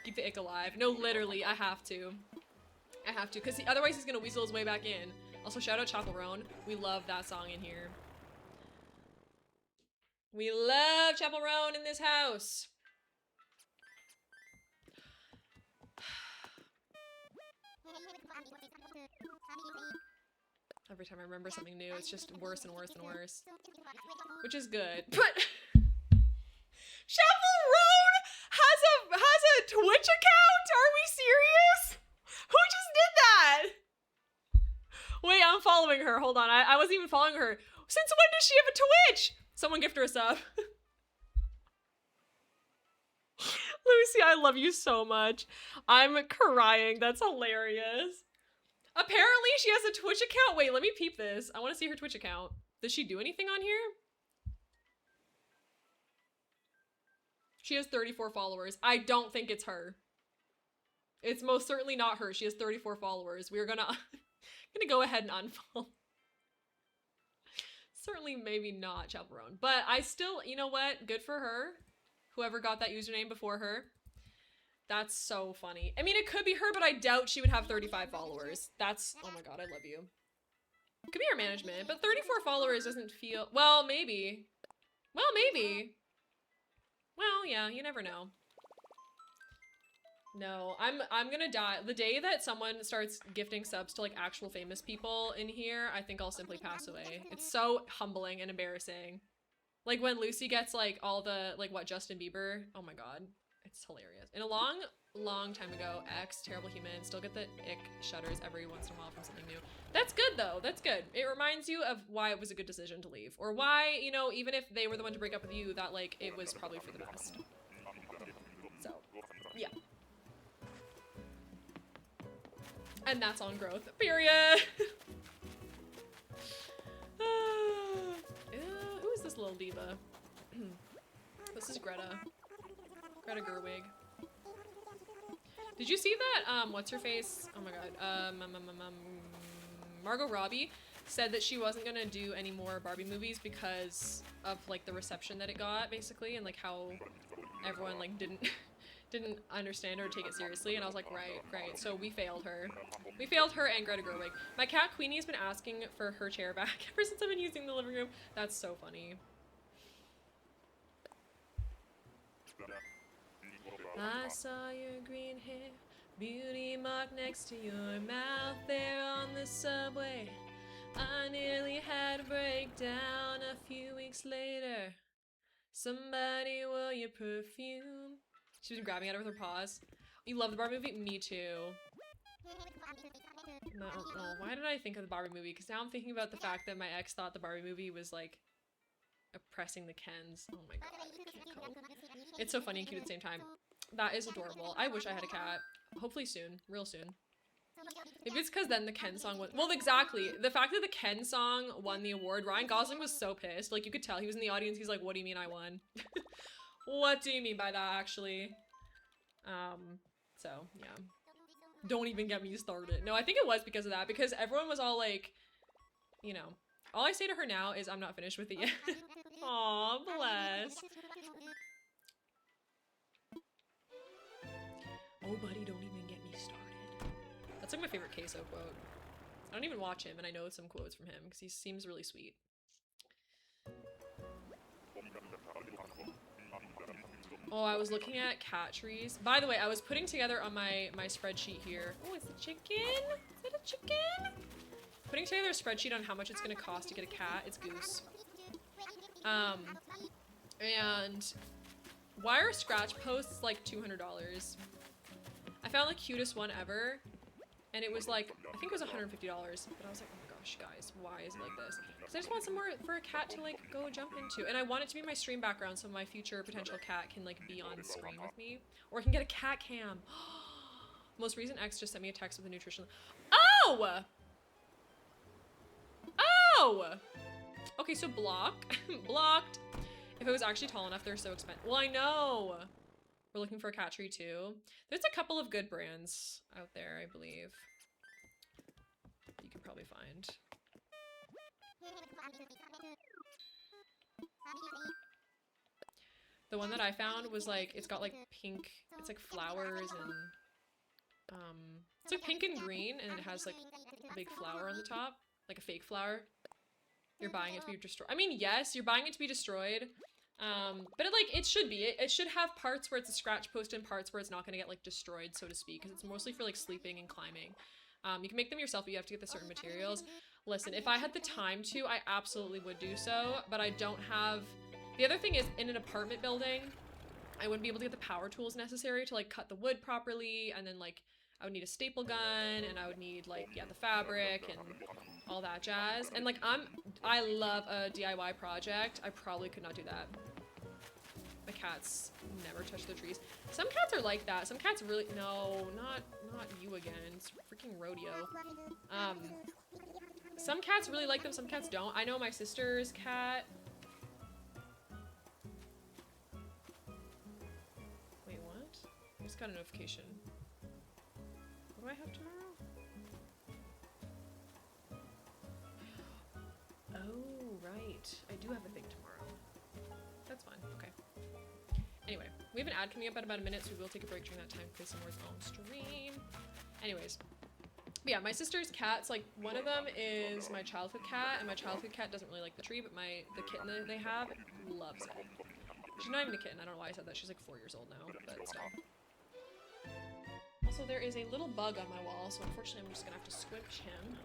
Keep the ick alive. No, literally, I have to. I have to, because otherwise he's gonna weasel his way back in. Also, shout out Chapel Roan. We love that song in here. We love Chapel Roan in this house. Every time I remember something new, it's just worse and worse and worse. Which is good. But Chapel Roan has a Twitch account? Are we serious? Who just did that? Wait, I'm following her. Hold on. I wasn't even following her. Since when does she have a Twitch? Someone gift her a sub. Lucy, I love you so much. I'm crying. That's hilarious. Apparently she has a Twitch account. Wait, let me peep this. I want to see her Twitch account. Does she do anything on here? She has 34 followers. I don't think it's her. It's most certainly not her. She has 34 followers. We're gonna go ahead and unfollow. certainly maybe not chaperone. But I still, you know what? Good for her. Whoever got that username before her. That's so funny. I mean, it could be her, but I doubt she would have 35 followers. That's, oh my god, I love you. It could be her management, but 34 followers doesn't feel, well, maybe. Well, maybe. Well, yeah, you never know. No, I'm gonna die. The day that someone starts gifting subs to like actual famous people in here, I think I'll simply pass away. It's so humbling and embarrassing. Like when Lucy gets like all the, like what, Justin Bieber? Oh my god. It's hilarious. In a long time ago, X, Terrible Human, still get the ick shudders every once in a while from something new. That's good though, that's good. It reminds you of why it was a good decision to leave. Or why, you know, even if they were the one to break up with you, that like, it was probably for the best. So, yeah. And that's on growth, period. Who is this little diva? This is Greta. Greta Gerwig. Did you see that, what's her face? Oh my god, Margot Robbie said that she wasn't gonna do any more Barbie movies because of like the reception that it got, basically, and like how everyone like didn't understand her or take it seriously, and I was like, right, so we failed her. We failed her and Greta Gerwig. My cat Queenie's been asking for her chair back ever since I've been using the living room. That's so funny. I saw your green hair, beauty mark next to your mouth there on the subway. I nearly had a breakdown a few weeks later. Somebody wore your perfume. She's been grabbing at it with her paws. You love the Barbie movie? Me too. No, oh, why did I think of the Barbie movie? Because now I'm thinking about the fact that my ex thought the Barbie movie was like oppressing the Kens. Oh my god. It's so funny and cute at the same time. That is adorable. I wish I had a cat. Hopefully soon. Real soon. Maybe it's because then the Ken song was- well, exactly. The fact that the Ken song won the award, Ryan Gosling was so pissed. Like, you could tell he was in the audience. He's like, what do you mean I won? What do you mean by that, actually? So, yeah. Don't even get me started. No, I think it was because of that. Because everyone was all like, you know. All I say to her now is, I'm not finished with it yet. Aw, bless. Oh, buddy, don't even get me started. That's like my favorite Queso quote. I don't even watch him, and I know some quotes from him because he seems really sweet. Oh, I was looking at cat trees. By the way, I was putting together on my spreadsheet here. Oh, it's a chicken? Is it a chicken? Putting together a spreadsheet on how much it's gonna cost to get a cat. It's Goose. And wire scratch posts like $200. I found the cutest one ever, and it was like, I think it was $150, but I was like, oh my gosh, guys, why is it like this? Because I just want somewhere for a cat to like go jump into, and I want it to be my stream background so my future potential cat can like be on screen with me, or I can get a cat cam. Most recent ex just sent me a text with a nutrition. Oh! Oh! Okay, so blocked. Blocked. If it was actually tall enough, they're so expensive. Well, I know. We're looking for a cat tree too. There's a couple of good brands out there, I believe. You could probably find. The one that I found was like, it's got like pink, it's like flowers and, it's like pink and green, and it has like a big flower on the top, like a fake flower. You're buying it to be destroyed. I mean, yes, you're buying it to be destroyed. But it should be. It should have parts where it's a scratch post and parts where it's not gonna get like destroyed, so to speak, because it's mostly for like sleeping and climbing. You can make them yourself, but you have to get the certain materials. Listen, if I had the time to, I absolutely would do so, but I don't have... The other thing is, in an apartment building, I wouldn't be able to get the power tools necessary to like cut the wood properly, and then like I would need a staple gun, and I would need like, yeah, the fabric and all that jazz. And like I love a DIY project. I probably could not do that. My cats never touch the trees. Some cats are like that. Some cats really, no, not you again. It's freaking rodeo. Some cats really like them, some cats don't. I know my sister's cat. Wait, what? I just got a notification. What do I have tomorrow? Oh, right. I do have a thing tomorrow. That's fine. Okay. Anyway, we have an ad coming up in about a minute, so we will take a break during that time to play some more on stream. Anyways. But yeah, my sister's cats, like, one of them is my childhood cat, and my childhood cat doesn't really like the tree, but the kitten that they have loves it. She's not even a kitten, I don't know why I said that, she's like 4 years old now, but still. Also, there is a little bug on my wall, so unfortunately I'm just gonna have to squinch him.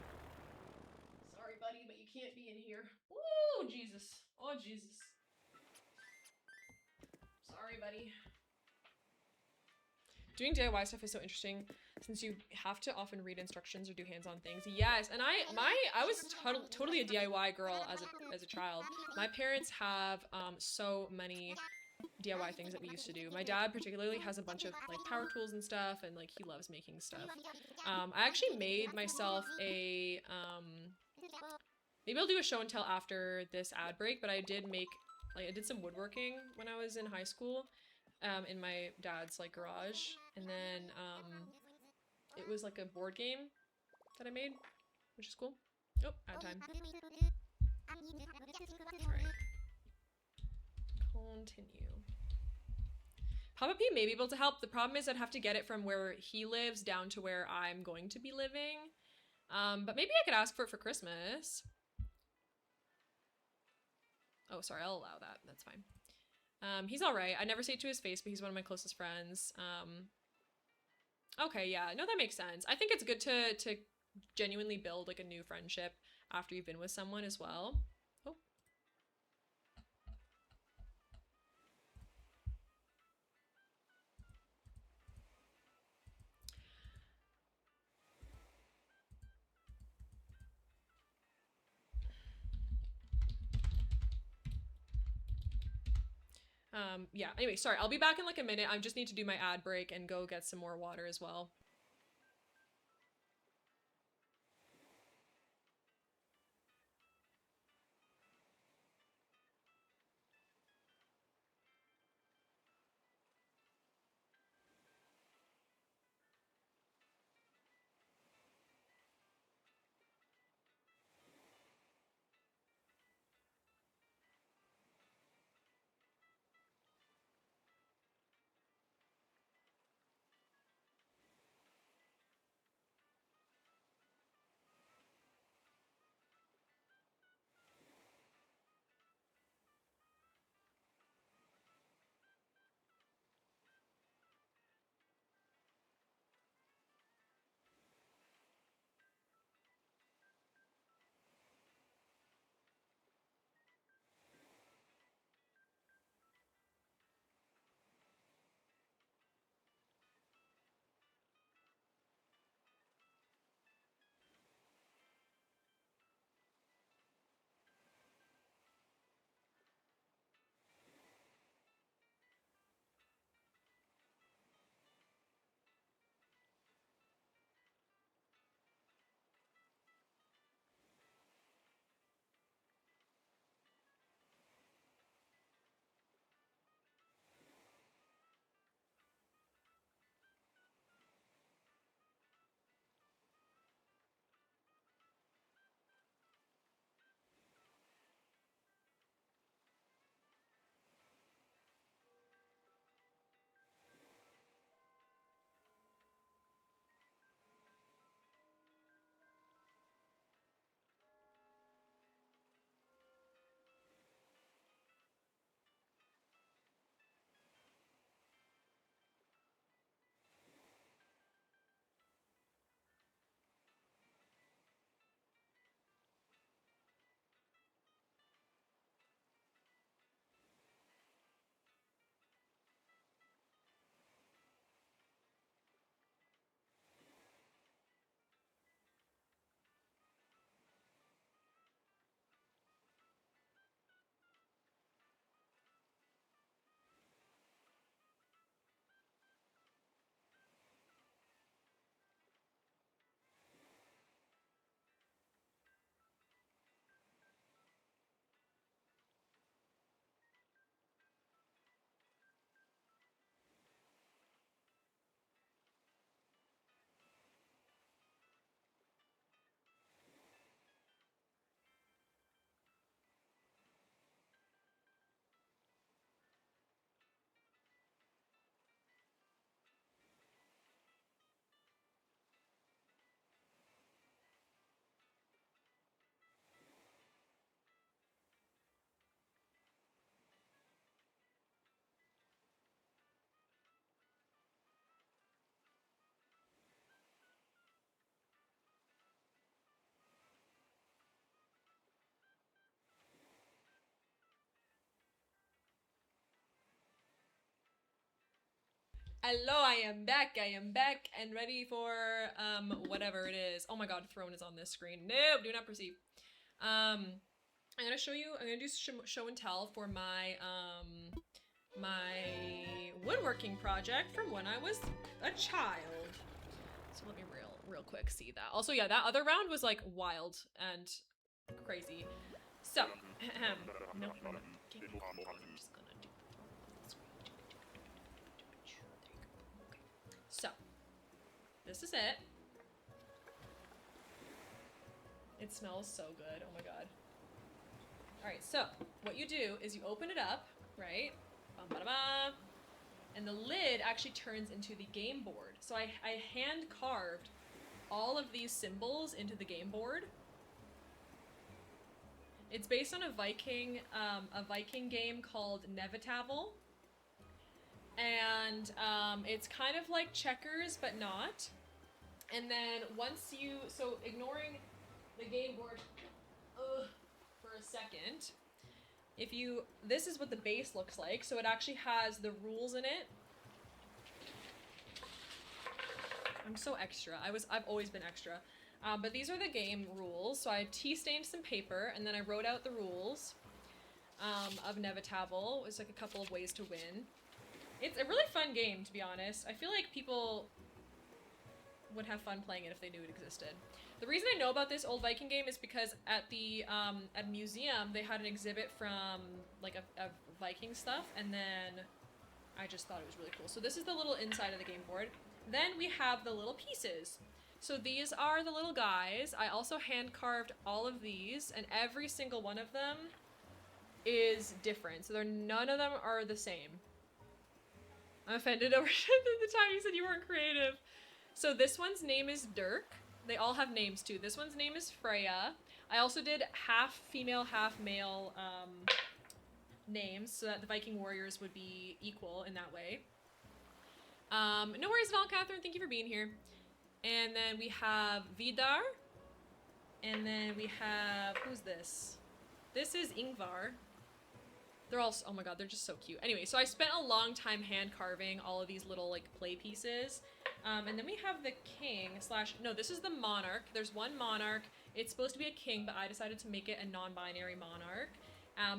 Sorry, buddy, but you can't be in here. Woo, Jesus. Oh, Jesus. Sorry, buddy. Doing DIY stuff is so interesting since you have to often read instructions or do hands-on things. Yes, and I was totally a DIY girl as a child. My parents have so many DIY things that we used to do. My dad particularly has a bunch of like power tools and stuff, and like he loves making stuff. I actually made myself a maybe I'll do a show and tell after this ad break, but I did some woodworking when I was in high school. In my dad's like garage, and then it was like a board game that I made, which is cool. Oh, ad time. Alright. Continue. Papa P may be able to help. The problem is I'd have to get it from where he lives down to where I'm going to be living. But maybe I could ask for it for Christmas. Oh, sorry, I'll allow that. That's fine. He's alright. I never say it to his face, but he's one of my closest friends. Okay, yeah. No, that makes sense. I think it's good to genuinely build, like, a new friendship after you've been with someone as well. Oh. Yeah, anyway, sorry, I'll be back in like a minute. I just need to do my ad break and go get some more water as well. Hello, I am back and ready for, whatever it is. Oh my god, throne is on this screen. No, do not perceive. I'm gonna show you, I'm gonna do show and tell for my, my woodworking project from when I was a child. So let me real quick see that. Also, yeah, that other round was like wild and crazy. So, no, I'm just gonna do so. This is it. It smells so good. Oh my god. Alright, so what you do is you open it up, right? Bum, ba, da, ba, and the lid actually turns into the game board. So I hand carved all of these symbols into the game board. It's based on a Viking game called Nevitavel. And it's kind of like checkers, but not. And then once you, so ignoring the game board for a second, if you, this is what the base looks like. So it actually has the rules in it. I'm so extra. I've always been extra. But these are the game rules. So I tea-stained some paper, and then I wrote out the rules of Nevitavel. It was like a couple of ways to win. It's a really fun game, to be honest. I feel like people would have fun playing it if they knew it existed. The reason I know about this old Viking game is because at the at a museum they had an exhibit from like a Viking stuff, and then I just thought it was really cool. So this is the little inside of the game board. Then we have the little pieces. So these are the little guys. I also hand carved all of these, and every single one of them is different. So none of them are the same. I'm offended over the time you said you weren't creative. So this one's name is Dirk. They all have names too. This one's name is Freya. I also did half female, half male names so that the Viking warriors would be equal in that way. No worries at all, Catherine. Thank you for being here. And then we have Vidar. And then we have, who's this? This is Ingvar. They're all, oh my god, they're just so cute. Anyway, so I spent a long time hand carving all of these little like play pieces. And then we have the king slash, no, this is the monarch. There's one monarch. It's supposed to be a king, but I decided to make it a non-binary monarch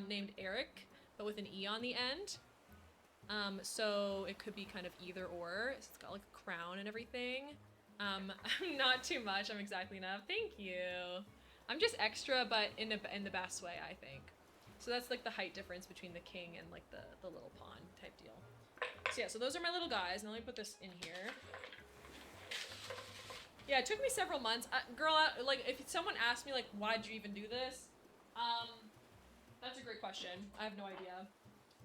named Eric, but with an E on the end. So it could be kind of either or. It's got like a crown and everything. Not too much. I'm exactly enough. Thank you. I'm just extra, but in the best way, I think. So that's like the height difference between the king and like the little pawn type deal. So yeah, so those are my little guys. Now let me put this in here. Yeah, it took me several months. Girl, like if someone asked me like, why'd you even do this? That's a great question. I have no idea.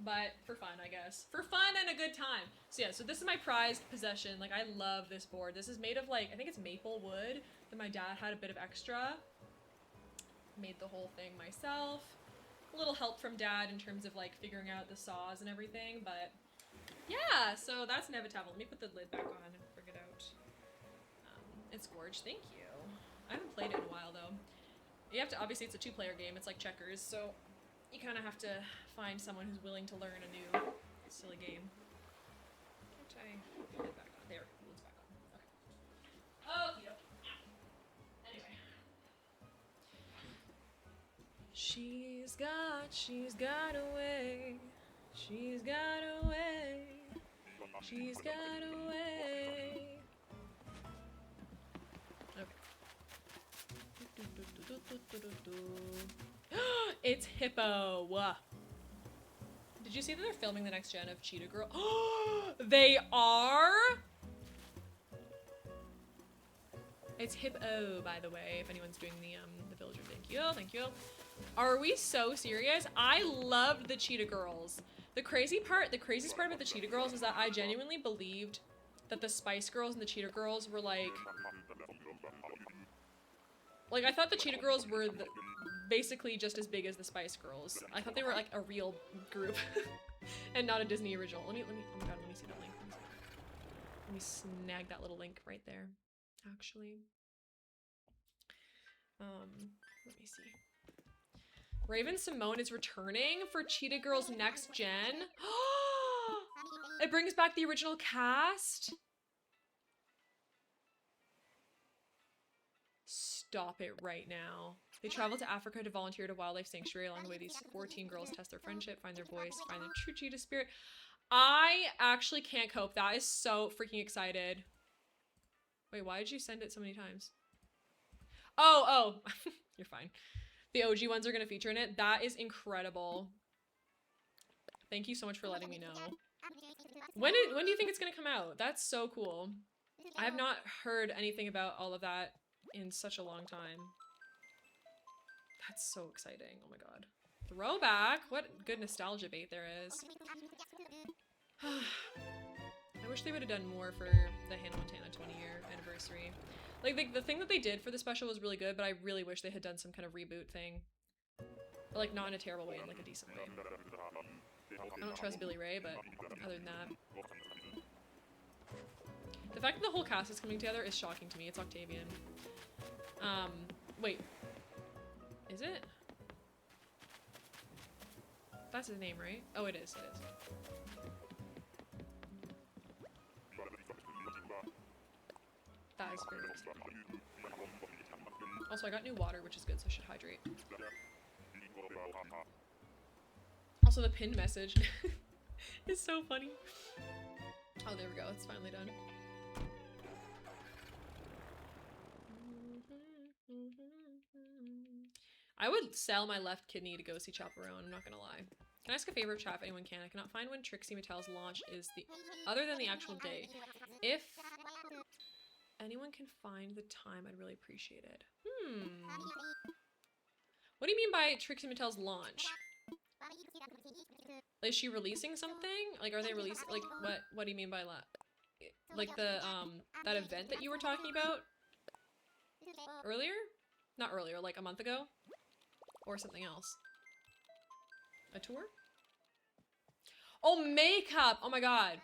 But for fun, I guess. For fun and a good time. So yeah, so this is my prized possession. Like I love this board. This is made of like, I think it's maple wood that my dad had a bit of extra. Made the whole thing myself. A little help from dad in terms of like figuring out the saws and everything, but yeah, so that's Nevitavel. Let me put the lid back on and bring it out. It's gorge, thank you. I haven't played it in a while though. You have to, obviously it's a two-player game, it's like checkers, so you kind of have to find someone who's willing to learn a new silly game. Can't I put the lid back on? There, the lid's back on. Okay. Anyway. She's got away. She's got away. She's got away. Okay. It's Hippo. Did you see that they're filming the next gen of Cheetah Girl? They are? It's Hippo, by the way, if anyone's doing the villager. Thank you, thank you. Are we so serious? I loved the Cheetah Girls. The craziest part about the Cheetah Girls is that I genuinely believed that the Spice Girls and the Cheetah Girls were like I thought the Cheetah Girls were basically just as big as the Spice Girls. I thought they were like a real group and not a Disney original. Let me, oh my god, let me see that link. Let me snag that little link right there, actually. Let me see. Raven Simone is returning for Cheetah Girls Next Gen. It brings back the original cast. Stop it right now. They travel to Africa to volunteer at a wildlife sanctuary. Along the way, these 14 girls test their friendship, find their voice, find their true cheetah spirit. I actually can't cope. That is so freaking excited. Wait, why did you send it so many times? Oh. You're fine. The OG ones are going to feature in it. That is incredible. Thank you so much for letting me know. When do you think it's going to come out? That's so cool. I have not heard anything about all of that in such a long time. That's so exciting. Oh my god. Throwback! What good nostalgia bait there is. I wish they would have done more for the Hannah Montana 20-year anniversary. Like, the thing that they did for the special was really good, but I really wish they had done some kind of reboot thing. But, like, not in a terrible way, in, like, a decent way. I don't trust Billy Ray, but other than that. The fact that the whole cast is coming together is shocking to me. It's Octavian. Wait. Is it? That's his name, right? Oh, it is. It is. That is very exciting. Also, I got new water, which is good, so I should hydrate. Also, the pinned message is so funny. Oh, there we go. It's finally done. I would sell my left kidney to go see Chaperone, I'm not gonna lie. Can I ask a favor of chat if anyone can? I cannot find when Trixie Mattel's launch is other than the actual day. If anyone can find the time, I'd really appreciate it. What do you mean by Trixie Mattel's launch? Is she releasing something? Like, are they releasing, like, what do you mean by that? Like the, that event that you were talking about? Earlier? Not earlier, like a month ago? Or something else? A tour? Oh, makeup! Oh my god.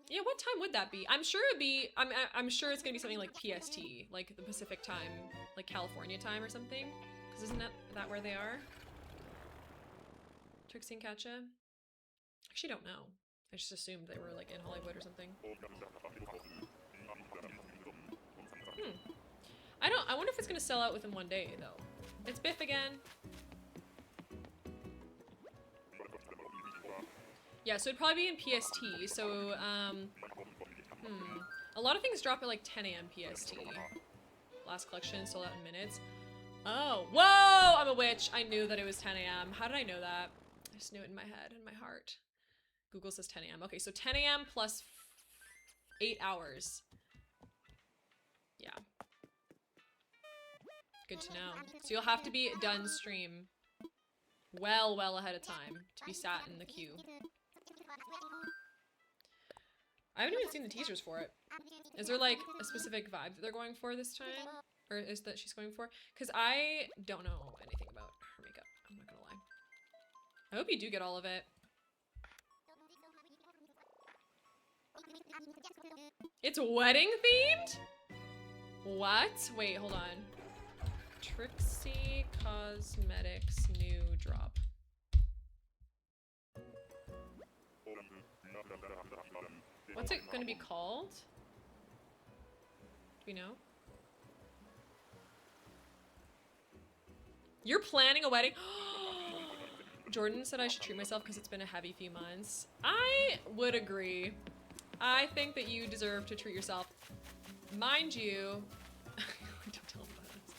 Yeah, what time would that be? I'm sure it'd be, I'm sure it's gonna be something like PST, like the Pacific time, like California time or something. Because isn't that where they are? Trixie and Katja? I actually don't know. I just assumed they were like in Hollywood or something. I wonder if it's gonna sell out within one day though. It's Biff again. Yeah, so it'd probably be in PST, so, a lot of things drop at like 10 AM PST. Last collection sold out in minutes. Oh, whoa! I'm a witch. I knew that it was 10 AM. How did I know that? I just knew it in my head, in my heart. Google says 10 AM. Okay, so 10 AM plus 8 hours. Yeah. Good to know. So you'll have to be done stream well ahead of time to be sat in the queue. I haven't even seen the teasers for it. Is there like a specific vibe that they're going for this time? Or is that she's going for? Because I don't know anything about her makeup. I'm not gonna lie. I hope you do get all of it. It's wedding themed? What? Wait, hold on. Trixie Cosmetics new drop. What's it gonna be called? Do we know? You're planning a wedding? Jordan said I should treat myself because it's been a heavy few months. I would agree. I think that you deserve to treat yourself. Mind you, don't tell him about this.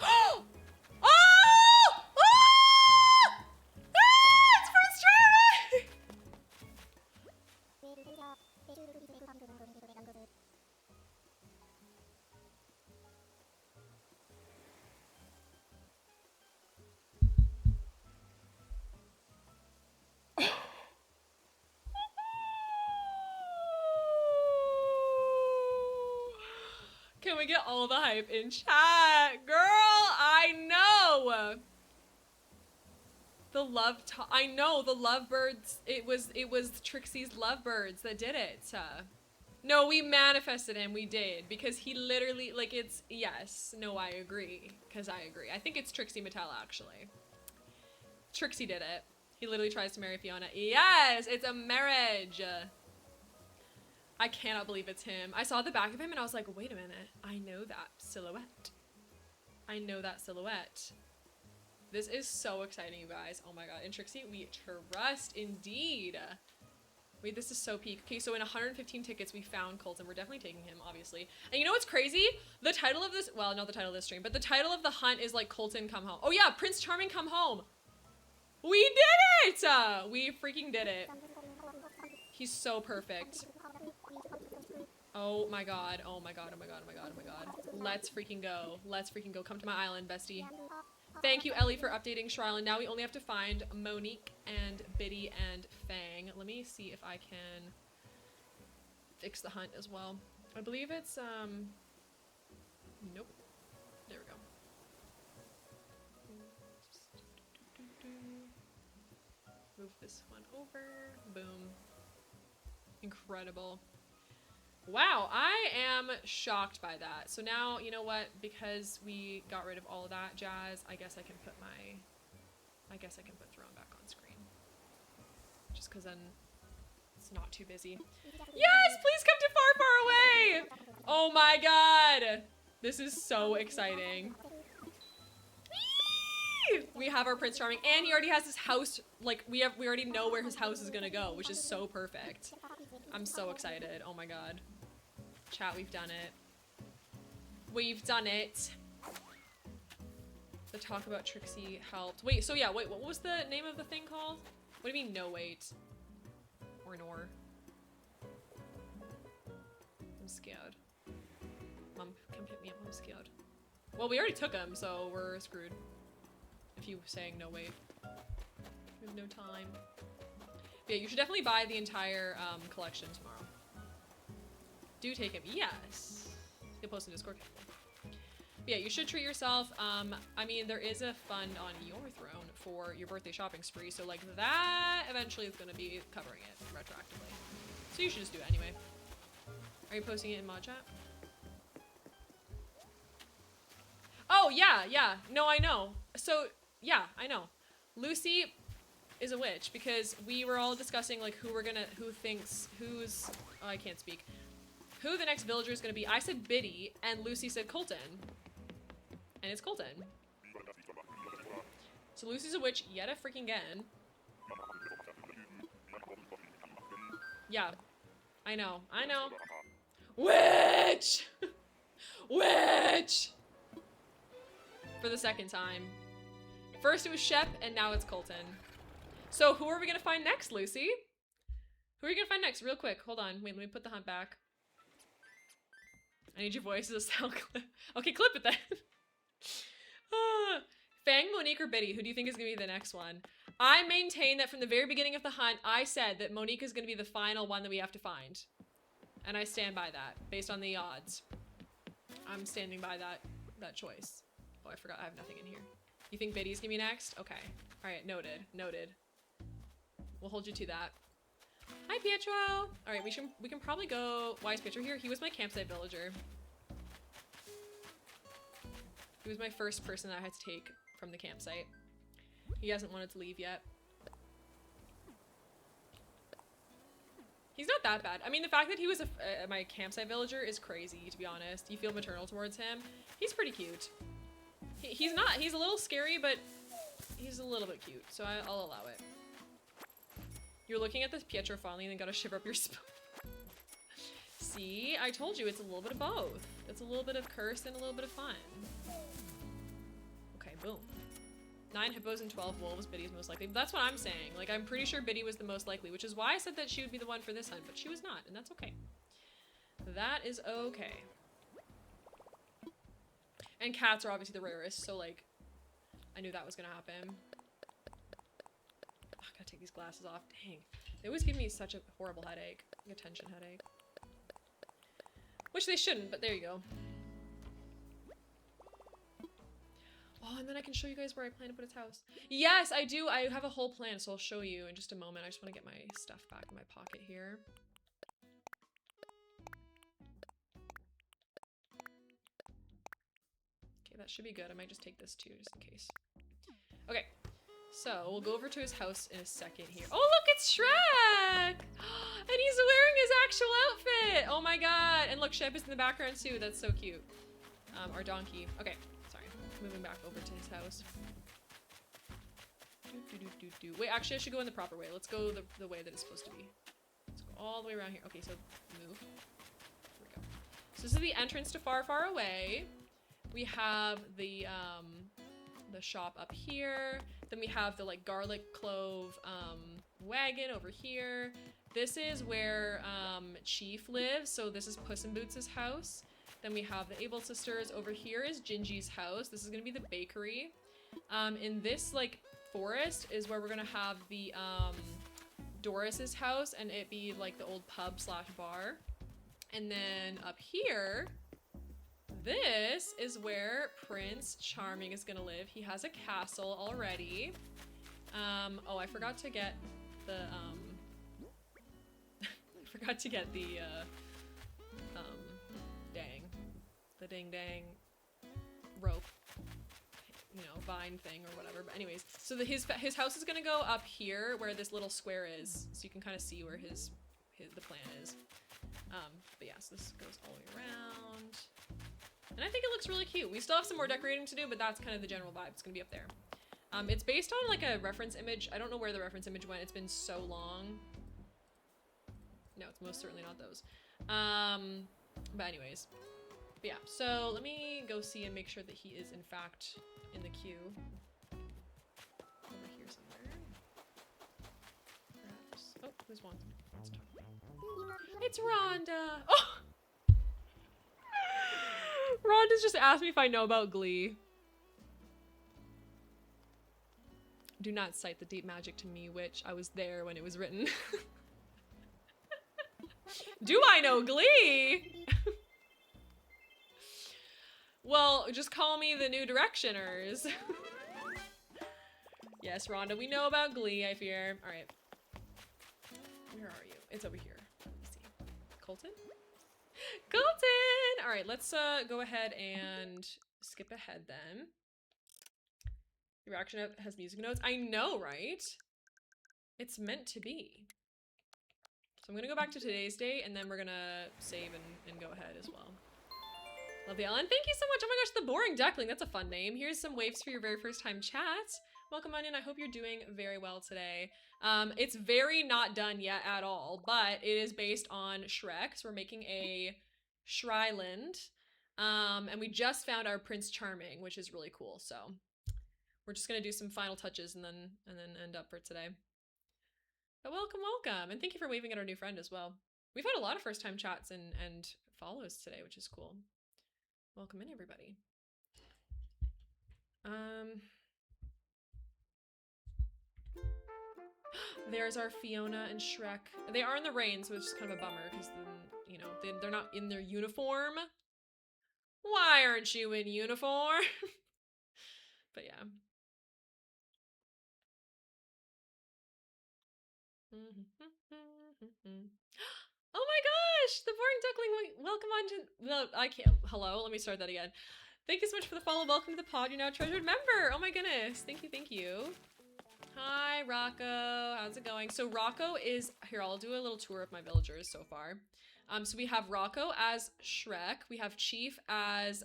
Oh! Oh! Oh! It's Prince Charming! Can we get all the hype in chat? Girl, I know! The I know, the lovebirds, it was Trixie's lovebirds that did it. No, we manifested him, we did, because he literally, like, it's, yes, no, I agree, because I agree. I think it's Trixie Mattel, actually. Trixie did it. He literally tries to marry Fiona. Yes, it's a marriage. I cannot believe it's him. I saw the back of him and I was like, wait a minute. I know that silhouette. I know that silhouette. This is so exciting, you guys. Oh my god. And Trixie, we trust indeed. Wait, this is so peak. Okay, so in 115 tickets, we found Colton. We're definitely taking him, obviously. And you know what's crazy? The title of this, well, not the title of this stream, but the title of the hunt is like Colton Come Home. Oh yeah, Prince Charming Come Home. We did it! We freaking did it. He's so perfect. Oh my god, oh my god, oh my god, oh my god, oh my god. Let's freaking go. Let's freaking go. Come to my island, bestie. Thank you, Ellie, for updating Shrisland. Now we only have to find Monique and Biddy and Fang. Let me see if I can fix the hunt as well. I believe it's, nope. There we go. Move this one over. Boom. Incredible. Wow, I am shocked by that. So now, you know what? Because we got rid of all of that jazz, I guess I can put Throne back on screen. Just because then it's not too busy. Yes, please come to Far, Far Away! Oh my god! This is so exciting. Whee! We have our Prince Charming, and he already has his house, like, we already know where his house is gonna go, which is so perfect. I'm so excited. Oh my god. Chat, we've done it. We've done it. The talk about Trixie helped. Wait, so yeah, wait, what was the name of the thing called? What do you mean, no wait? Or nor? I'm scared. Mom, come pick me up, I'm scared. Well, we already took him, so we're screwed. If you were saying no wait. We have no time. Yeah, you should definitely buy the entire collection tomorrow. Do take him. Yes. You'll post in Discord. But yeah, you should treat yourself. I mean, there is a fund on your throne for your birthday shopping spree, so like that eventually is going to be covering it retroactively. So you should just do it anyway. Are you posting it in mod chat? Oh, yeah, yeah. No, I know. So, yeah, I know. Lucy is a witch because we were all discussing like who I can't speak. Who the next villager is gonna be. I said Biddy and Lucy said Colton. And it's Colton. So Lucy's a witch yet a freaking again. Yeah. I know. I know. Witch! Witch! For the second time. First it was Shep and now it's Colton. So who are we gonna find next, Lucy? Who are you gonna find next? Real quick, hold on. Wait, let me put the hunt back. I need your voice as a sound clip. Okay, clip it then. Fang, Monique, or Biddy? Who do you think is gonna be the next one? I maintain that from the very beginning of the hunt, I said that Monique is gonna be the final one that we have to find. And I stand by that, based on the odds. I'm standing by that choice. Oh, I forgot, I have nothing in here. You think Biddy's gonna be next? Okay. Alright, noted. Noted. We'll hold you to that. Hi, Pietro! Alright, we can probably go... Why is Pietro here? He was my campsite villager. He was my first person that I had to take from the campsite. He hasn't wanted to leave yet. He's not that bad. I mean, the fact that he was my campsite villager is crazy, to be honest. You feel maternal towards him. He's pretty cute. He's not. He's a little scary, but he's a little bit cute, so I'll allow it. You're looking at this Pietro fondly and then gotta shiver up your spine. See? I told you it's a little bit of both. It's a little bit of curse and a little bit of fun. Okay, boom. 9 hippos and 12 wolves. Biddy's most likely. That's what I'm saying. Like, I'm pretty sure Biddy was the most likely, which is why I said that she would be the one for this hunt, but she was not, and that's okay. That is okay. And cats are obviously the rarest, so like, I knew that was gonna happen. I gotta take these glasses off. Dang. They always give me such a horrible headache. Like a tension headache. Which they shouldn't, but there you go. Oh, and then I can show you guys where I plan to put its house. Yes, I do. I have a whole plan, so I'll show you in just a moment. I just want to get my stuff back in my pocket here. Okay, that should be good. I might just take this too, just in case. Okay. So we'll go over to his house in a second here. Oh, look, it's Shrek! And he's wearing his actual outfit. Oh my god. And look, Shep is in the background too. That's so cute. Our donkey. Okay, sorry. Moving back over to his house. Wait, actually I should go in the proper way. Let's go the way that it's supposed to be. Let's go all the way around here. Okay, so move. Here we go. So this is the entrance to Far, Far Away. We have the shop up here. Then we have the like garlic clove wagon over here. This is where Chief lives. So this is Puss in Boots' house. Then we have the Able Sisters. Over here is Gingy's house. This is gonna be the bakery. In this like forest is where we're gonna have the Doris's house, and it be like the old pub / bar. And then up here, this is where Prince Charming is gonna live. He has a castle already. Oh, I forgot to get the I forgot to get the dang rope, you know, vine thing or whatever. But anyways, so his house is gonna go up here where this little square is, so you can kind of see where the plan is. But yeah, so this goes all the way around. And I think it looks really cute. We still have some more decorating to do, but that's kind of the general vibe. It's gonna be up there. It's based on like a reference image. I don't know where the reference image went. It's been so long. No, it's most certainly not those. But anyways. But yeah, so let me go see and make sure that he is in fact in the queue. Over here somewhere. Perhaps. Oh, who's Wanda? Let's talk about it. It's Rhonda! Oh! Rhonda's just asked me if I know about Glee. Do not cite the deep magic to me, witch. I was there when it was written. Do I know Glee? Well, just call me the New Directioners. Yes, Rhonda, we know about Glee, I fear. All right. Where are you? It's over here. Let me see. Colton? Colton! All right, let's go ahead and skip ahead then. Your reaction has music notes. I know, right? It's meant to be. So I'm gonna go back to today's date, and then we're gonna save and go ahead as well. Love the Ellen. Thank you so much. Oh my gosh, the Boring Duckling. That's a fun name. Here's some waves for your very first time chat. Welcome on in. I hope you're doing very well today. It's very not done yet at all, but it is based on Shrek. So we're making a shrisland. And we just found our Prince Charming, which is really cool. So we're just gonna do some final touches and then end up for today. But welcome, welcome. And thank you for waving at our new friend as well. We've had a lot of first time chats and follows today, which is cool. Welcome in, everybody. There's our Fiona and Shrek. They are in the rain, so it's just kind of a bummer because then, you know, they're not in their uniform. Why aren't you in uniform? But yeah. Oh my gosh! The Boring Duckling, welcome on to... No, I can't. Hello? Let me start that again. Thank you so much for the follow. Welcome to the pod. You're now a treasured member. Oh my goodness. Thank you, thank you. Hi, Rocco. How's it going? So Rocco is... Here, I'll do a little tour of my villagers so far. So we have Rocco as Shrek. We have Chief as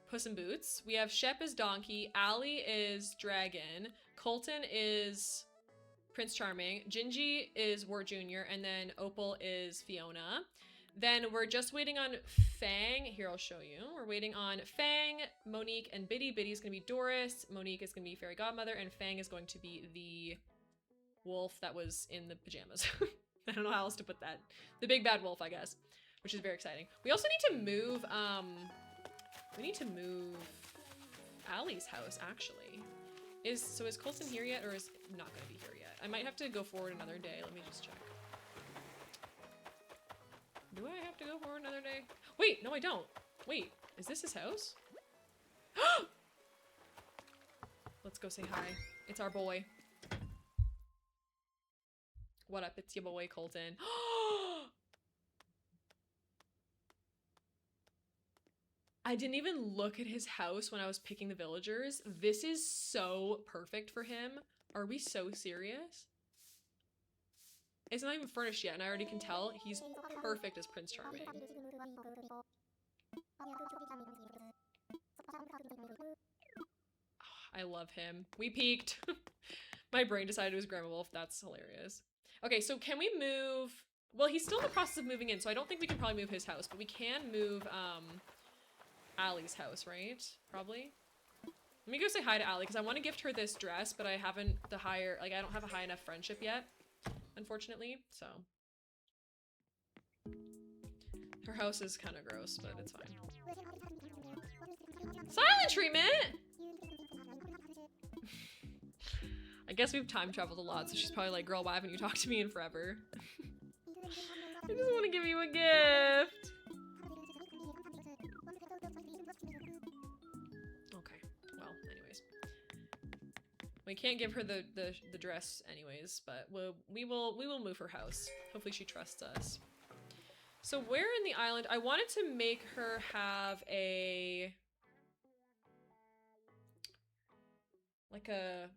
Puss in Boots. We have Shep as Donkey. Allie is Dragon. Colton is Prince Charming. Gingy is Wart Jr. And then Opal is Fiona. Then we're just waiting on Fang. Here, I'll show you. We're waiting on Fang, Monique, and Biddy. Biddy's gonna be Doris. Monique is gonna be Fairy Godmother. And Fang is going to be the wolf that was in the pajamas. I don't know how else to put that. The big bad wolf, I guess. Which is very exciting. We also need to move, Allie's house, actually. Is Colton here yet, or is it not gonna be here yet? I might have to go forward another day. Let me just check. Do I have to go forward another day? Wait, no I don't. Wait, is this his house? Let's go say hi. It's our boy. What up? It's your boy, Colton. I didn't even look at his house when I was picking the villagers. This is so perfect for him. Are we so serious? It's not even furnished yet, and I already can tell he's perfect as Prince Charming. I love him. We peaked. My brain decided it was Grandma Wolf. That's hilarious. Okay, so can we move... Well, he's still in the process of moving in, so I don't think we can probably move his house, but we can move, Allie's house, right? Probably. Let me go say hi to Allie, because I want to gift her this dress, but I haven't I don't have a high enough friendship yet, unfortunately, so. Her house is kind of gross, but it's fine. Silent treatment! I guess we've time traveled a lot, so she's probably like, girl, why haven't you talked to me in forever? I just want to give you a gift. Okay, well, anyways. We can't give her the dress anyways, but we will move her house. Hopefully she trusts us. So where in the island? I wanted to make her have like a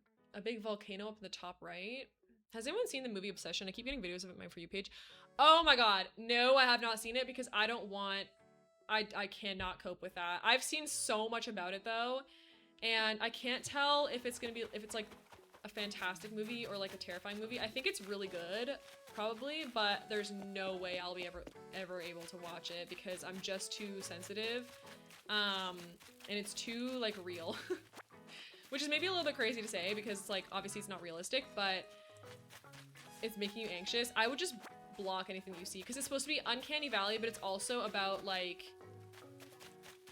big volcano up in the top right. Has anyone seen the movie Obsession? I keep getting videos of it on my For You page. Oh my god. No, I have not seen it because I don't want... I cannot cope with that. I've seen so much about it though, and I can't tell if it's gonna be... if it's like a fantastic movie or like a terrifying movie. I think it's really good, probably, but there's no way I'll be ever able to watch it because I'm just too sensitive. And it's too like real. Which is maybe a little bit crazy to say because like obviously it's not realistic, but it's making you anxious. I would just block anything you see because it's supposed to be Uncanny Valley, but it's also about like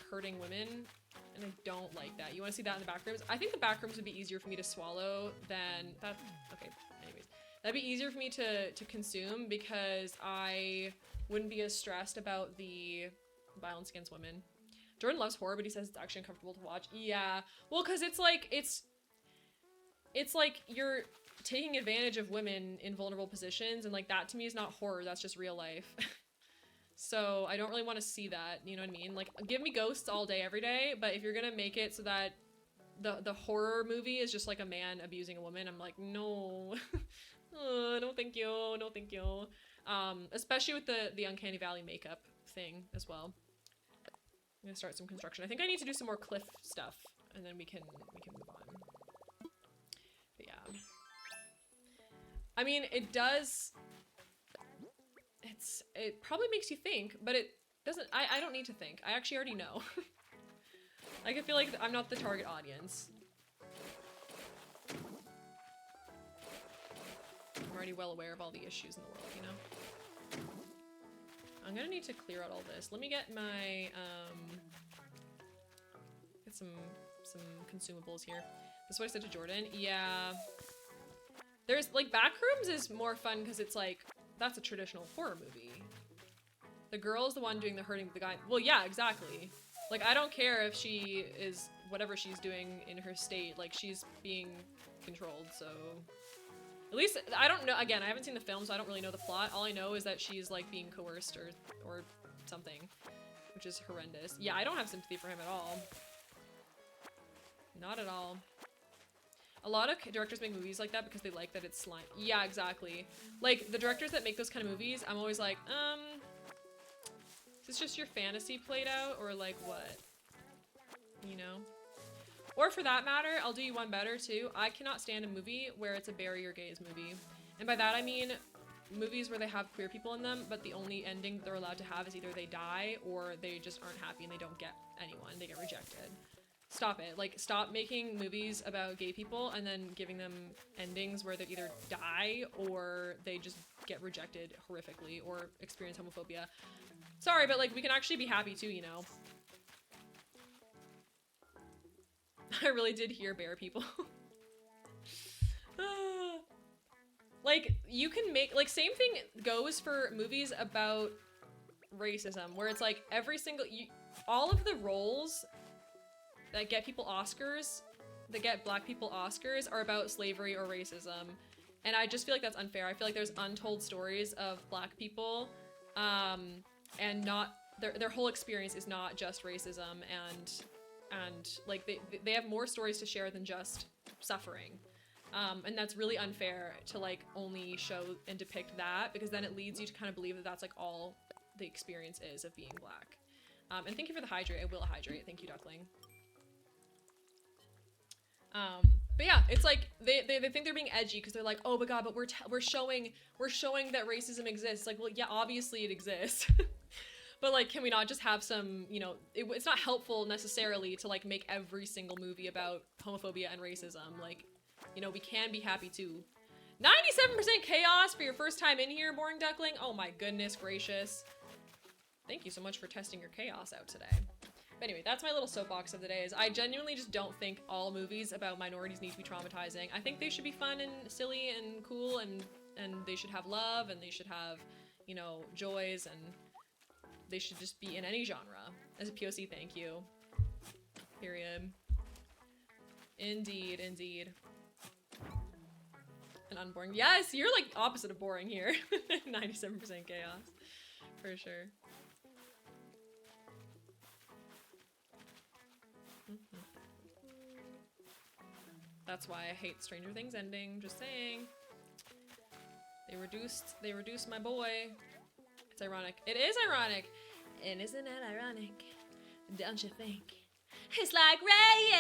hurting women, and I don't like that. You want to see that in the backrooms? I think the backrooms would be easier for me to swallow than that. Okay, anyways, that'd be easier for me to consume because I wouldn't be as stressed about the violence against women. Jordan loves horror, but he says it's actually uncomfortable to watch. Yeah, well, because it's like you're taking advantage of women in vulnerable positions, and like that to me is not horror, that's just real life. So I don't really want to see that, you know what I mean? Like, give me ghosts all day, every day, but if you're gonna make it so that the horror movie is just like a man abusing a woman, I'm like, no. No thank you, no thank you. Especially with the Uncanny Valley makeup thing as well. I'm gonna start some construction. I think I need to do some more cliff stuff, and then we can move on. But yeah. I mean, it does... it probably makes you think, but it doesn't... I don't need to think. I actually already know. I can feel like I'm not the target audience. I'm already well aware of all the issues in the world, you know? I'm gonna need to clear out all this. Let me get my, get some consumables here. That's what I said to Jordan. Yeah. There's, like, Backrooms is more fun because it's like, that's a traditional horror movie. The girl is the one doing the hurting the guy. Well, yeah, exactly. Like, I don't care if she is, whatever she's doing in her state, like, she's being controlled, so... At least, I don't know, again, I haven't seen the film, so I don't really know the plot. All I know is that she's, like, being coerced or something, which is horrendous. Yeah, I don't have sympathy for him at all. Not at all. A lot of directors make movies like that because they like that it's slime. Yeah, exactly. Like, the directors that make those kind of movies, I'm always like, is this just your fantasy played out, or, like, what? You know? Or for that matter, I'll do you one better too. I cannot stand a movie where it's a bury or gays movie. And by that I mean movies where they have queer people in them, but the only ending they're allowed to have is either they die or they just aren't happy and they don't get anyone. They get rejected. Stop it. Like, stop making movies about gay people and then giving them endings where they either die or they just get rejected horrifically or experience homophobia. Sorry, but like, we can actually be happy too, you know? I really did hear bear people. Like, you can make, like, same thing goes for movies about racism, where it's like every single, all of the roles that get people Oscars, that get black people Oscars, are about slavery or racism. And I just feel like that's unfair. I feel like there's untold stories of black people, and not their whole experience is not just racism, and like they have more stories to share than just suffering. And that's really unfair to like only show and depict that, because then it leads you to kind of believe that that's like all the experience is of being black. And thank you for the hydrate. I will hydrate. Thank you, Duckling. But yeah, it's like they think they're being edgy because they're like, oh my god, but we're showing that racism exists. Like, well, yeah, obviously it exists. But like, can we not just have some, you know, it's not helpful necessarily to like make every single movie about homophobia and racism. Like, you know, we can be happy too. 97% chaos for your first time in here, Boring Duckling. Oh my goodness gracious. Thank you so much for testing your chaos out today. But anyway, that's my little soapbox of the day. Is I genuinely just don't think all movies about minorities need to be traumatizing. I think they should be fun and silly and cool, and they should have love, and they should have, you know, joys, and they should just be in any genre. As a POC, thank you. Period. Indeed, indeed. And unboring. Yes, you're like opposite of boring here. 97% chaos. For sure. That's why I hate Stranger Things ending, just saying. They reduced my boy. It's ironic. It is ironic. And isn't it ironic? Don't you think? It's like rain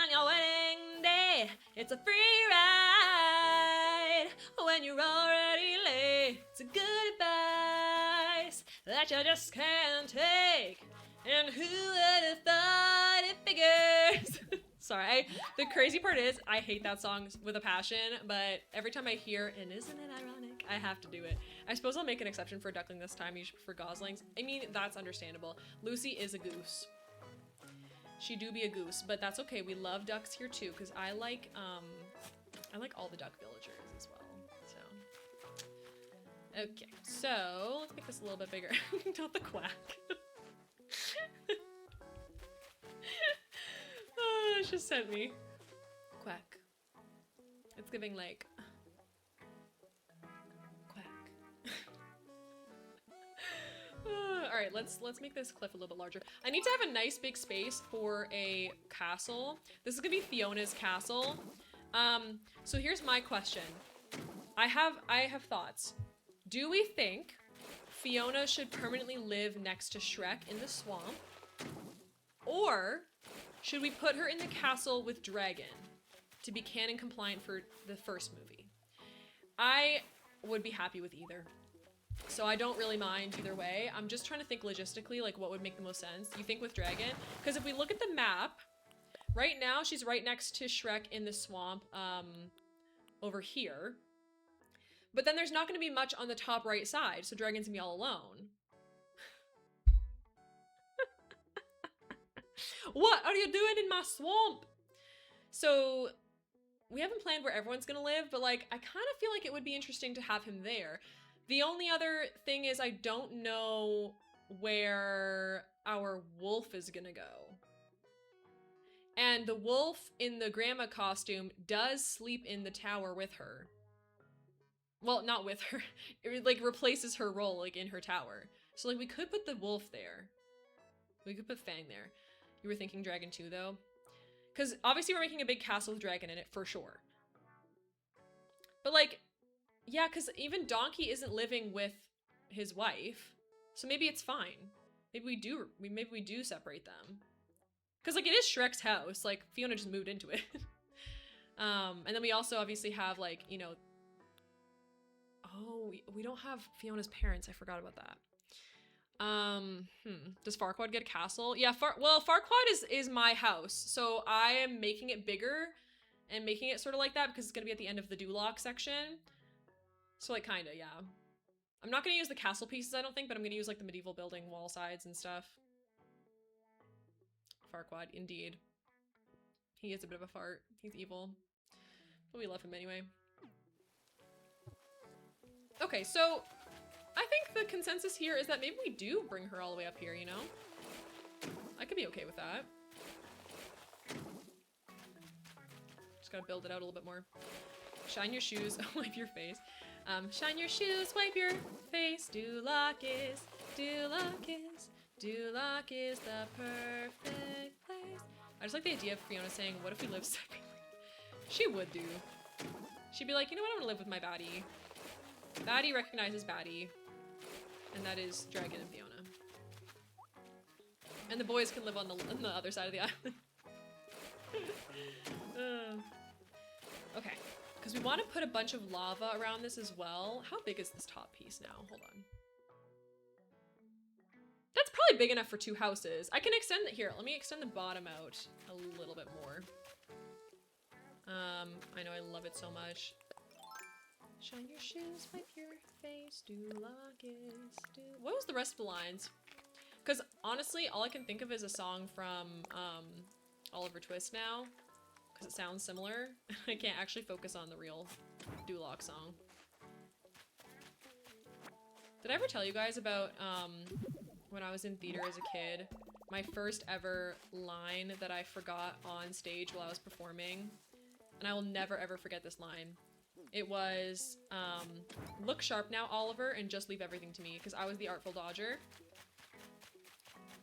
on your wedding day. It's a free ride when you're already late. It's a good advice that you just can't take. And who would have thought it figures? Sorry, the crazy part is I hate that song with a passion, but every time I hear and isn't it ironic, I have to do it. I suppose I'll make an exception for Duckling this time. You should prefer Goslings. I mean, that's understandable. Lucy is a goose. She do be a goose, but that's okay. We love ducks here too, because I like all the duck villagers as well. So okay, so let's make this a little bit bigger. Not the quack. Oh, it just sent me. Quack. It's giving like quack. Alright, let's make this cliff a little bit larger. I need to have a nice big space for a castle. This is gonna be Fiona's castle. So here's my question. I have thoughts. Do we think Fiona should permanently live next to Shrek in the swamp? Or should we put her in the castle with Dragon to be canon compliant for the first movie? I would be happy with either. So I don't really mind either way. I'm just trying to think logistically, like what would make the most sense. You think with Dragon? Because if we look at the map, right now she's right next to Shrek in the swamp, over here. But then there's not going to be much on the top right side, so Dragon's gonna be all alone. What are you doing in my swamp? So we haven't planned where everyone's gonna live, but like I kind of feel like it would be interesting to have him there. The only other thing is I don't know where our wolf is gonna go. And the wolf in the grandma costume does sleep in the tower with her. Well, not with her. It like replaces her role like in her tower. So like we could put the wolf there. We could put Fang there. You were thinking Dragon too, though? Because obviously we're making a big castle with Dragon in it, for sure. But like, yeah, because even Donkey isn't living with his wife. So maybe it's fine. Maybe we do separate them. Because like it is Shrek's house. Like Fiona just moved into it. And then we also obviously have like, you know, oh, we don't have Fiona's parents. I forgot about that. Does Farquaad get a castle? Yeah, Farquaad is my house, so I am making it bigger and making it sort of like that because it's gonna be at the end of the Duloc section. So like kinda, yeah. I'm not gonna use the castle pieces, I don't think, but I'm gonna use like the medieval building wall sides and stuff. Farquaad, indeed. He is a bit of a fart. He's evil. But we love him anyway. Okay, so I think the consensus here is that maybe we do bring her all the way up here, you know? I could be okay with that. Just gotta build it out a little bit more. Shine your shoes, wipe your face. Shine your shoes, wipe your face. Duloc is Duloc is the perfect place. I just like the idea of Fiona saying, what if we live separately? She would do. She'd be like, you know what, I'm gonna live with my baddie. Baddie recognizes baddie. And that is Dragon and Fiona. And the boys can live on the other side of the island. Okay, because we want to put a bunch of lava around this as well. How big is this top piece now? Hold on. That's probably big enough for 2 houses. I can extend it here. Let me extend the bottom out a little bit more. I know I love it so much. Shine your shoes, wipe your face, What was the rest of the lines? Because honestly, all I can think of is a song from Oliver Twist now, because it sounds similar. I can't actually focus on the real Duloc song. Did I ever tell you guys about when I was in theater as a kid, my first ever line that I forgot on stage while I was performing? And I will never ever forget this line. It was, look sharp now, Oliver, and just leave everything to me, because I was the Artful Dodger.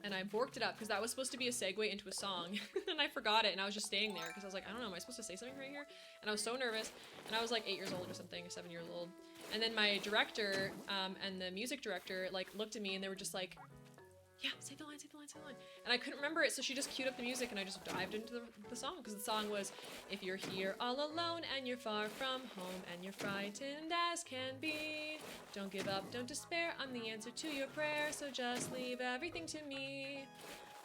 And I borked it up, because that was supposed to be a segue into a song, and I forgot it, and I was just staying there, because I was like, I don't know, am I supposed to say something right here? And I was so nervous, and I was like 8 years old or something, 7 years old. And then my director, and the music director, like, looked at me, and they were just like, yeah, say the line, say the line, say the line. And I couldn't remember it, so she just queued up the music and I just dived into the song, because the song was, if you're here all alone and you're far from home and you're frightened as can be, don't give up, don't despair, I'm the answer to your prayer, so just leave everything to me.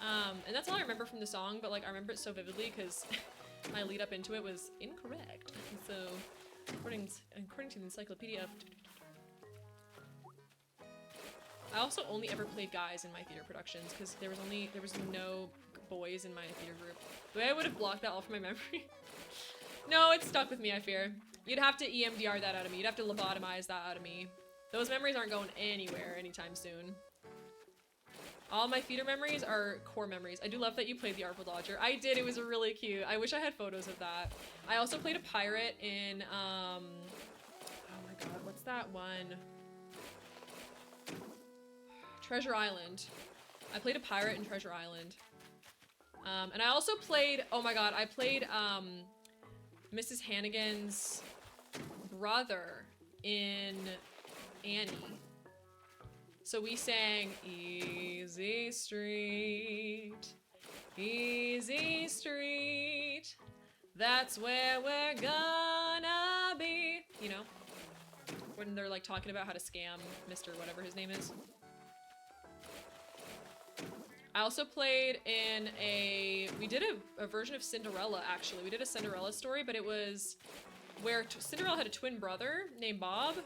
And that's all I remember from the song, but like I remember it so vividly because my lead up into it was incorrect. So, according to the encyclopedia of I also only ever played guys in my theater productions because there was no boys in my theater group. The way I would have blocked that all from my memory. No, it's stuck with me, I fear. You'd have to EMDR that out of me. You'd have to lobotomize that out of me. Those memories aren't going anywhere anytime soon. All my theater memories are core memories. I do love that you played the Artful Dodger. I did, it was really cute. I wish I had photos of that. I also played a pirate in, oh my god, what's that one? Treasure Island. I played a pirate in Treasure Island. And I also played, oh my god, I played Mrs. Hannigan's brother in Annie. So we sang Easy Street, Easy Street, that's where we're gonna be. You know? When they're like talking about how to scam Mr. whatever his name is. I also played in we did a version of Cinderella, actually. We did a Cinderella story, but it was where Cinderella had a twin brother named Bob.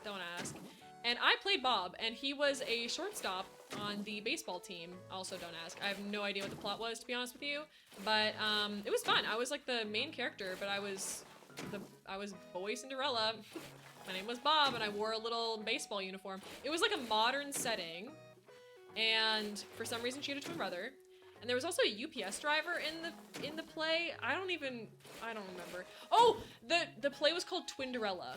Don't ask. And I played Bob, and he was a shortstop on the baseball team. Also, don't ask. I have no idea what the plot was, to be honest with you. But it was fun. I was like the main character, but I was boy Cinderella. My name was Bob, and I wore a little baseball uniform. It was like a modern setting. And for some reason she had a twin brother. And there was also a UPS driver in the play. I don't remember. Oh, the play was called Twinderella.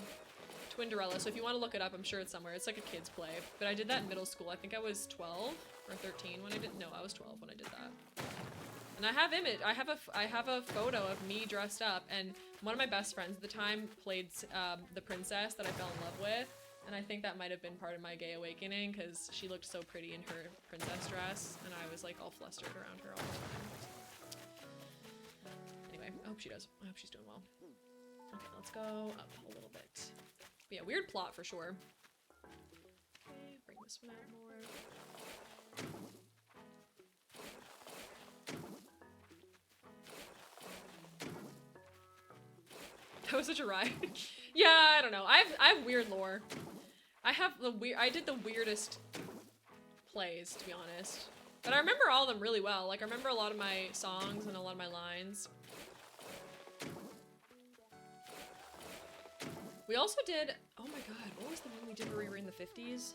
Twinderella. So if you want to look it up, I'm sure it's somewhere. It's like a kid's play. But I did that in middle school. I think I was 12 or 13 when I did. No, I was 12 when I did that. And I have a photo of me dressed up, and one of my best friends at the time played the princess that I fell in love with. And I think that might have been part of my gay awakening, because she looked so pretty in her princess dress, and I was like all flustered around her all the time. Anyway, I hope she does. I hope she's doing well. Okay, let's go up a little bit. But yeah, weird plot for sure. Okay, bring this one out more. That was such a ride. Yeah, I don't know. I have weird lore. I did the weirdest plays, to be honest. But I remember all of them really well. Like, I remember a lot of my songs and a lot of my lines. We also did, oh my god, what was the one we did where we were in the 50s?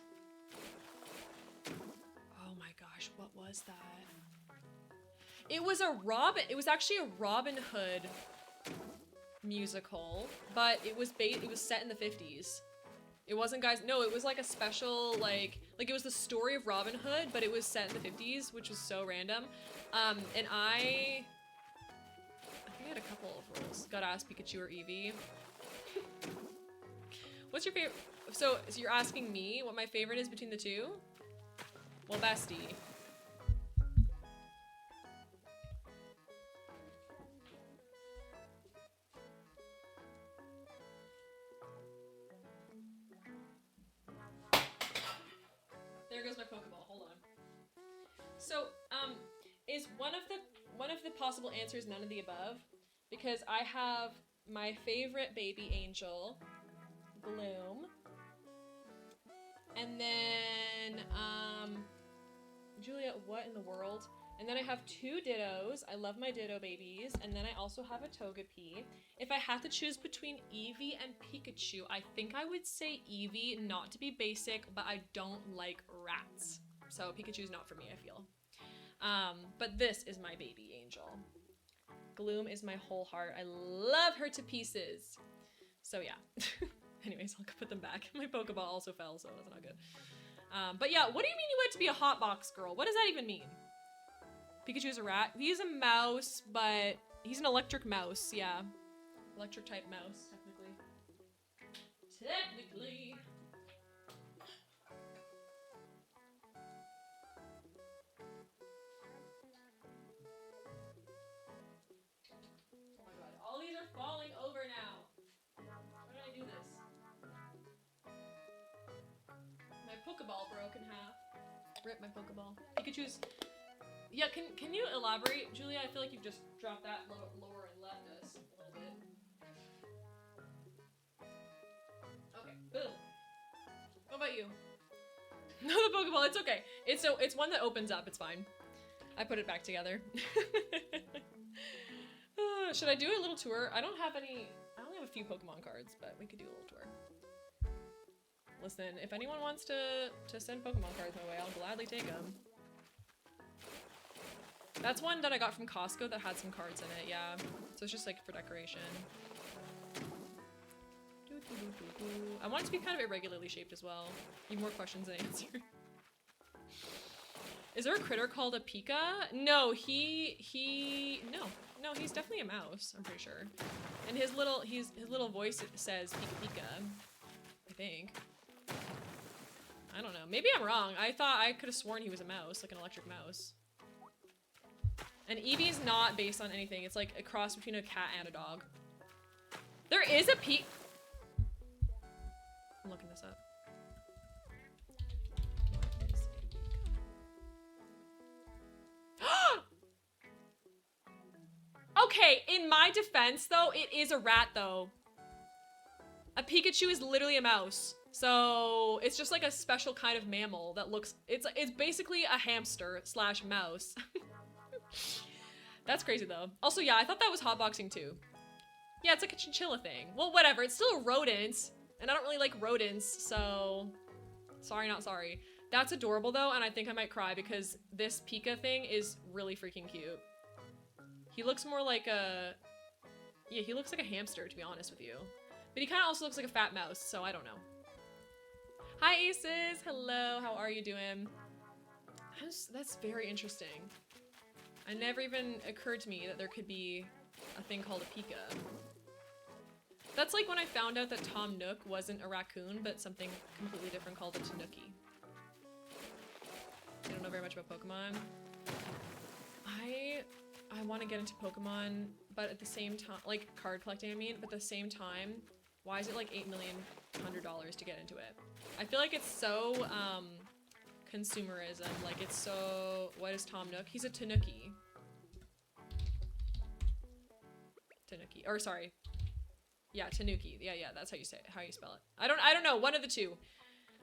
Oh my gosh, what was that? It was actually a Robin Hood musical, but it was set in the 50s. It wasn't Guys. No, it was like a special, like it was the story of Robin Hood, but it was set in the 50s, which was so random. And I think I had a couple of roles. Gotta ask Pikachu or Eevee. What's your favorite? So you're asking me what my favorite is between the two? Well, bestie. There goes my Pokeball. Hold on. So, is one of the possible answers none of the above? Because I have my favorite baby angel, Gloom. And then, Julia, what in the world? And then I have 2 Dittos. I love my Ditto babies. And then I also have a Togepi. If I had to choose between Eevee and Pikachu, I think I would say Eevee, not to be basic, but I don't like rats. So Pikachu's not for me, I feel. But this is my baby angel. Gloom is my whole heart. I love her to pieces. So yeah. Anyways, I'll put them back. My Pokeball also fell, so that's not good. But yeah, what do you mean you want to be a hotbox girl? What does that even mean? Pikachu's a rat. He's a mouse, but he's an electric mouse, yeah. Electric type mouse, technically. Technically. Oh my god, all these are falling over now. Why did I do this? My Pokeball broke in half. Rip my Pokeball. Pikachu's... Yeah, can you elaborate, Julia? I feel like you've just dropped that lower and left us a little bit. Okay, boom. What about you? No, the Pokeball, it's okay. It's one that opens up, it's fine. I put it back together. Should I do a little tour? I only have a few Pokemon cards, but we could do a little tour. Listen, if anyone wants to send Pokemon cards my way, I'll gladly take them. That's one that I got from Costco that had some cards in it, yeah. So it's just like for decoration. I want it to be kind of irregularly shaped as well. Need more questions than answers. Is there a critter called a Pika? No, no, he's definitely a mouse, I'm pretty sure. And his little voice says Pika Pika, I think. I don't know, maybe I'm wrong. I thought I could have sworn he was a mouse, like an electric mouse. And Eevee's not based on anything. It's like a cross between a cat and a dog. There is a Pika. I'm looking this up. Okay, in my defense though, it is a rat though. A Pikachu is literally a mouse. So it's just like a special kind of mammal that looks, it's basically a hamster slash mouse. That's crazy though. Also, yeah, I thought that was hotboxing too. Yeah, it's like a chinchilla thing. Well, whatever, it's still a rodent, and I don't really like rodents, so sorry, not sorry. That's adorable though, and I think I might cry because this Pika thing is really freaking cute. He looks more like a, yeah, he looks like a hamster to be honest with you. But he kind of also looks like a fat mouse, so I don't know. Hi Aces, hello, how are you doing? That's very interesting. It never even occurred to me that there could be a thing called a Pika. That's like when I found out that Tom Nook wasn't a raccoon, but something completely different called a Tanuki. I don't know very much about Pokemon. I want to get into Pokemon, but at the same time, like card collecting, I mean, but at the same time, why is it like $8,100,000 to get into it? I feel like it's so, consumerism, like it's so, what is Tom Nook? He's a Tanuki. Tanuki, or sorry. Yeah, Tanuki, yeah, that's how you say it, how you spell it. I don't know, one of the two.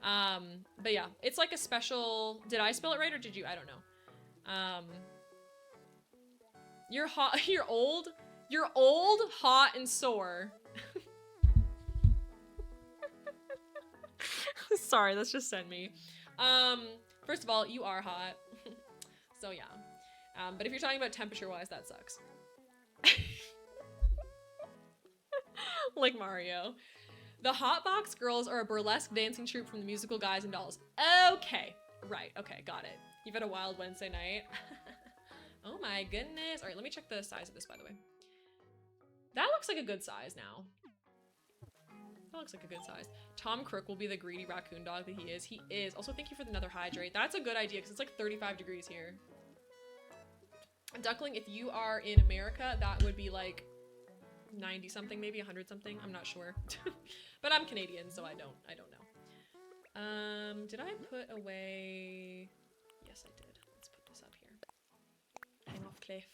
But yeah, it's like a special, did I spell it right or did you? I don't know. You're hot, you're old, hot, and sore. Sorry, that's just sent me. First of all, you are hot. So yeah. But if you're talking about temperature-wise, that sucks. Like Mario. The Hotbox Girls are a burlesque dancing troupe from the musical Guys and Dolls. Okay. Right. Okay. Got it. You've had a wild Wednesday night. Oh my goodness. All right. Let me check the size of this, by the way. That looks like a good size now. That looks like a good size. Tom Crook will be the greedy raccoon dog that he is. He is. Also, thank you for the nether hydrate. That's a good idea because it's like 35 degrees here. Duckling, if you are in America, that would be like 90 something, maybe 100 something. I'm not sure. But I'm Canadian, so I don't know. Did I put away? Yes, I did. Let's put this up here. Hang off cliff.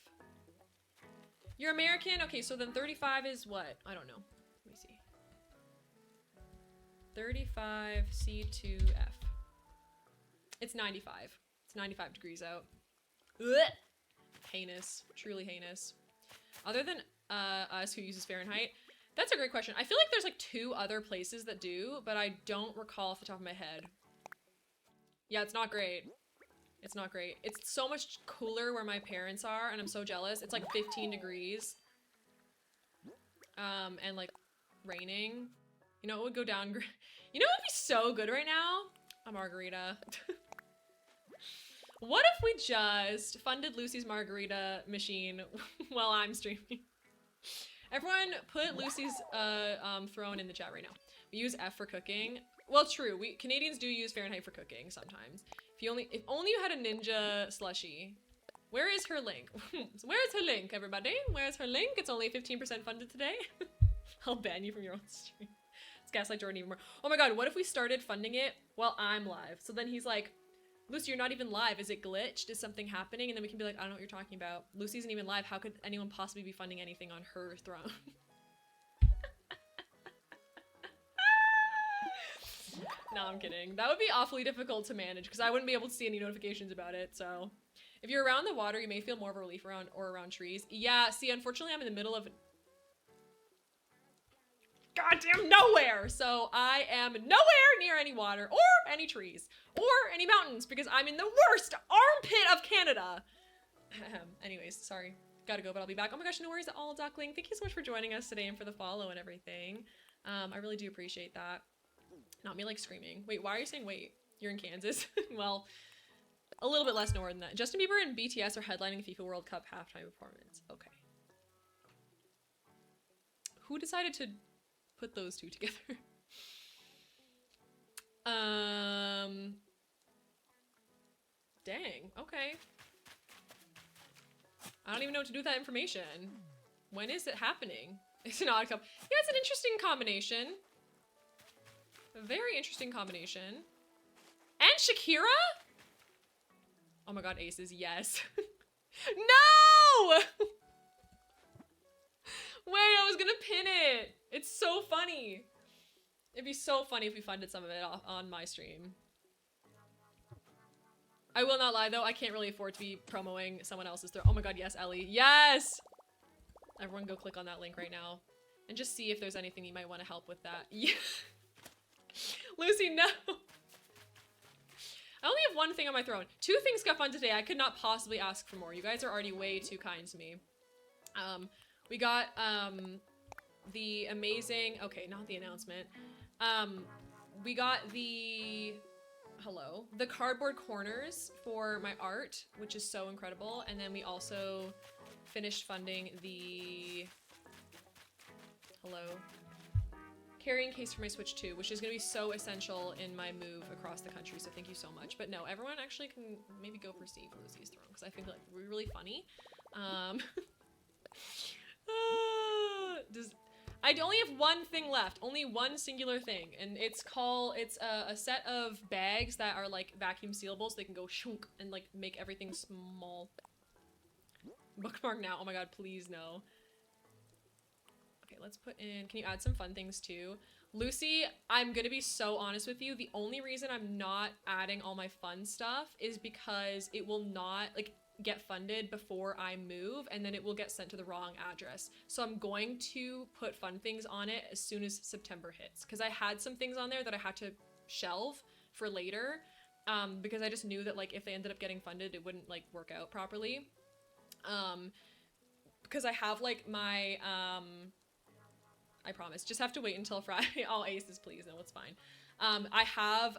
You're American? Okay, so then 35 is what? I don't know. Let me see. 35 C2F. It's 95. It's 95 degrees out. Ugh. Heinous. Truly heinous. Other than us who uses Fahrenheit, that's a great question. I feel like there's like 2 other places that do, but I don't recall off the top of my head. Yeah, it's not great. It's not great. It's so much cooler where my parents are, and I'm so jealous. It's like 15 degrees. And like raining. You know, it would go down. You know what would be so good right now? A margarita. What if we just funded Lucy's margarita machine while I'm streaming? Everyone put Lucy's throne in the chat right now. We use F for cooking. Well, true. Canadians do use Fahrenheit for cooking sometimes. If only you had a ninja slushie. Where is her link? Where is her link, everybody? Where is her link? It's only 15% funded today. I'll ban you from your own stream. It's Gaslight Jordan even more. Oh my god, what if we started funding it while I'm live? So then he's like, Lucy, you're not even live. Is it glitched? Is something happening? And then we can be like, I don't know what you're talking about. Lucy isn't even live. How could anyone possibly be funding anything on her throne? No, I'm kidding. That would be awfully difficult to manage because I wouldn't be able to see any notifications about it. So if you're around the water, you may feel more of a relief around trees. Yeah, see, unfortunately, I'm in the middle of goddamn nowhere. So I am nowhere near any water or any trees or any mountains because I'm in the worst armpit of Canada. Anyways, sorry. Gotta go, but I'll be back. Oh my gosh, no worries at all, Duckling. Thank you so much for joining us today and for the follow and everything. I really do appreciate that. Not me like screaming. Wait, why are you saying wait? You're in Kansas? Well, a little bit less north than that. Justin Bieber and BTS are headlining FIFA World Cup halftime performance. Okay. Who decided to put those two together? Dang, okay. I don't even know what to do with that information. When is it happening? It's an odd couple. Yeah, it's an interesting combination. A very interesting combination. And Shakira? Oh my god, aces, yes. No! Wait, I was gonna pin it. It's so funny. It'd be so funny if we funded some of it on my stream. I will not lie though, I can't really afford to be promoting someone else's throw. Oh my god, yes, Ellie. Yes! Everyone go click on that link right now. And just see if there's anything you might want to help with that. Yeah. Lucy, no! I only have one thing on my throne. 2 things got fun today. I could not possibly ask for more. You guys are already way too kind to me. We got, the amazing... Okay, not the announcement. We got the... Hello. The cardboard corners for my art, which is so incredible. And then we also finished funding the... Hello. Carrying case for my Switch 2, which is going to be so essential in my move across the country, so thank you so much. But no, everyone actually can maybe go perceive Lucy's throne, because I think like we're really funny. I only have one thing left, only one singular thing, and it's a set of bags that are like vacuum sealable, so they can go shunk and like make everything small. Bookmark now, oh my god, please no. Okay, let's put in, can you add some fun things too? Lucy, I'm gonna be so honest with you, the only reason I'm not adding all my fun stuff is because it will not, like, get funded before I move, and then it will get sent to the wrong address. So I'm going to put fun things on it as soon as September hits, because I had some things on there that I had to shelve for later, because I just knew that, like, if they ended up getting funded, it wouldn't, like, work out properly. Because I have, like, my, I promise. Just have to wait until Friday. All aces, please. No, it's fine. I have,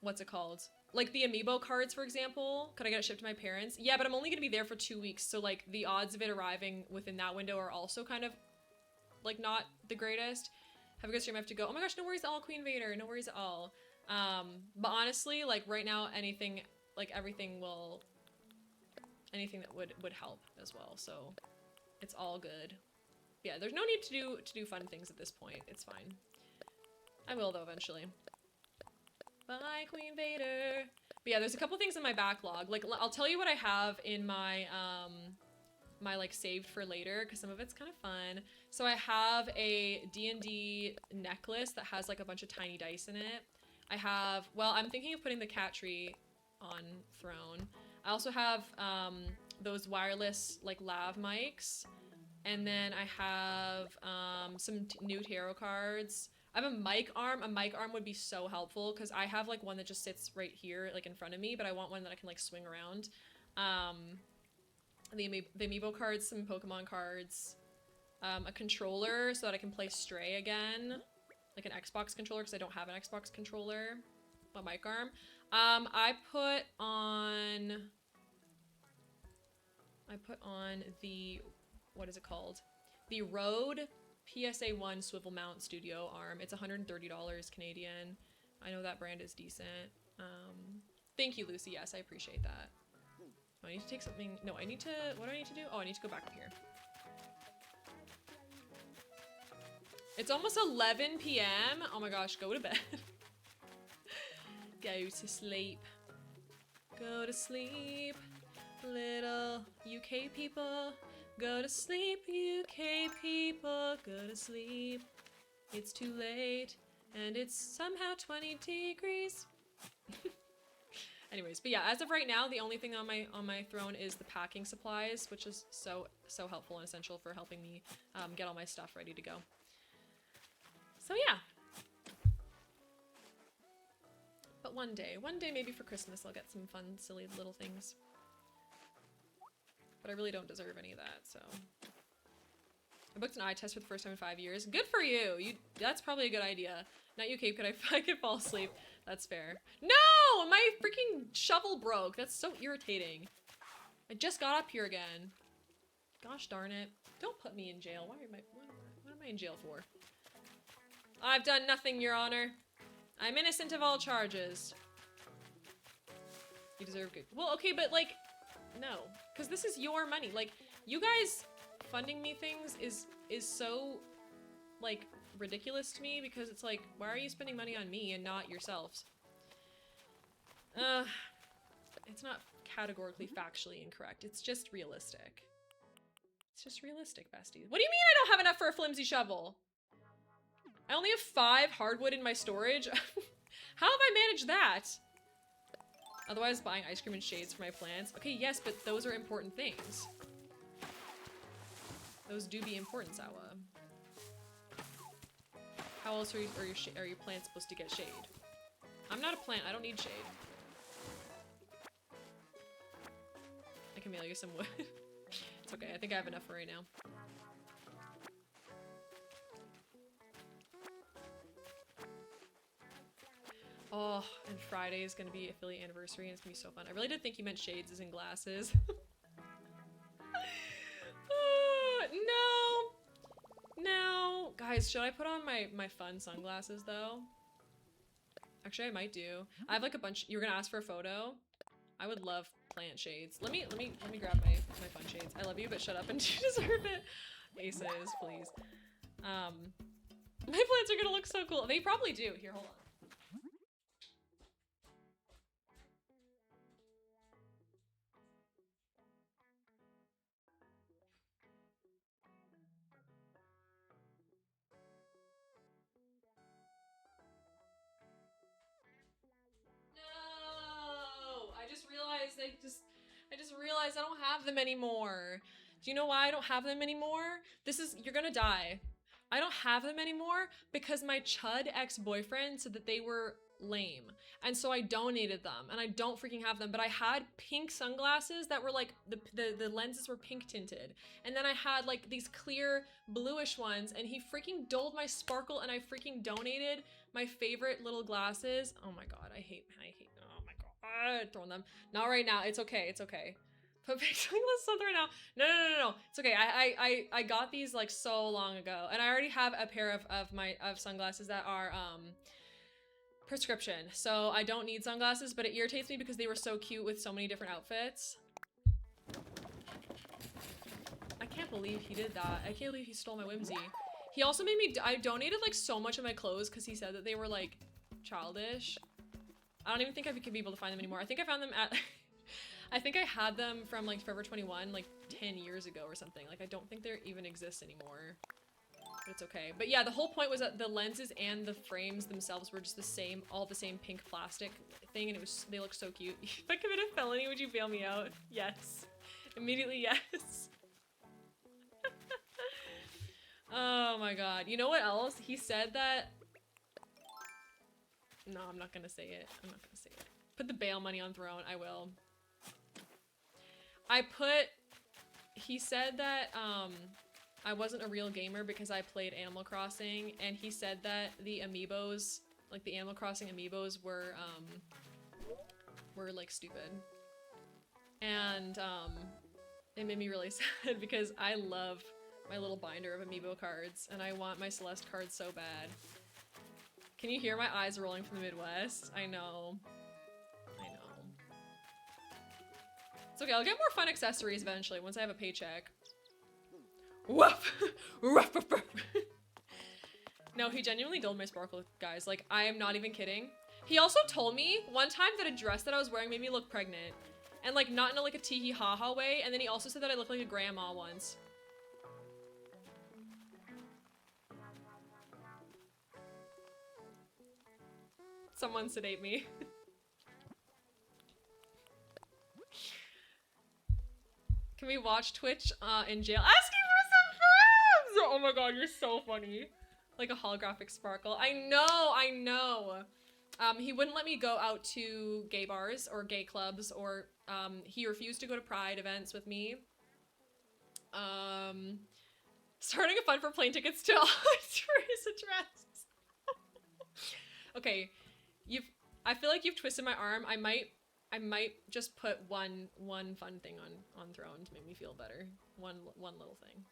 what's it called? Like the amiibo cards, for example. Could I get it shipped to my parents? Yeah, but I'm only gonna be there for 2 weeks. So like the odds of it arriving within that window are also kind of like not the greatest. Have a good stream. I have to go. Oh my gosh, no worries at all, Queen Vader. No worries at all. But honestly, like right now, anything, like everything will, anything that would help as well. So it's all good. Yeah, there's no need to do fun things at this point. It's fine. I will though eventually. Bye, Queen Vader. But yeah, there's a couple things in my backlog. Like I'll tell you what I have in my my like saved for later because some of it's kind of fun. So I have a D&D necklace that has like a bunch of tiny dice in it. I have, well, I'm thinking of putting the cat tree on throne. I also have those wireless like lav mics. And then I have some new tarot cards. I have a mic arm. A mic arm would be so helpful because I have like one that just sits right here like in front of me, but I want one that I can like swing around. The amiibo cards, some Pokemon cards, a controller so that I can play Stray again, like an Xbox controller because I don't have an Xbox controller. A mic arm. I put on the, what is it called? The Rode PSA-1 swivel mount studio arm. It's $130 Canadian. I know that brand is decent. Thank you, Lucy. Yes, I appreciate that. Oh, I need to take something. No, I need to, what do I need to do? Oh, I need to go back up here. It's almost 11 p.m. Oh my gosh, go to bed. Go to sleep. Go to sleep, little UK people. Go to sleep, UK people. Go to sleep. It's too late, and it's somehow 20 degrees. Anyways, but yeah, as of right now, the only thing on my throne is the packing supplies, which is so helpful and essential for helping me get all my stuff ready to go. So yeah. But one day maybe for Christmas, I'll get some fun, silly little things. But I really don't deserve any of that, so. I booked an eye test for the first time in 5 years. Good for you. That's probably a good idea. Not you, Cape. I could fall asleep. That's fair. No! My freaking shovel broke. That's so irritating. I just got up here again. Gosh darn it. Don't put me in jail. What am I in jail for? I've done nothing, Your Honor. I'm innocent of all charges. You deserve good. Well, okay, but like, no. Because this is your money. Like, you guys funding me things is so, like, ridiculous to me because it's like, why are you spending money on me and not yourselves? It's not categorically factually incorrect. It's just realistic. It's just realistic, besties. What do you mean I don't have enough for a flimsy shovel? I only have 5 hardwood in my storage. How have I managed that? Otherwise, buying ice cream and shades for my plants. Okay, yes, but those are important things. Those do be important, Sawa. How else are your plants supposed to get shade? I'm not a plant. I don't need shade. I can mail you some wood. It's okay. I think I have enough for right now. Oh, and Friday is going to be affiliate anniversary and it's going to be so fun. I really did think you meant shades as in glasses. No. Guys, should I put on my fun sunglasses though? Actually, I might do. I have like a bunch. You're going to ask for a photo? I would love plant shades. Let me grab my fun shades. I love you, but shut up and you deserve it. Aces, please. My plants are going to look so cool. They probably do. Here, hold on. I just realized I don't have them anymore. Do you know why I don't have them anymore? You're gonna die. I don't have them anymore because my chud ex-boyfriend said that they were lame. And so I donated them and I don't freaking have them, but I had pink sunglasses that were like, the lenses were pink tinted. And then I had like these clear bluish ones and he freaking doled my sparkle and I freaking donated my favorite little glasses. Oh my God, I hate, oh my God, throwing them. Not right now, it's okay, it's okay. Put pink sunglasses on right now. No. It's okay. I got these like so long ago, and I already have a pair of sunglasses that are prescription, so I don't need sunglasses. But it irritates me because they were so cute with so many different outfits. I can't believe he did that. I can't believe he stole my whimsy. He also made me. I donated like so much of my clothes because he said that they were like childish. I don't even think I could be able to find them anymore. I think I found them at. I think I had them from like Forever 21 like 10 years ago or something. Like I don't think they even exist anymore, but it's okay. But yeah, the whole point was that the lenses and the frames themselves were just the same, all the same pink plastic thing, and they look so cute. If I commit a felony, would you bail me out? Yes. Immediately, yes. Oh my God. You know what else? He said that... No, I'm not gonna say it. I'm not gonna say it. Put the bail money on Throne. I will. He said that I wasn't a real gamer because I played Animal Crossing, and he said that the amiibos, like the Animal Crossing amiibos were like stupid. And it made me really sad because I love my little binder of amiibo cards and I want my Celeste cards so bad. Can you hear my eyes rolling from the Midwest? I know. It's okay, I'll get more fun accessories eventually once I have a paycheck. Woof! Ruff, ruff, ruff. No, he genuinely dulled my sparkle, guys. Like, I am not even kidding. He also told me one time that a dress that I was wearing made me look pregnant. And like, not in a, like a tee-hee ha-ha way. And then he also said that I looked like a grandma once. Someone sedate me. Can we watch Twitch in jail? Asking for some frames! Oh my God, you're so funny. Like a holographic sparkle. I know. He wouldn't let me go out to gay bars or gay clubs, or he refused to go to Pride events with me. Starting a fund for plane tickets to Teresa dress. Okay, I feel like you've twisted my arm. I might just put one fun thing on Throne to make me feel better. One little thing.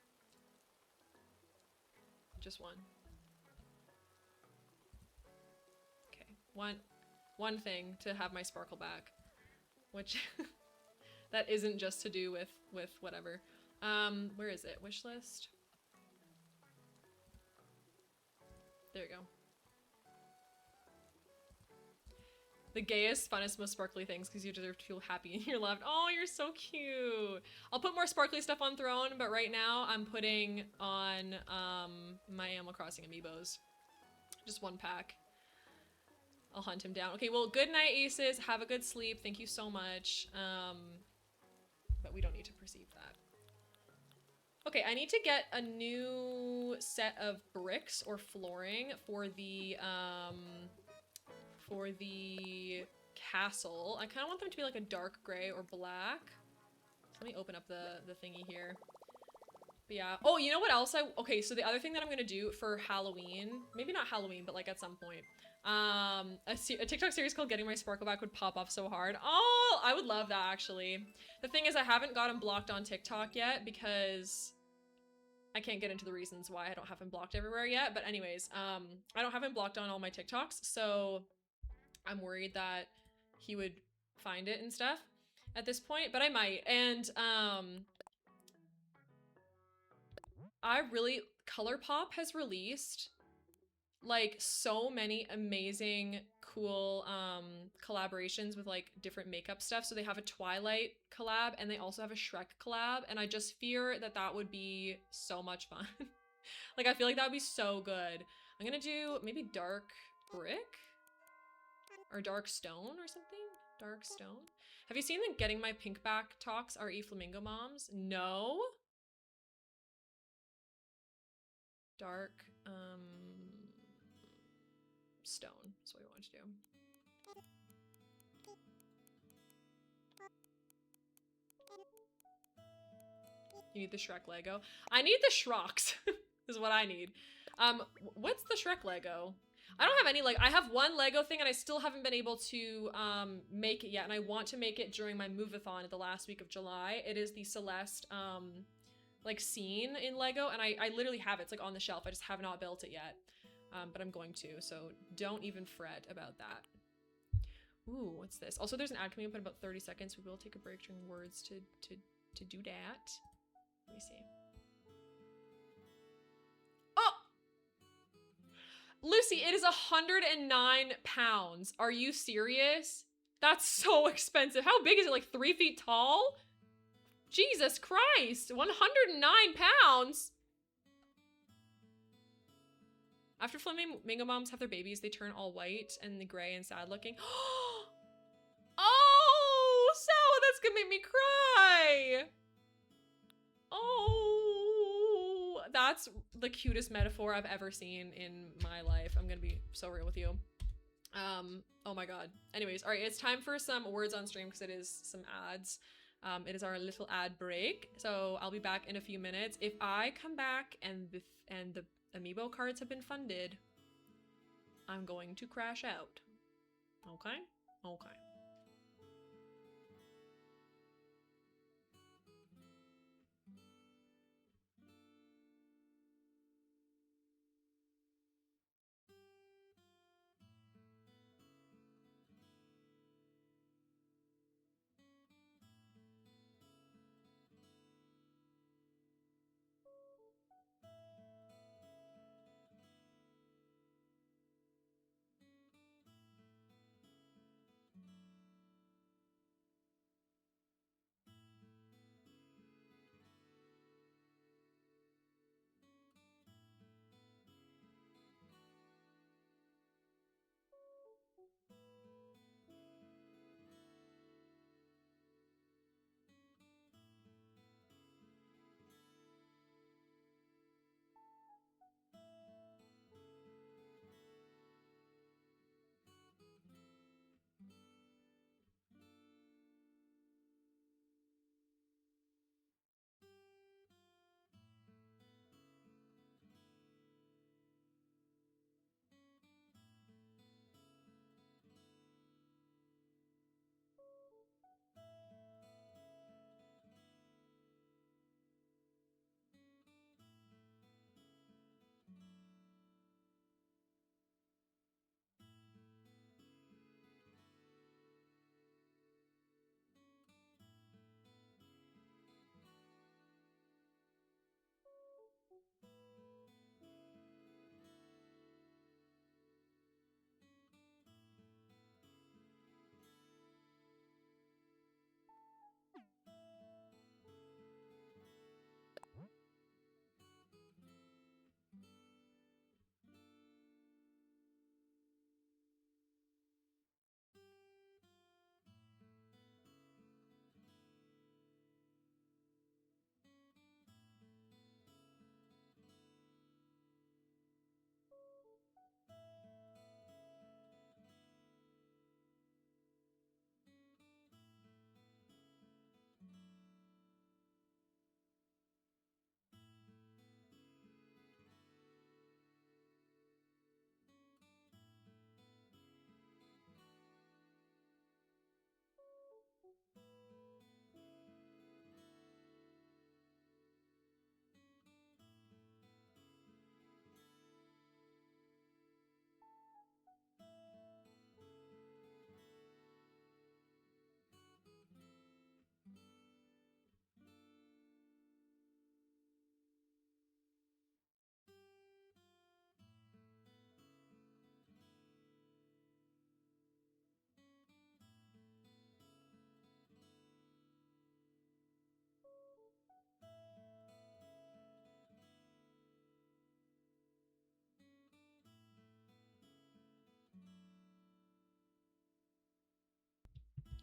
Just one. Okay, one thing to have my sparkle back, which that isn't just to do with whatever. Where is it? Wish list. There you go. The gayest, funnest, most sparkly things because you deserve to feel happy and you're loved. Oh, you're so cute. I'll put more sparkly stuff on Throne, but right now I'm putting on my Animal Crossing amiibos. Just one pack. I'll hunt him down. Okay, well, good night, Aces. Have a good sleep. Thank you so much. But we don't need to perceive that. Okay, I need to get a new set of bricks or flooring for the castle. I kind of want them to be like a dark gray or black. So let me open up the thingy here. But yeah. Oh, you know what else okay, so the other thing that I'm gonna do for Halloween, maybe not Halloween, but like at some point, a TikTok series called Getting My Sparkle Back would pop off so hard. Oh, I would love that actually. The thing is I haven't got him blocked on TikTok yet because I can't get into the reasons why I don't have him blocked everywhere yet. But anyways, I don't have him blocked on all my TikToks, so I'm worried that he would find it and stuff at this point, but I might. And ColourPop has released like so many amazing cool collaborations with like different makeup stuff. So they have a Twilight collab and they also have a Shrek collab, and I just fear that that would be so much fun. Like I feel like that would be so good. I'm gonna do maybe dark brick or dark stone or something. Dark stone. Have you seen the Getting My Pink Back talks, RE Flamingo Moms? No? Dark Stone. That's what we want to do. You need the Shrek Lego. I need the Shrocks, is what I need. What's the Shrek Lego? I don't have any, like, I have one Lego thing and I still haven't been able to make it yet, and I want to make it during my move-a-thon at the last week of July. It is the Celeste, like, scene in Lego, and I literally have it. It's, like, on the shelf. I just have not built it yet, but I'm going to, so don't even fret about that. Ooh, what's this? Also, there's an ad coming up in about 30 seconds. We will take a break during words to do that. Let me see. Oh! Lucy, it is 109 pounds. Are you serious? That's so expensive. How big is it? Like 3 feet tall? Jesus Christ. 109 pounds. After flamingo moms have their babies, they turn all white and gray and sad looking. Oh, Sal, that's gonna make me cry. Oh, that's the cutest metaphor I've ever seen in my life. I'm gonna be so real with you. Oh my god. Anyways, all right, it's time for some words on stream because it is some ads. It is our little ad break. So I'll be back in a few minutes. If I come back and the amiibo cards have been funded, I'm going to crash out. Okay? Okay.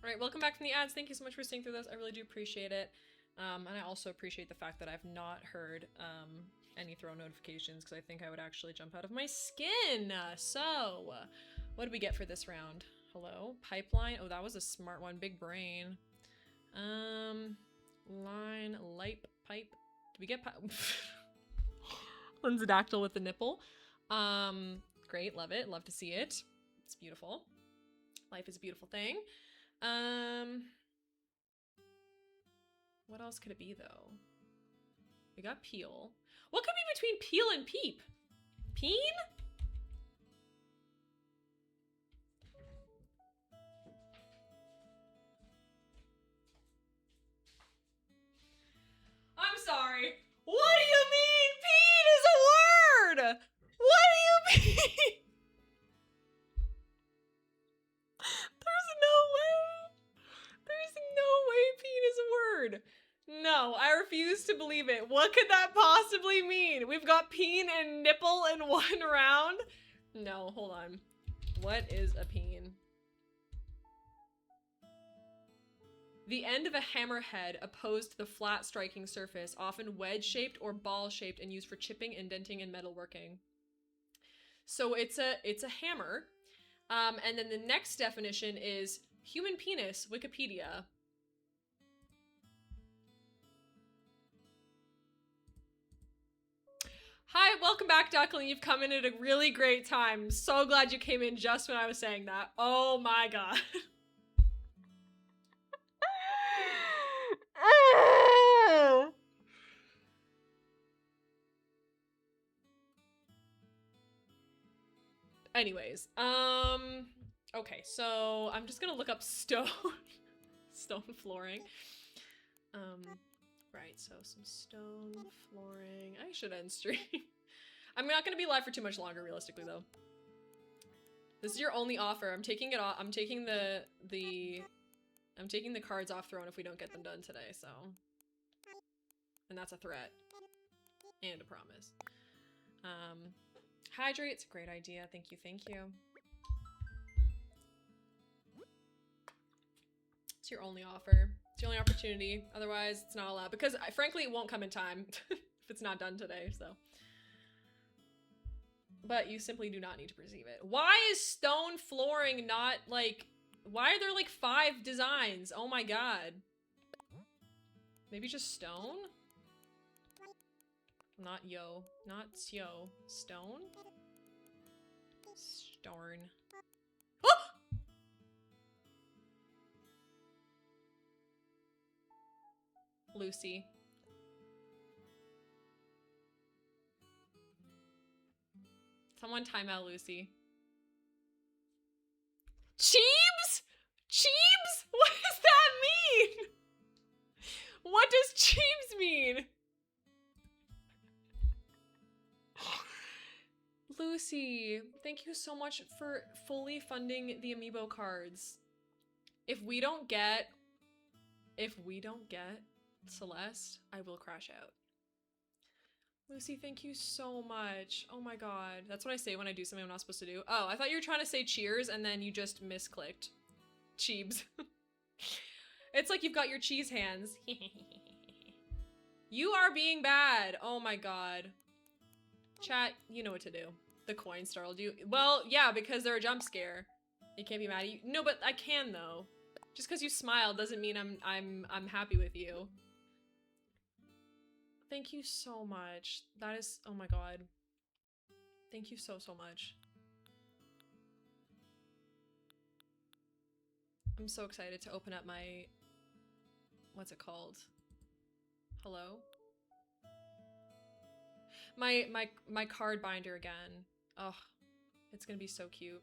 All right, welcome back from the ads. Thank you so much for staying through this. I really do appreciate it. And I also appreciate the fact that I've not heard any throw notifications because I think I would actually jump out of my skin. So, what did we get for this round? Hello? Pipeline? Oh, that was a smart one. Big brain. Line, light, pipe. Did we get Lenzadactyl with the nipple. Great, love it. Love to see it. It's beautiful. Life is a beautiful thing. What else could it be, though? We got peel. What could be between peel and peep? Peen? I'm sorry. What do you mean peen is a word? What do you mean? There's no way. There's no way peen is a word. No, I refuse to believe it. What could that possibly mean? We've got peen and nipple in one round? No, hold on. What is a peen? The end of a hammerhead opposed to the flat striking surface, often wedge-shaped or ball-shaped and used for chipping, indenting, and metalworking. So it's a hammer. And then the next definition is human penis, Wikipedia. Hi, welcome back, Duckling. You've come in at a really great time. So glad you came in just when I was saying that. Oh my god. Anyways, okay, so I'm just gonna look up stone flooring. Right, so some stone flooring. I should end stream. I'm not gonna be live for too much longer, realistically, though. This is your only offer. I'm taking it off. I'm taking the cards off throne if we don't get them done today, so. And that's a threat. And a promise. Hydrate's a great idea. Thank you, thank you. It's your only offer. It's your only opportunity. Otherwise, it's not allowed. Because, frankly, it won't come in time if it's not done today, so. But you simply do not need to perceive it. Why is stone flooring not, like... Why are there, like, 5 designs? Oh my god. Maybe just stone? Not yo. Not yo. Stone? Storn. Oh! Lucy. Someone time out Lucy. Cheebs? Cheebs? What does that mean? What does cheebs mean? Lucy, thank you so much for fully funding the amiibo cards. If we don't get Celeste, I will crash out. Lucy, thank you so much. Oh my god. That's what I say when I do something I'm not supposed to do. Oh, I thought you were trying to say cheers and then you just misclicked. Cheebs. It's like you've got your cheese hands. You are being bad. Oh my god. Chat, you know what to do. The coin startled you. Well, yeah, because they're a jump scare. You can't be mad at you. No, but I can though. Just because you smiled doesn't mean I'm happy with you. Thank you so much. That is, oh my god. Thank you so much. I'm so excited to open up my, what's it called? Hello? My card binder again. Oh, it's gonna be so cute.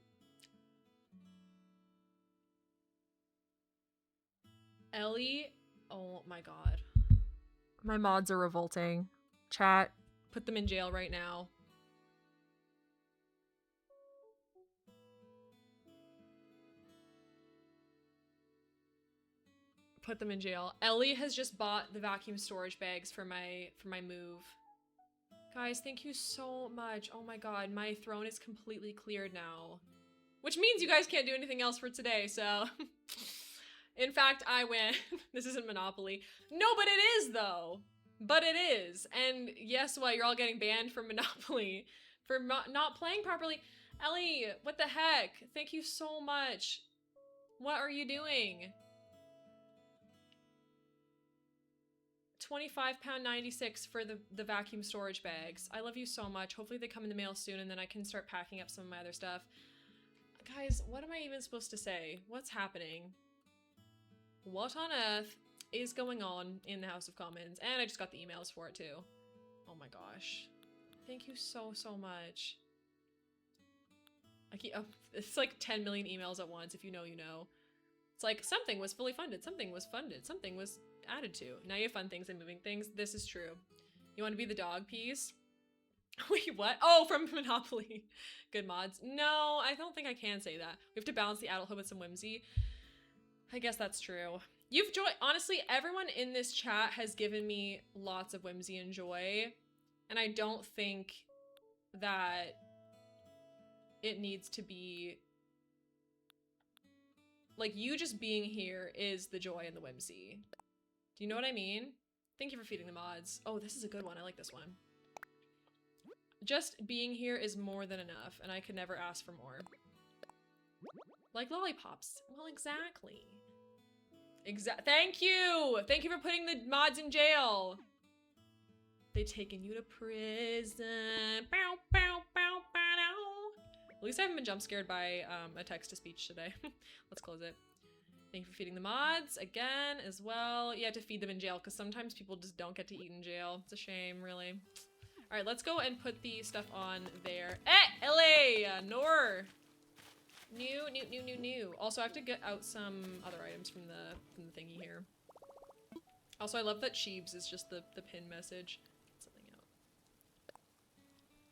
Ellie, oh my god. My mods are revolting. Chat, put them in jail right now. Put them in jail. Ellie has just bought the vacuum storage bags for my move. Guys, thank you so much. Oh my god, my throne is completely cleared now. Which means you guys can't do anything else for today, so... In fact, I win. This isn't Monopoly. No, but it is, though! But it is. And guess what? You're all getting banned from Monopoly for not playing properly. Ellie, what the heck? Thank you so much. What are you doing? £25.96 for the vacuum storage bags. I love you so much. Hopefully they come in the mail soon and then I can start packing up some of my other stuff. Guys, what am I even supposed to say? What's happening? What on earth is going on in the House of Commons? And I just got the emails for it too. Oh my gosh. Thank you so much. It's like 10 million emails at once. If you know, you know. It's like something was fully funded, something was funded, something was added to. Now you have fun things and moving things. This is true. You want to be the dog piece? Wait, what? Oh, from Monopoly. Good mods. No, I don't think I can say that. We have to balance the adulthood with some whimsy. I guess that's true. You've joined. Honestly, everyone in this chat has given me lots of whimsy and joy. And I don't think that it needs to be like you just being here is the joy and the whimsy. Do you know what I mean? Thank you for feeding the mods. Oh, this is a good one. I like this one. Just being here is more than enough, and I could never ask for more. Like lollipops. Well, exactly. Thank you! Thank you for putting the mods in jail! They taking you to prison. Bow, bow, bow, bow. At least I haven't been jump scared by a text-to-speech today. Let's close it. Thank you for feeding the mods again as well. You have to feed them in jail because sometimes people just don't get to eat in jail. It's a shame, really. All right, let's go and put the stuff on there. LA, Nor. New. Also, I have to get out some other items from the thingy here. Also, I love that Sheebs is just the pin message. Get something out.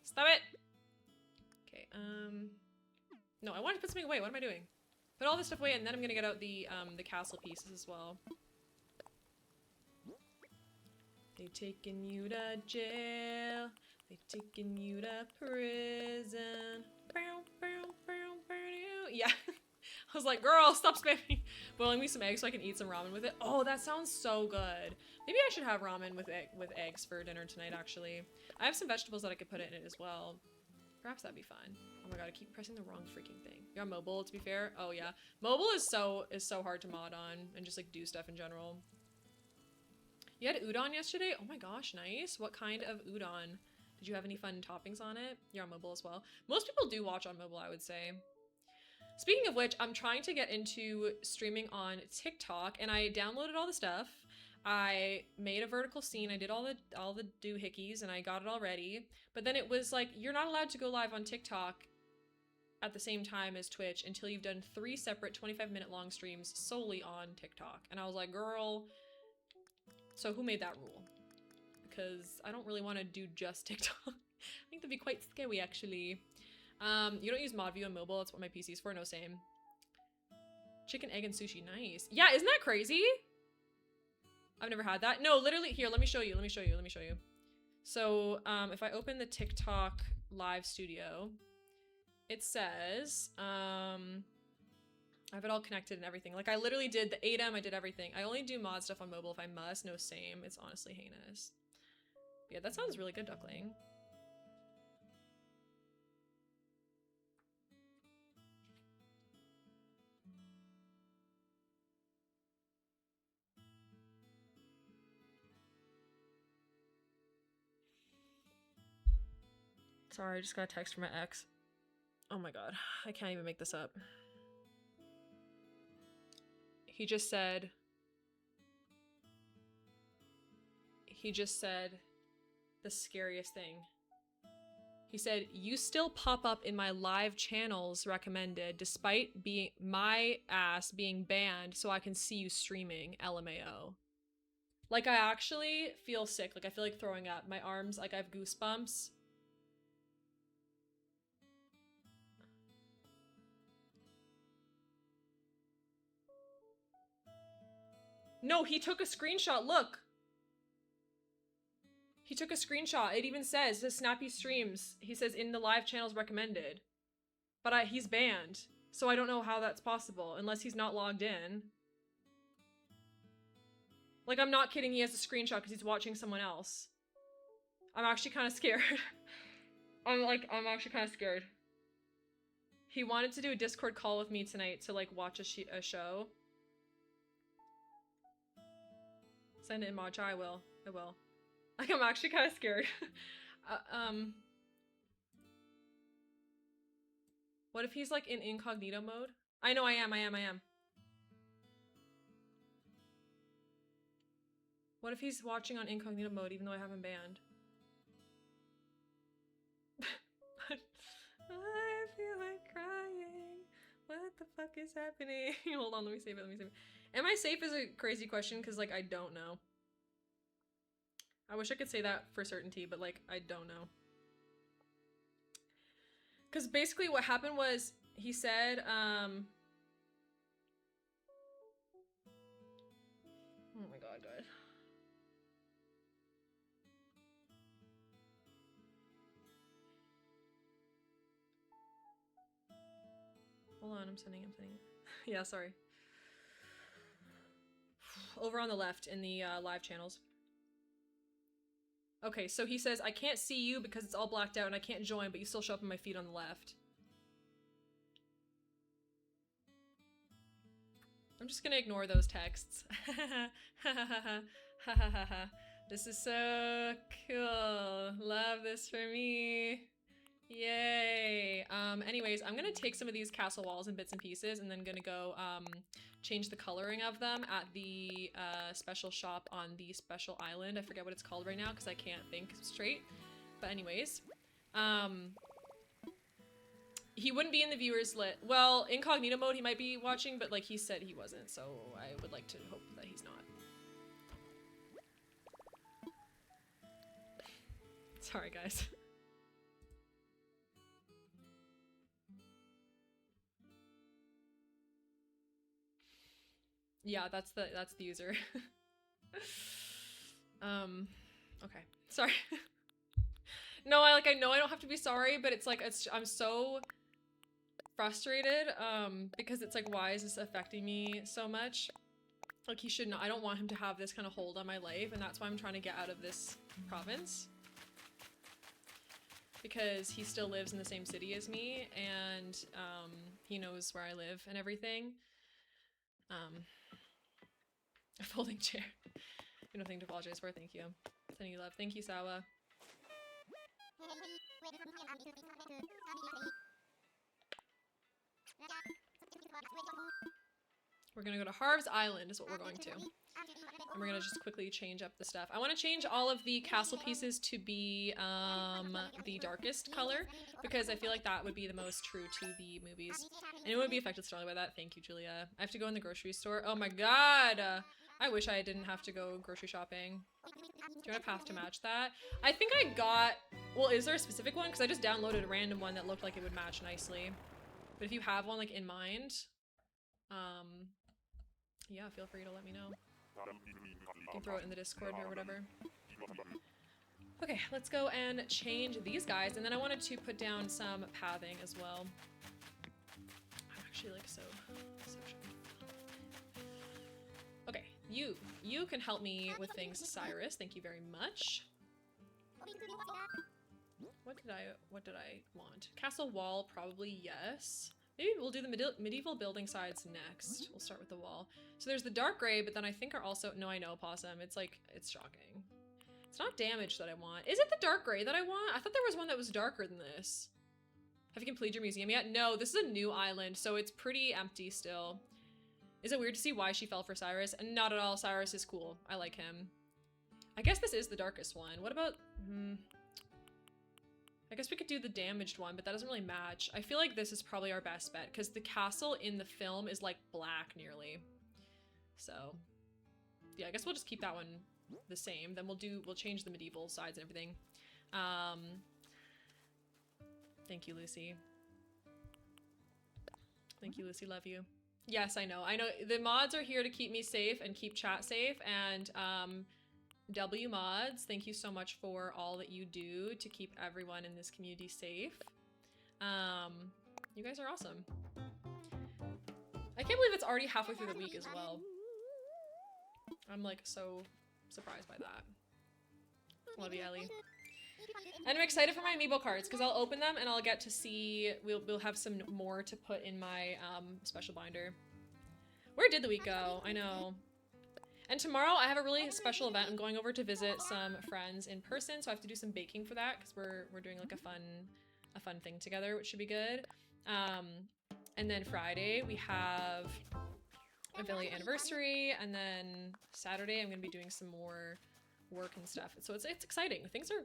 Stop it. Okay. No, I wanted to put something away. What am I doing? Put all this stuff away, and then I'm gonna get out the castle pieces as well. They taking you to jail. They taking you to prison. Yeah. I was like, girl, stop spamming. Boiling me some eggs so I can eat some ramen with it. Oh, that sounds so good. Maybe I should have ramen with eggs for dinner tonight, actually. I have some vegetables that I could put in it as well. Perhaps that'd be fun. Oh my god, I keep pressing the wrong freaking thing. You're on mobile, to be fair. Oh yeah. Mobile is so hard to mod on and just like do stuff in general. You had udon yesterday? Oh my gosh, nice. What kind of udon? Did you have any fun toppings on it? You're on mobile as well. Most people do watch on mobile, I would say. Speaking of which, I'm trying to get into streaming on TikTok, and I downloaded all the stuff. I made a vertical scene. I did all the doohickeys, and I got it all ready. But then it was like, you're not allowed to go live on TikTok at the same time as Twitch until you've done 3 separate 25-minute long streams solely on TikTok. And I was like, girl, so who made that rule? Because I don't really want to do just TikTok. I think that'd be quite scary, actually. You don't use mod view on mobile. That's what my PC's for. No, same. Chicken, egg, and sushi. Nice. Yeah, isn't that crazy? I've never had that. No, literally. Here, let me show you. So, if I open the TikTok live studio, it says, I have it all connected and everything. Like, I literally did the ADEM. I did everything. I only do mod stuff on mobile if I must. No, same. It's honestly heinous. Yeah, that sounds really good, Duckling. Sorry, I just got a text from my ex. Oh my god, I can't even make this up. He just said the scariest thing. He said, "You still pop up in my live channels recommended despite my ass being banned so I can see you streaming, LMAO." Like, I actually feel sick. Like, I feel like throwing up. My arms, like, I have goosebumps. No, he took a screenshot. Look. He took a screenshot. It even says, the snappy streams. He says, in the live channels recommended. But he's banned. So I don't know how that's possible, unless he's not logged in. Like, I'm not kidding, he has a screenshot because he's watching someone else. I'm actually kind of scared. I'm actually kind of scared. He wanted to do a Discord call with me tonight to, like, watch a show. Send it in Macha, I will. I will. Like, I'm actually kind of scared. What if he's, like, in incognito mode? I know I am. What if he's watching on incognito mode even though I have him banned? I feel like crying. What the fuck is happening? Hold on, let me save it. Am I safe is a crazy question because, like, I don't know. I wish I could say that for certainty, but, like, I don't know. Because basically what happened was he said, oh my god, guys. Hold on, I'm sending it. Yeah, sorry. Over on the left in the live channels. Okay, so he says, I can't see you because it's all blacked out and I can't join, but you still show up in my feed on the left. I'm just gonna ignore those texts. This is so cool. Love this for me. Yay. Anyways, I'm gonna take some of these castle walls in bits and pieces and then gonna go change the coloring of them at the special shop on the special island. I forget what it's called right now because I can't think straight. But anyways, he wouldn't be in the viewers list. Well, incognito mode he might be watching, but like he said he wasn't, so I would like to hope that he's not. Sorry, guys. Yeah, that's the user. Okay. Sorry. No, I know I don't have to be sorry, but it's like I'm so frustrated because it's like, why is this affecting me so much? Like, he shouldn't. I don't want him to have this kind of hold on my life, and that's why I'm trying to get out of this province. Because he still lives in the same city as me, and he knows where I live and everything. A folding chair. You know, thing to apologize for. Thank you. Sending you love. Thank you, Sawa. We're gonna go to Harv's Island is what we're going to. And we're gonna just quickly change up the stuff. I want to change all of the castle pieces to be the darkest color because I feel like that would be the most true to the movies. And it would be affected strongly by that. Thank you, Julia. I have to go in the grocery store. Oh my god! I wish I didn't have to go grocery shopping. Do you want a path to match that? I think I got... Well, is there a specific one? Because I just downloaded a random one that looked like it would match nicely. But if you have one, like, in mind, yeah, feel free to let me know. You can throw it in the Discord or whatever. Okay, let's go and change these guys, and then I wanted to put down some pathing as well. I'm actually, like, so okay, you can help me with things, Cyrus. Thank you very much. What did I want? Castle wall, probably yes. Maybe we'll do the medieval building sides next. We'll start with the wall. So there's the dark gray, but then I think are also... No, I know, Possum. It's like, it's shocking. It's not damage that I want. Is it the dark gray that I want? I thought there was one that was darker than this. Have you completed your museum yet? No, this is a new island, so it's pretty empty still. Is it weird to see why she fell for Cyrus? And not at all. Cyrus is cool. I like him. I guess this is the darkest one. What about... I guess we could do the damaged one, but that doesn't really match. I feel like this is probably our best bet, because the castle in the film is, like, black nearly. So, yeah, I guess we'll just keep that one the same. Then we'll change the medieval sides and everything. Thank you, Lucy. Thank you, Lucy. Love you. Yes, I know. I know. The mods are here to keep me safe and keep chat safe, and, W mods, thank you so much for all that you do to keep everyone in this community safe. You guys are awesome. I can't believe it's already halfway through the week as well. I'm like so surprised by that. Love you, Ellie. And I'm excited for my amiibo cards because I'll open them and I'll get to see, we'll have some more to put in my special binder. Where did the week go? I know. And tomorrow I have a really special event. I'm going over to visit some friends in person, so I have to do some baking for that because we're doing like a fun thing together, which should be good. And then Friday we have a Villy anniversary, and then Saturday I'm gonna be doing some more work and stuff. So it's exciting. Things are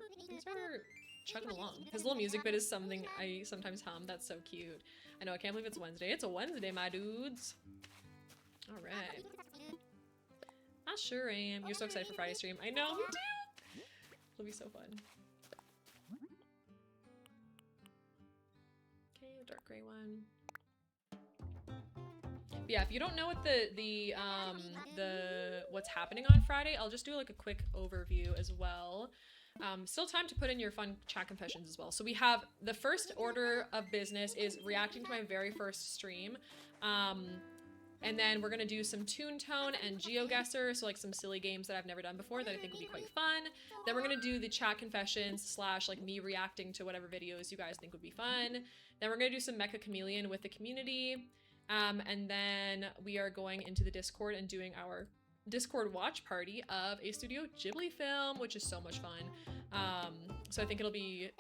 chugging along. His little music bit is something I sometimes hum. That's so cute. I know, I can't believe it's Wednesday. It's a Wednesday, my dudes. All right. I sure am. You're so excited for Friday stream. I know, me too. It'll be so fun. Okay, a dark gray one. But yeah, if you don't know what the what's happening on Friday, I'll just do like a quick overview as well. Still time to put in your fun chat confessions as well. So we have the first order of business is reacting to my very first stream. And then we're gonna do some Toon Tone and GeoGuessr, so like some silly games that I've never done before that I think will be quite fun. Then we're gonna do the chat confessions slash like me reacting to whatever videos you guys think would be fun. Then we're gonna do some Mecha Chameleon with the community. And then we are going into the Discord and doing our Discord watch party of a Studio Ghibli film, which is so much fun. So I think it'll be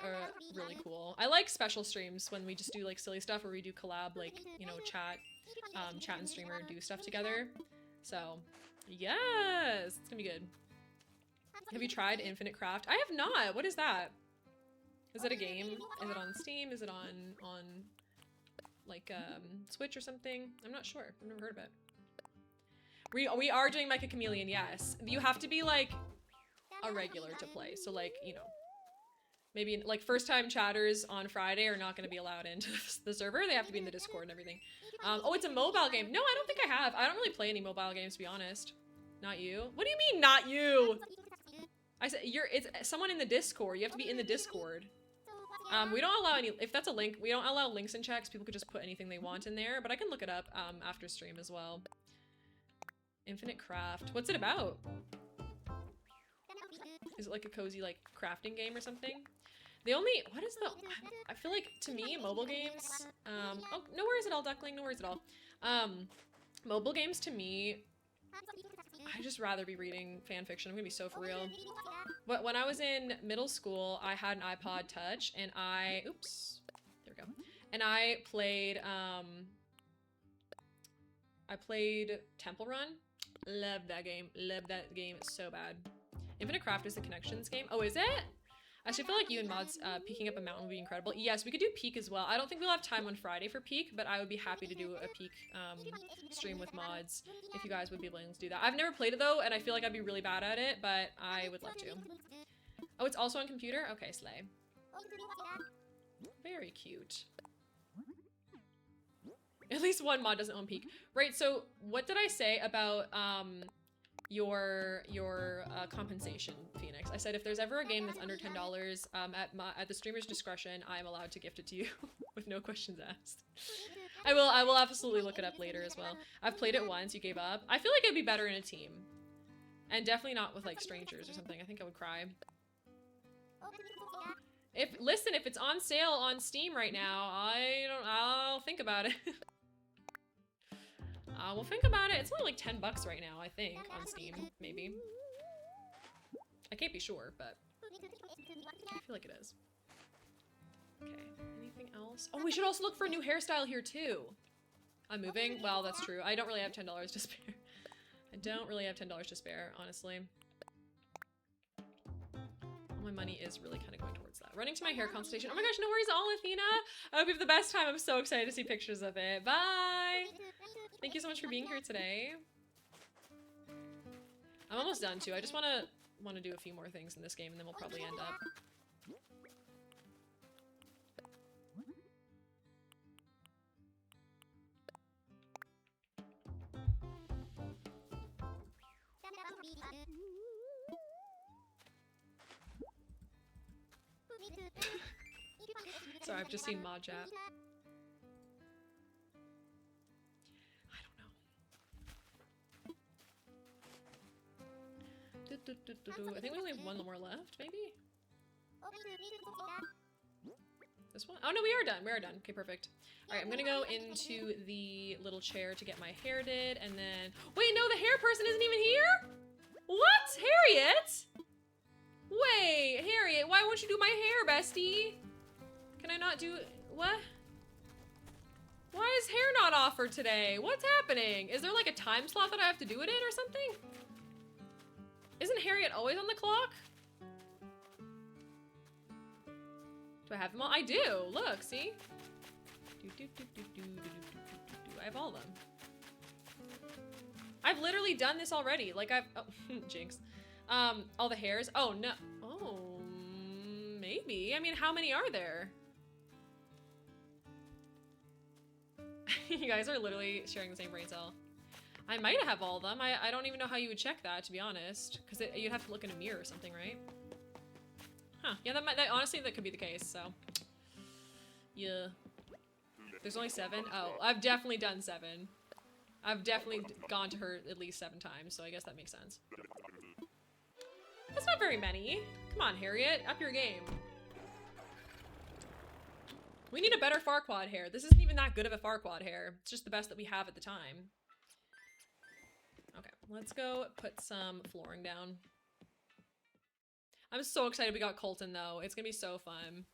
really cool. I like special streams when we just do like silly stuff, or we do collab, like, you know, chat and streamer do stuff together. So yes, it's gonna be good. Have you tried Infinite Craft? I have not. What is that? Is it a game? Is it on Steam? Is it on like Switch or something? I'm not sure. I've never heard of it. We are doing Mecha Chameleon, yes. You have to be like a regular to play. So like, you know, maybe like first time chatters on Friday are not going to be allowed into the server. They have to be in the Discord and everything. Oh, it's a mobile game. No, I don't think I have. I don't really play any mobile games, to be honest. Not you. What do you mean not you? I said it's someone in the Discord. You have to be in the Discord. We don't allow any, if that's a link, we don't allow links in checks. People could just put anything they want in there, but I can look it up after stream as well. Infinite Craft. What's it about? Is it like a cozy like crafting game or something? The only, what is the, I feel like to me, mobile games, oh, no worries at all, Duckling, no worries at all. Mobile games to me, I just rather be reading fan fiction. I'm gonna be so for real. But when I was in middle school, I had an iPod Touch and oops, there we go. And I played Temple Run. Love that game. Love that game so bad. Infinite Craft is the Connections game. Oh, is it? I actually feel like you and mods peeking up a mountain would be incredible. Yes, we could do Peak as well. I don't think we'll have time on Friday for Peak, but I would be happy to do a Peak stream with mods if you guys would be willing to do that. I've never played it though, and I feel like I'd be really bad at it, but I would love to. Oh, it's also on computer? Okay, slay. Very cute. At least one mod doesn't own Peak. Right, so what did I say about your compensation, Phoenix? I said if there's ever a game that's under $10 at the streamer's discretion, I'm allowed to gift it to you with no questions asked. I will absolutely look it up later as well. I've played it once, you gave up. I feel like it'd be better in a team. And definitely not with like strangers or something. I think I would cry. Listen, if it's on sale on Steam right now, I'll think about it. We'll think about it. It's only like 10 bucks right now, I think, on Steam, maybe. I can't be sure, but I feel like it is. Okay, anything else? Oh, we should also look for a new hairstyle here too. I'm moving? Well, that's true. I don't really have $10 to spare. I don't really have $10 to spare, honestly. All my money is really kind of going towards that. Running to my hair consultation. Oh my gosh, no worries at all, Athena. I hope you have the best time. I'm so excited to see pictures of it. Bye! Thank you so much for being here today. I'm almost done too. I just want to do a few more things in this game and then we'll probably end up. Sorry, I've just seen mod chat. I don't know. I think we only have one more left, maybe? This one? Oh no, we are done. We are done. Okay, perfect. All right, I'm gonna go into the little chair to get my hair did, and then... Wait, no, the hair person isn't even here? What? Harriet? Wait, Harriet, why won't you do my hair, bestie? Can I not do... What? Why is hair not offered today? What's happening? Is there like a time slot that I have to do it in or something? Isn't Harriet always on the clock? Do I have them all? I do. Look, see? I have all of them. I've literally done this already. Like I've... Oh, jinx. All the hairs. Oh, no. Oh, maybe. I mean, how many are there? You guys are literally sharing the same brain cell. I might have all of them. I don't even know how you would check that, to be honest. Because you'd have to look in a mirror or something, right? Huh. Yeah, that honestly, that could be the case, so. Yeah. There's only 7? Oh, I've definitely done 7. I've definitely gone to her at least 7 times, so I guess that makes sense. That's not very many. Come on, Harriet. Up your game. We need a better Farquaad hair. This isn't even that good of a Farquaad hair. It's just the best that we have at the time. Okay, let's go put some flooring down. I'm so excited we got Colton, though. It's gonna be so fun.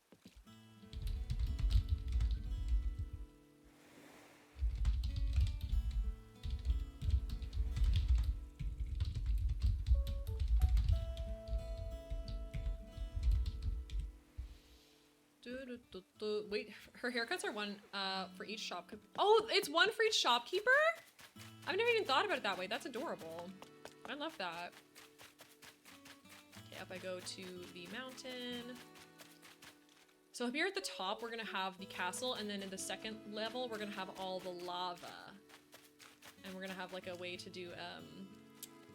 Wait, her haircuts are one for each shop. Oh, it's one for each shopkeeper? I've never even thought about it that way. That's adorable. I love that. Okay, up I go to the mountain. So up here at the top, we're gonna have the castle, and then in the second level, we're gonna have all the lava. And we're gonna have like a way to do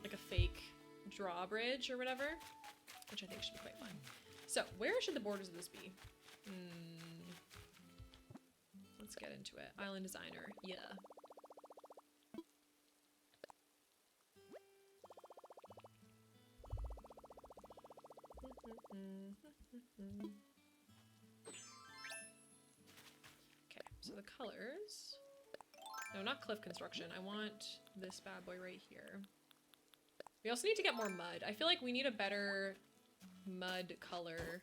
like a fake drawbridge or whatever, which I think should be quite fun. So where should the borders of this be? Let's get into it. Island designer, yeah. Okay, so the colors. No, not cliff construction. I want this bad boy right here. We also need to get more mud. I feel like we need a better mud color,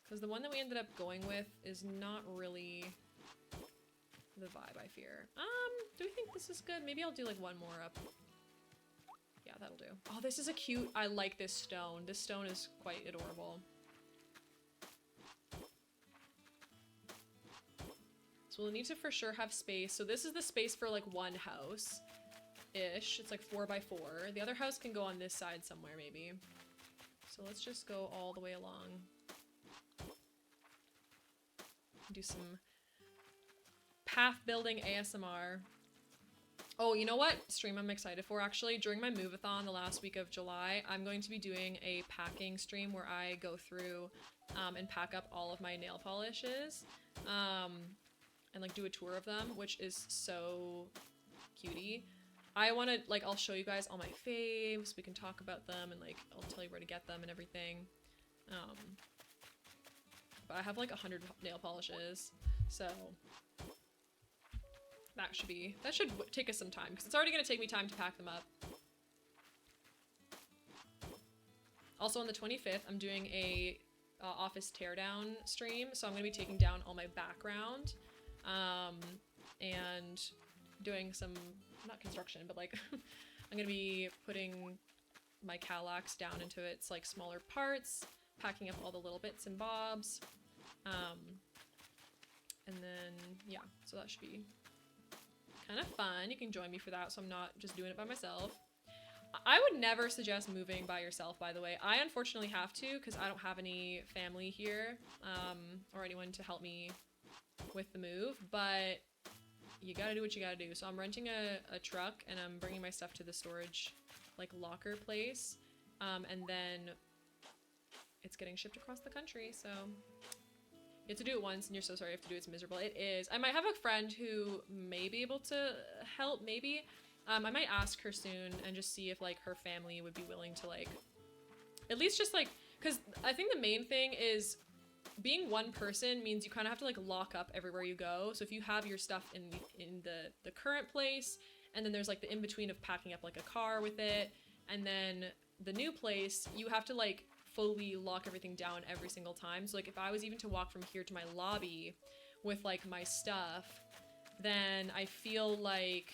because the one that we ended up going with is not really the vibe, I fear. Do we think this is good? Maybe I'll do like one more up. Yeah, that'll do. Oh, this is a cute, I like this stone. This stone is quite adorable. So we'll need to for sure have space. So this is the space for like one house-ish. It's like 4x4. The other house can go on this side somewhere maybe. So let's just go all the way along. Do some path building ASMR. Oh, you know what stream I'm excited for actually? During my move-a-thon the last week of July, I'm going to be doing a packing stream where I go through and pack up all of my nail polishes and like do a tour of them, which is so cutie. I want to, like, I'll show you guys all my faves, we can talk about them, and like I'll tell you where to get them and everything. But I have like 100 nail polishes, so that should take us some time, because it's already going to take me time to pack them up. Also on the 25th, I'm doing a office teardown stream, so I'm going to be taking down all my background, and doing some, not construction, but like, I'm going to be putting my Calax down into its like smaller parts, packing up all the little bits and bobs, and then, yeah, so that should be kind of fun. You can join me for that, so I'm not just doing it by myself. I would never suggest moving by yourself, by the way. I unfortunately have to, because I don't have any family here, or anyone to help me with the move, but you gotta do what you gotta do. So I'm renting a truck, and I'm bringing my stuff to the storage, like, locker place, and then it's getting shipped across the country, so you have to do it once, and you're so sorry you have to do it. It's miserable. It is. I might have a friend who may be able to help, maybe. I might ask her soon and just see if, like, her family would be willing to, like, At least just like, because I think the main thing is being one person means you kind of have to like lock up everywhere you go. So if you have your stuff in the current place, and then there's like the in-between of packing up like a car with it, and then the new place, you have to like fully lock everything down every single time. So like if I was even to walk from here to my lobby with like my stuff, then I feel like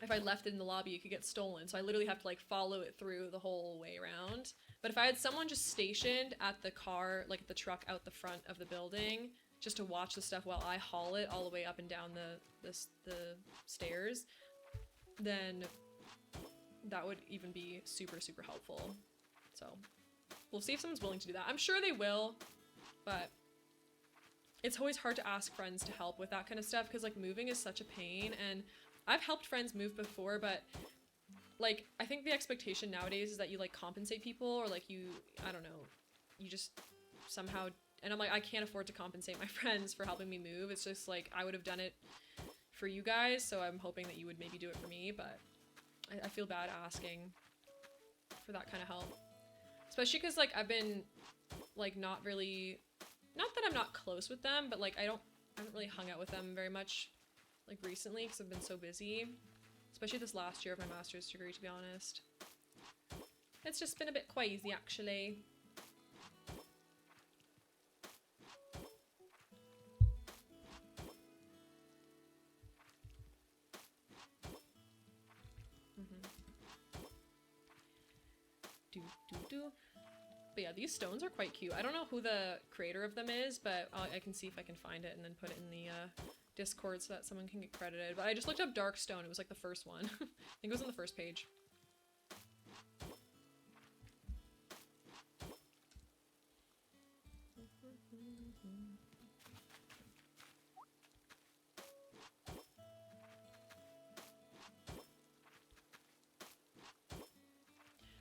if I left it in the lobby, it could get stolen. So I literally have to like follow it through the whole way around. But if I had someone just stationed at the car, like the truck out the front of the building, just to watch the stuff while I haul it all the way up and down the stairs, then that would even be super, super helpful. So we'll see if someone's willing to do that. I'm sure they will, but it's always hard to ask friends to help with that kind of stuff because like moving is such a pain, and I've helped friends move before, but like I think the expectation nowadays is that you like compensate people, or like you, I don't know, you just somehow, and I'm like, I can't afford to compensate my friends for helping me move. It's just like I would have done it for you guys, so I'm hoping that you would maybe do it for me, but I feel bad asking for that kind of help. Especially because like I've been like not really, not that I'm not close with them, but like I haven't really hung out with them very much like recently because I've been so busy. Especially this last year of my master's degree, to be honest. It's just been a bit crazy actually. But yeah, these stones are quite cute. I don't know who the creator of them is, but I can see if I can find it and then put it in the Discord so that someone can get credited. But I just looked up dark stone. It was like the first one. I think it was on the first page.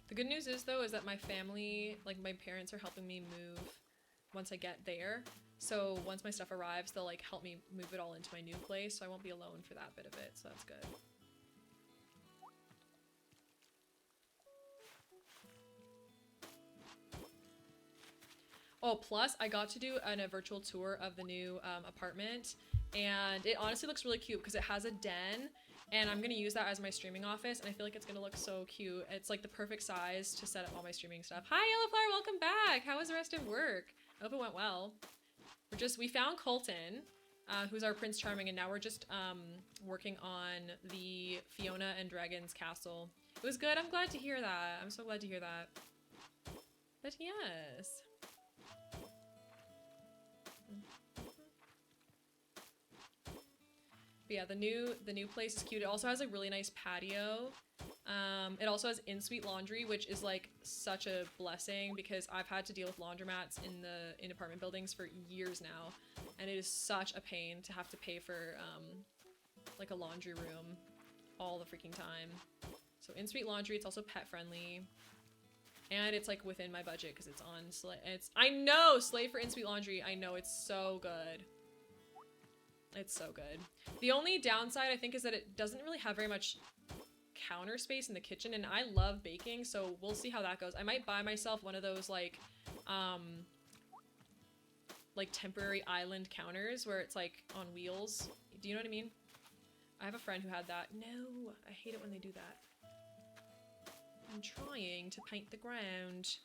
The good news is though, is that my family, like my parents are helping me move once I get there. So once my stuff arrives, they'll like help me move it all into my new place. So I won't be alone for that bit of it. So that's good. Oh, plus I got to do a virtual tour of the new apartment, and it honestly looks really cute because it has a den, and I'm gonna use that as my streaming office, and I feel like it's gonna look so cute. It's like the perfect size to set up all my streaming stuff. Hi, Yellowflower, welcome back. How was the rest of work? I hope it went well. We found Colton, who's our Prince Charming, and now we're just working on the Fiona and Dragon's castle. It was good. I'm glad to hear that. I'm so glad to hear that. But yes. But yeah, the new place is cute. It also has a really nice patio. It also has in-suite laundry, which is like such a blessing because I've had to deal with laundromats in apartment buildings for years now, and it is such a pain to have to pay for like a laundry room all the freaking time. So in-suite laundry, it's also pet friendly, and it's like within my budget because it's on Slay. I know Slave for in-suite laundry. I know, it's so good. It's so good. The only downside I think is that it doesn't really have very much counter space in the kitchen, and I love baking, so we'll see how that goes. I might buy myself one of those like temporary island counters where it's like on wheels. Do you know what I mean? I have a friend who had that. No, I hate it when they do that. I'm trying to paint the ground.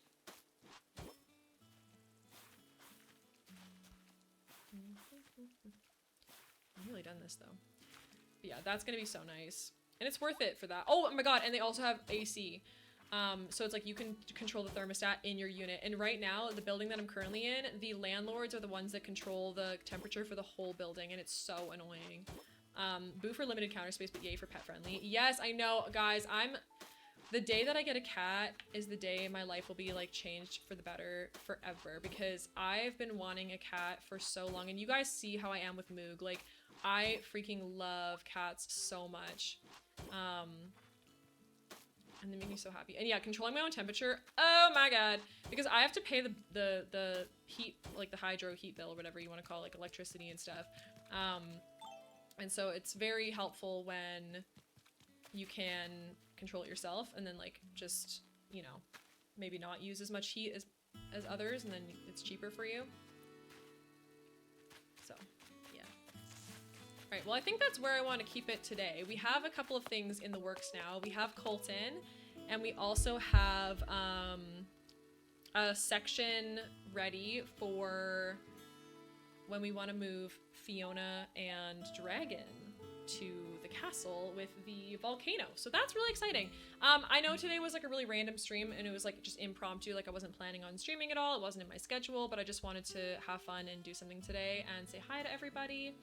I've really done this though. But yeah, that's gonna be so nice. And it's worth it for that. Oh my god, and they also have AC. So it's like you can control the thermostat in your unit. And right now, the building that I'm currently in, the landlords are the ones that control the temperature for the whole building, and it's so annoying. Boo for limited counter space, but yay for pet friendly. Yes, I know, guys, the day that I get a cat is the day my life will be like changed for the better forever, because I've been wanting a cat for so long, and you guys see how I am with Moog. Like, I freaking love cats so much. And they make me so happy. And yeah, controlling my own temperature, oh my god, because I have to pay the heat, like the hydro heat bill or whatever you want to call it, like electricity and stuff. And so it's very helpful when you can control it yourself and then like just you know, maybe not use as much heat as others, and then it's cheaper for you. So, yeah. All right, well, I think that's where I want to keep it today. We have a couple of things in the works now. We have Colton, and we also have a section ready for when we want to move Fiona and Dragon to the castle with the volcano. So that's really exciting. I know today was like a really random stream and it was like just impromptu, like I wasn't planning on streaming at all. It wasn't in my schedule, but I just wanted to have fun and do something today and say hi to everybody.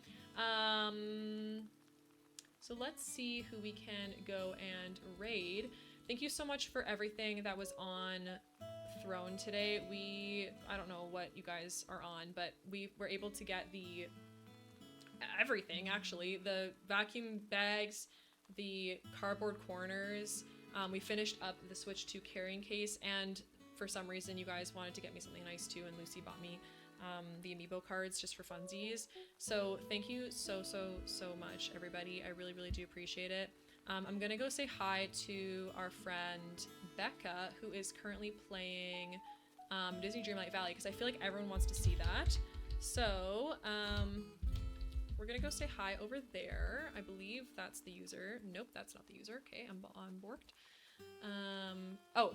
So let's see who we can go and raid. Thank you so much for everything that was on Throne today. I don't know what you guys are on, but we were able to get everything, actually. The vacuum bags, the cardboard corners. We finished up the Switch 2 carrying case, and for some reason you guys wanted to get me something nice too, and Lucy bought me the amiibo cards just for funsies. So thank you so much, everybody. I really, really do appreciate it. I'm gonna go say hi to our friend Becca, who is currently playing Disney Dreamlight Valley, because I feel like everyone wants to see that. So we're gonna go say hi over there. I believe that's the user. Nope, that's not the user. Okay, I'm on board. Oh,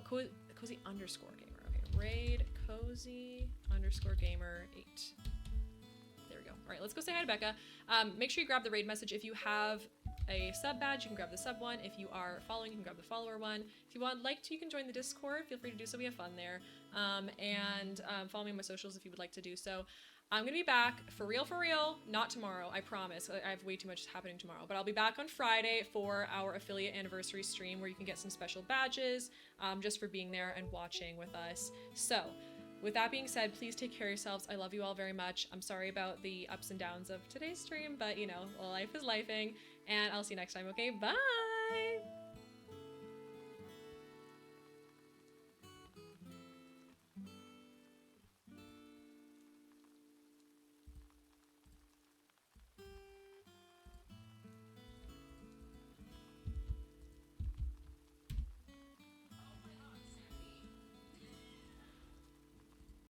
cozy underscore gamer. Okay, raid cozy underscore gamer 8. There we go. All right, let's go say hi to Becca. Make sure you grab the raid message. If you have a sub badge, you can grab the sub one. If you are following, you can grab the follower one. If you would like to, you can join the Discord. Feel free to do so. We have fun there. And follow me on my socials if you would like to do so. I'm gonna be back for real, not tomorrow, I promise. I have way too much happening tomorrow, but I'll be back on Friday for our affiliate anniversary stream where you can get some special badges just for being there and watching with us. So, with that being said, please take care of yourselves. I love you all very much. I'm sorry about the ups and downs of today's stream, but you know, life is lifing, and I'll see you next time, okay? Bye!